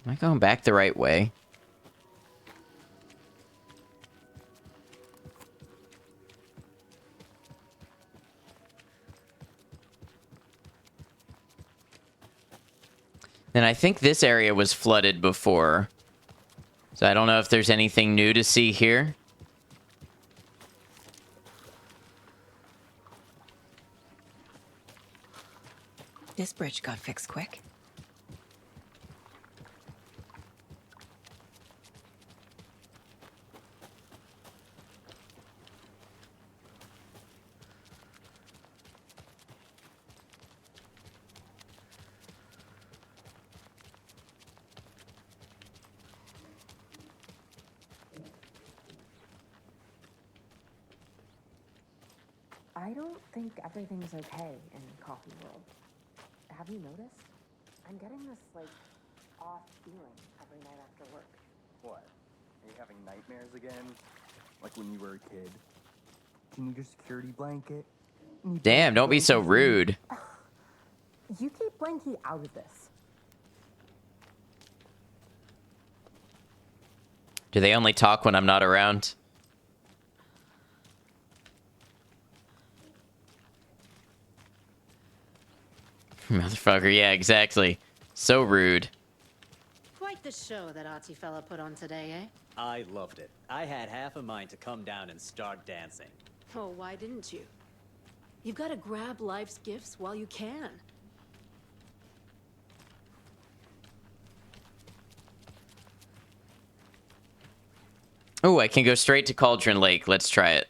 Am I going back the right way? And I think this area was flooded before. So I don't know if there's anything new to see here. This bridge got fixed quick. I don't think everything's okay in Coffee World. Have you noticed? I'm getting this, like, off feeling every night after work. What? Are you having nightmares again? Like when you were a kid? Do you need your security blanket? Damn, don't be so rude. You keep Blanky out of this. Do they only talk when I'm not around? Motherfucker, yeah, exactly. So rude. Quite the show that artsy fella put on today, eh? I loved it. I had half a mind to come down and start dancing. Oh, why didn't you? You've got to grab life's gifts while you can. Oh, I can go straight to Cauldron Lake. Let's try it.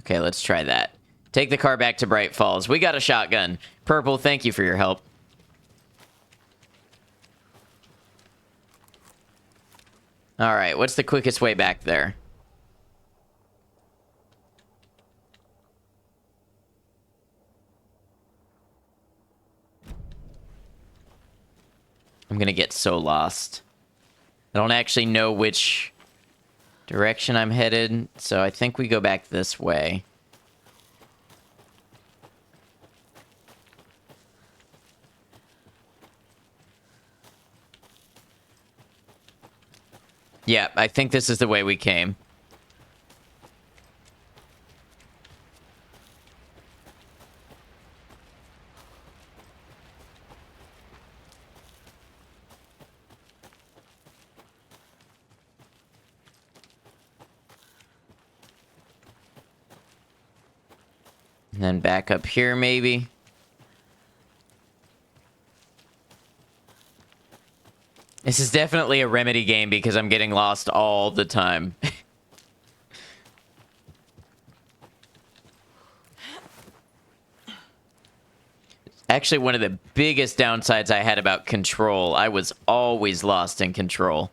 Okay, let's try that. Take the car back to Bright Falls. We got a shotgun. Purple, thank you for your help. Alright, what's the quickest way back there? I'm gonna get so lost. I don't actually know which direction I'm headed, so I think we go back this way. Yeah, I think this is the way we came. And then back up here, maybe. This is definitely a Remedy game because I'm getting lost all the time. Actually, one of the biggest downsides I had about Control, I was always lost in Control.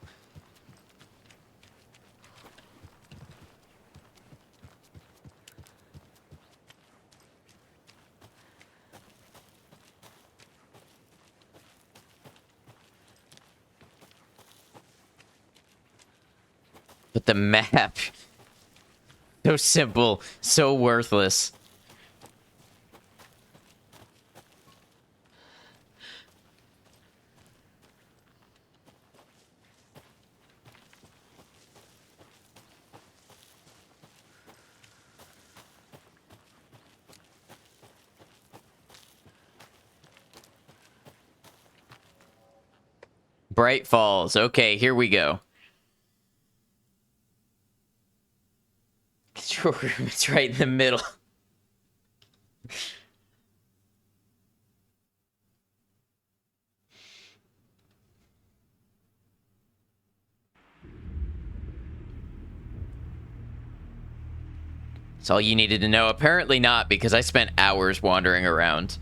But the map, so simple, so worthless. Bright Falls. Okay, here we go. Control room, it's right in the middle. That's all you needed to know. Apparently not, because I spent hours wandering around.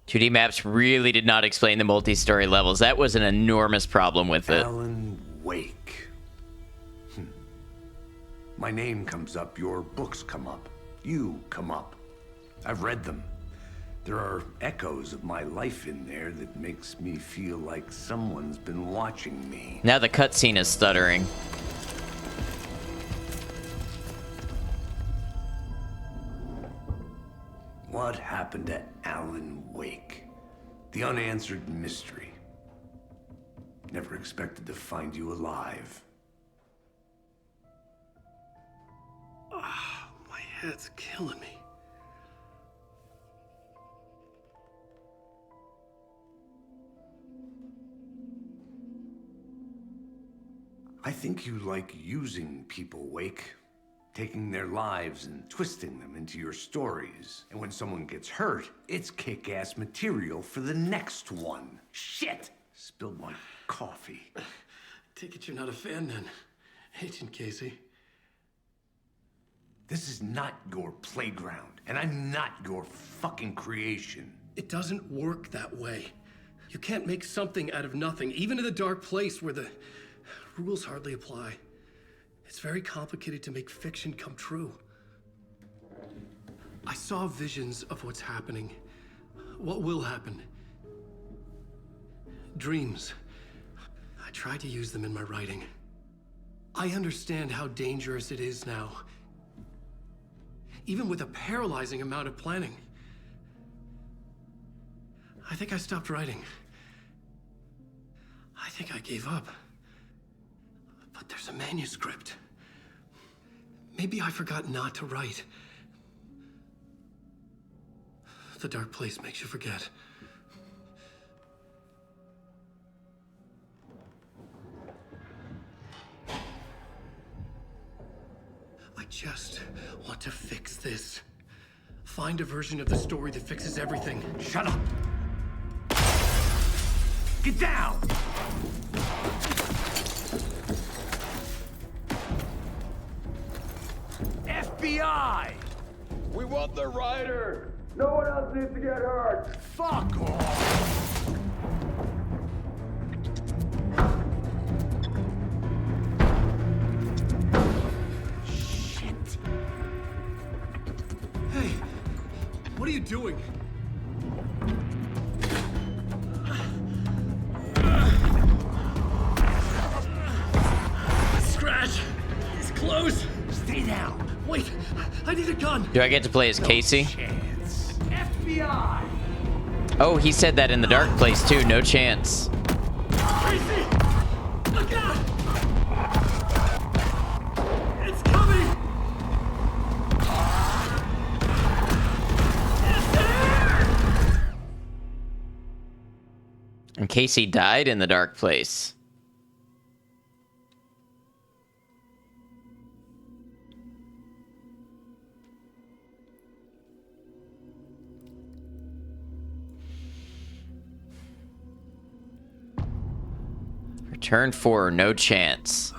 .2D maps really did not explain the multi-story levels. That was an enormous problem with it. Alan Wake. My name comes up, your books come up, you come up. I've read them. There are echoes of my life in there that makes me feel like someone's been watching me. Now the cutscene is stuttering. What happened to Alan Wake? The unanswered mystery. Never expected to find you alive. Ah, my head's killing me. I think you like using people, Wake. Taking their lives and twisting them into your stories. And when someone gets hurt, it's kick-ass material for the next one. Shit! Spilled my coffee. Take it you're not a fan then, Agent Casey. This is not your playground, and I'm not your fucking creation. It doesn't work that way. You can't make something out of nothing, even in a dark place where the rules hardly apply. It's very complicated to make fiction come true. I saw visions of what's happening, what will happen. Dreams. I tried to use them in my writing. I understand how dangerous it is now, even with a paralyzing amount of planning. I think I stopped writing. I think I gave up. But there's a manuscript. Maybe I forgot not to write. The dark place makes you forget. I just want to fix this. Find a version of the story that fixes everything. Shut up! Get down! FBI! We want the writer! No one else needs to get hurt! Fuck off! Shit! Hey, what are you doing? Scratch! He's close! Stay down! Wait, I need a gun! Do I get to play as Casey? FBI! Oh, he said that in the dark place too. No chance. Casey! Look out! It's coming! It's there! And Casey died in the dark place. Turn 4, no chance.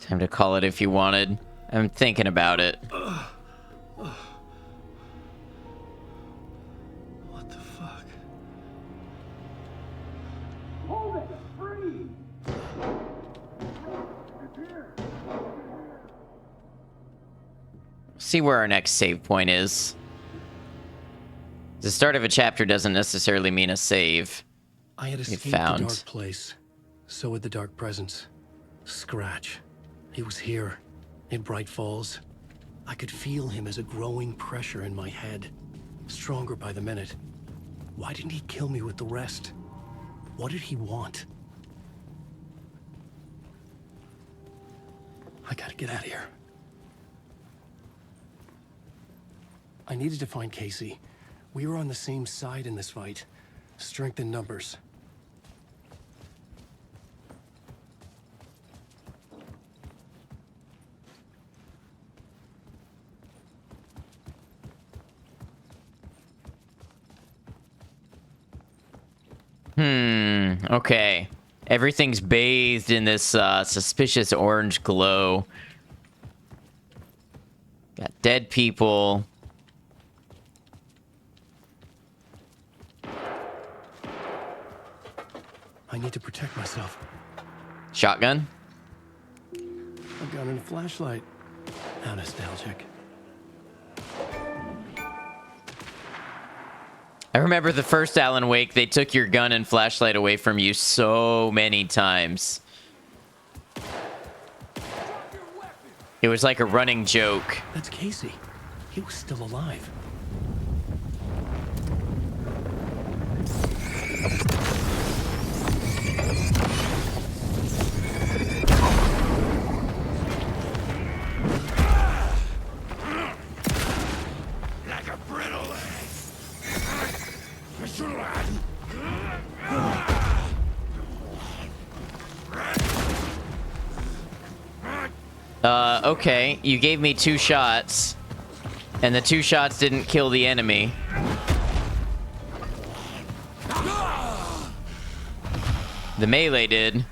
Time to call it if you wanted. I'm thinking about it. What the fuck? Hold it! Freeze! See where our next save point is. The start of a chapter doesn't necessarily mean a save. I had escaped the dark place. So had the dark presence. Scratch. He was here, in Bright Falls. I could feel him as a growing pressure in my head. Stronger by the minute. Why didn't he kill me with the rest? What did he want? I gotta get out of here. I needed to find Casey. We were on the same side in this fight. Strength in numbers. Okay. Everything's bathed in this suspicious orange glow. Got dead people. I need to protect myself. Shotgun? A gun and a flashlight. How nostalgic. I remember the first Alan Wake, they took your gun and flashlight away from you so many times. It was like a running joke. That's Casey. He was still alive. Like a brittle egg. Mr. Okay, you gave me 2 shots, and the 2 shots didn't kill the enemy. The melee did.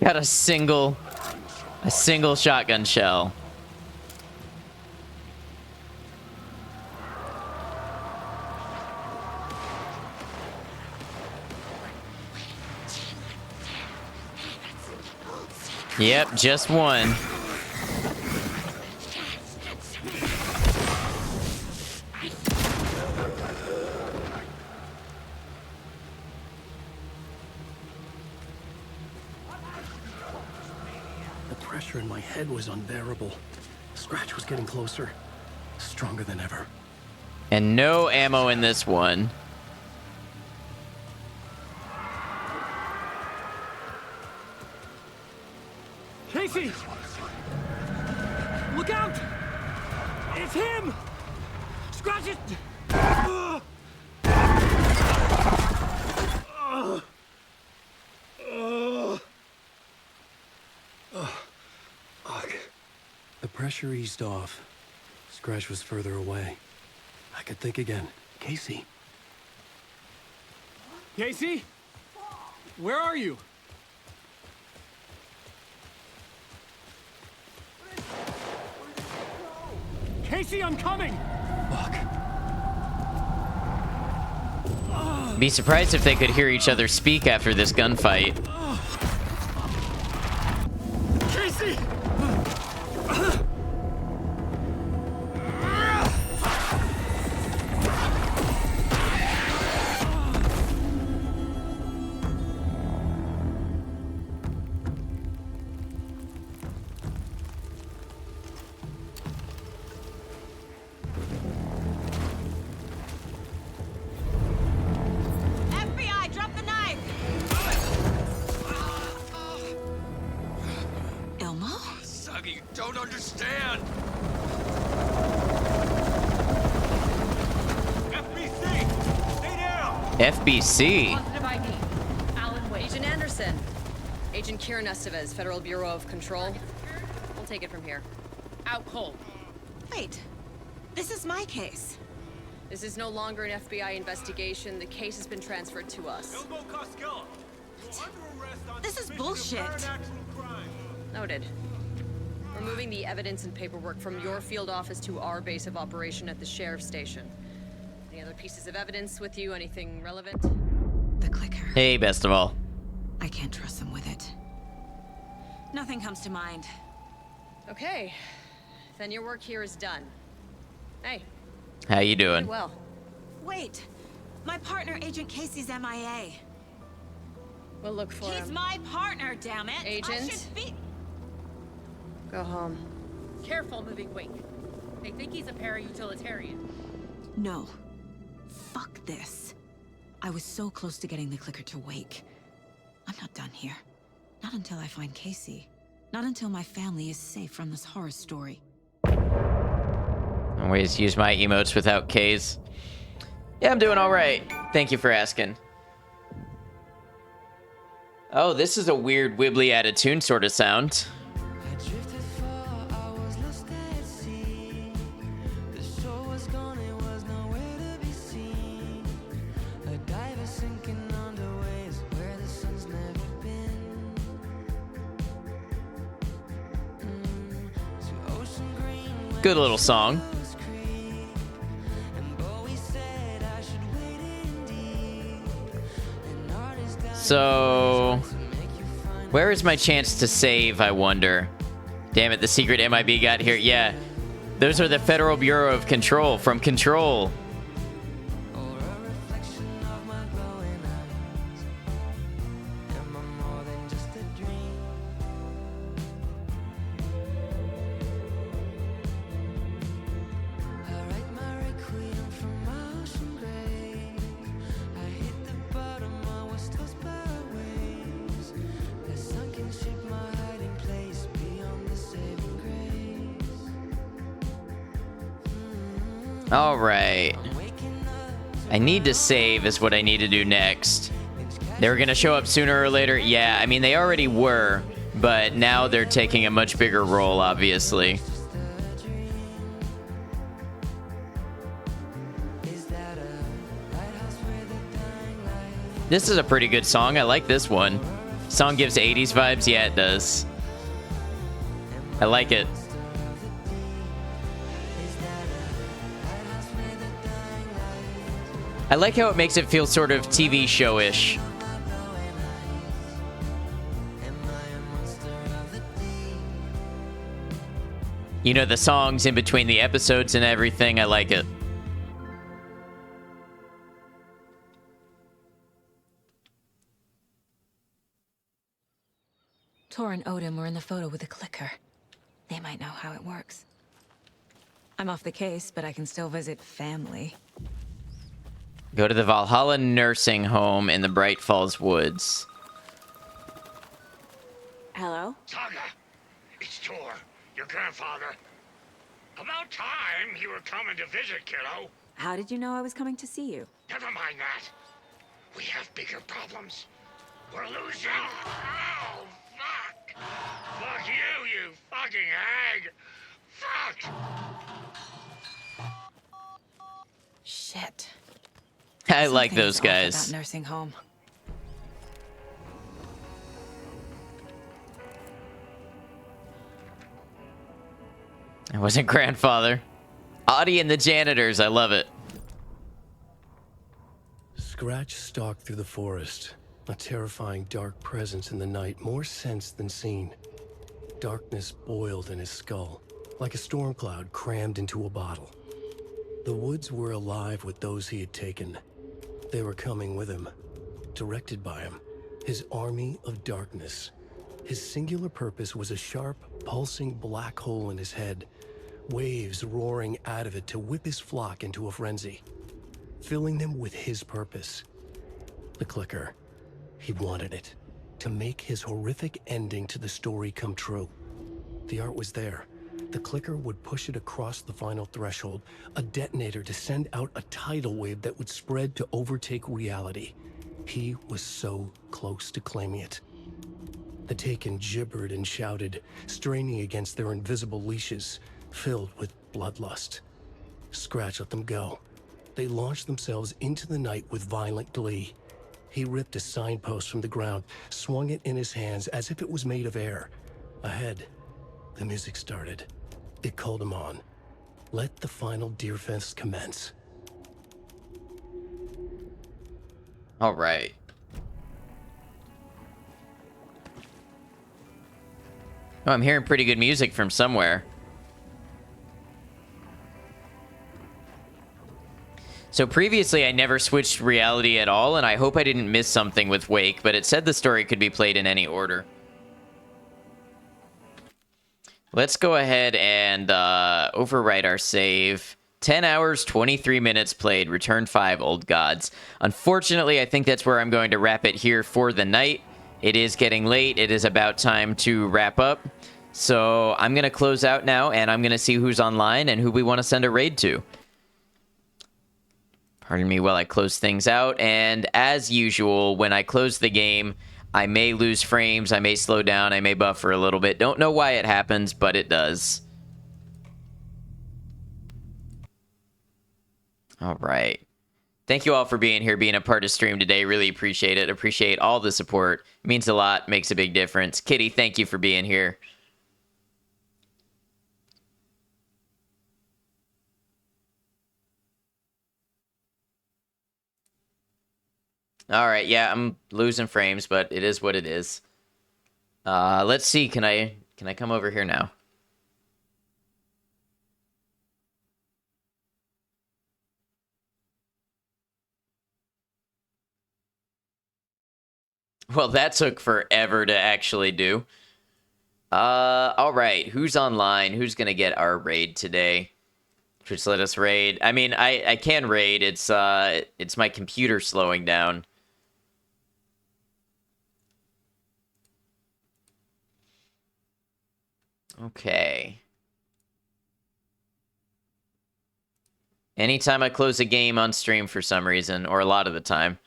Got a single shotgun shell. Yep, just one. The pressure in my head was unbearable. Scratch was getting closer, stronger than ever. And no ammo in this one. Casey! Look out! It's him! Scratch it! The pressure eased off. Scratch was further away. I could think again. Casey. Casey? Where are you? Casey, I'm coming! Be surprised if they could hear each other speak after this gunfight. Casey! FBI, drop the knife! Elmo? Suggy, you don't understand! FBC! Stay down! FBC? Positive ID. Alan Wade. Agent Anderson. Agent Kieran Estevez, Federal Bureau of Control. We'll take it from here. Out cold. Wait. This is my case. This is no longer an FBI investigation. The case has been transferred to us. Elmo Costello, you're under arrest on This is suspicion of bullshit. paranatural crime. Noted. We're moving the evidence and paperwork from your field office to our base of operation at the sheriff's station. Any other pieces of evidence with you? Anything relevant? The clicker. Hey, best of all. I can't trust them with it. Nothing comes to mind. Okay. Then your work here is done. Hey. How you Pretty doing? well. Wait. My partner, Agent Casey's MIA. We'll look for He's him. my partner, damn it! I Agent? should be... Go home. Careful moving Wake. They think he's a para-utilitarian. No. Fuck this. I was so close to getting the clicker to wake. I'm not done here. Not until I find Casey. Not until my family is safe from this horror story. Always use my emotes without K's. Yeah, I'm doing all right. Thank you for asking. Oh, this is a weird wibbly out of tune sort of sound. Good little song. So, where is my chance to save, I wonder? Damn it, the secret MIB got here. Yeah, those are the Federal Bureau of Control from Control. All right. I need to save is what I need to do next. They were going to show up sooner or later. Yeah, I mean, they already were, but now they're taking a much bigger role, obviously. This is a pretty good song. I like this one. Song gives 80s vibes? Yeah, it does. I like it. I like how it makes it feel sort of TV show-ish. You know, the songs in between the episodes and everything, I like it. Tor and Odin were in the photo with a clicker. They might know how it works. I'm off the case, but I can still visit family. Go to the Valhalla Nursing Home in the Bright Falls Woods. Hello? Saga, it's Tor, your grandfather. About time you were coming to visit, kiddo. How did you know I was coming to see you? Never mind that. We have bigger problems. We're losing. Oh, fuck. Fuck you, you fucking hag. Fuck. Shit. I like those guys. About nursing home. I wasn't grandfather. Audie and the janitors, I love it. Scratch stalked through the forest. A terrifying dark presence in the night, more sensed than seen. Darkness boiled in his skull, like a storm cloud crammed into a bottle. The woods were alive with those he had taken. They were coming with him, directed by him, his army of darkness. His singular purpose was a sharp, pulsing black hole in his head, waves roaring out of it to whip his flock into a frenzy, filling them with his purpose. The clicker. He wanted it, to make his horrific ending to the story come true. The art was there. The clicker would push it across the final threshold, a detonator to send out a tidal wave that would spread to overtake reality. He was so close to claiming it. The Taken gibbered and shouted, straining against their invisible leashes, filled with bloodlust. Scratch let them go. They launched themselves into the night with violent glee. He ripped a signpost from the ground, swung it in his hands as if it was made of air. Ahead, the music started. It called him on. Let the final Deerfest commence. All right. Oh, I'm hearing pretty good music from somewhere. So previously, I never switched reality at all, and I hope I didn't miss something with Wake, but it said the story could be played in any order. Let's go ahead and overwrite our save. 10 hours, 23 minutes played. Return 5, Old Gods. Unfortunately, I think that's where I'm going to wrap it here for the night. It is getting late. It is about time to wrap up. So I'm going to close out now, and I'm going to see who's online and who we want to send a raid to. Pardon me while I close things out. And as usual, when I close the game, I may lose frames, I may slow down, I may buffer a little bit. Don't know why it happens, but it does. All right. Thank you all for being here, being a part of stream today. Really appreciate it. Appreciate all the support. It means a lot, makes a big difference. Kitty, thank you for being here. All right, yeah, I'm losing frames, but it is what it is. Let's see. Can I come over here now? Well, that took forever to actually do. All right, who's online? Who's gonna get our raid today? Just let us raid. I mean, I can raid. It's my computer slowing down. Okay. Anytime I close a game on stream for some reason, or a lot of the time.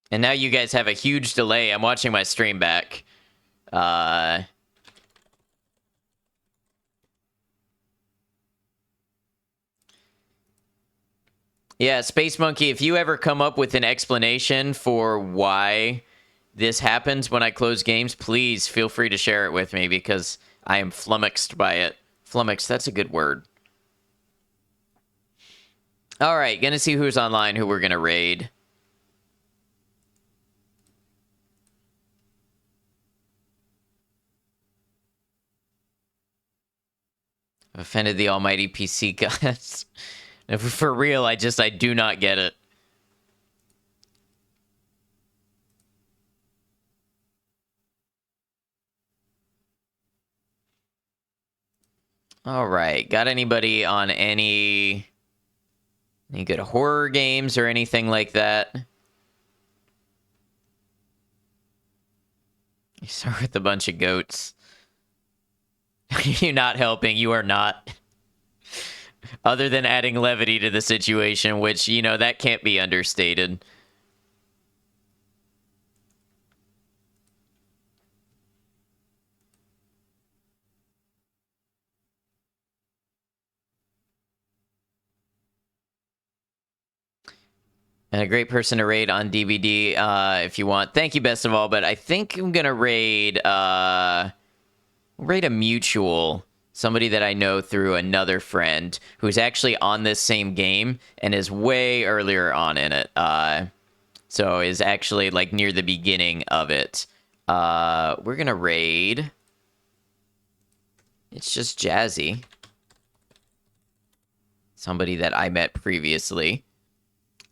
And now you guys have a huge delay. I'm watching my stream back. Yeah, Space Monkey, if you ever come up with an explanation for why this happens when I close games, please feel free to share it with me because I am flummoxed by it. Flummoxed, that's a good word. All right, gonna see who's online, who we're gonna raid. Offended the almighty PC gods. For real, I do not get it. All right, got anybody on any good horror games or anything like that? You start with a bunch of goats. You're not helping. You are not. Other than adding levity to the situation, which, you know, that can't be understated. And a great person to raid on DVD if you want. Thank you, best of all, but I think I'm going to raid a mutual. Somebody that I know through another friend who's actually on this same game and is way earlier on in it. So is actually like near the beginning of it. We're going to raid. It's just Jazzy. Somebody that I met previously.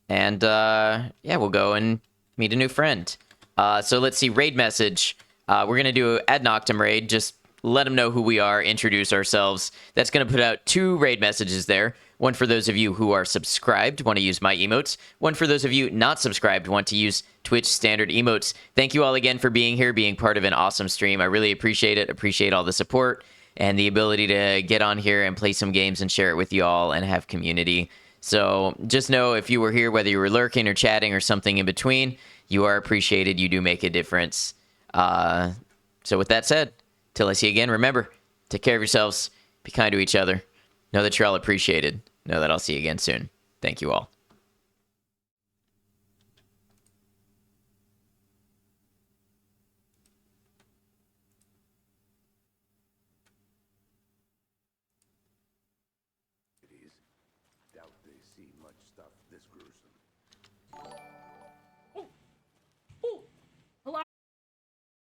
And yeah, we'll go and meet a new friend. So let's see, raid message. We're going to do Ad Noctem raid. Just let them know who we are, introduce ourselves. That's going to put out 2 raid messages there. One for those of you who are subscribed, want to use my emotes. One for those of you not subscribed, want to use Twitch standard emotes. Thank you all again for being here, being part of an awesome stream. I really appreciate it. Appreciate all the support and the ability to get on here and play some games and share it with you all and have community. So just know if you were here, whether you were lurking or chatting or something in between, you are appreciated. You do make a difference. So with that said, till I see you again, remember, take care of yourselves, be kind to each other, know that you're all appreciated, know that I'll see you again soon. Thank you all. Doubt they see much stuff this gruesome.